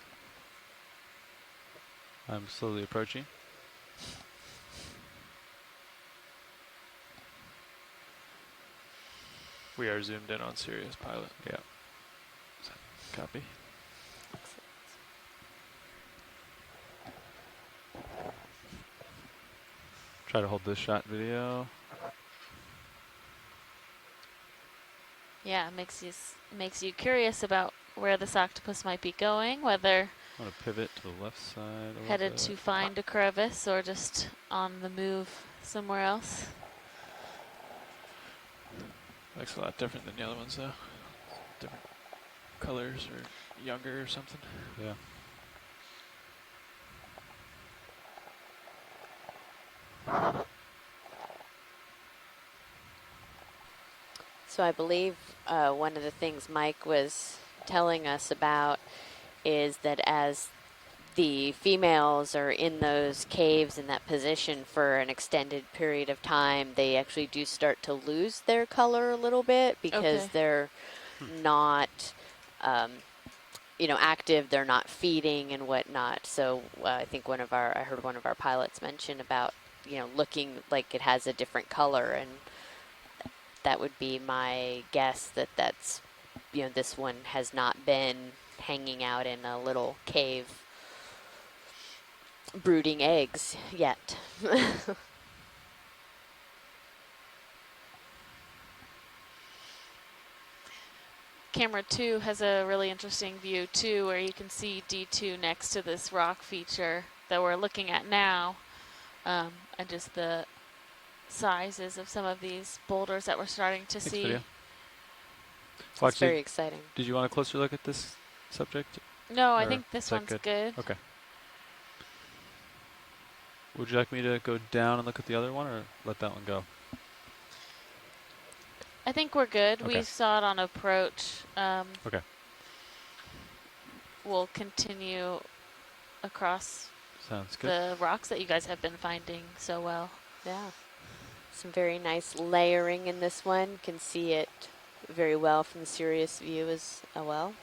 I'm slowly approaching. We are zoomed in on Sirius pilot. Yeah. Copy. Try to hold this shot video. Yeah, it makes you curious about where this octopus might be going, whether I'm going to pivot to the left side a little headed bit. to find a crevice or just on the move somewhere else. Looks a lot different than the other ones, though. Different colors or younger or something. Yeah. So I believe one of the things Mike was telling us about is that as the females are in those caves in that position for an extended period of time, they actually do start to lose their color a little bit because Okay. they're not, active. They're not feeding and whatnot. So I think I heard one of our pilots mention about, looking like it has a different color, and that would be my guess that's, this one has not been hanging out in a little cave brooding eggs yet. Camera 2 has a really interesting view too, where you can see D2 next to this rock feature that we're looking at now, and just the sizes of some of these boulders that we're starting to see. Video. It's Actually, very exciting. Did you want a closer look at this subject? No, I Or think this is that one's good. Okay. Would you like me to go down and look at the other one, or let that one go? I think we're good. Okay. We saw it on approach. Okay. We'll continue across Sounds good. the rocks that you guys have been finding so well. Yeah. Some very nice layering in this one. Can see it very well from the Sirius view as well.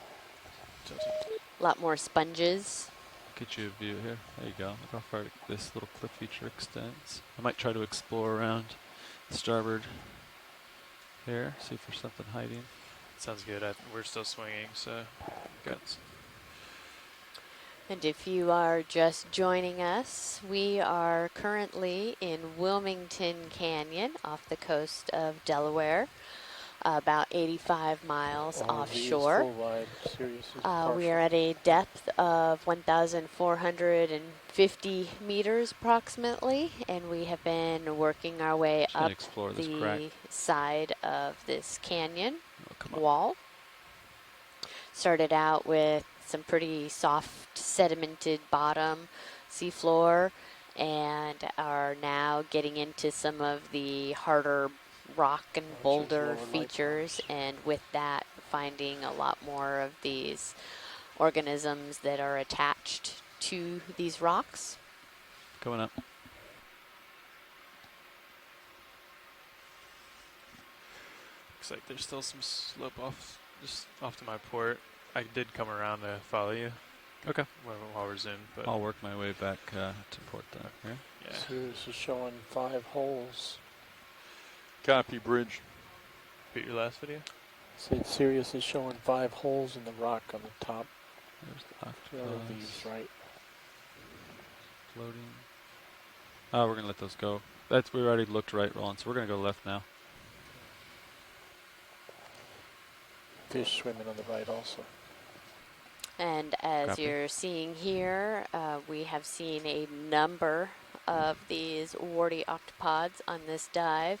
A lot more sponges. Get you a view here. There you go. Look how far this little cliff feature extends. I might try to explore around the starboard here, see if there's something hiding. Sounds good. We're still swinging, so Good. And if you are just joining us, we are currently in Wilmington Canyon off the coast of Delaware, about 85 miles RV is offshore. full wide, Sirius is We partial. are at a depth of 1,450 meters approximately, and we have been working our way Just gonna up explore this crack. the side of this canyon Come up. wall. Started out with some pretty soft sedimented bottom seafloor and are now getting into some of the harder rock and Which is boulder lower light features, forms. and with that finding a lot more of these organisms that are attached to these rocks. Coming up. looks like there's still some slope off, just off to my port. I did come around to follow you. Okay. While we're zoomed, but I'll work my way back to port then. Here. yeah. Sirius is showing 5 holes. Copy, Bridge. Repeat your last video. Said Sirius is showing 5 holes in the rock on the top. There's the LVs, right? Floating. Oh, we're gonna let those go. We already looked right, Roland, so we're gonna go left now. Fish swimming on the right also. And as Copy. you're seeing here, we have seen a number of these warty octopods on this dive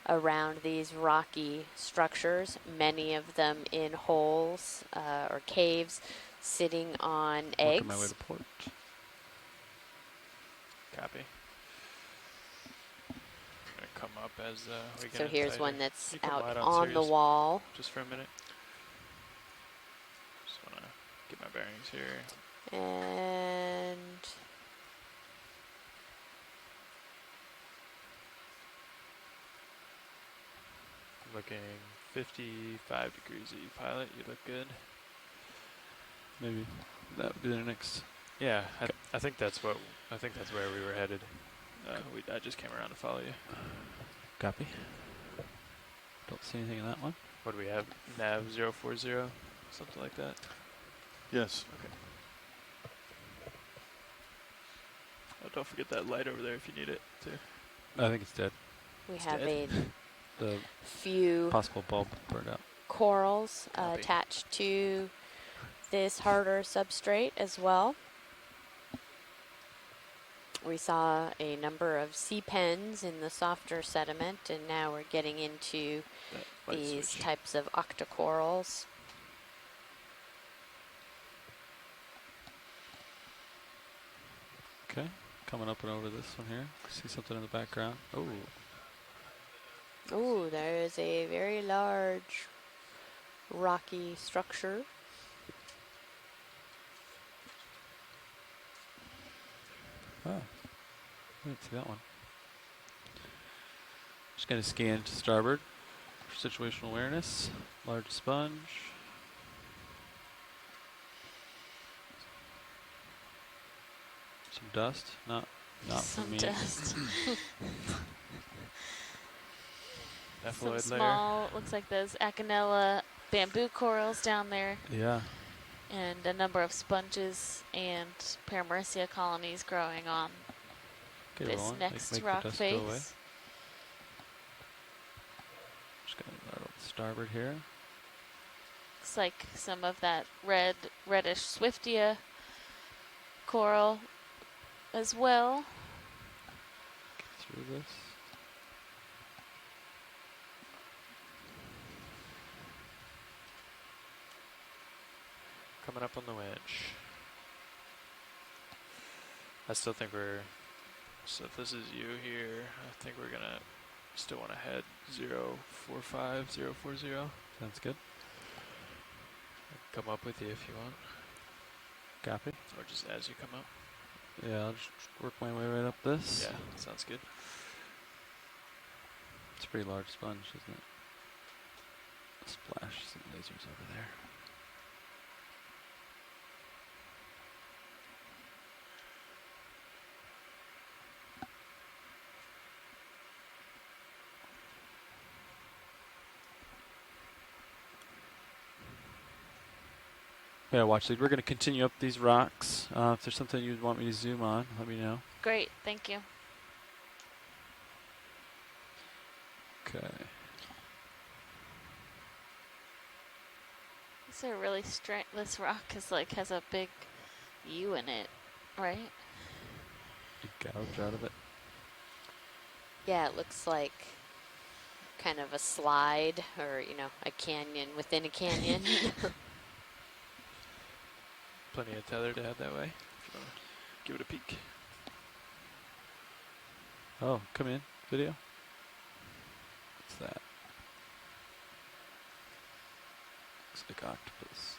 around these rocky structures, many of them in holes or caves sitting on eggs. Working my way to port. Copy. Gonna come up as we get So here's tighter. one that's You come out wide on the Sirius wall. just for a minute. Just wanna get my bearings here. And Looking 55 degrees E pilot. You look good. Maybe that would be the next. Yeah, I think that's where we were headed. I just came around to follow you. Copy. Don't see anything in that one. What do we have? Nav 040, something like that. Yes. Okay. Oh, don't forget that light over there if you need it too. I think it's dead. we It's have dead. The few possible bulb burned out. corals Copy. attached to this harder substrate as well. We saw a number of sea pens in the softer sediment, and now we're getting into That light these switch. types of octocorals. Okay, coming up and over this one here. See something in the background. Oh, Ooh, there is a very large rocky structure. I didn't see that one. Just gonna scan to starboard for situational awareness. Large sponge. Some dust. Not for Some me. dust. Some Epheloid layer. small, looks like those Acanella bamboo corals down there, Yeah. and a number of sponges and Paramecia colonies growing on Okay, this Roland, next make rock the dust go away. face. Just gonna right over the starboard here. Looks like some of that reddish Swiftia coral as well. Get through this. Coming up on the winch. I still think so if this is you here, I think we're gonna still want to head 045, 040. Sounds good. Come up with you if you want. Copy. Or just as you come up. Yeah, I'll just work my way right up this. Yeah, sounds good. It's a pretty large sponge, isn't it? Splash some lasers over there. Yeah, watch lead. We're going to continue up these rocks. If there's something you'd want me to zoom on, let me know. Great, thank you. Okay. These are really strange. This rock is like has a big U in it, right? Big gouge out of it. Yeah, it looks like kind of a slide or, you know, a canyon within a canyon. Plenty of tether to head that way. If you want to give it a peek. Oh, come in. Video. What's that? Looks like octopus.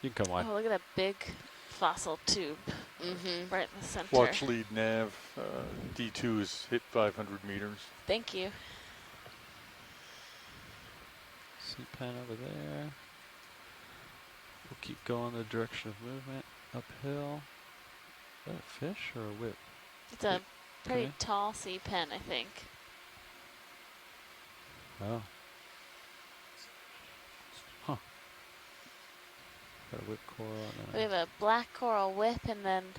You can come wide. Oh, look at that big fossil tube right in the center. Watch lead nav. D2 is hit 500 meters. Thank you. Sea pen over there. We'll keep going the direction of movement. Uphill. Is that a fish or a whip? It's a pretty Okay. tall sea pen, I think. Oh. Huh. Got a whip coral. And We have a black coral whip, and then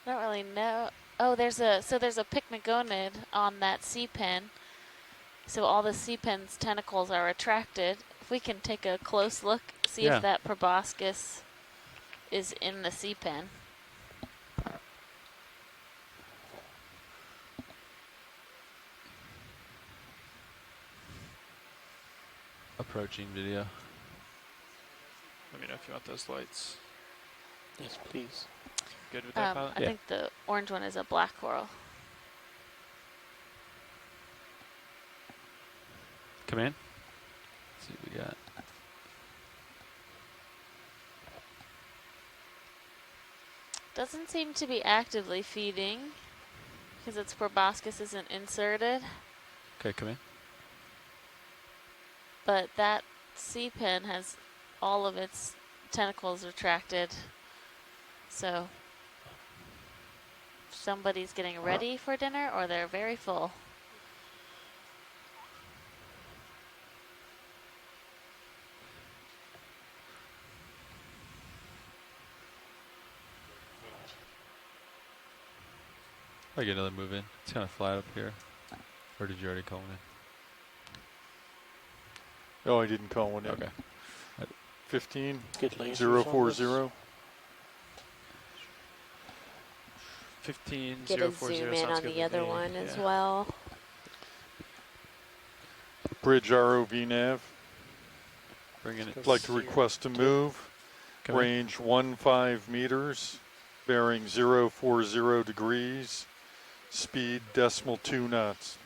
I don't really know. Oh, there's a pycnogonid on that sea pen. So all the sea pen's tentacles are retracted. If we can take a close look, see Yeah. if that proboscis is in the sea pen. approaching video. Let me know if you want those lights. Yes, please. Good with that, Pilot? I think the orange one is a black coral. Come in. Let's see what we got. Doesn't seem to be actively feeding because its proboscis isn't inserted, Okay, come in. but that sea pen has all of its tentacles retracted. So somebody's getting ready for dinner or they're very full. I get another move in. It's kind of flat up here. Or did you already call me No, I didn't call one in. Okay. 15 Get lasers 040. 15 Get a 040 zoom in sounds on good the with other me. one as Yeah. well. Bridge ROV nav. Bringing it. I'd like to request a move. Come in. Range 15 meters. Bearing 040 degrees. Speed 0.2 knots.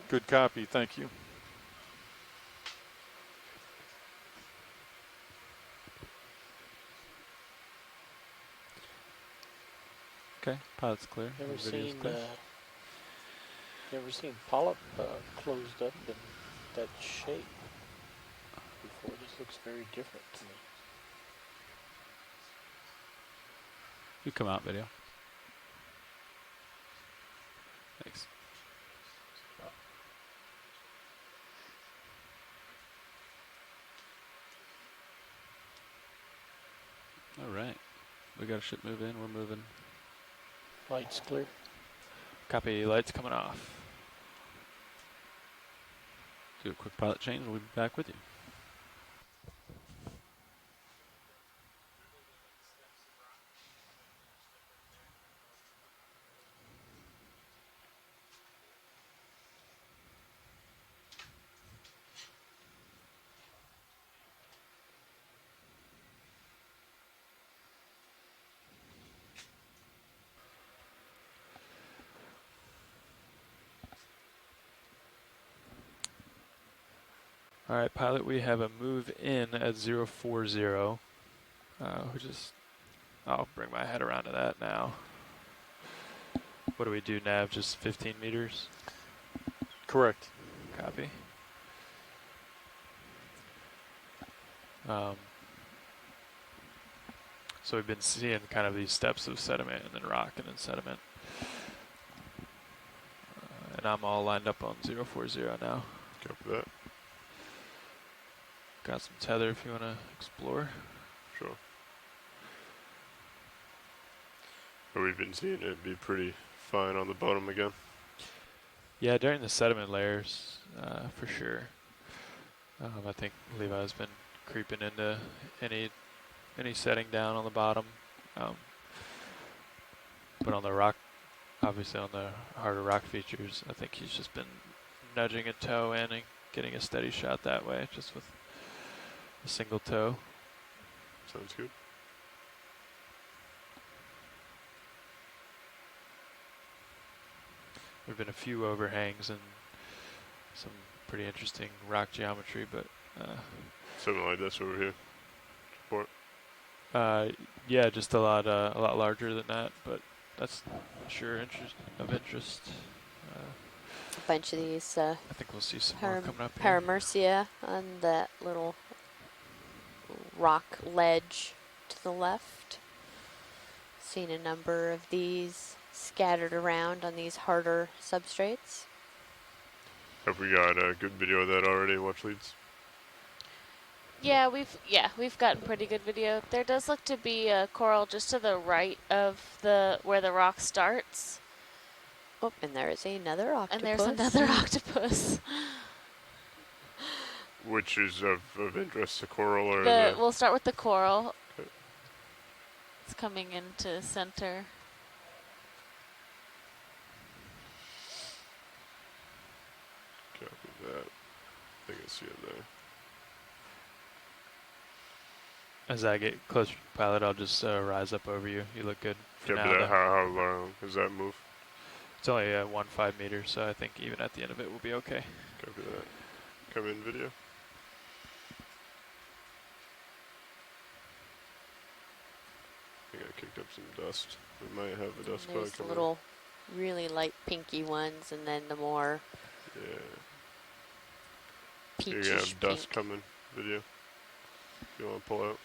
Good copy, thank you. Okay, pilot's clear. Never Video's seen clear. never seen polyp closed up in that shape before. This looks very different to me. You come out, video. Thanks. All right. We got a ship move in. We're moving. Lights clear. Copy, lights coming off. Do a quick pilot change. We'll be back with you. All right, pilot, we have a move in at 040. I'll bring my head around to that now. What do we do, nav? Just 15 meters? Correct. Copy. So we've been seeing kind of these steps of sediment and then rock and then sediment. And I'm all lined up on 040 now. Copy that. Got some tether if you want to explore. Sure. We've been seeing it be pretty fine on the bottom again. Yeah, during the sediment layers, for sure. I think Levi's been creeping into any setting down on the bottom. But on the rock, obviously on the harder rock features, I think he's just been nudging a toe in and getting a steady shot that way, just with a single toe. Sounds good. There have been a few overhangs and some pretty interesting rock geometry, but something like this over here. Support. Yeah, just a lot larger than that, but that's sure of interest. A bunch of these. I think we'll see some more coming up here. Paramercia on that little rock ledge to the left. Seen a number of these scattered around on these harder substrates. Have we got a good video of that already, watch leads? Yeah, we've gotten pretty good video. There does look to be a coral just to the right of where the rock starts. Oh, and there is another octopus. And there's another octopus. Which is of interest, the coral or We'll start with the coral. Okay. It's coming into center. Copy that. I think I see it there. As I get closer to the pilot, I'll just rise up over you. You look good. For Copy now, that. How long does that move? It's only 1.5 meters, so I think even at the end of it, we'll be okay. Copy that. Come in video. I think I kicked up some dust. We might have a dust cloud There's the coming. little really light pinky ones, and then the more Yeah. peachish You're gonna have dust pink. coming. Video. If you want to pull out.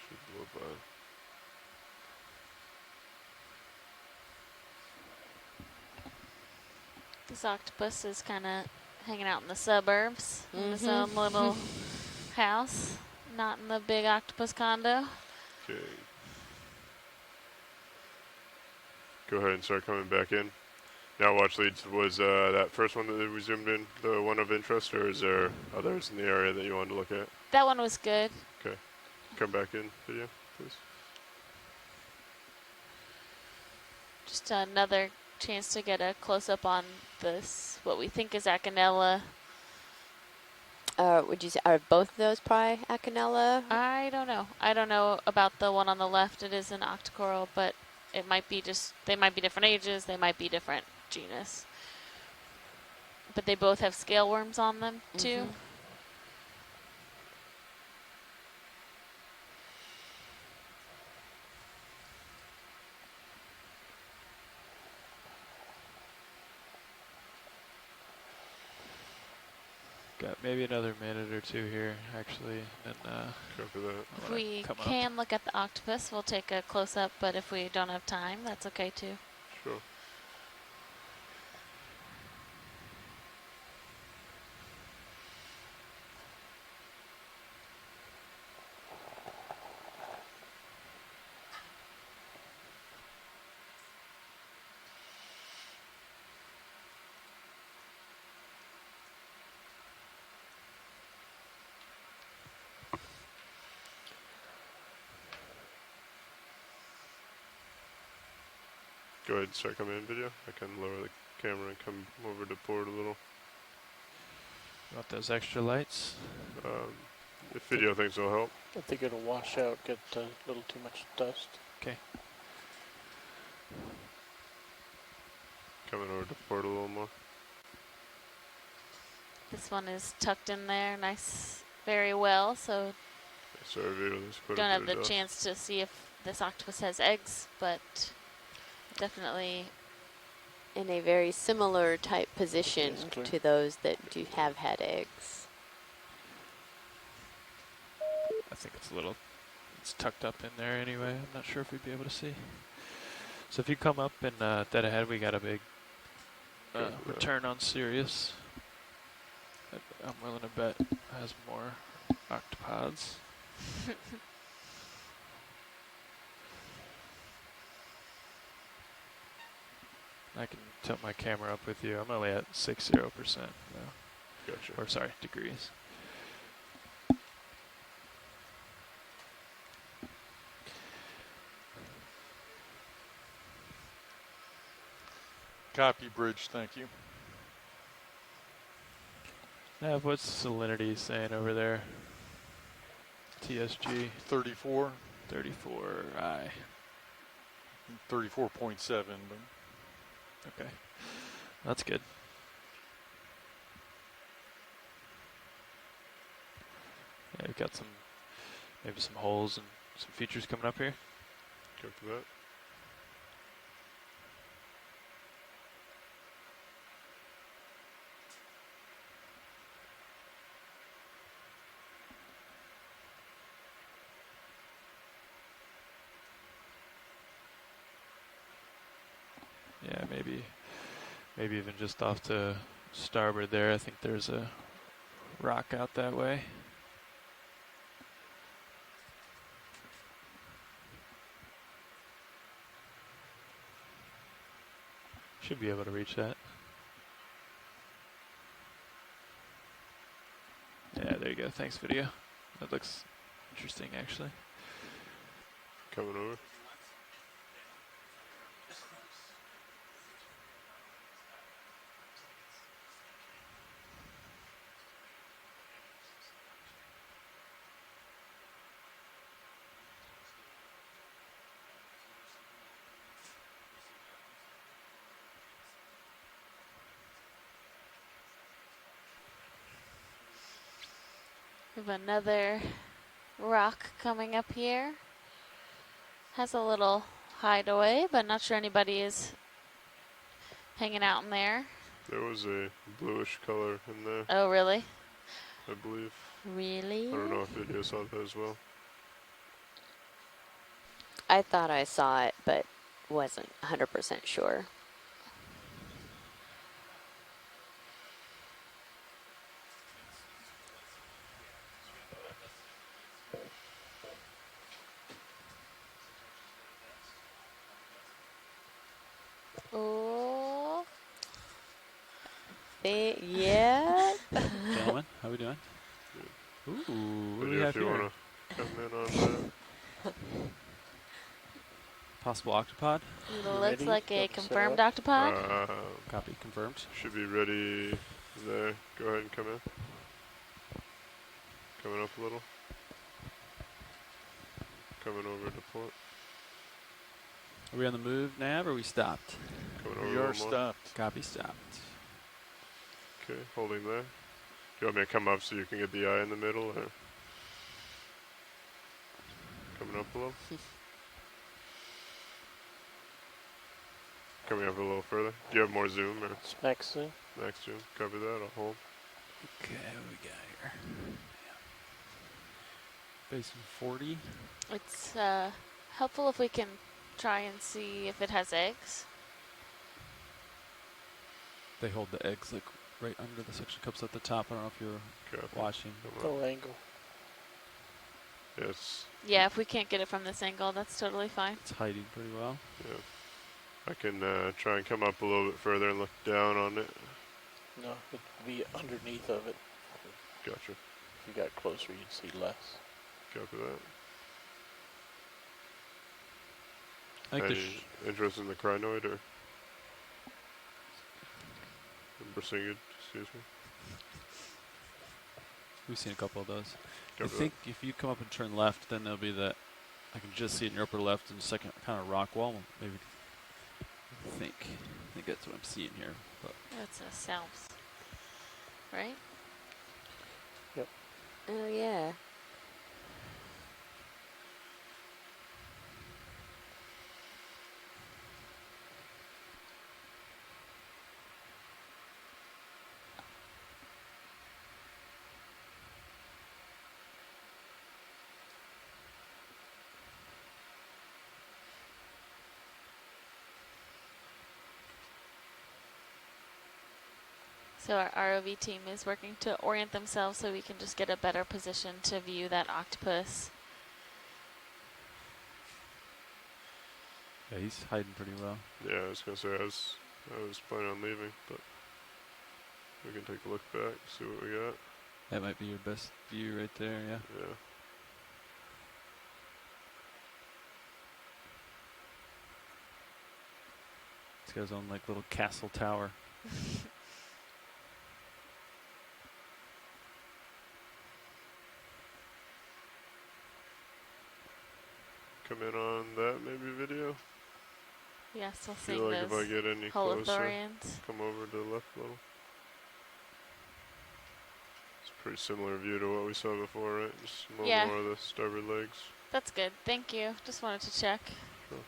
Should blow by. This octopus is kind of hanging out in the suburbs in his own little house, not in the big octopus condo. Okay. Go ahead and start coming back in. Now watch leads. Was that first one that we zoomed in the one of interest, or is there others in the area that you wanted to look at? That one was good. Okay. Come back in video, please. Just another chance to get a close-up on this, what we think is Acanella. Would you say, are both of those probably Acanella? I don't know. I don't know about the one on the left. It is an octocoral, but it might be they might be different ages, they might be different genus. But they both have scale worms on them, too. Got maybe another minute or two here, actually, and Copy that. If we can look at the octopus, we'll take a close-up, but if we don't have time, that's okay, too. Sure. Go ahead and start coming in video. I can lower the camera and come over to port a little. Want those extra lights? If video thinks will help. I think it'll wash out, get a little too much dust. Okay. Coming over to port a little more. This one is tucked in there nice, very well, so Sorry, video. There's quite don't a have bit the of dust. chance to see if this octopus has eggs, but definitely In a very similar type position to those that do have had eggs. I think it's tucked up in there anyway. I'm not sure if we'd be able to see. So if you come up and dead ahead, we got a big Go for that. return on Sirius. I'm willing to bet has more octopods. I can tilt my camera up with you. I'm only at 60% now. Gotcha. Or sorry, degrees. Copy, Bridge. Thank you. Nav, what's salinity saying over there? TSG 34. 34I. 34.7. But Okay, that's good. Yeah, we've got maybe some holes and some features coming up here. Go for that. Yeah, maybe even just off to starboard there. I think there's a rock out that way. Should be able to reach that. Yeah, there you go. Thanks, video. That looks interesting, actually. Coming over. We have another rock coming up here. Has a little hideaway, but not sure anybody is hanging out in there. There was a bluish color in there, Oh, really? I believe. Really? I don't know if you saw that as well. I thought I saw it, but wasn't 100% sure. Oh. Yeah. Gentlemen, how we doing? Ooh, what do we Video have if you here? want to come in on that. Possible octopod? Looks ready? like a Got the confirmed setup? octopod. Copy, confirmed. Should be ready there. Go ahead and come in. Coming up a little. Coming over to port. Are we on the move, Nav, or are we stopped? Coming over we a are little more. stopped. Copy, stopped. Okay, holding there. You want me to come up so you can get the eye in the middle, or coming up a little? Coming up a little further. Do you have more zoom or Max zoom. max zoom? Cover that. I'll hold. Okay, what we got here? Facing 40. It's helpful if we can try and see if it has eggs. They hold the eggs like right under the suction cups at the top. I don't know if you're Copy. watching. No angle. Yes. Yeah, if we can't get it from this angle, that's totally fine. It's hiding pretty well. Yeah. I can try and come up a little bit further and look down on it. No, it'd be underneath of it. Gotcha. If you got closer, you'd see less. Copy that. I think Any interest in the crinoid or Brisingid, excuse me? we've seen a couple of those. I Copy think if you come up and turn left, then there'll be that. I can just see it in your upper left and second kind of rock wall. Maybe. I think that's what I'm seeing here. But That's a Salps, right? Yep. Oh, yeah. So our ROV team is working to orient themselves so we can just get a better position to view that octopus. Yeah, he's hiding pretty well. Yeah, I was gonna say I was planning on leaving, but we can take a look back, see what we got. That might be your best view right there, yeah. Yeah. He's got his own like little castle tower. Come in on that maybe video. Yeah, still Feel seeing like if I those get any closer, holothurians. come over to the left a little. It's a pretty similar view to what we saw before, right? Just a little more of the starboard legs. That's good. Thank you. Just wanted to check. Sure.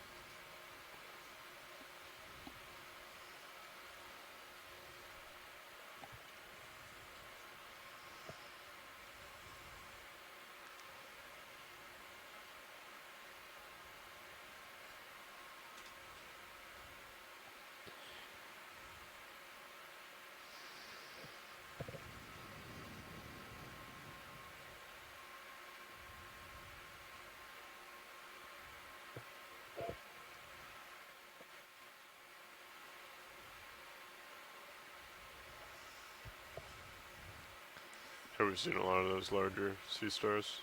Have we seen a lot of those larger sea stars?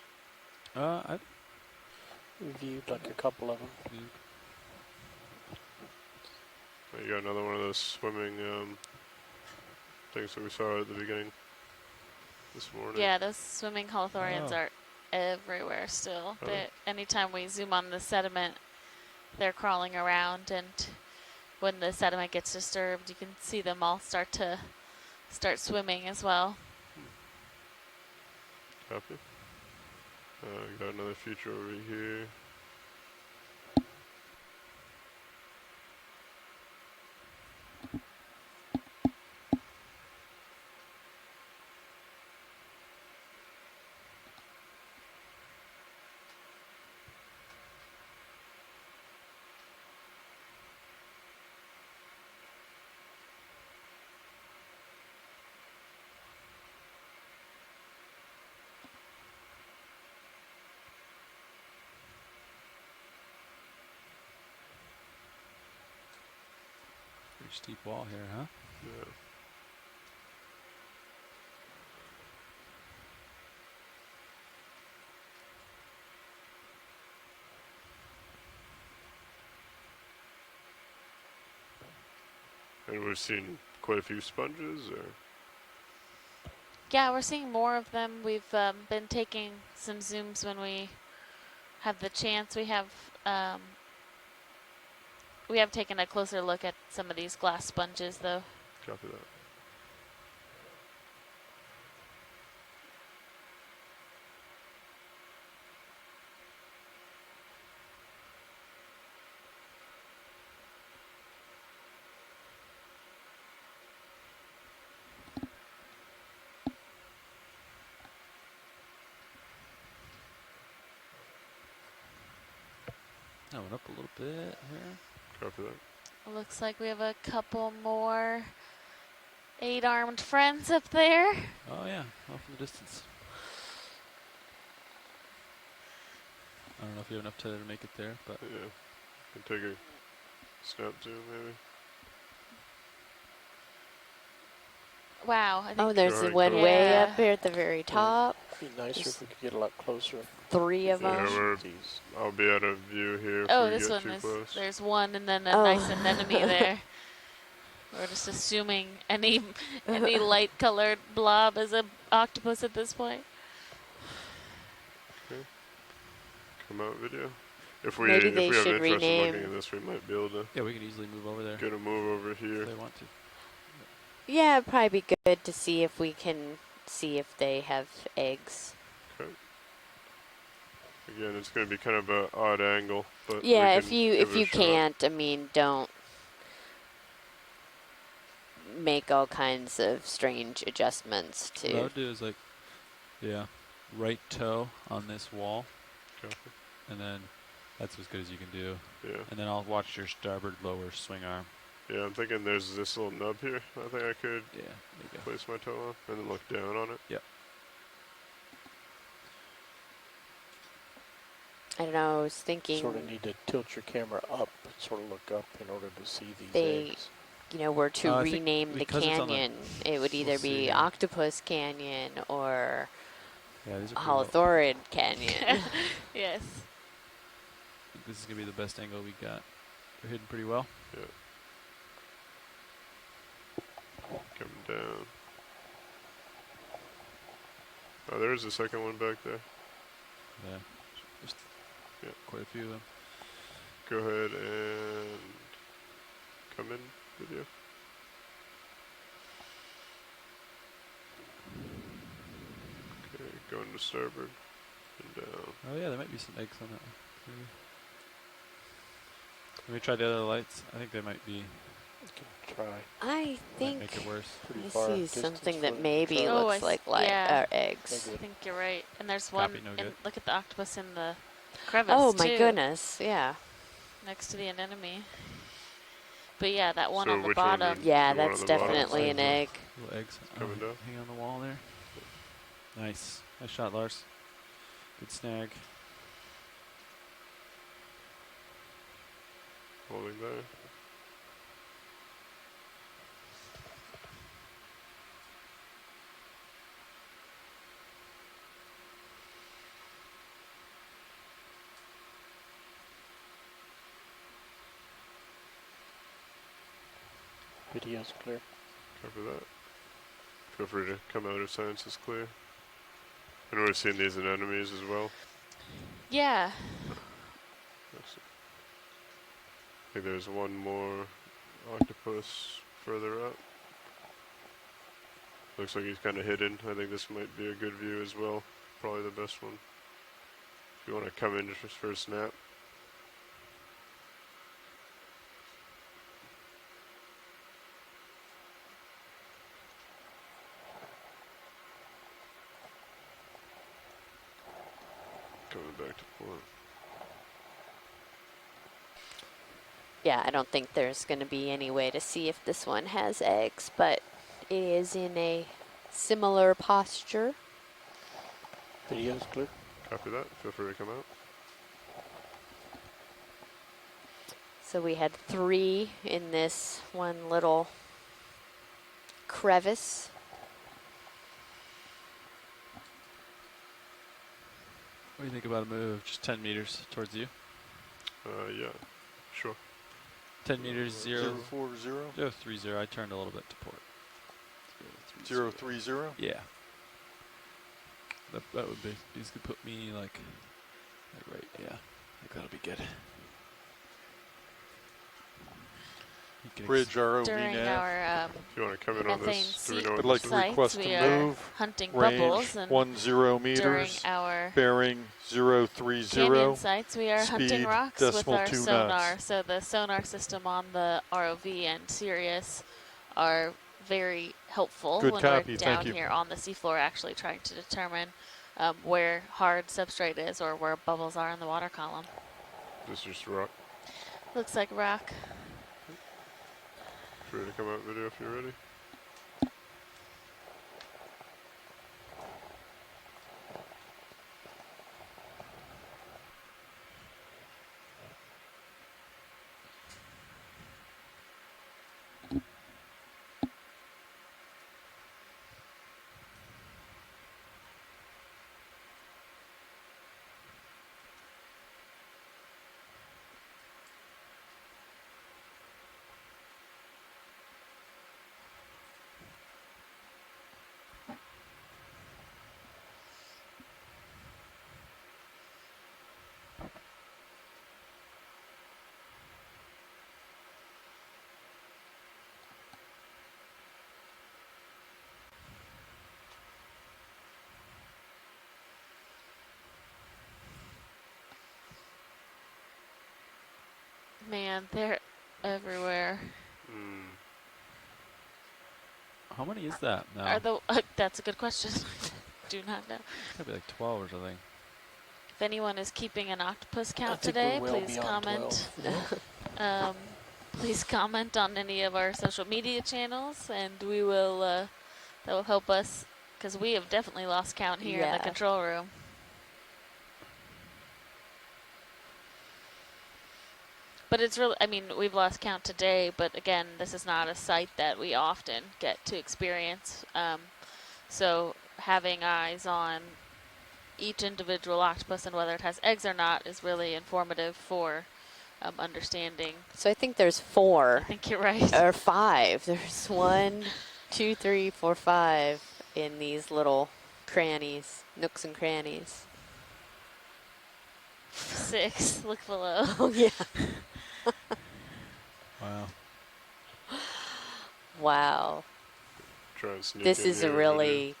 I viewed like a couple of them. You got another one of those swimming things that we saw at the beginning this morning. Yeah, those swimming holothurians are everywhere still. Anytime we zoom on the sediment, they're crawling around, and when the sediment gets disturbed, you can see them all start swimming as well. Copy. Got another feature over here. pretty steep wall here, huh? Yeah. And we've seen quite a few sponges, or? Yeah, we're seeing more of them. We've been taking some zooms when we have the chance. We have taken a closer look at some of these glass sponges, though. Copy that. That went up a little bit here. Copy that. Looks like we have a couple more 8-armed friends up there. Oh yeah, off in the distance. I don't know if you have enough tether to make it there, but yeah, can take a snap zoom maybe. Wow. I think there's the one way up here at the very top. It'd be nicer if we could get a lot closer. 3 of them. I'll be out of view here if oh, we this get one too is. close. There's one and then a nice anemone there. We're just assuming any light-colored blob is an octopus at this point. Okay. Come out video. If we Maybe if they we have should interest in rename. looking at this, we might be able to. yeah, we can easily move over there Get a move over here. if they want to. Yeah, it'd probably be good to see if we can see if they have eggs. Okay. Again, it's going to be kind of an odd angle, but Yeah, we if can you give if it a you shot. can't, I mean, don't make all kinds of strange adjustments What I to. would do is right toe on this wall, Copy. and then that's as good as you can do. Yeah. And then I'll watch your starboard lower swing arm. Yeah, I'm thinking there's this little nub here. I think I could place my toe on and then look down on it. Yep. I don't know, I was thinking Sort of need to tilt your camera up, sort of look up in order to see these they, eggs. you know, were to I think rename the because it's on the- canyon, it would either we'll see be here. Octopus Canyon or Yeah, these are pretty low. Holothorid Canyon. Yes. I think this is gonna be the best angle we got. They're hidden pretty well. Yeah. Coming down. Oh, there's a second one back there. Yeah. There's quite a few of them. Go ahead and come in, video. Okay, going to starboard and down. Oh yeah, there might be some eggs on that one. Maybe. Let me try the other lights. I think they might be. Try. I think make it worse. I see something that maybe Oh, looks like yeah. eggs. I think you're right. And there's one. Copy, no in, good. look at the octopus in the crevice. Oh my too, goodness, yeah. Next to the anemone. But yeah, that one So on the which one bottom. would- Yeah, the one that's on the bottom definitely side an there? egg. Little eggs Coming down. hanging on the wall there. Nice. Nice shot, Lars. Good snag. Holding there. Video's clear. Copy that. Feel free to come out if science is clear. And we're seeing these anemones as well. Yeah. I think there's one more octopus further up. Looks like he's kind of hidden. I think this might be a good view as well. Probably the best one. If you want to come in just for a snap. Coming back to port. Yeah, I don't think there's going to be any way to see if this one has eggs, but it is in a similar posture. Video's clear. Copy that. Feel free to come out. So we had 3 in this one little crevice. What do you think about a move just 10 meters towards you? Yeah, sure. 10 meters, 0, 040? 030. I turned a little bit to port. 030? Yeah. That would basically put me like right, yeah. I think that'll be good. Bridge ROV During nav. our If you want to come in on methane this, do we seep know I'd what like this to request sites, we a are move. hunting Range bubbles, and 10 meters. during our Bearing 030. canyon sites, we are hunting Speed rocks with decimal our 2 sonar. knots. So the sonar system on the ROV and Sirius are very helpful Good when copy, we're thank down you. here on the seafloor, actually trying to determine where hard substrate is or where bubbles are in the water column. This is just rock. Looks like rock. Free to come out video if you're ready. Man, they're everywhere. How many is that now? Are the that's a good question. Do not know. It's gotta be like 12 or something. If anyone is keeping an octopus count think today, we're well please beyond comment. please comment on any of our social media channels, and we will, that will help us, because we have definitely lost count here in the Yeah. control room. But it's really, I mean, we've lost count today, but again, this is not a site that we often get to experience. So having eyes on each individual octopus and whether it has eggs or not is really informative for understanding. So I think there's 4. I think you're right. Or 5. There's 1, 2, 3, 4, 5 in these little crannies, nooks and crannies. 6, look below. Oh, yeah. Wow. Wow. Try and sneak This in is here a and really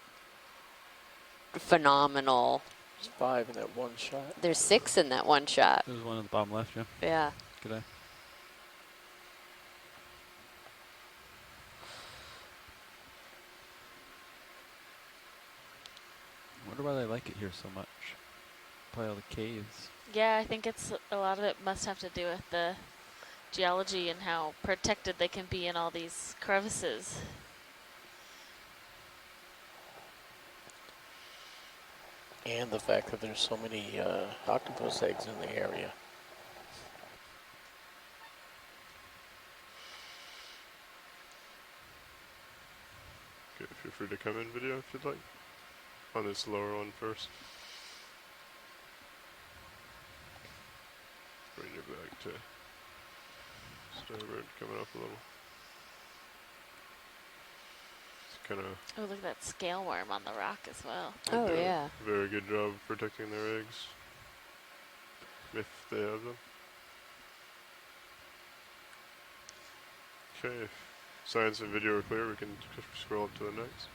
phenomenal. There's 5 in that one shot. There's 6 in that one shot. There's one at the bottom left, yeah. Yeah. Good eye. I wonder why they like it here so much. Probably all the caves. Yeah, I think it's a lot of it must have to do with the geology and how protected they can be in all these crevices. And the fact that there's so many octopus eggs in the area. Okay, feel free to come in video if you'd like. On this lower one first. Bring your back to starboard, coming up a little. It's kind of. Oh, look at that scale worm on the rock as well. Oh, yeah. Very good job of protecting their eggs. If they have them. Okay, if science and video are clear, we can scroll up to the next.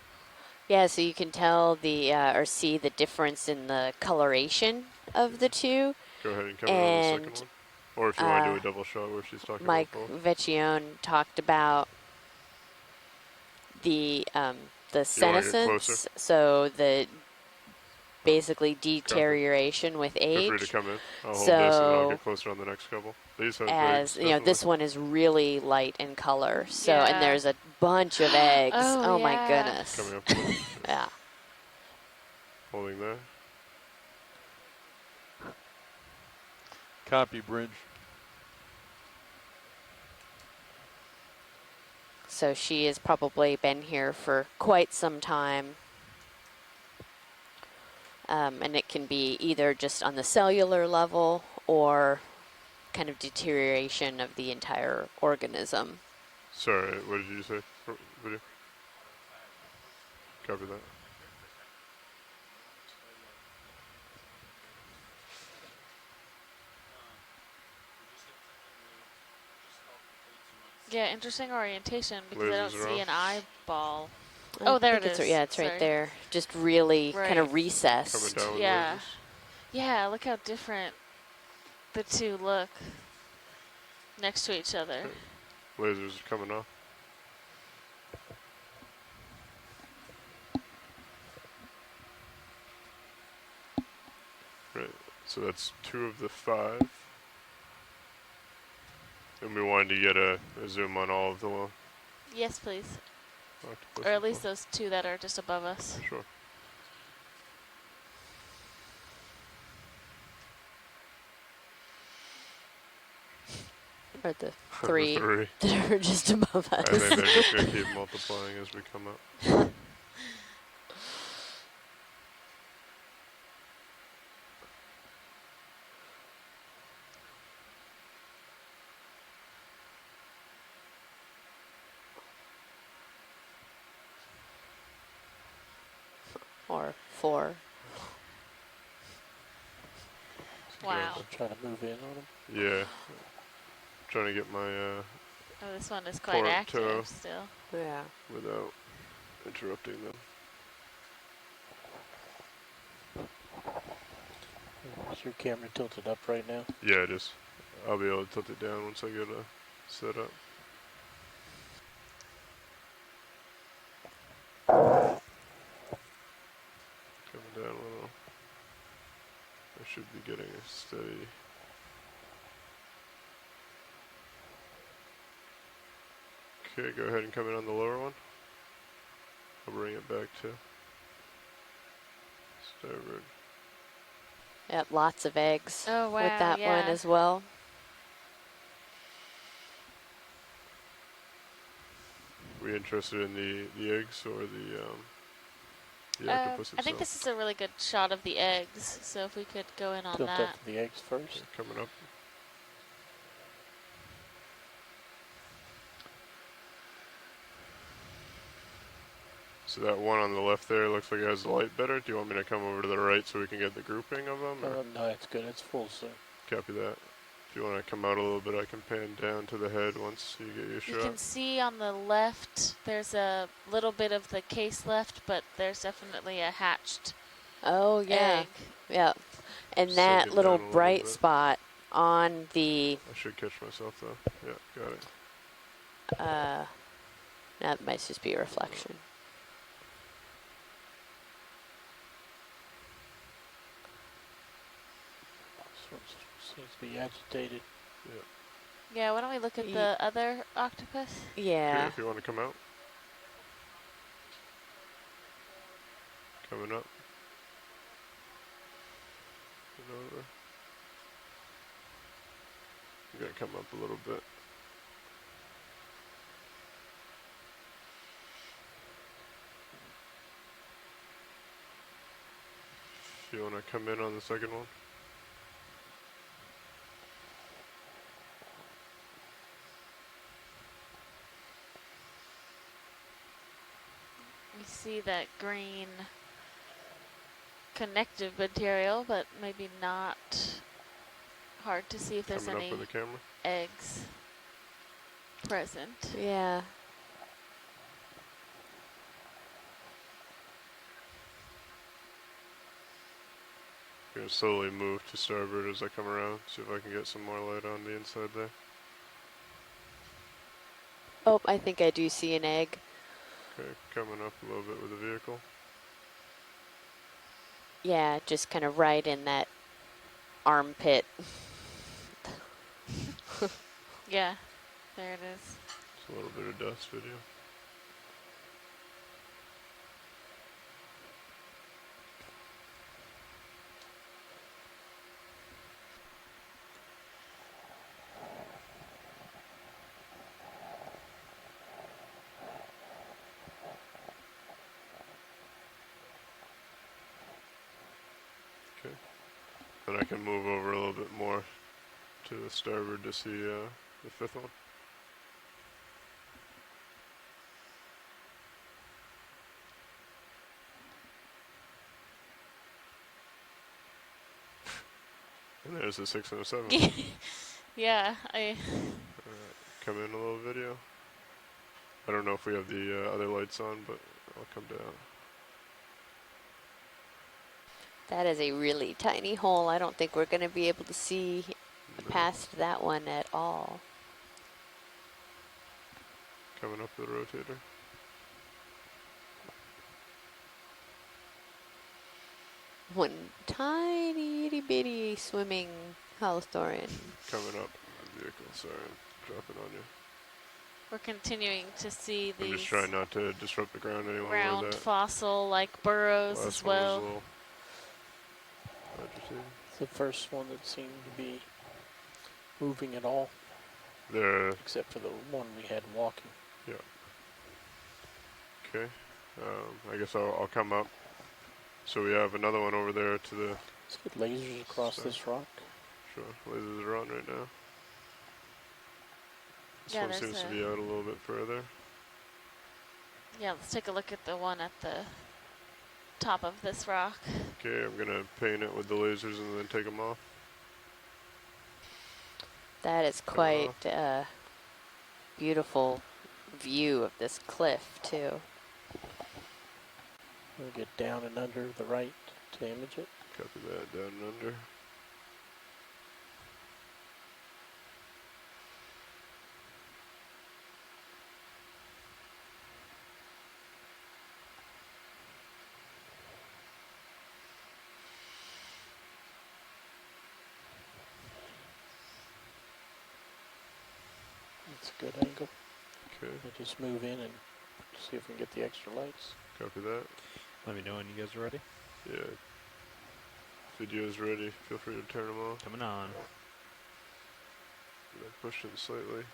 Yeah, so you can tell the, or see the difference in the coloration of the two. Go ahead and come in on the second one. Or if you want to do a double shot where she's talking Mike about both. Vecchione talked about the senescence, so the basically deterioration with age. Feel free to come in. I'll hold so this and I'll get closer on the next couple. These have as you know, this one is really light in color. So Yeah. and there's a bunch of eggs. Oh, my yeah. goodness. Coming up a little. Yeah. Holding there. Copy, Bridge. So she has probably been here for quite some time. And it can be either just on the cellular level or kind of deterioration of the entire organism. Sorry, what did you say? Video? Copy that. Yeah, interesting orientation because I Lasers don't see around. an eyeball. I Oh, there it think is. it's, yeah, it's Sorry. right there. Just really kind of Right. recessed. Coming down with Yeah. lasers. Yeah, look how different the two look next to each other. Okay. Lasers are coming off. Right, so that's 2 of the 5. And we wanted to get a zoom on all of the Yes, please. octopus Or at as least well. those 2 that are just above us. Sure. Or the The 3 3. that are just above us. I think they're just going to keep multiplying as we come up. Or 4. Wow. I'm trying to move in on them. Yeah. Trying to get my Oh, this one is quite toe active still. Yeah. without interrupting them. Is your camera tilted up right now? Yeah, it is. I'll be able to tilt it down once I get it set up. Coming down a little. I should be getting a steady. Okay, go ahead and come in on the lower one. I'll bring it back to starboard. Yep, lots of eggs Oh, wow, with that one yeah. as well. We interested in the eggs or the octopus itself? I think this is a really good shot of the eggs, so if we could go in on Tilt that. up to the eggs first. Okay, coming up. So that one on the left there looks like it has the light better. Do you want me to come over to the right so we can get the grouping of them? Or? No, it's good. It's full soon. Copy that. If you want to come out a little bit, I can pan down to the head once you get your shot. You can see on the left, there's a little bit of the case left, but there's definitely a hatched Oh, yeah. egg. Yeah. And Sink that it little down a little bright bit. spot on the, I should catch myself though. Yeah, got it. that might just be a reflection. Seems to be agitated. Yeah. Yeah, why don't we look at the other octopus? Okay, Yeah. if you want to come out. Coming up. And over. I'm gonna come up a little bit. If you want to come in on the second one. We see that green connective material, but maybe not hard to see if there's Coming any up with the camera. eggs present. Yeah. I'm gonna slowly move to starboard as I come around, see if I can get some more light on the inside there. Oh, I think I do see an egg. Okay, coming up a little bit with the vehicle. Yeah, just kind of right in that armpit. Yeah, there it is. It's a little bit of dust video. Okay, then I can move over a little bit more to the starboard to see the fifth one. And there's a 6 and a 7. Yeah, Alright, come in a little video. I don't know if we have the other lights on, but I'll come down. That is a really tiny hole. I don't think we're going to be able to see past that one at all. Coming up the rotator. One tiny itty bitty swimming halostorian. Coming up the vehicle, sorry, I'm dropping on you. we're continuing to see I'm just these trying not to disrupt the ground anymore with round that. fossil-like burrows Last as one was a well. little agitated. It's the first one that seemed to be moving at all, There. except for the one we had walking. Yeah. Okay. I guess I'll come up. So we have another one over there to the. Let's get lasers across this rock. Sure. Lasers are on right now. This Yeah, one there's seems to a- be out a little bit further. Yeah, let's take a look at the one at the top of this rock. Okay, I'm gonna paint it with the lasers and then take them off. That is quite a beautiful view of this cliff, too. We'll get down and under the right to image it. Copy that, down and under. That's a good angle. Okay. We'll just move in and see if we can get the extra lights. Copy that. Let me know when you guys are ready. Yeah. Video's ready. Feel free to turn them on. Coming on. Push them slightly.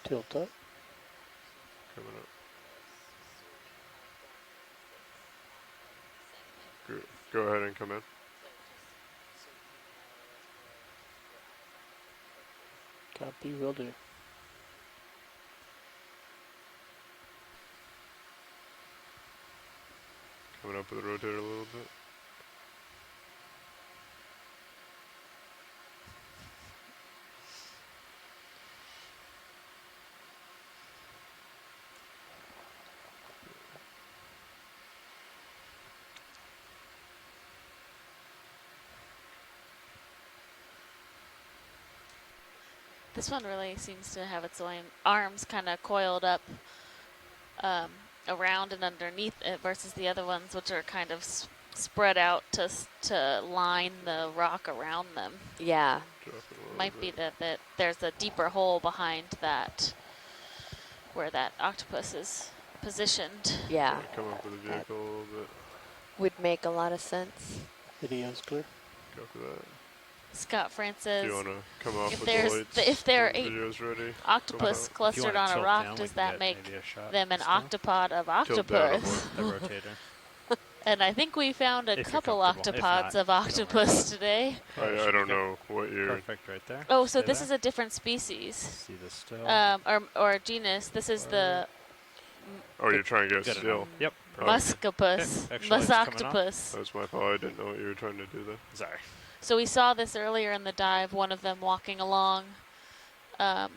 Tilt up. Coming up. Go ahead and come in. Copy, will do. Coming up with the rotator a little bit. This one really seems to have its own arms kind of coiled up around and underneath it versus the other ones, which are kind of spread out to line the rock around them. Yeah. Might be that there's a deeper hole behind that where that octopus is positioned. Yeah. Come up with a vehicle a little bit. Would make a lot of sense. Video's clear. Copy that. Scott Francis, Do you want to come off if with there's the lights? if there are when the 8 video's ready? octopus clustered on a rock, does that make them an octopod of octopus? The rotator. And I think we found a couple octopods of octopus today. I don't know what you're... Perfect right there. Oh, so this is a different species. See this still? Or genus. This is the... Oh, you're trying to get still? Yep. Muscopus. Musoctopus. That's my fault. I didn't know what you were trying to do there. Sorry. So we saw this earlier in the dive, one of them walking along right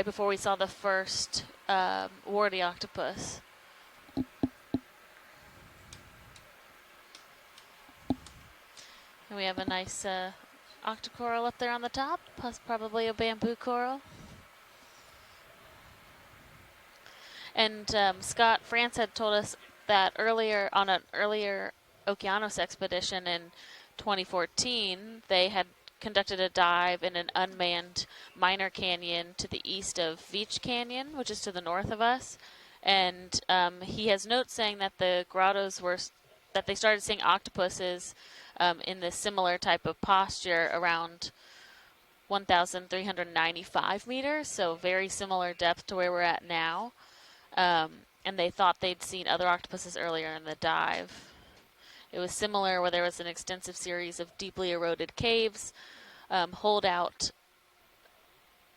before we saw the first warty octopus. And we have a nice octocoral up there on the top, plus probably a bamboo coral. And Scott France had told us that earlier on an earlier Okeanos expedition in 2014, they had conducted a dive in an unmanned minor canyon to the east of Veach Canyon, which is to the north of us. And he has notes saying that the grottos that they started seeing octopuses in this similar type of posture around 1,395 meters, so very similar depth to where we're at now. And they thought they'd seen other octopuses earlier in the dive. It was similar where there was an extensive series of deeply eroded caves holed out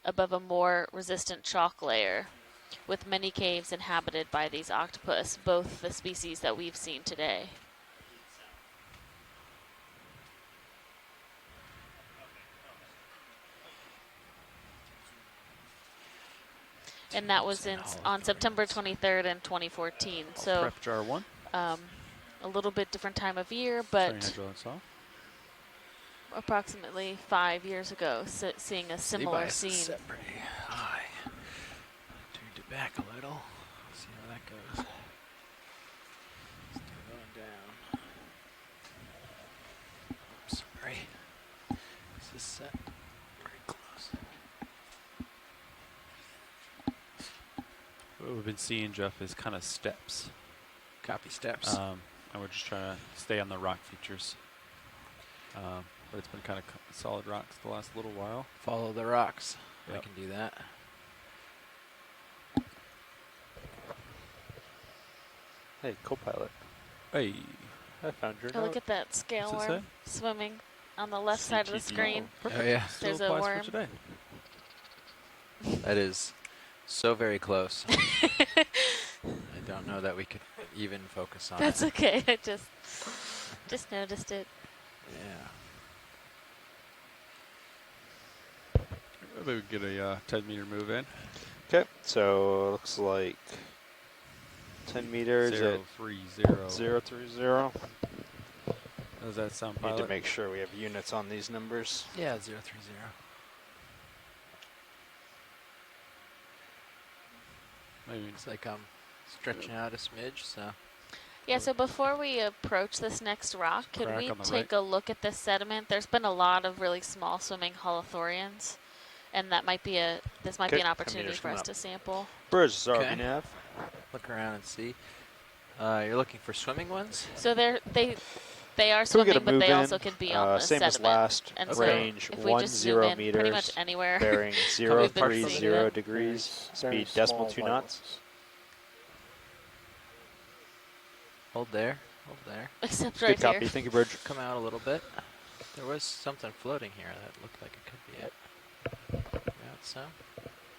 above a more resistant chalk layer, with many caves inhabited by these octopus, both the species that we've seen today. And that was on September 23rd in 2014. So Prep jar 1. A little bit different time of year, but approximately 5 years ago, seeing a similar scene. Set pretty high. Turned it back a little. See how that goes. Still going down. Oops, sorry. This is set very close. What we've been seeing, Jeff, is kind of steps. Copy steps. And we're just trying to stay on the rock features. But it's been kind of solid rocks the last little while. Follow the rocks. Yep. I can do that. Hey, co-pilot. Hey. I found your Oh, look at that scale What's it worm swimming on the left side of the screen. Oh, yeah. There's Still a applies worm. for today. That is so very close. I don't know that we could even focus on That's it. okay. I just noticed it. Yeah. Maybe we could get a 10-meter move in. Okay, so looks like 10 meters 030. at 030. Does that sound Need to pilot? make sure we have units on these numbers. Yeah, 030. Maybe. Looks like I'm stretching out a smidge, so. Yeah, so before we approach this next rock, could Crack we on the take a look at this sediment? There's been a lot of really small swimming holothurians, and that might be this might be Okay, an opportunity meters for coming us up. to sample. Bridge is Okay. RV-nav. Look around and see. You're looking for swimming ones? So they are Can we get a swimming, but move they in? also can be on the Same sediment. as last. And so Range if we just zoom 10 in meters. pretty much anywhere, Bearing we've been seeing 030 them. degrees. Very Speed decimal small 2 white knots. ones. Hold there. Hold there. Except Good right copy. here. Thank you, Bridge. Come out a little bit. There was something floating here that looked like it could be it. Got some.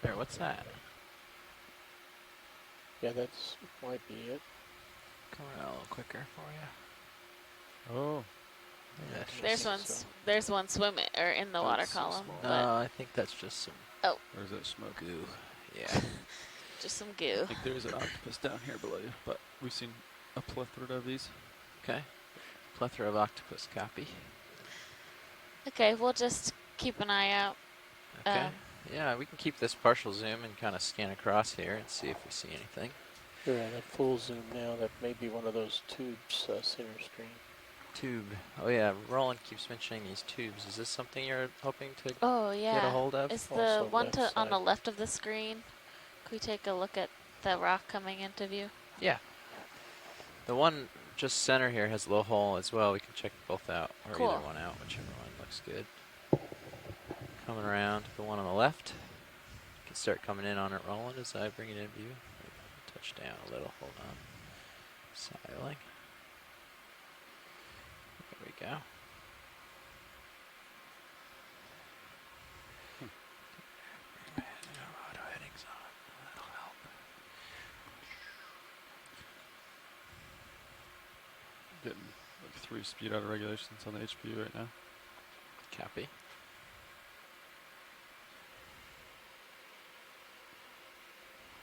There, what's that? Yeah, that's might be it. Come around a little quicker for you. Oh. Yeah, There's one swimming or in the water That's so column. small. But No, I think that's just some oh, Or is that smoke? goo. Yeah. just some goo. I think there is an octopus down here below you, but we've seen a plethora of these. Okay. Plethora of octopus copy. Okay, we'll just keep an eye out. Okay. Yeah, we can keep this partial zoom and kind of scan across here and see if we see anything. You're at a full zoom now. That may be one of those tubes, center screen. Tube. Oh yeah, Roland keeps mentioning these tubes. Is this something you're hoping to Oh yeah. get a hold of? Is the Also one left on the side. left of the screen? Can we take a look at the rock coming into view? Yeah. The one just center here has a little hole as well. We can check both out, or Cool. either one out, whichever one looks good. Coming around to the one on the left. You can start coming in on it, Roland, as I bring it in view. Touch down a little. Hold on. Siling. There we go. Auto headings on. That'll help. Getting like 3 speed out of regulations on the HPU right now. Copy.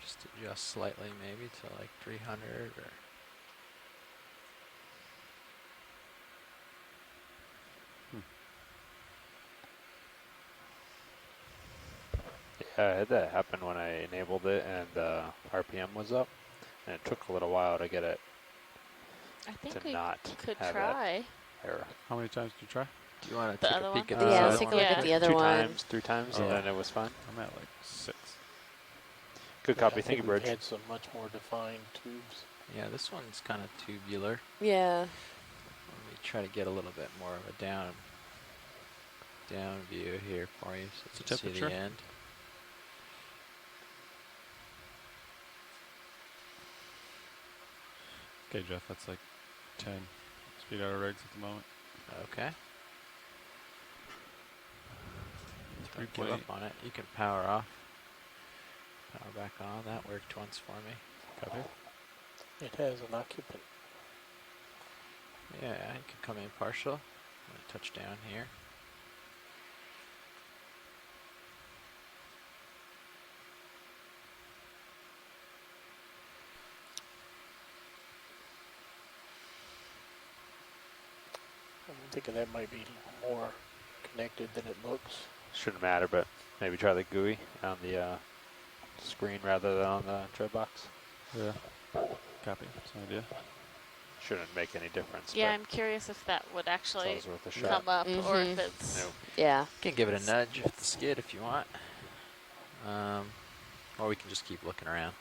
Just adjust slightly maybe to like 300 or... Yeah, I had that happen when I enabled it and RPM was up. And it took a little while to get it I think to we not could have try. that error. How many times did you try? Do you want to The take other a one? peek at Yeah, this Yeah, other let's take a one? look at the other 2 one. times, 3 times, and Yeah. then it was fine. I'm at like 6. Good Yeah, copy. I Thank think you, we've Bridge. had some much more defined tubes. Yeah, this one's kind of tubular. Yeah. Let me try to get a little bit more of a down view here for you so What's you the can see the temperature? end. Okay, Jeff, that's like 10 speed out of regs at the moment. Okay. 3 Don't give up on it. You can power off. Power back on. That worked once for me. Copy. It has an occupant. Yeah, you can come in partial. I'm going to touch down here. I'm thinking that might be more connected than it looks. Shouldn't matter, but maybe try the GUI on the screen rather than on the tread box. Yeah. Copy. That's an idea. Shouldn't make any difference. Yeah, but I'm curious if that would it's actually always worth a shot. come up or if Mhm. it's... Nope. Yeah. You can give it a nudge with the skid if you want. Or we can just keep looking around.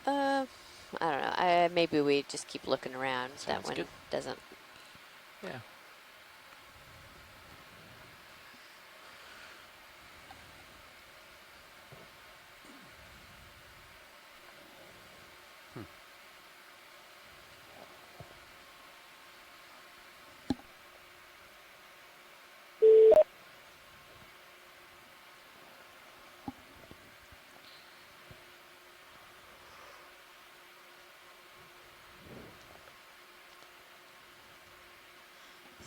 I don't know. Maybe we just keep looking around. That Sounds one good. doesn't. Yeah.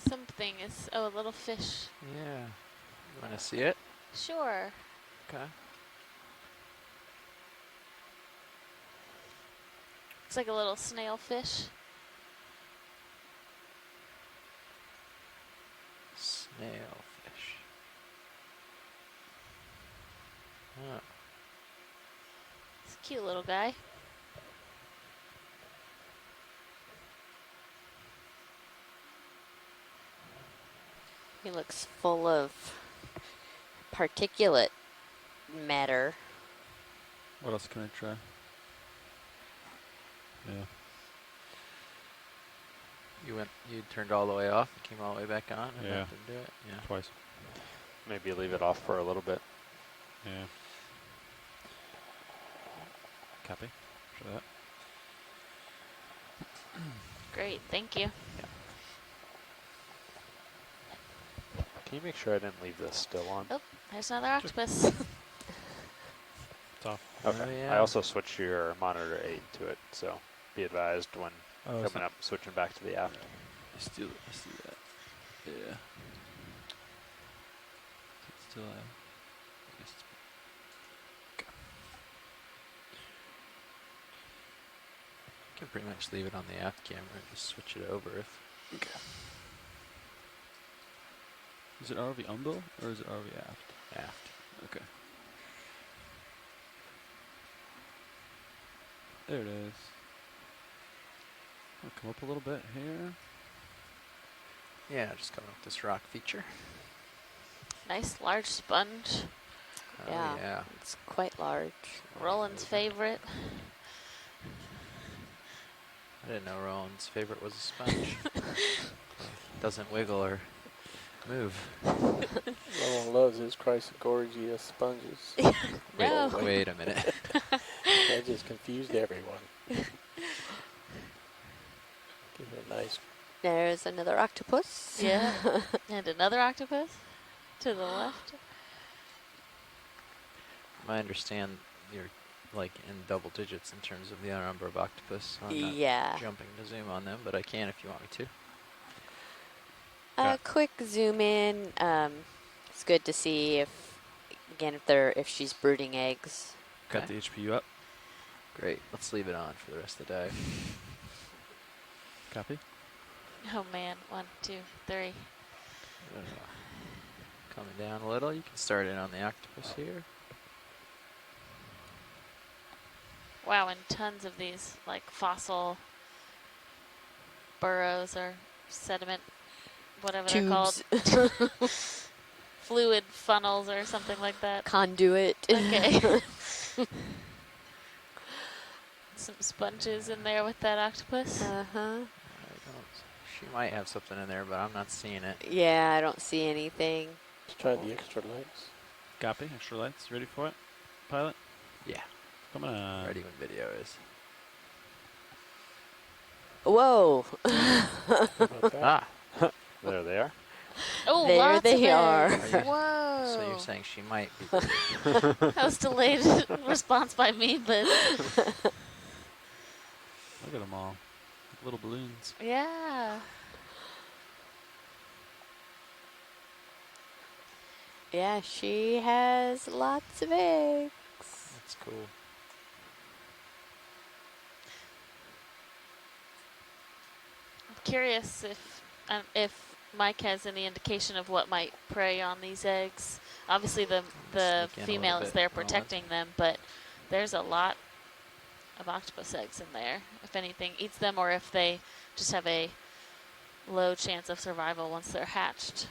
Something is... Oh, a little fish. Yeah. You want to see it? Sure. Okay. Looks like a little snail fish. Snailfish. Oh. It's a cute little guy. He looks full of particulate matter. What else can I try? Yeah. You turned all the way off and came all the way back on and Yeah. that didn't do it? Yeah. Twice. Maybe leave it off for a little bit. Yeah. Copy. For that. Great, thank you. Can you make sure I didn't leave this still on? Oh, there's another octopus. It's off. Okay. Oh, yeah. I also switched your monitor 8 to it, so be advised when Oh, coming up, switching back to the aft. I see that. Yeah. It's still I guess it's You can pretty much leave it on the aft camera and just switch it over if. okay. Is it RV umbo or is it RV aft? Aft. Okay. There it is. I'll come up a little bit here. Yeah, just coming up this rock feature. Nice large sponge. Oh, Yeah. yeah. It's quite large. Roland's favorite. I didn't know Roland's favorite was a sponge. Doesn't wiggle or move. Roland loves his Chrysogorgia sponges. No. Wait a minute. That just confused everyone. Give it a nice. There's another octopus. Yeah. And another octopus to the left. I understand you're like in double digits in terms of the number of octopus. So I'm not Yeah. jumping to zoom on them, but I can if you want me to. A quick zoom in. It's good to see again, if she's brooding eggs. Got the HPU up. Great. Let's leave it on for the rest of the dive. Copy. Oh man, 1, 2, 3. Coming down a little. You can start in on the octopus here. Wow, and tons of these like fossil burrows or sediment, whatever they're called. Fluid funnels or something like that. Conduit. Okay. Some sponges in there with that octopus. She might have something in there, but I'm not seeing it. Yeah, I don't see anything. Let's try the extra lights. Copy. Extra lights. Ready for it? Pilot? Yeah. Come on. Ready when video is. Whoa. Ah. There they are. Oh, there lots they of are. eggs. Whoa. So you're saying she might be. That was delayed response by me, but Look at them all. Like little balloons. yeah. Yeah, she has lots of eggs. That's cool. I'm curious if Mike has any indication of what might prey on these eggs. Obviously, the Sneak in a female little is bit, there Roland. protecting them, but there's a lot of octopus eggs in there. If anything eats them, or if they just have a low chance of survival once they're hatched.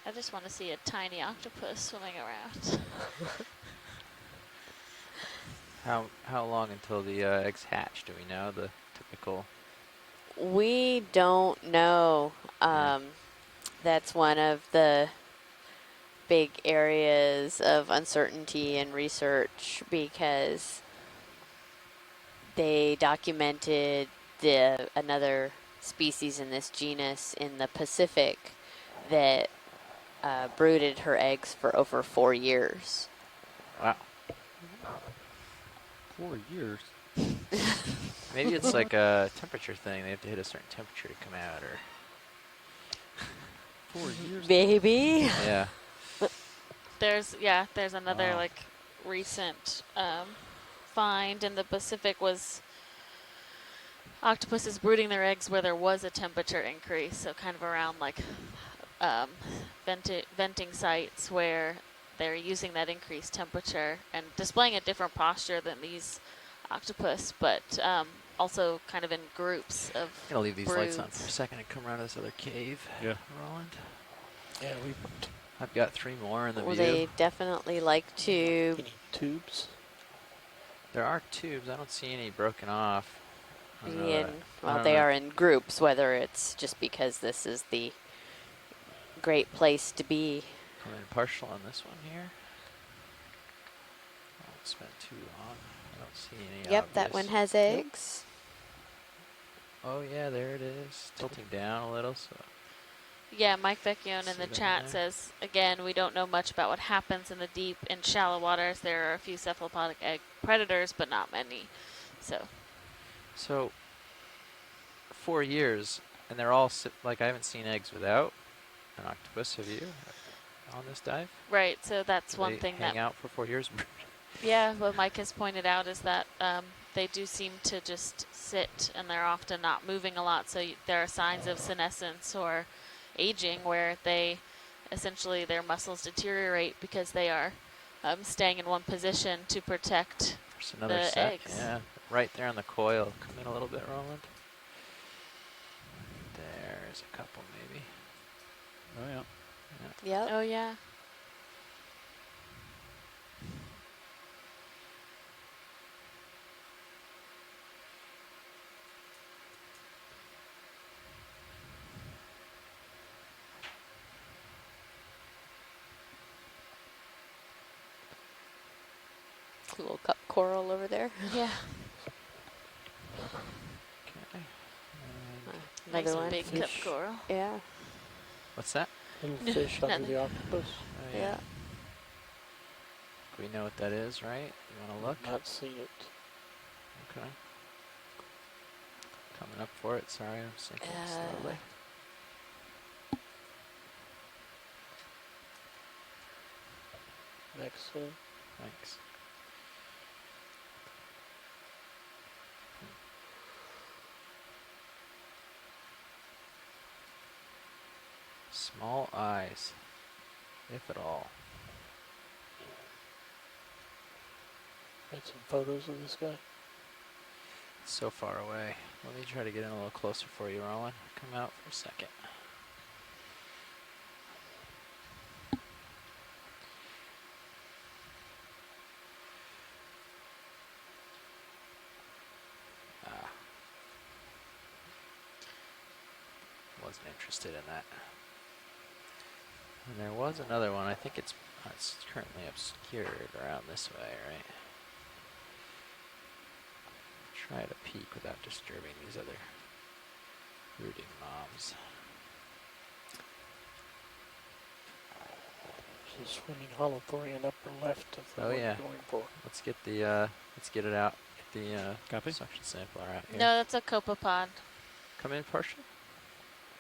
I just want to see a tiny octopus swimming around. How long until the eggs hatch? Do we know the typical? We don't know. That's one of the big areas of uncertainty in research because they documented another species in this genus in the Pacific that brooded her eggs for over 4 years. Wow. 4 years. Maybe it's like a temperature thing. They have to hit a certain temperature to come out, or 4 years. Baby. yeah. there's another like recent find in the Pacific was octopuses brooding their eggs where there was a temperature increase, so kind of around like venting sites where they're using that increased temperature and displaying a different posture than these octopus, but also kind of in groups of I'm gonna leave these lights on broods. for a second and come around to this other cave. Yeah. Roland. Yeah, I've got 3 more in the Well, view. they definitely like to. you need tubes. There are tubes. I don't see any broken off. I don't know Be in, that- I well, don't they know. are in groups, whether it's just because this is the great place to be. Come in partial on this one here. I won't spend too long. I don't see any Yep, that one obvious- has eggs. Oh yeah, there it is. Tilting down a little, so Yeah, Mike Vecchione in See the that chat there? says, again, we don't know much about what happens in the deep and shallow waters. There are a few cephalopodic egg predators, but not many. So 4 years, and they're all like I haven't seen eggs without an octopus. Have you on this dive? right, so that's Do one they thing hang that out for 4 years. yeah, what Mike has pointed out is that they do seem to just sit, and they're often not moving a lot. So there are signs of senescence or aging where they essentially their muscles deteriorate because they are staying in one position to protect There's another the set. eggs. Yeah, right there on the coil. Come in a little bit, Roland. There's a couple maybe. Oh yeah. Yep. Oh yeah. Little cup coral over there. Yeah. Okay. Another Nice one. big cup coral. Yeah. What's that? Little fish under Nothing. the octopus. Oh, Yeah. We know what that is, right? You want to look? Not seen it. Okay. Coming up for it. Sorry, I'm sinking slowly. Next one. Thanks. Small eyes, if at all. Got some photos of this guy. So far away. Let me try to get in a little closer for you, Roland. Come out for a second. Wasn't interested in that. And there was another one. I think it's currently obscured around this way, right? Try to peek without disturbing these other brooding moms. There's a swimming holothorian upper left of the Oh one yeah. you're going for. Let's get the let's get it out. Get the Copy. suction sampler out here. No, that's a copepod. Come in partial.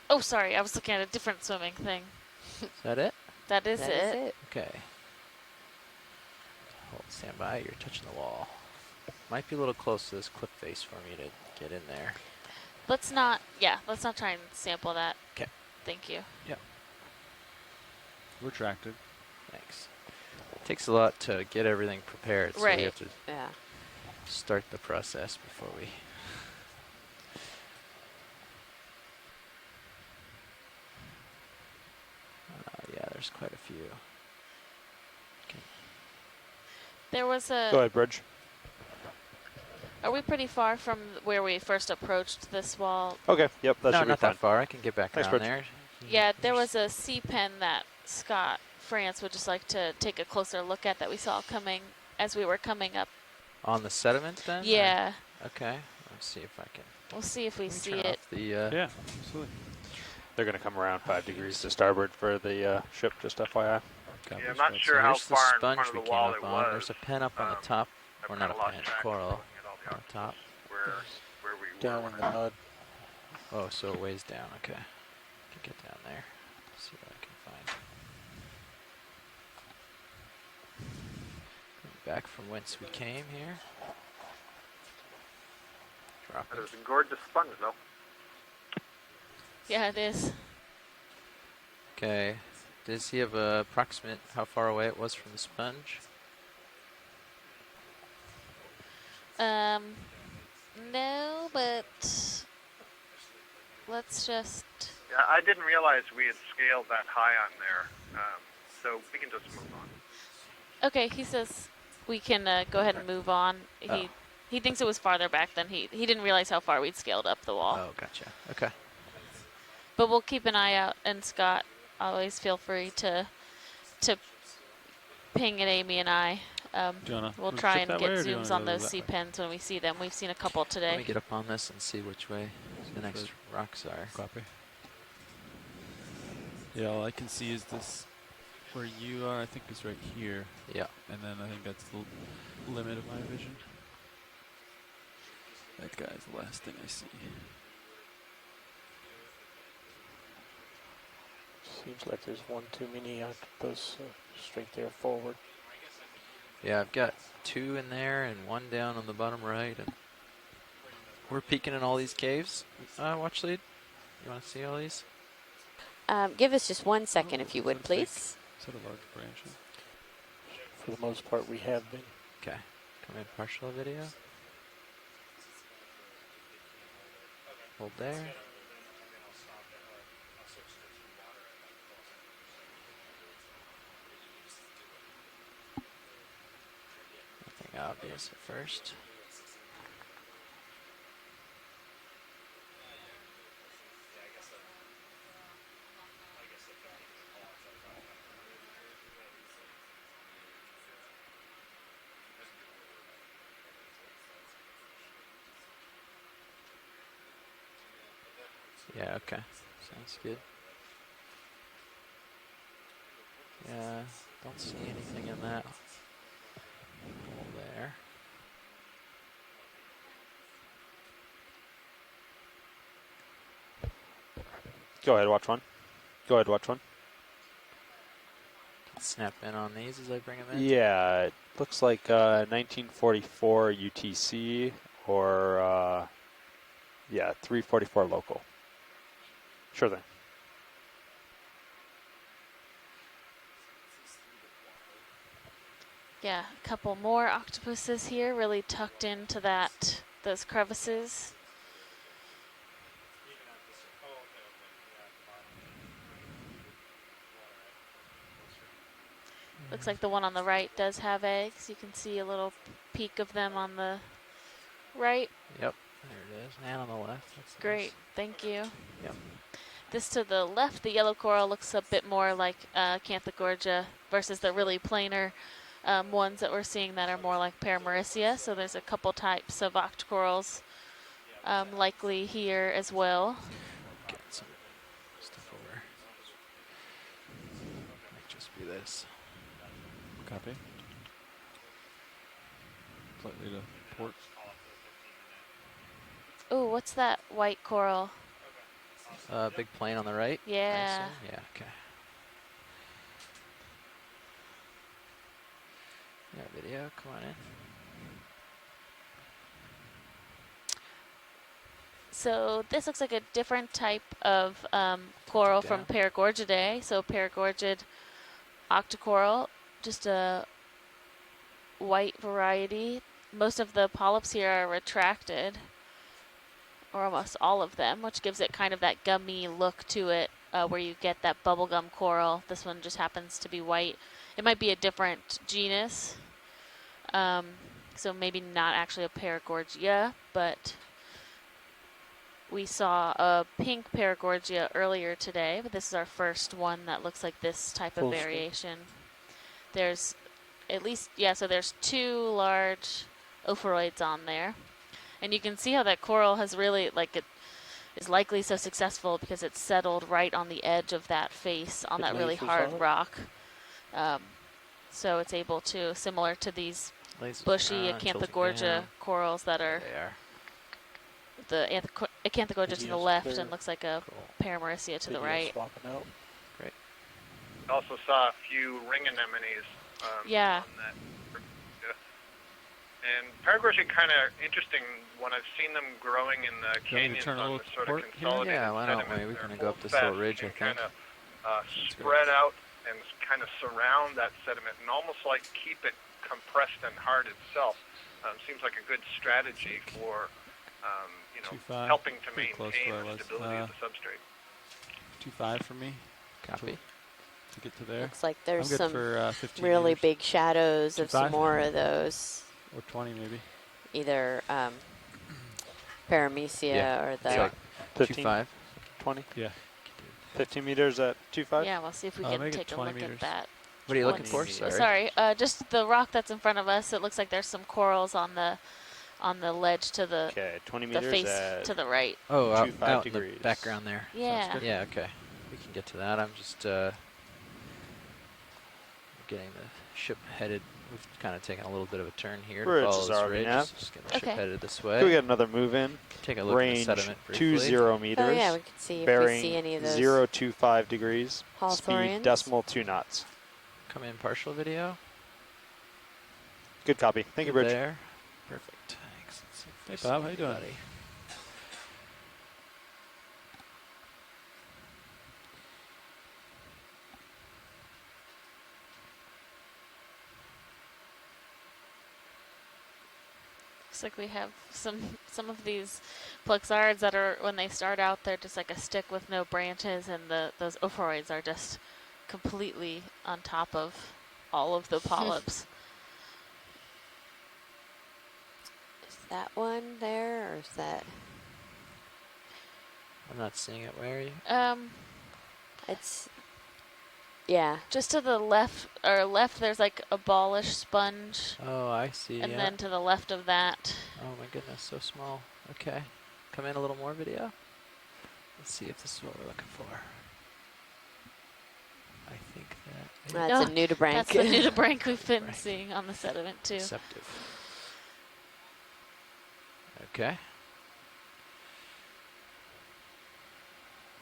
Oh, sorry, I was looking at a different swimming thing. Is that it? That is it. Okay. Hold, stand by. You're touching the wall. Might be a little close to this clip face for me to get in there. Let's not try and sample that. Okay. Thank you. Yep. Retracted. Thanks. It takes a lot to get everything prepared, so Right. we have to Yeah. start the process before we. Yeah, there's quite a few. Okay. There was a. Go ahead, Bridge. Are we pretty far from where we first approached this wall? Okay, yep, that no, should be not fine. that far. I can get back Thanks, around Bridge. there. Yeah, there was a sea pen that Scott France would just like to take a closer look at that we saw coming as we were coming up. On the sediment then? or- Yeah. Okay. Let's see if I can. We'll see if we Let me see turn it. off the, Yeah, absolutely. They're going to come around 5 degrees to starboard for the ship, just FYI. Copy. Yeah, I'm not So sure how there's the far in sponge front of we the came wall up it on. was. There's a pen up on the top, I've or not a kinda lost pen, track of coral looking at all the on top. where we Down were. in the mud. Oh, so it weighs down. Okay. Can get down there. See what I can find. back from whence we came here. Dropping. That is a gorgeous sponge, though. Yeah, it is. Okay. Does he have a approximate how far away it was from the sponge? No, but let's just. Yeah, I didn't realize we had scaled that high on there, so we can just move on. Okay, he says we can go ahead and move on. He thinks it was farther back than he didn't realize how far we'd scaled up the wall. Oh, gotcha. Okay. But we'll keep an eye out, and Scott, always feel free to ping at Amy and I. We'll try and get zooms on those C-pens when we see them. We've seen a couple today. Let me get up on this and see which way the next rocks are. Copy. Yeah, all I can see is this, where you are, I think is right here. Yeah. And then I think that's the limit of my vision. That guy's the last thing I see. Seems like there's one too many octopus straight there forward. Yeah, I've got 2 in there and 1 down on the bottom right, and we're peeking in all these caves. Watch lead. You want to see all these? Give us just 1 second, if you would, please. Is that a large branch? For the most part, we have been. Okay. Come in partial video. Hold there. Nothing obvious at first. Yeah, okay. Sounds good. Yeah, don't see anything in that hole there. Go ahead, watch one. Go ahead, watch one. Snap in on these as I bring them in? Yeah, it looks like 1944 UTC or, yeah, 344 local. Sure thing. Yeah, a couple more octopuses here, really tucked into those crevices. Looks like the one on the right does have eggs. You can see a little peek of them on the right. Yep, there it is. And on the left. That's Great, nice. thank you. Yep. This to the left, the yellow coral looks a bit more like Canthogorgia versus the really plainer ones that we're seeing that are more like Paramaricia. So there's a couple types of octocorals likely here as well. Get some stuff over. Might just be this. Copy. Slightly to port. Oh, what's that white coral? Big plane on the right. Yeah. Yeah, okay. Yeah, video, come on in. So this looks like a different type of coral from Paragorgidae. So Paragorgid octocoral, just a white variety. Most of the polyps here are retracted, or almost all of them, which gives it kind of that gummy look to it, where you get that bubblegum coral. This one just happens to be white. It might be a different genus, so maybe not actually a Paragorgia, but we saw a pink Paragorgia earlier today, but this is our first one that looks like this type of variation. There's at least, yeah, so there's 2 large ophoroids on there. And you can see how that coral has really, like, it is likely so successful because it's settled right on the edge of that face on that really hard rock. So it's able to, similar to these bushy Acanthogorgia corals that are, the Acanthogorgia to the left and looks like a Paramaricia to the right. Great. I also saw a few ring anemones. Yeah. On that. And Paraguays are kind of interesting when I've seen them growing in the canyons turn a on little the sort of port here? consolidated Yeah, why don't sediment. we? We They're can go up full this little fast ridge, I and think. kind of spread out and kind of surround that sediment and almost like keep it compressed and hard itself. Seems like a good strategy for you know, 2.5. helping to Pretty close to maintain where I the was. stability of the substrate. 2.5 for me. Copy. To get to there. Looks like there's I'm good some for 15 really meters. big shadows of some 2.5? more of those. Or 20 maybe. Either paramecia Yeah, or it's the like 15, 2.5. 20? Yeah. 15 meters at 2.5? Yeah, we'll see if we can make it take a 20 look meters. at that. What are you looking Once- for? Sorry. Sorry, just the rock that's in front of us. It looks like there's some corals on the ledge to the Okay, 20 the meters face at to the right. Oh, out, 2.5 out in degrees. the background there. Yeah. Yeah, okay. We can get to that. I'm just getting the ship headed. We've kind of taken a little bit of a turn here Bridge to follow is this already ridge. nav. Just getting the ship Okay. headed this way. Can we get another move in? Take a look Range at the sediment briefly. 20 meters. Oh yeah, we can see if we bearing see any of those 025 degrees. Hawthorns. Speed decimal 2 knots. Come in partial video. Good copy. Thank you, Bridge. There. Perfect. Thanks. Let's see if Hey, we see Bob, how you doing? anybody. Looks like we have some of these plexards that are, when they start out, they're just like a stick with no branches, and those ophoroids are just completely on top of all of the polyps. Is that one there, or is that? I'm not seeing it. Where are you? It's, yeah. Just to the left, there's like a ballish sponge. Oh, I see. And yeah. then to the left of that. Oh my goodness, so small. Okay. Come in a little more video. Let's see if this is what we're looking for. I think that That's a nudibranch. That's the nudibranch we've been seeing on the sediment too. Deceptive. Okay.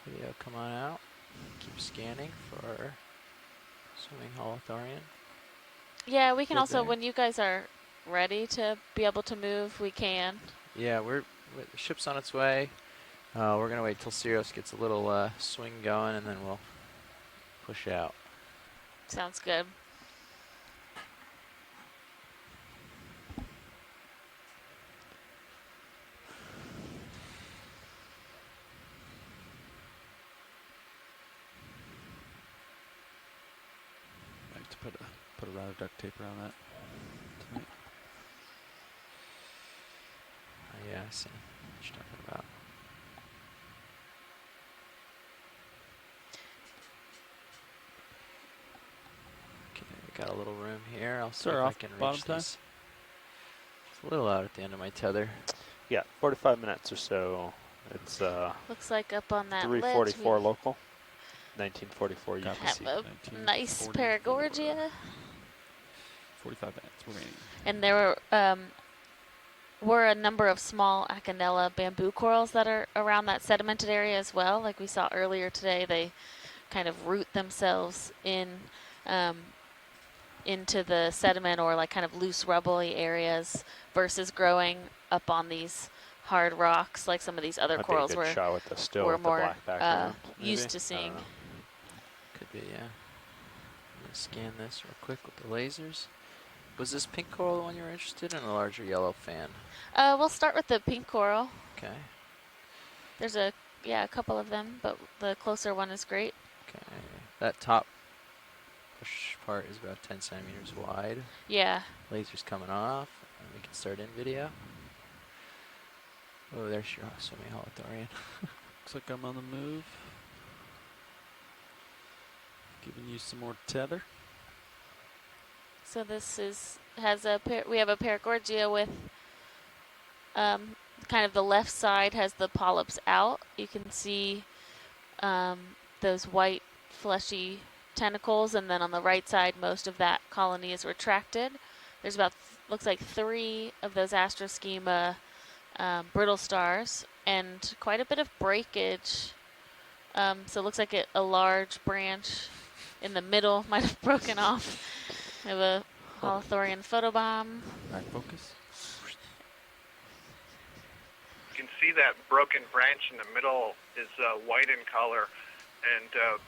Video, come on out. Keep scanning for swimming holothorian. Yeah, we can Good also, there. when you guys are ready to be able to move, we can. Yeah, the ship's on its way. We're gonna wait till Sirius gets a little swing going, and then we'll push out. Sounds good. I have to put a rod of duct tape around that. Tonight. Yeah, I see what you're talking about. Okay, we got a little room here. I'll see if I can bottom reach time? this. It's a little out at the end of my tether. Yeah, 45 minutes or so. It's Looks like up on that 3:44 ledge local, 1944 we UTC. have a nice Paragorgia. 45 minutes remaining. And there were a number of small Acanella bamboo corals that are around that sedimented area as well. Like we saw earlier today, they kind of root themselves in into the sediment, or like kind of loose rubbly areas, versus growing up on these hard rocks like some of these other Might corals be a good were, shot with the still were with the more black background, used maybe? to I seeing. don't know. Could be, yeah. I'm gonna scan this real quick with the lasers. Was this pink coral the one you were interested in, or a larger yellow fan? We'll start with the pink coral. Okay. There's a couple of them, but the closer one is great. Okay. That top push part is about 10 centimeters wide. Yeah. Laser's coming off, and we can start in video. Oh, there's your swimming holothorian. Looks like I'm on the move. Giving you some more tether. So this we have a Paragorgia with kind of the left side has the polyps out. You can see those white fleshy tentacles, and then on the right side most of that colony is retracted. There's about looks like 3 of those Astroschema brittle stars and quite a bit of breakage. So it looks like a large branch in the middle might have broken off. We have a holothorian photobomb. Back focus. see that broken branch in the middle is white in color, and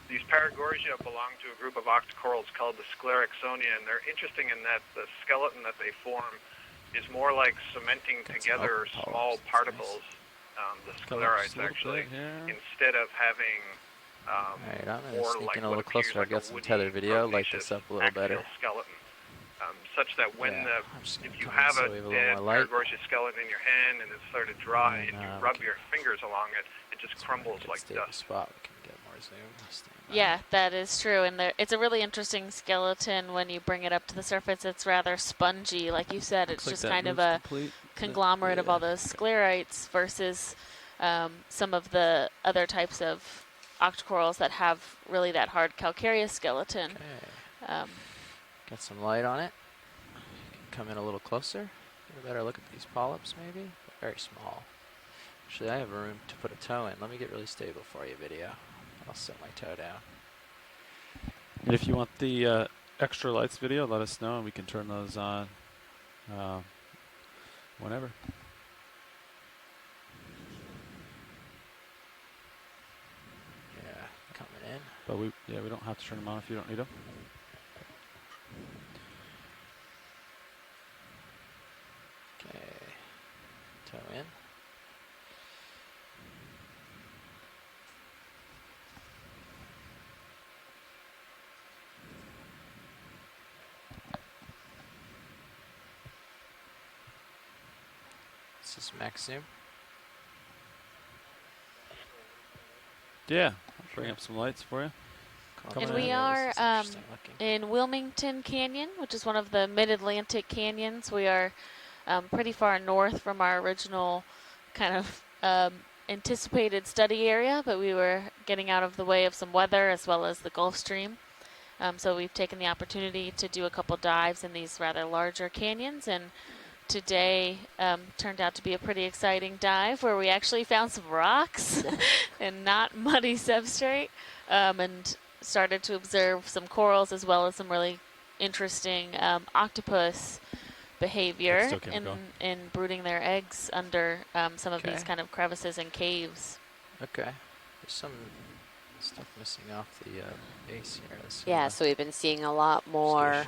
these Paragorgia belong to a group of octocorals called the Sclerixonia, and they're interesting in that the skeleton that they form is more like cementing together small particles, the sclerites actually, instead of having Alright, I'm going to more sneak like in a what little appears closer. I've like got a some woody, tethered video. Light proteinaceous this up a little better. axial skeleton. Such that when Yeah, if you have a so we have a little dead more light. Paragorgia skeleton in your hand and it's sort of dry, And, and you we rub can- your fingers along it, it just crumbles like Stay at the dust. spot. We can get more zoom. Stand by. Yeah, that is true, and it's a really interesting skeleton when you bring it up to the surface. It's rather spongy, like you said. It's Looks like just that kind of move's a complete. conglomerate of all Yeah. those sclerites versus some of the other types of octocorals that have really that hard calcareous skeleton. Okay. Got some light on it. Come in a little closer. Get a better look at these polyps, maybe. Very small. Actually, I have room to put a toe in. Let me get really stable for you, video. I'll set my toe down. And if you want the extra lights video, let us know and we can turn those on whenever. Yeah, coming in. But we don't have to turn them on if you don't need them. Okay. Toe in. This is max zoom. Yeah, I'll bring up some lights for you. And we are in Wilmington Canyon, which is one of the mid-Atlantic canyons. We are pretty far north from our original kind of anticipated study area, but we were getting out of the way of some weather as well as the Gulf Stream. So we've taken the opportunity to do a couple dives in these rather larger canyons, and today turned out to be a pretty exciting dive where we actually found some rocks and not muddy substrate, and started to observe some corals as well as some really interesting octopus behavior in brooding their eggs under some of these kind of crevices and caves. Okay. There's some stuff missing off the base here. Yeah, so we've been seeing a lot more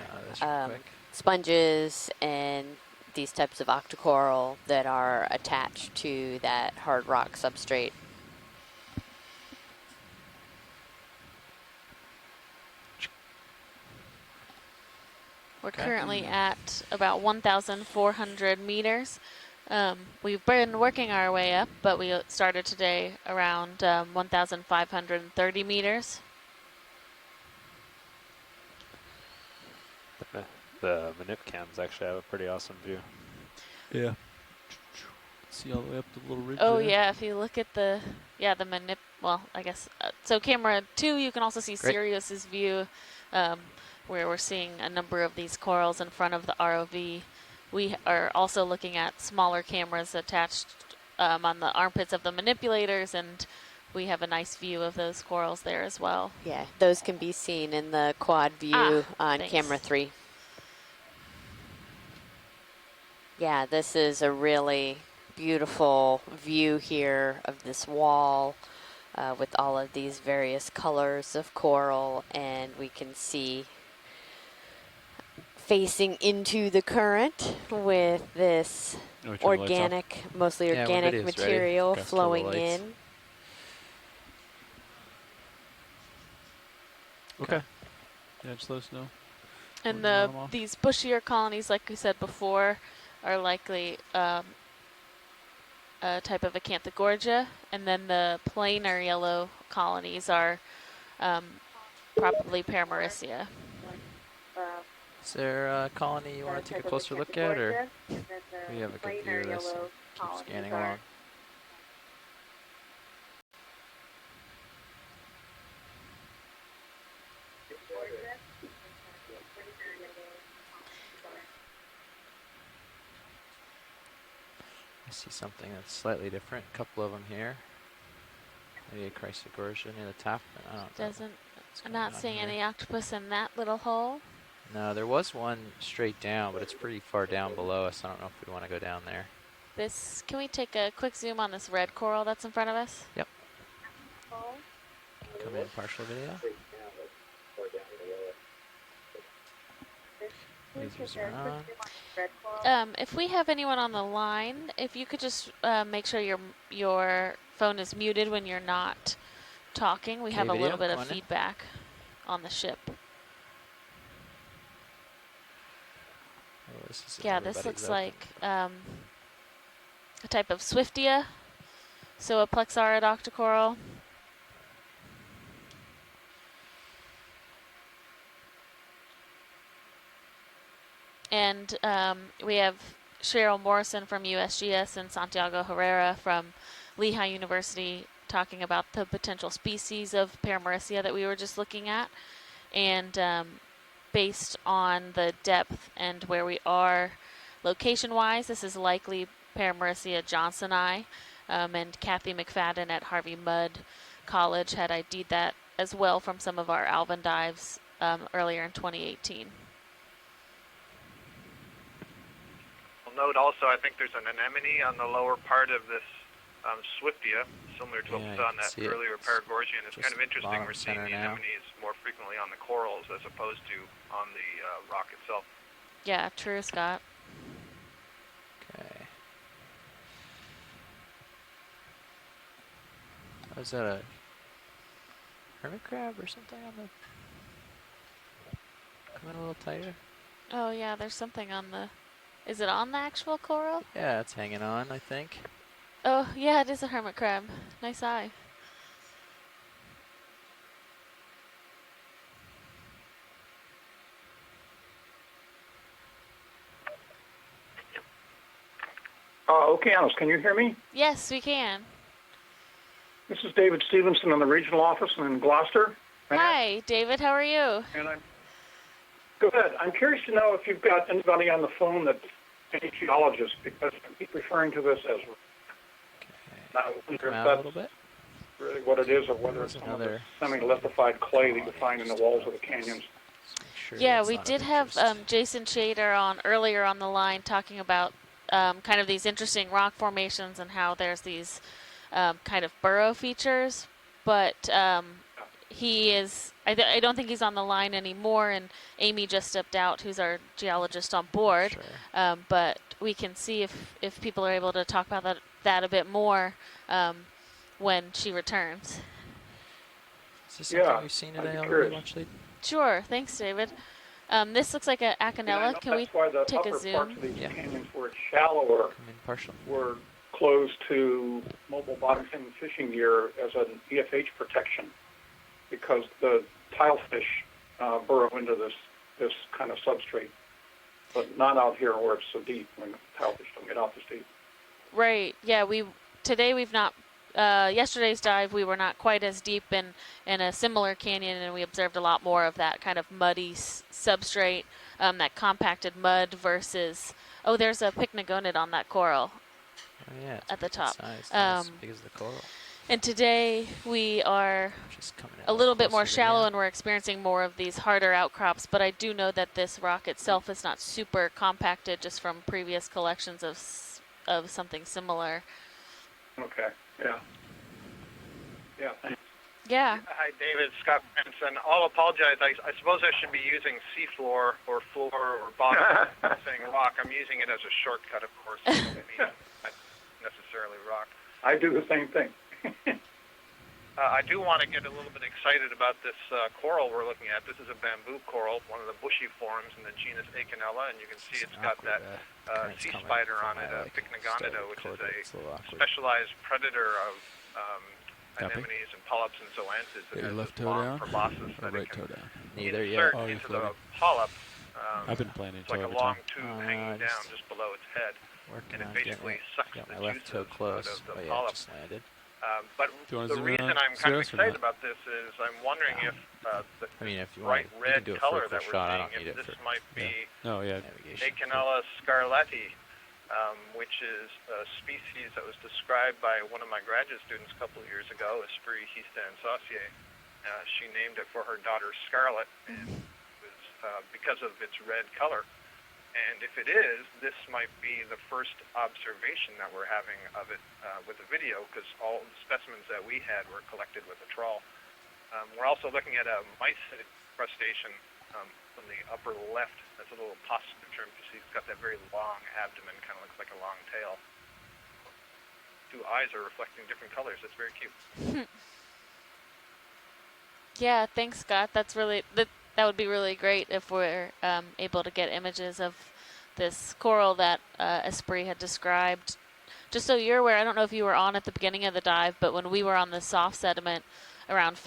sponges and these types of octocoral that are attached to that hard rock substrate. We're currently at about 1,400 meters. We've been working our way up, but we started today around 1,530 meters. The manip cams actually have a pretty awesome view. Yeah. See all the way up the little ridge Oh there? yeah, if you look at the manip, well, I guess, so camera 2, you can also see Sirius's view, where we're seeing a number of these corals in front of the ROV. We are also looking at smaller cameras attached on the armpits of the manipulators, and we have a nice view of those corals there as well. Yeah, those can be seen in the quad view on thanks. camera 3. Yeah, this is a really beautiful view here of this wall with all of these various colors of coral, and we can see facing into the current with this organic, mostly organic material flowing in. Okay. Yeah, just let us know. And these bushier colonies, like we said before, are likely a type of Acanthogorgia, and then the plainer yellow colonies are probably Paramaricia. Is there a colony you want to take a closer look at, or we have a good view of this and keep scanning along? I see something that's slightly different. A couple of them here. Maybe a Chrysogorgia near the top. But I don't know. I'm not seeing any octopus in that little hole. No, there was one straight down, but it's pretty far down below us. I don't know if we want to go down there. This, can we take a quick zoom on this red coral that's in front of us? Yep. Come in partial video. Lasers are on. If we have anyone on the line, if you could just make sure your phone is muted when you're not talking. We have a video, little bit come of on in. feedback on the ship. Oh, this is Yeah, this everybody's looks open. like a type of Swiftia, so a Plexarid octocoral. And we have Cheryl Morrison from USGS and Santiago Herrera from Lehigh University talking about the potential species of Paramaricia that we were just looking at. And based on the depth and where we are location-wise, this is likely Paramaricia johnsoni. And Kathy McFadden at Harvey Mudd College had ID'd that as well from some of our Alvin dives earlier in 2018. Note also, I think there's an anemone on the lower part of this Swiftia, similar to what we saw in that earlier Paragorgian. It's kind of interesting we're seeing the anemones more frequently on the corals as opposed to on the rock itself. Yeah, true, Scott. Okay. Was that a hermit crab or something on the? Come in a little tighter. Oh yeah, there's something on the. Is it on the actual coral? Yeah, it's hanging on, I think. Oh yeah, it is a hermit crab. Nice eye. Okeanos, can you hear me? Yes, we can. This is David Stevenson in the regional office in Gloucester. Hi, David. How are you? And I'm good. I'm curious to know if you've got anybody on the phone that's any geologist, because I keep referring to this as. I wonder if that's really what it is, or whether it's some of the semi-lithified clay that you find in the walls of the canyons. Yeah, we did have Jason Shader on earlier on the line talking about kind of these interesting rock formations and how there's these kind of burrow features, but he is, I don't think he's on the line anymore, and Amy just stepped out, who's our geologist on board. But we can see if people are able to talk about that a bit more when she returns. Is this something we've seen today already, Launch Lead? Sure, thanks, David. This looks like an Acanella. Can we take a zoom? Parts of these canyons where it's shallower were closed to mobile bottom fin fishing gear as an EFH protection, because the tilefish burrow into this kind of substrate, but not out here where it's so deep, when tilefish don't get out this deep. Right. Yeah. Today we've not. Yesterday's dive we were not quite as deep in a similar canyon, and we observed a lot more of that kind of muddy substrate, that compacted mud versus. Oh, there's a pycnogonid on that coral. Oh yeah. At the top. As big as the coral. And today we are a little bit more shallow, and we're experiencing more of these harder outcrops, but I do know that this rock itself is not super compacted, just from previous collections of something similar. Okay, yeah. Yeah, thanks. Yeah. Hi, David, Scott Benson. I'll apologize. I suppose I should be using seafloor or floor or bottom saying rock. I'm using it as a shortcut, of course. I don't mean not necessarily rock. I do the same thing. I do want to get a little bit excited about this coral we're looking at. This is a bamboo coral, one of the bushy forms in the genus Acanella, and you can see it's got that sea spider on it, Pycnogonida, which is a specialized predator of anemones and polyps and zoanthids. Get your left toe down or right toe down? Neither yet. Oh, you're Into the floating. polyp. I've been playing It's like a long tube hanging down just below its head, and it basically sucks the juices out of the polyp. Just landed. But the reason I'm kind of excited about this is I'm wondering if the if you bright want, red you can do it color for a that shot. I we're don't need seeing, it if this for might be navigation. Acanella scarlatti, which is a species that was described by one of my graduate students a couple of years ago, Esprit Hista and Saucier. She named it for her daughter Scarlet, and it was because of its red color. And if it is, this might be the first observation that we're having of it with the video, because all the specimens that we had were collected with a trawl. We're also looking at a mysid crustacean on the upper left. That's a little possum trim. You see, it's got that very long abdomen, kind of looks like a long tail. Two eyes are reflecting different colors. That's very cute. Yeah, thanks, Scott. That's really that would be really great if we're able to get images of this coral that Esprit had described. Just so you're aware, I don't know if you were on at the beginning of the dive, but when we were on the soft sediment around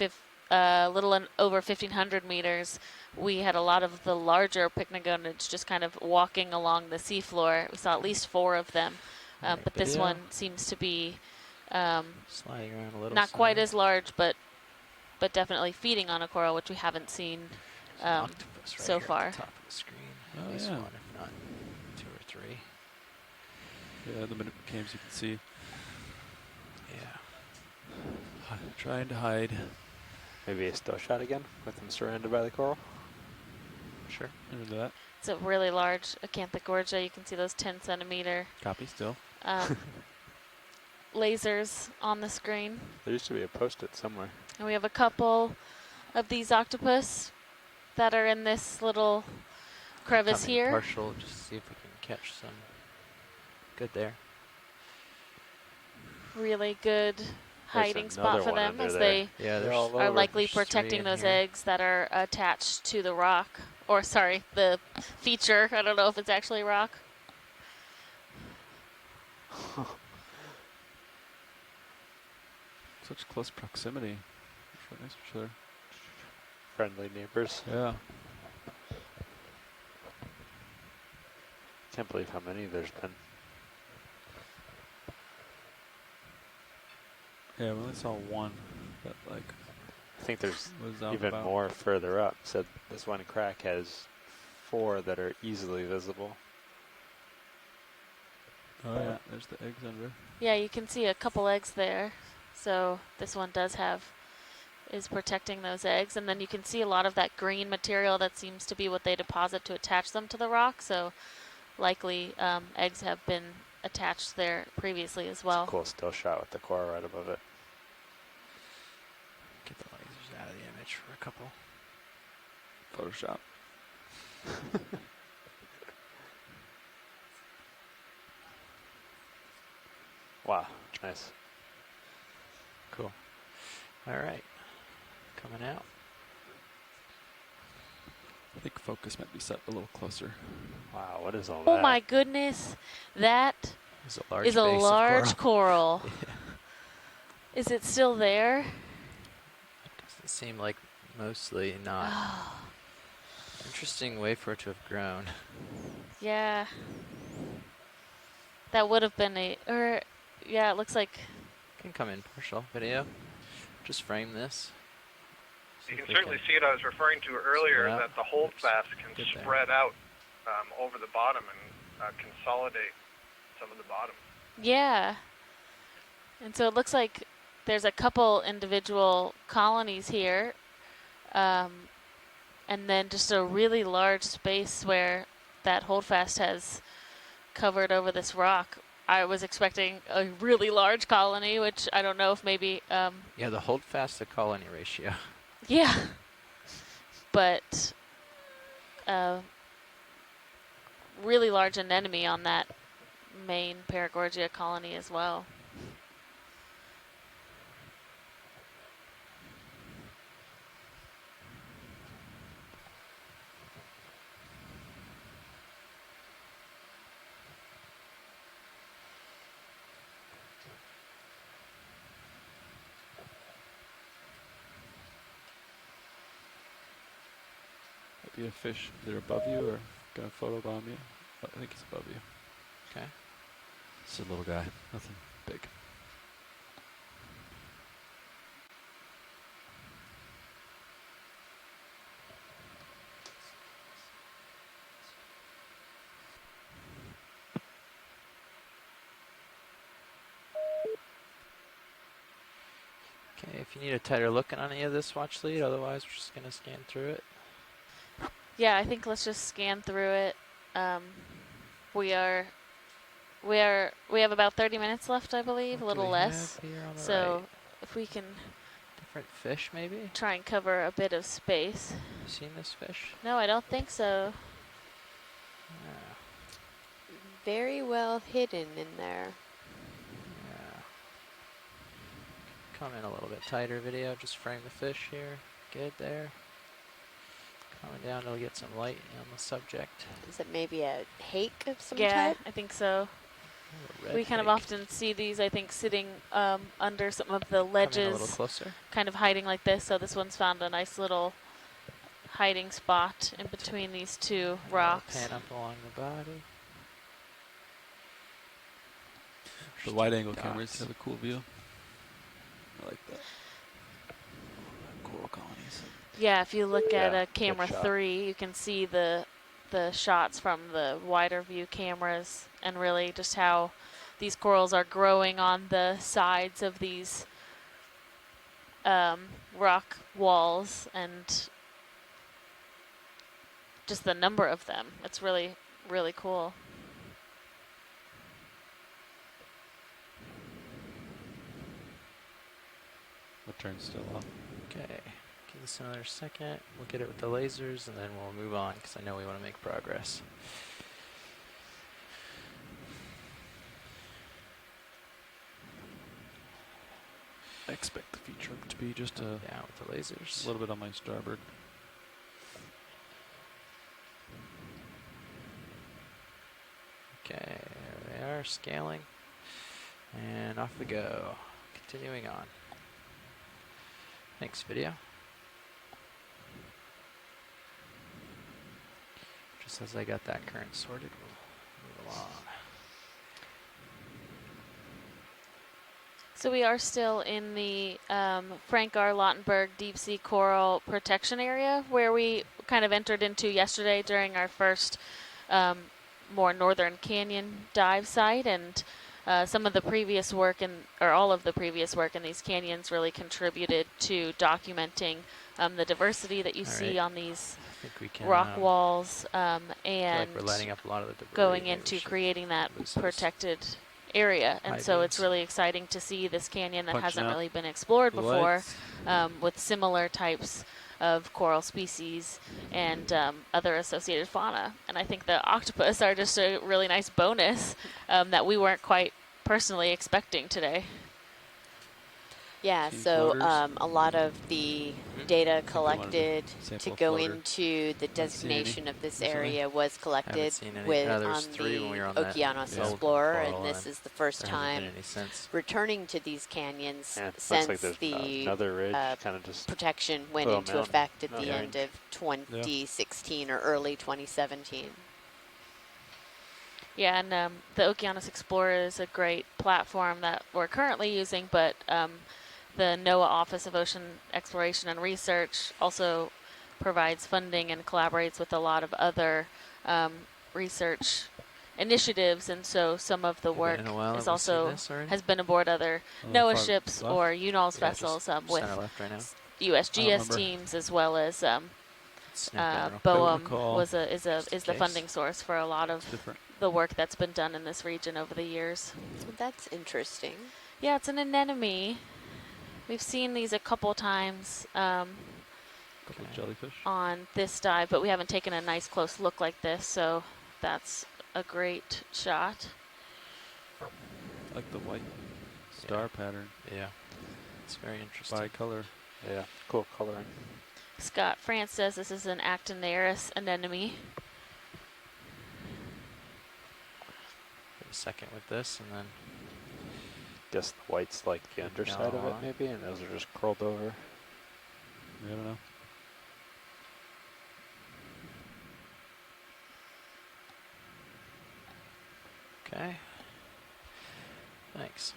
little over 1,500 meters, we had a lot of the larger pycnogonids just kind of walking along the seafloor. We saw at least 4 of them, but this one seems to be sliding around a little. Not quite as large, but definitely feeding on a coral, which we haven't seen so far. At the top of the screen. Oh, At least yeah. one, if not 2 or 3. Yeah, the minute cams you can see. Yeah. Trying to hide. Maybe a still shot again with them surrounded by the coral. Sure. Into that. It's a really large Acanthogorgia. You can see those 10 centimeter Copy still. lasers on the screen. There used to be a post-it somewhere. And we have a couple of these octopus that are in this little crevice Coming here. Partial, just see if we can catch some. Good there. Really good hiding spot for them as they are likely protecting those eggs that are attached to the rock. Or sorry, the feature. I don't know if it's actually rock. Such close proximity. Right next to each other. Friendly neighbors. Yeah. Can't believe how many there's been. Yeah, we only saw one, but like. I think there's was out even about. more further up. So this one crack has 4 that are easily visible. Oh yeah, there's the eggs under. Yeah, you can see a couple eggs there. So this one is protecting those eggs. And then you can see a lot of that green material that seems to be what they deposit to attach them to the rock. So likely eggs have been attached there previously as well. It's a cool still shot with the coral right above it. Get the lasers out of the image for a couple. Photoshop. Wow, nice. Cool. All right. Coming out. I think focus might be set a little closer. Wow, what is all Oh that? my goodness, that is a large coral. Yeah. Is it still there? Doesn't seem like mostly not. Interesting way for it to have grown. Yeah. That would have been yeah, it looks like. Can come in partial video. Just frame this. You can certainly see it. I was referring to earlier that the holdfast can spread out over the bottom and consolidate some of the bottom. Yeah. And so it looks like there's a couple individual colonies here. And then just a really large space where that holdfast has covered over this rock. I was expecting a really large colony, which I don't know if maybe... yeah, the holdfast to colony ratio. Yeah. But really large anemone on that main Paragorgia colony as well. Might be a fish either above you or gonna photobomb you. But I think he's above you. Okay. It's a little guy, nothing big. Okay, if you need a tighter look on any of this, watch lead. Otherwise, we're just going to scan through it. Yeah, I think let's just scan through it. we have about 30 minutes left, I believe, What a little do we less. have here on the So right? if we can Different fish, maybe? try and cover a bit of space. You seen this fish? No, I don't think so. Yeah. Very well hidden in there. Yeah. Come in a little bit tighter, video. Just frame the fish here. Good there. Coming down to get some light on the subject. Is it maybe a hake of some Yeah, type? I think so. Red We kind of hake. often see these, I think, sitting under some of the Come in a little ledges, closer. kind of hiding like this. So this one's found a nice little hiding spot in between these two rocks. Pan up along the body. The wide angle cameras have a cool view. I like that. Coral colonies. Yeah, if you look at Yeah, a camera good shot. 3, you can see the shots from the wider view cameras and really just how these corals are growing on the sides of these rock walls and just the number of them. It's really, really cool. The turn's still off. Okay. Give this another second. We'll get it with the lasers and then we'll move on because I know we want to make progress. I expect the feature to be just down with the lasers. A little bit on my starboard. Okay, there they are, scaling. And off we go. Continuing on. Thanks, video. Just as I got that current sorted, we'll move along. So we are still in the Frank R. Lautenberg Deep Sea Coral Protection Area where we kind of entered into yesterday during our first more northern canyon dive site, and some of the previous work or all of the previous work in these canyons really contributed to documenting the diversity that you see on these rock walls and like we're lighting up a lot of the debris. going Maybe into we should creating that lose those protected area. And high so it's beams. really exciting to see this canyon that Punching hasn't out really been explored the before lights. with similar types of coral species and other associated fauna. And I think the octopus are just a really nice bonus that we weren't quite personally expecting today. Yeah, Sea so floaters. a lot of the data collected to sample a go floater. into the Haven't seen any designation of this recently. ere was collected seen any. with There on was 3 when we the were on that Okeanos old Explorer, coral, and this and is the first there hasn't time been any since. returning to these canyons Yeah, looks since like there's the another ridge, kind of just protection went little into mountain- effect at the mountain end range. of 2016 or early 2017. Yeah, and the Okeanos Explorer is a great platform that we're currently using, but the NOAA Office of Ocean Exploration and Research also provides funding and collaborates with a lot of other research initiatives, and so some of the work in a while, is have we seen also this already? has been aboard other Oh, NOAA far ships left? or UNOLS Yeah, vessels just with center left right now. USGS remember. teams, as well as Snip in real quick. BOEM recall. is the case. funding source for a lot of Different. the work that's been done in this region over the years. Well, that's interesting. Yeah, it's an anemone. We've seen these a couple times Couple of jellyfish. on this dive, but we haven't taken a nice close look like this, so that's a great shot. Like the white star pattern. Yeah, it's very interesting. Bi-color. Yeah, cool coloring. Scott France says this is an Actinaris anemone. Wait a second with this, and then Guess the white's like the underside of it, on. maybe, and those are just curled over. I don't know. okay. Thanks.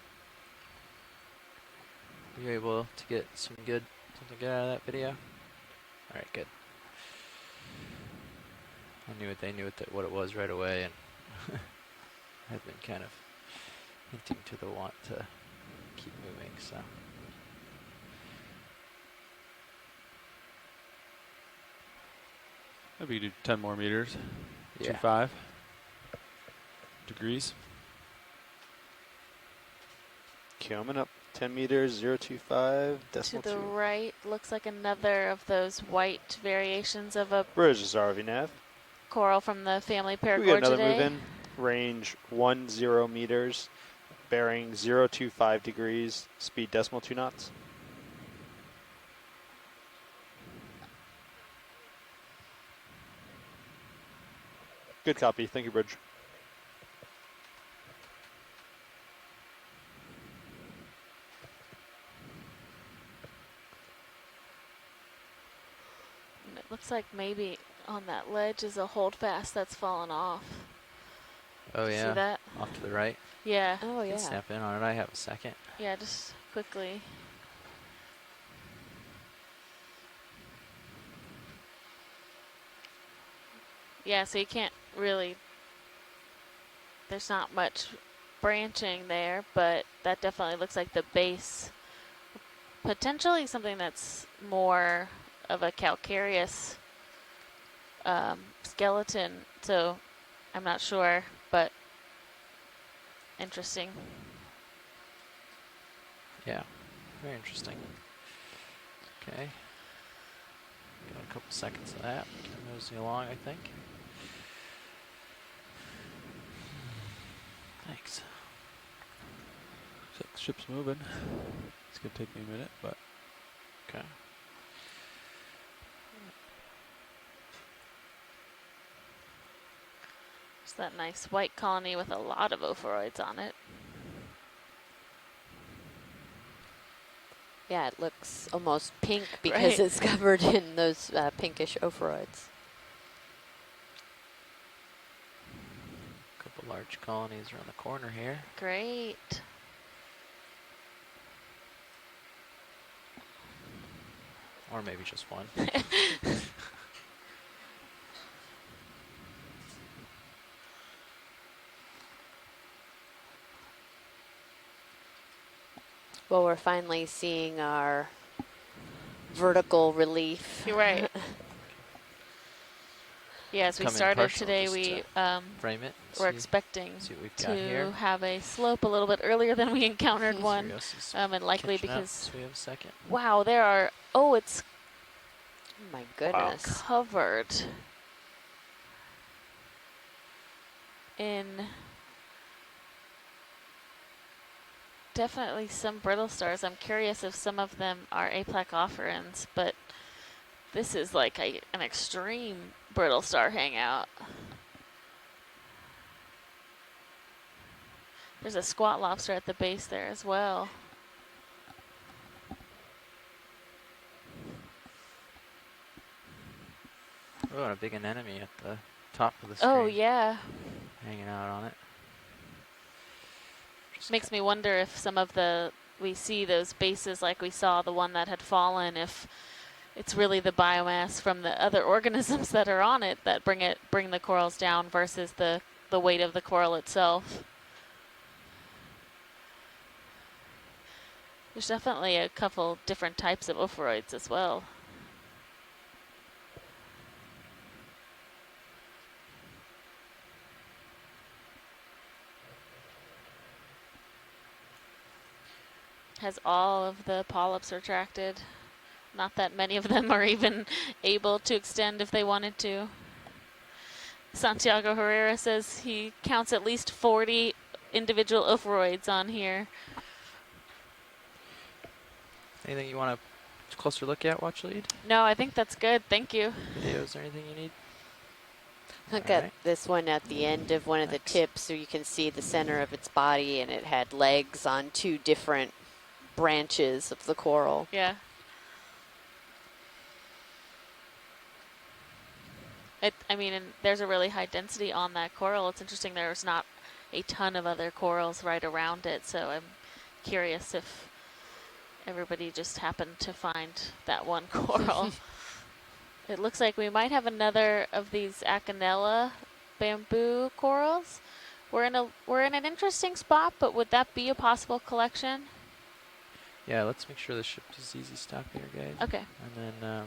Were you able to get something good out of that video? All right, good. I knew it. They knew what it was right away, and had been kind of hinting to the want to keep moving. So. Maybe you do 10 more meters. Yeah. 2.5. degrees. Coming up 10 meters, 025 To decimal the 2. right, looks like another of those white variations of a Bridge is RV nav. coral from the family We get another move Paragorgidae. in. Range 10 meters. Bearing 025 degrees. Speed decimal 2 knots. Good copy. Thank you, Bridge. And it looks like maybe on that ledge is a holdfast that's fallen off. Oh yeah. See that? Off to the right. Yeah. Oh, You yeah. can snap in on it. I have a second. Yeah, just quickly. Yeah, so you can't really, there's not much branching there, but that definitely looks like the base. Potentially something that's more of a calcareous skeleton, so I'm not sure, but interesting. Yeah, very interesting. Okay. Got a couple seconds of that. Keep nosing along, I think. Thanks. So the ship's moving. It's gonna take me a minute, but okay. It's that nice white colony with a lot of ophoroids on it. Yeah, it looks almost pink because Right. it's covered in those pinkish ophoroids. Couple large colonies around the corner here. Great. Or maybe just one. Well, we're finally seeing our vertical relief. You're right. Yeah, as we Come in started partial today, just we to frame it and were see- expecting see what we've got to here. have a slope a little bit earlier than we encountered one, Curiosity's and likely catching up, because so we have a second. wow, there are it's Oh my goodness. covered in definitely some brittle stars. I'm curious if some of them are aplacophorans, but this is like an extreme brittle star hangout. There's a squat lobster at the base there as well. Oh, and a big anemone at the top of the screen. Oh yeah. Hanging out on it. Makes me wonder if some of we see those bases like we saw the one that had fallen, if it's really the biomass from the other organisms that are on it that bring the corals down versus the weight of the coral itself. There's definitely a couple different types of ophoroids as well. Has all of the polyps retracted. Not that many of them are even able to extend if they wanted to. Santiago Herrera says he counts at least 40 individual ophoroids on here. Anything you want a closer look at, Watch Lead? No, I think that's good. Thank you. Videos or anything you need? Look All at right. this one at the end of one of the tips, so you can see the center of its body, and it had legs on two different branches of the coral. Yeah. I mean, and there's a really high density on that coral. It's interesting there's not a ton of other corals right around it, so I'm curious if everybody just happened to find that one coral. It looks like we might have another of these Acanella bamboo corals. We're in an interesting spot, but would that be a possible collection? Yeah, let's make sure the ship is easy stop here, guys. Okay. And then,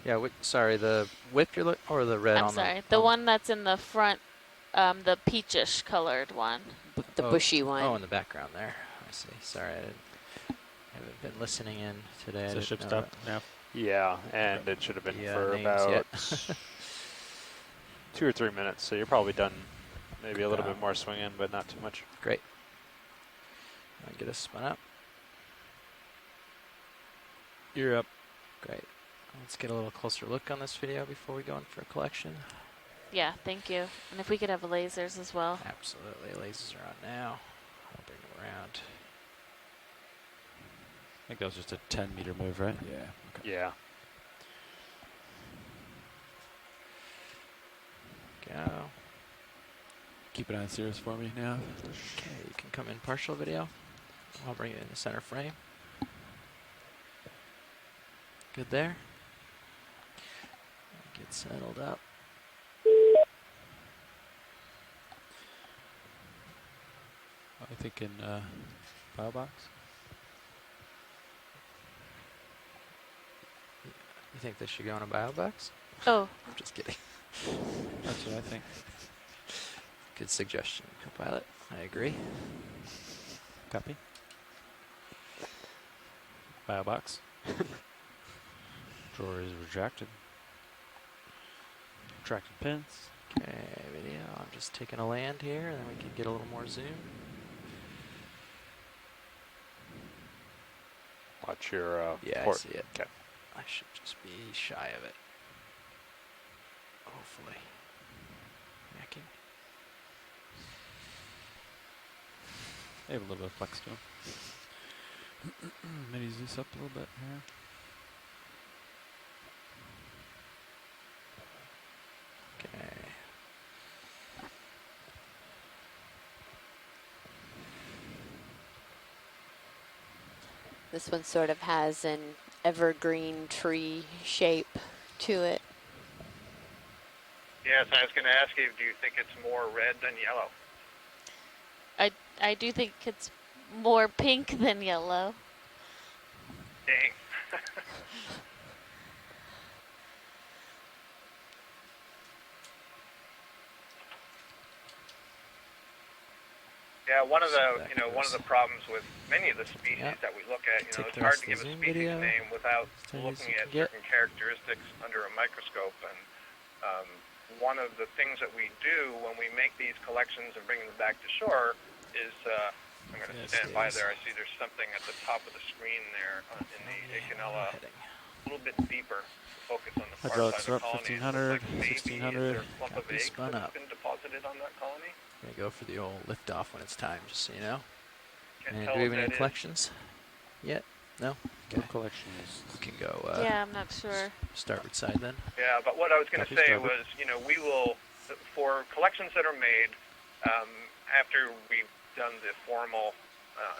yeah, sorry, the whip you're or the red I'm on sorry, the the one that's in the front The peachish colored one. The bushy one. Oh, in the background there. I see. Sorry, I haven't been listening in today. Is I the didn't ship know stop that. now? Yeah, and it should have been for names about yet. 2 or 3 minutes, so you're probably done. Maybe a little Wow. bit more swinging, but not too much. Great. I'll get us spun up. You're up. Great. Let's get a little closer look on this video before we go in for a collection. Yeah, thank you. And if we could have lasers as well. Absolutely. Lasers are on now. I'll bring them around. I think that was just a 10-meter move, right? Yeah. Okay. Yeah. Go. Keep an eye on Cirrus for me now. Okay, you can come in partial video. I'll bring it in the center frame. Good there. Get settled up. I think in file box. You think this should go in a bio box? Oh. I'm just kidding. That's what I think. Good suggestion, Copilot. I agree. Copy. File box. Drawer is retracted. Retracted pins. Okay, video. I'm just taking a land here, and then we can get a little more zoom. Watch your Yeah, port. I see it. Okay. I should just be shy of it. Hopefully. Macking. They have a little bit of flex to them. Maybe Zeus up a little bit here. Okay. This one sort of has an evergreen tree shape to it. Yes, I was going to ask you, do you think it's more red than yellow? I do think it's more pink than yellow. Dang. Yeah, one of the problems with many of the species that we look at, it's hard to give a species name without looking at certain characteristics under a microscope. And one of the things that we do when we make these collections and bring them back to shore is, I'm going to stand by there. I see there's something at the top of the screen there in the Okeanos, a little bit deeper to focus on the far Hydraulics side are of up the colony. 1500, Maybe 1600. is there a clump of eggs spun that's up. been deposited on that colony? I'm gonna go for the old lift off when it's time, just so you know. Can't And tell do we have what any that is. collections yet? No? Okay. No collections. We can go Yeah, I'm not sure. starboard side then. Yeah, but what I was going to Copy, say starboard. was, we will, for collections that are made, after we've done the formal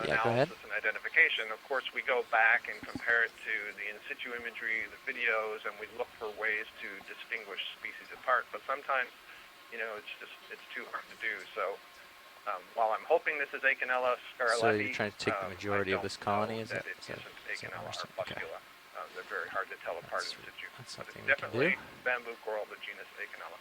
Yeah, go ahead. analysis and identification, of course we go back and compare it to the in situ imagery, the videos, and we look for ways to distinguish species apart. But sometimes, it's too hard to do. So while I'm hoping this is Okeanos scarletti, So you're trying to take the majority of this colony, is that that? it Is that isn't Okeanos or okay. Puscula. They're very hard to tell apart in situ. That's But something it's we can definitely do. bamboo coral, the genus Okeanos.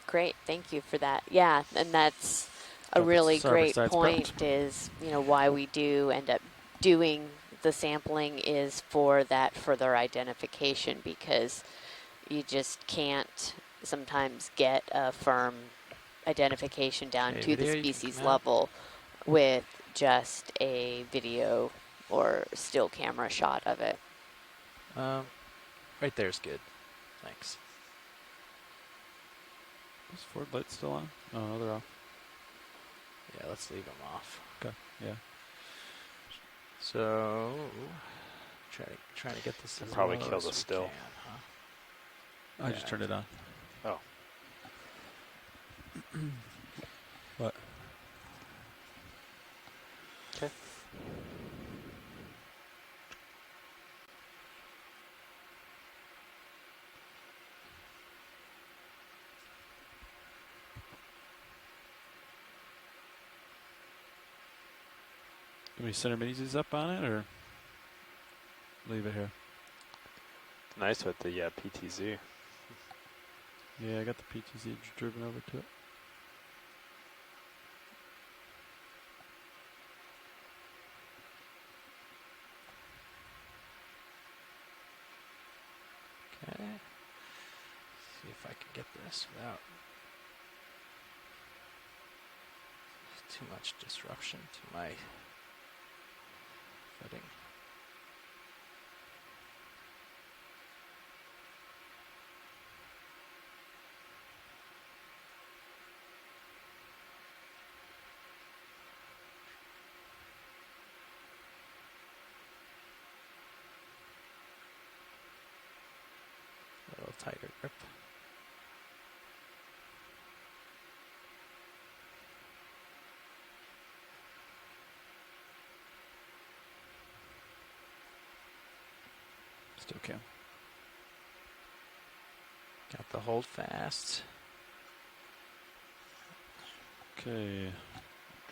Great, thank you for that. Yeah, and that's a really great point is, why we do end up doing the sampling is for that further identification, because you just can't sometimes get a firm identification down Okay, to the video, you can species come out. level with just a video or still camera shot of it. Right there's good. Thanks. Is forward light still on? Oh, no, they're off. Yeah, let's leave them off. Okay. Yeah. So, trying to get this as Probably low kill as the we still. can, huh? I just turned it on. Oh. What? Okay. Can we center minis up on it, or leave it here? Nice with the PTZ. Yeah, I got the PTZ driven over to it. this without too much disruption to my footing. A little tighter grip. Still can. Got the hold fast. Okay.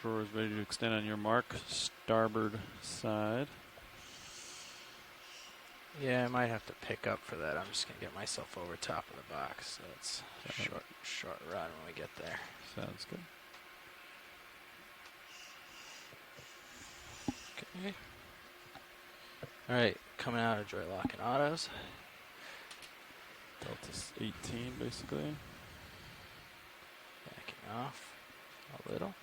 Drawer is ready to extend on your mark. Starboard side. Yeah, I might have to pick up for that. I'm just gonna get myself over top of the box, so it's a short run when we get there. Sounds good. Okay. All right, coming out of Joy Lock and Autos. Delta's 18, basically. Backing off a little.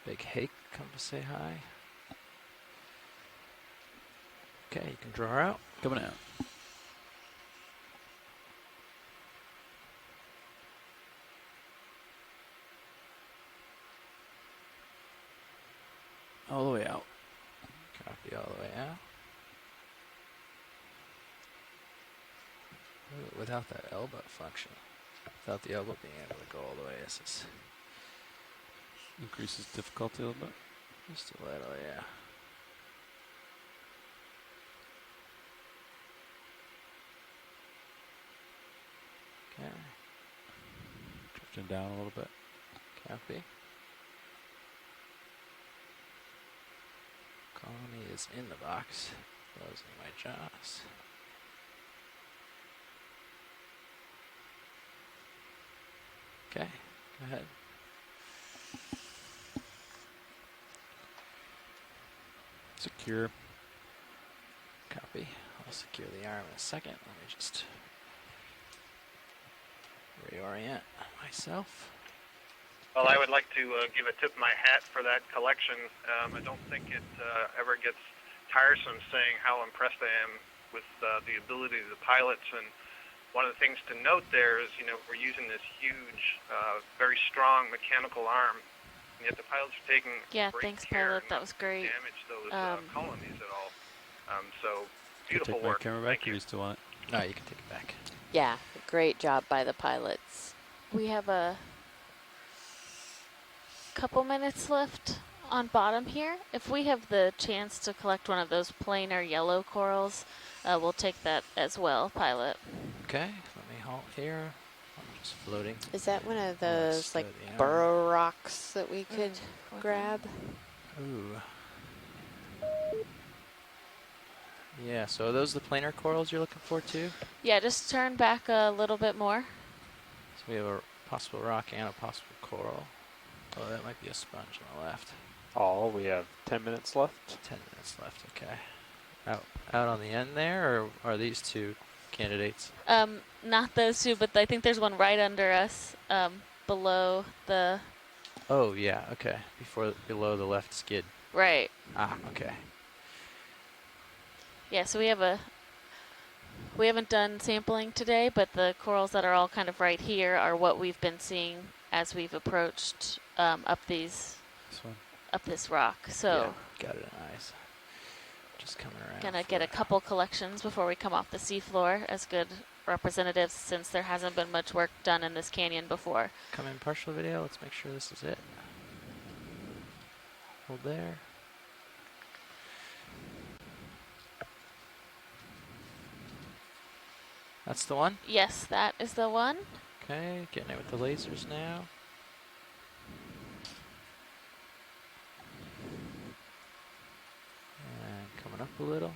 Big Hake come to say hi. Okay, you can draw her out. Coming out. All the way out. Copy all the way out. Ooh, without that elbow function. Without the elbow being able to go all the way, this is increases difficulty a little bit. Just a little, yeah. Okay. Drifting down a little bit. Copy. Colony is in the box. Closing my jaws. Okay, go ahead. Secure. Copy. I'll secure the arm in a second. Let me just reorient myself. Well, I would like to give a tip of my hat for that collection. I don't think it ever gets tiresome saying how impressed I am with the ability of the pilots. And one of the things to note there is, you know, we're using this huge, very strong mechanical arm, and yet the pilots are taking great thanks, care pilot. That was great. not to damage those colonies at all. So Can I beautiful take work. my camera back, or do you still want it? No, you can take it back. Yeah, great job by the pilots. We have a couple minutes left on bottom here. If we have the chance to collect one of those plainer yellow corals, we'll take that as well, pilot. Okay, let me halt here. I'm just floating. Is that one of those slow like the arm. burrow rocks that we could grab? Ooh. Yeah, so are those the planar corals you're looking for too? Yeah, just turn back a little bit more. So we have a possible rock and a possible coral. Oh, that might be a sponge on the left. Oh, we have 10 minutes left. 10 minutes left, okay. Out on the end there, or are these two candidates? Not those two, but I think there's one right under us, below the... Oh, yeah, okay. Below the left skid. Right. Ah, okay. Yeah, so we haven't done sampling today, but the corals that are all kind of right here are what we've been seeing as we've approached up this rock. So yeah, got it in eyes. Just coming around. Gonna get a couple collections before we come off the seafloor as good representatives, since there hasn't been much work done in this canyon before. Come in partial video. Let's make sure this is it. Hold there. That's the one? Yes, that is the one. Okay, getting it with the lasers now. And coming up a little.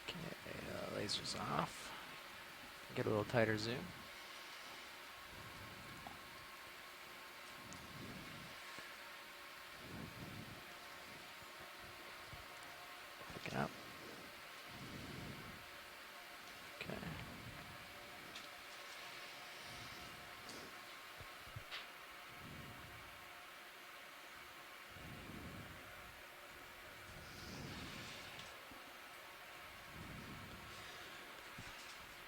Okay, lasers off. Get a little tighter zoom. Picking up. Okay.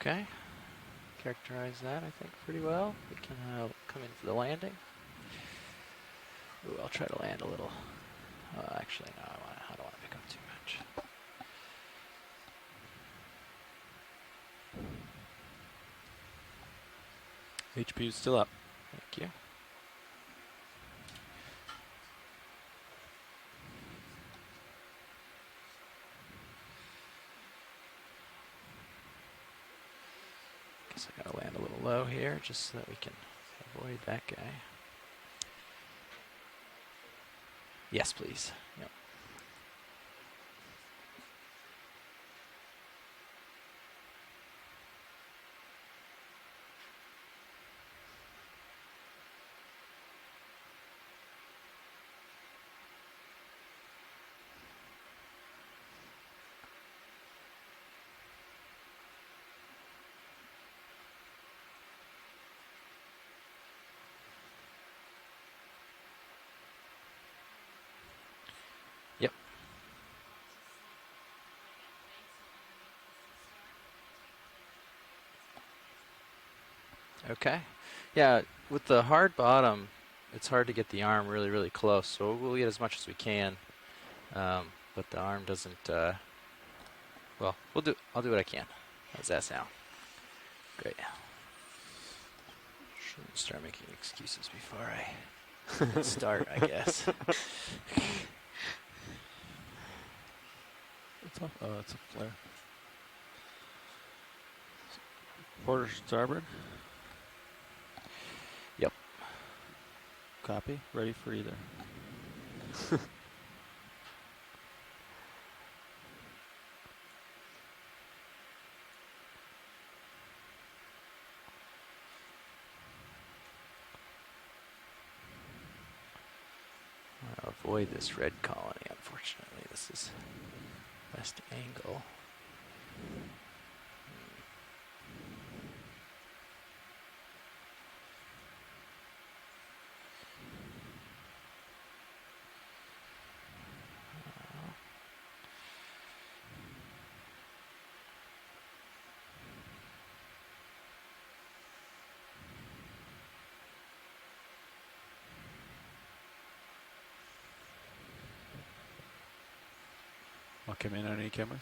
Okay. Characterize that, I think, pretty well. We can come in for the landing. Ooh, I'll try to land a little. Actually, no, I don't want to pick up too much. HP is still up. Thank you. Guess I gotta land a little low here just so that we can avoid that guy. Yes, please. Yep. Yep. Okay. Yeah, with the hard bottom, it's hard to get the arm really, really close. So we'll get as much as we can, but the arm doesn't. Well, I'll do what I can. How's that sound? Great. Shouldn't start making excuses before I start, I guess. It's off. Oh, it's a flare. Quarter starboard. Yep. Copy. Ready for either. I'll avoid this red colony, unfortunately. This is best angle. I'll come in on any cameras.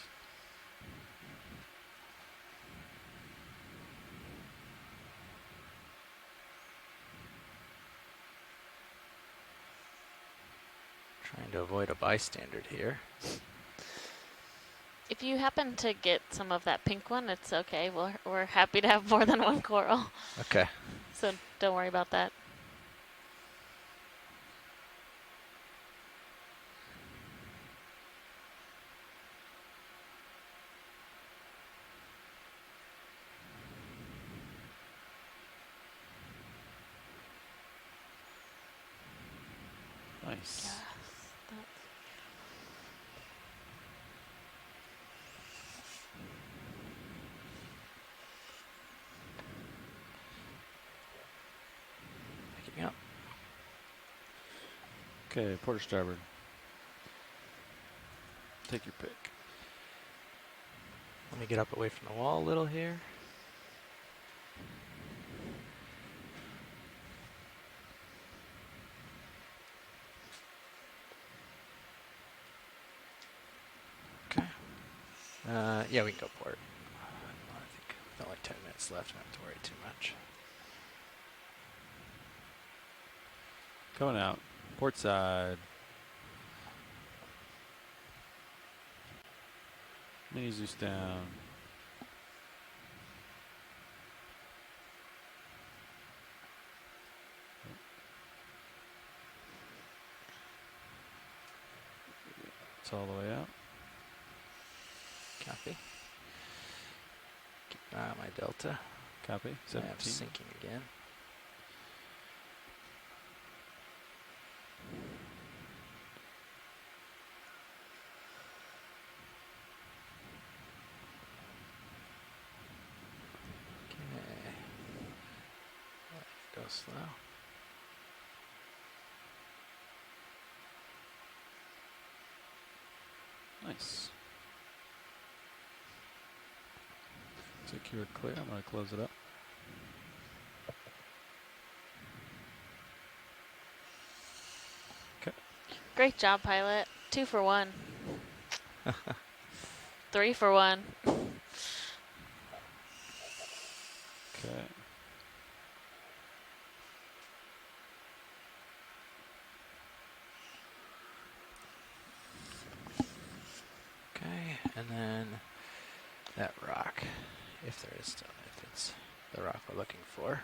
Trying to avoid a bystander here. If you happen to get some of that pink one, it's okay. We're happy to have more than one coral. Okay. So don't worry about that. Nice. Yes, Picking up. Okay, quarter starboard. Take your pick. Let me get up away from the wall a little here. Okay. Yeah, we can go port. I think with only 10 minutes left, I don't have to worry too much. Coming out. Port side. Mini Zeus down. It's all the way out. Copy. Keep an eye on my delta. Copy. I'm 17. sinking again. Okay. Go slow. Nice. like you were clear. I'm going to close it up. Okay. Great job, pilot. 2 for 1. 3 for 1. Okay. Okay, and then that rock, if there is still, if it's the rock we're looking for.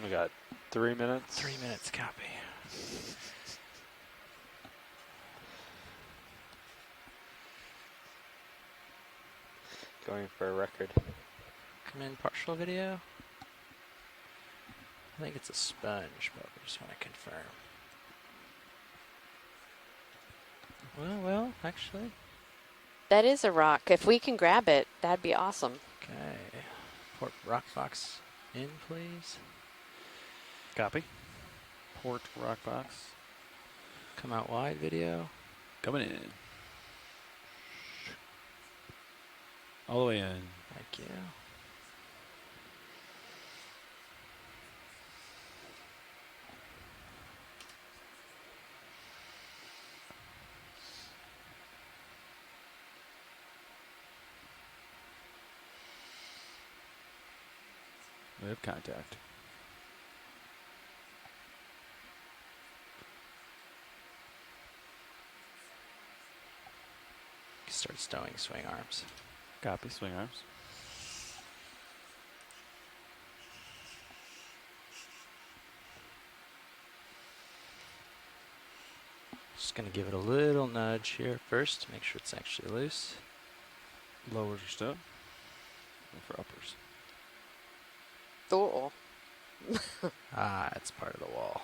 We got 3 minutes. 3 minutes, copy. Going for a record. Come in partial video. I think it's a sponge, but we just want to confirm. Well, actually. That is a rock. If we can grab it, that'd be awesome. Okay. Port rock box in, please. Copy. Port rock box. Come out wide video. Coming in. All the way in. Thank you. We have contact. Start stowing swing arms. Copy, swing arms. Just going to give it a little nudge here first to make sure it's actually loose. Lowers are stowed. And for uppers. Oh. Ah, it's part of the wall.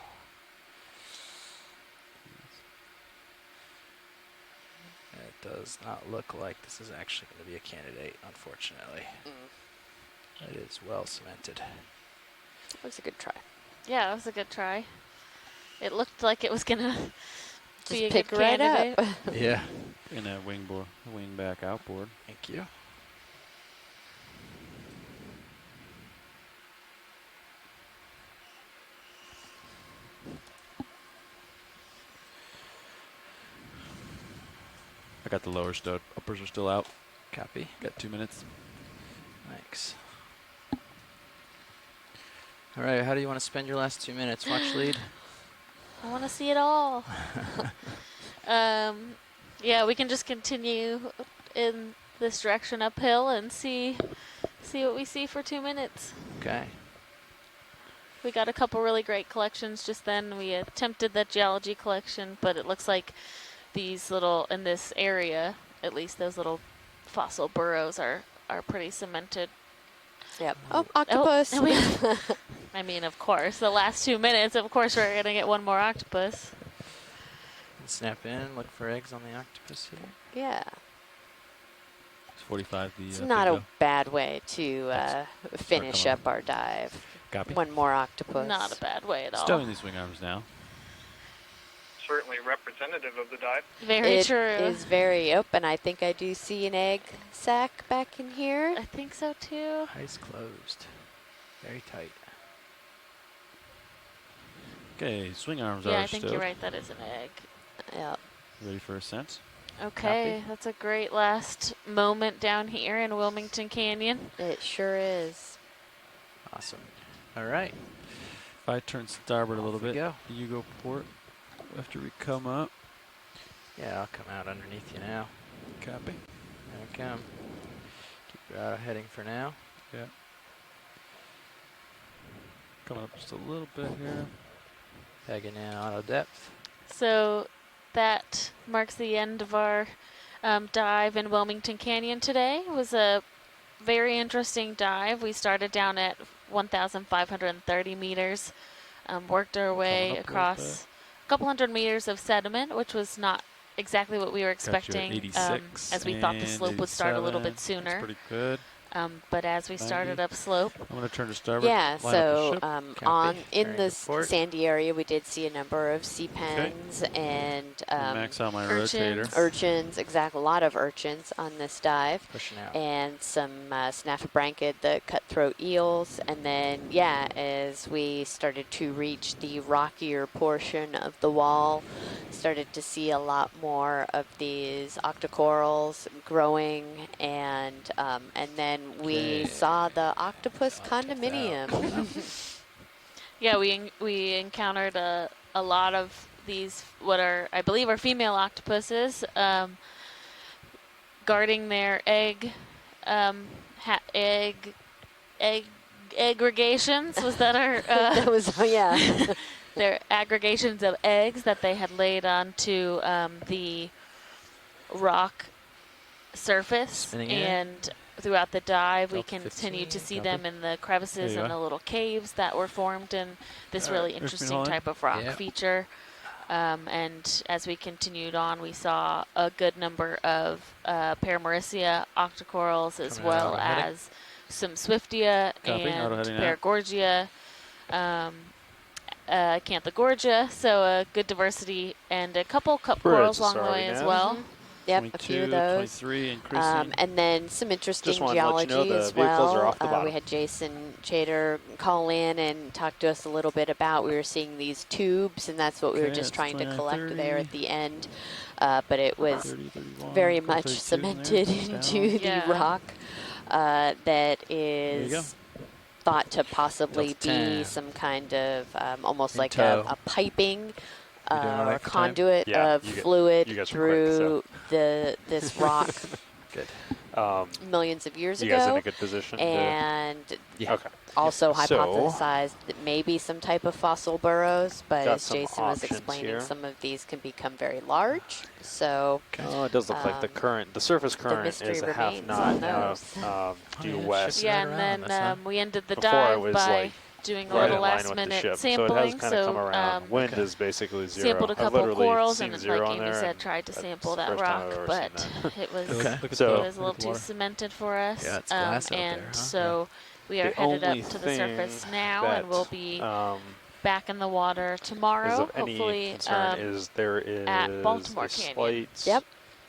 It does not look like this is actually going to be a candidate, unfortunately. It is well cemented. That was a good try. Yeah, that was a good try. It looked like it was gonna be a pick good right candidate. up. Yeah. And that wing back outboard. Thank you. I got the lower stowed. Uppers are still out. Copy. Got 2 minutes. Thanks. All right, how do you want to spend your last 2 minutes? Watch lead? I want to see it all. Yeah, we can just continue in this direction uphill and see what we see for 2 minutes. Okay. We got a couple really great collections just then. We attempted the geology collection, but it looks like these little, in this area, at least those little fossil burrows are pretty cemented. Yep. Oh, octopus. Oh, I mean, of course, the last 2 minutes, of course, we're going to get one more octopus. Snap in, look for eggs on the octopus here. Yeah. It's 45. It's not a bad way to finish up our dive. Copy. One more octopus. Not a bad way at all. Stowing these wing arms now. Certainly representative of the dive. Very true. It is very open. I think I do see an egg sac back in here. I think so too. Eyes closed. Very tight. Okay, swing arms are Yeah, I think stowed. you're right. That is an egg. Yep. Ready for ascent? Okay, that's a great last moment down here in Wilmington Canyon. It sure is. Awesome. All right. If I turn starboard a little bit, go. you go port after we come up. Yeah, I'll come out underneath you now. Copy. There I come. Keep your auto heading for now. Yeah. Coming up just a little bit here. Pegging in auto depth. So that marks the end of our dive in Wilmington Canyon today. It was a very interesting dive. We started down at 1,530 meters, worked our way across a couple hundred meters of sediment, which was not exactly what we were expecting, as we thought the slope would start a little bit sooner. That's pretty good. But as we started upslope, I'm going to turn to starboard. Yeah, line so up in the sandy area, we did see a number of sea pens and max out my urchins. rotator. Urchins, exactly, a lot of urchins on this dive. Pushing out. And some snaffibranchid, the cutthroat eels. And then, yeah, as we started to reach the rockier portion of the wall, started to see a lot more of these octocorals growing, and then we saw the octopus condominium. yeah, we encountered a lot of these, what are, I believe, are female octopuses, guarding their egg aggregations. Was that our? That was, yeah. Their aggregations of eggs that they had laid onto the rock surface, Spinning and throughout the dive, we Delta continued to 15, see copy. them in the crevices and the little caves that were formed in this really interesting type of rock feature. And as we continued on, we saw a good number of Paramaricia octocorals, as well as some Swiftia and Paragorgia, Acanthogorgia, so a good diversity, and a couple cup corals along the way as well. Yep, a few of those. 23, increasing. And then some interesting Just wanted to let you geology know the as vehicles well. are off the bottom. We had Jason Chater call in and talk to us a little bit about, we were seeing these tubes, and that's what we were just trying to collect there at the end. But it was 30, 31, very much cemented into the rock that is thought to possibly be some kind of almost like a piping or conduit of fluid through this rock. Good. Millions of years you ago. guys in a good position? And Okay. also So- hypothesized that maybe some type of fossil burrows, but Got as some Jason was options explaining, here. some of these can become very large. So Oh, it does look like the current, the surface current mystery is a half remains knot on now those. due west. Yeah, and then we ended the Before dive it was by like doing a right little in line last with the minute ship, sampling. so it has kind of come around. Wind is basically zero. Sampled a I've couple literally corals, seen and zero like on Amy there, said, and tried to that's sample the that first time rock, I've ever but seen that. it was So- it was a little too cemented for us. Yeah, it's glass out and there, huh? so we are The headed only up to the thing surface now, that, and we'll be back in the water is tomorrow. of any Hopefully, concern is there is at Baltimore a Canyon. slight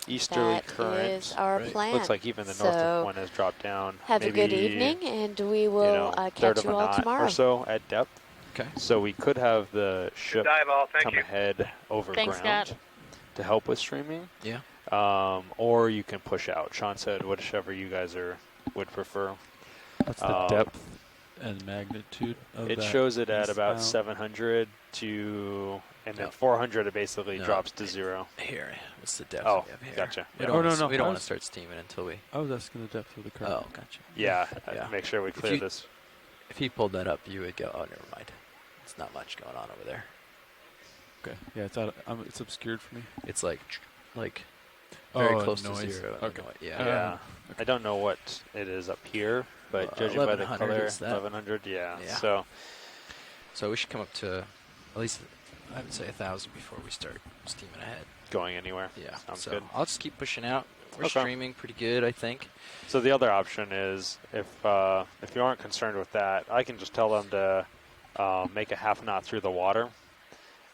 easterly that current. is our plan. Looks like even the So north one has dropped down. have maybe, a good evening, and we will third catch of you a all knot tomorrow. or so at depth. Okay. So we could have the ship dive all. Thank come you. ahead over Thanks, ground Scott. to help with streaming. Yeah. Or you can push out. Sean said whichever you guys would prefer. What's the depth and magnitude of it that shows it at about eastbound? 700 to, and then 400 it basically drops to zero. Here, what's the depth Oh, we have here? gotcha. We Yeah. don't, no, we don't I want was- to start steaming until we. I was asking the depth of the current. Oh, gotcha. Yeah, Yeah. make sure we If clear you- this. If he pulled that up, you would go, oh, never mind. It's not much going on over there. Okay. Yeah, it's obscured for me. It's like very close noise. to zero. Okay. Yeah. I don't know what it is up here, but judging by the 1100 color, is that. 1100, yeah. Yeah. So we should come up to at least, I would say, 1,000 before we start steaming ahead. Going anywhere. Yeah. Sounds so good. I'll just keep pushing out. We're Okay. streaming pretty good, I think. So the other option is if you aren't concerned with that, I can just tell them to make a half knot through the water,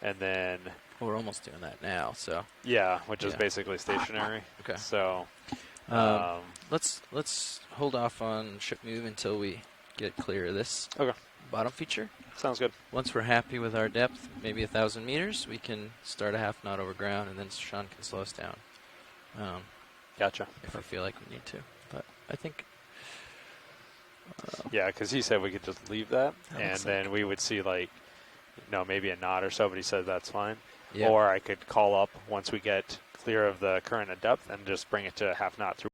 and then Well, we're almost doing that now. So yeah, which is basically stationary. Okay. So let's hold off on ship move until we get clear of this bottom feature. Sounds good. Once we're happy with our depth, maybe 1,000 meters, we can start a half knot over ground, and then Sean can slow us down. Gotcha. If we feel like we need to, but I think. Yeah, because he said we could just leave that, That and looks then we would see maybe a knot or so, but he said that's fine. Yeah. Or I could call up once we get clear of the current at depth and just bring it to a half knot through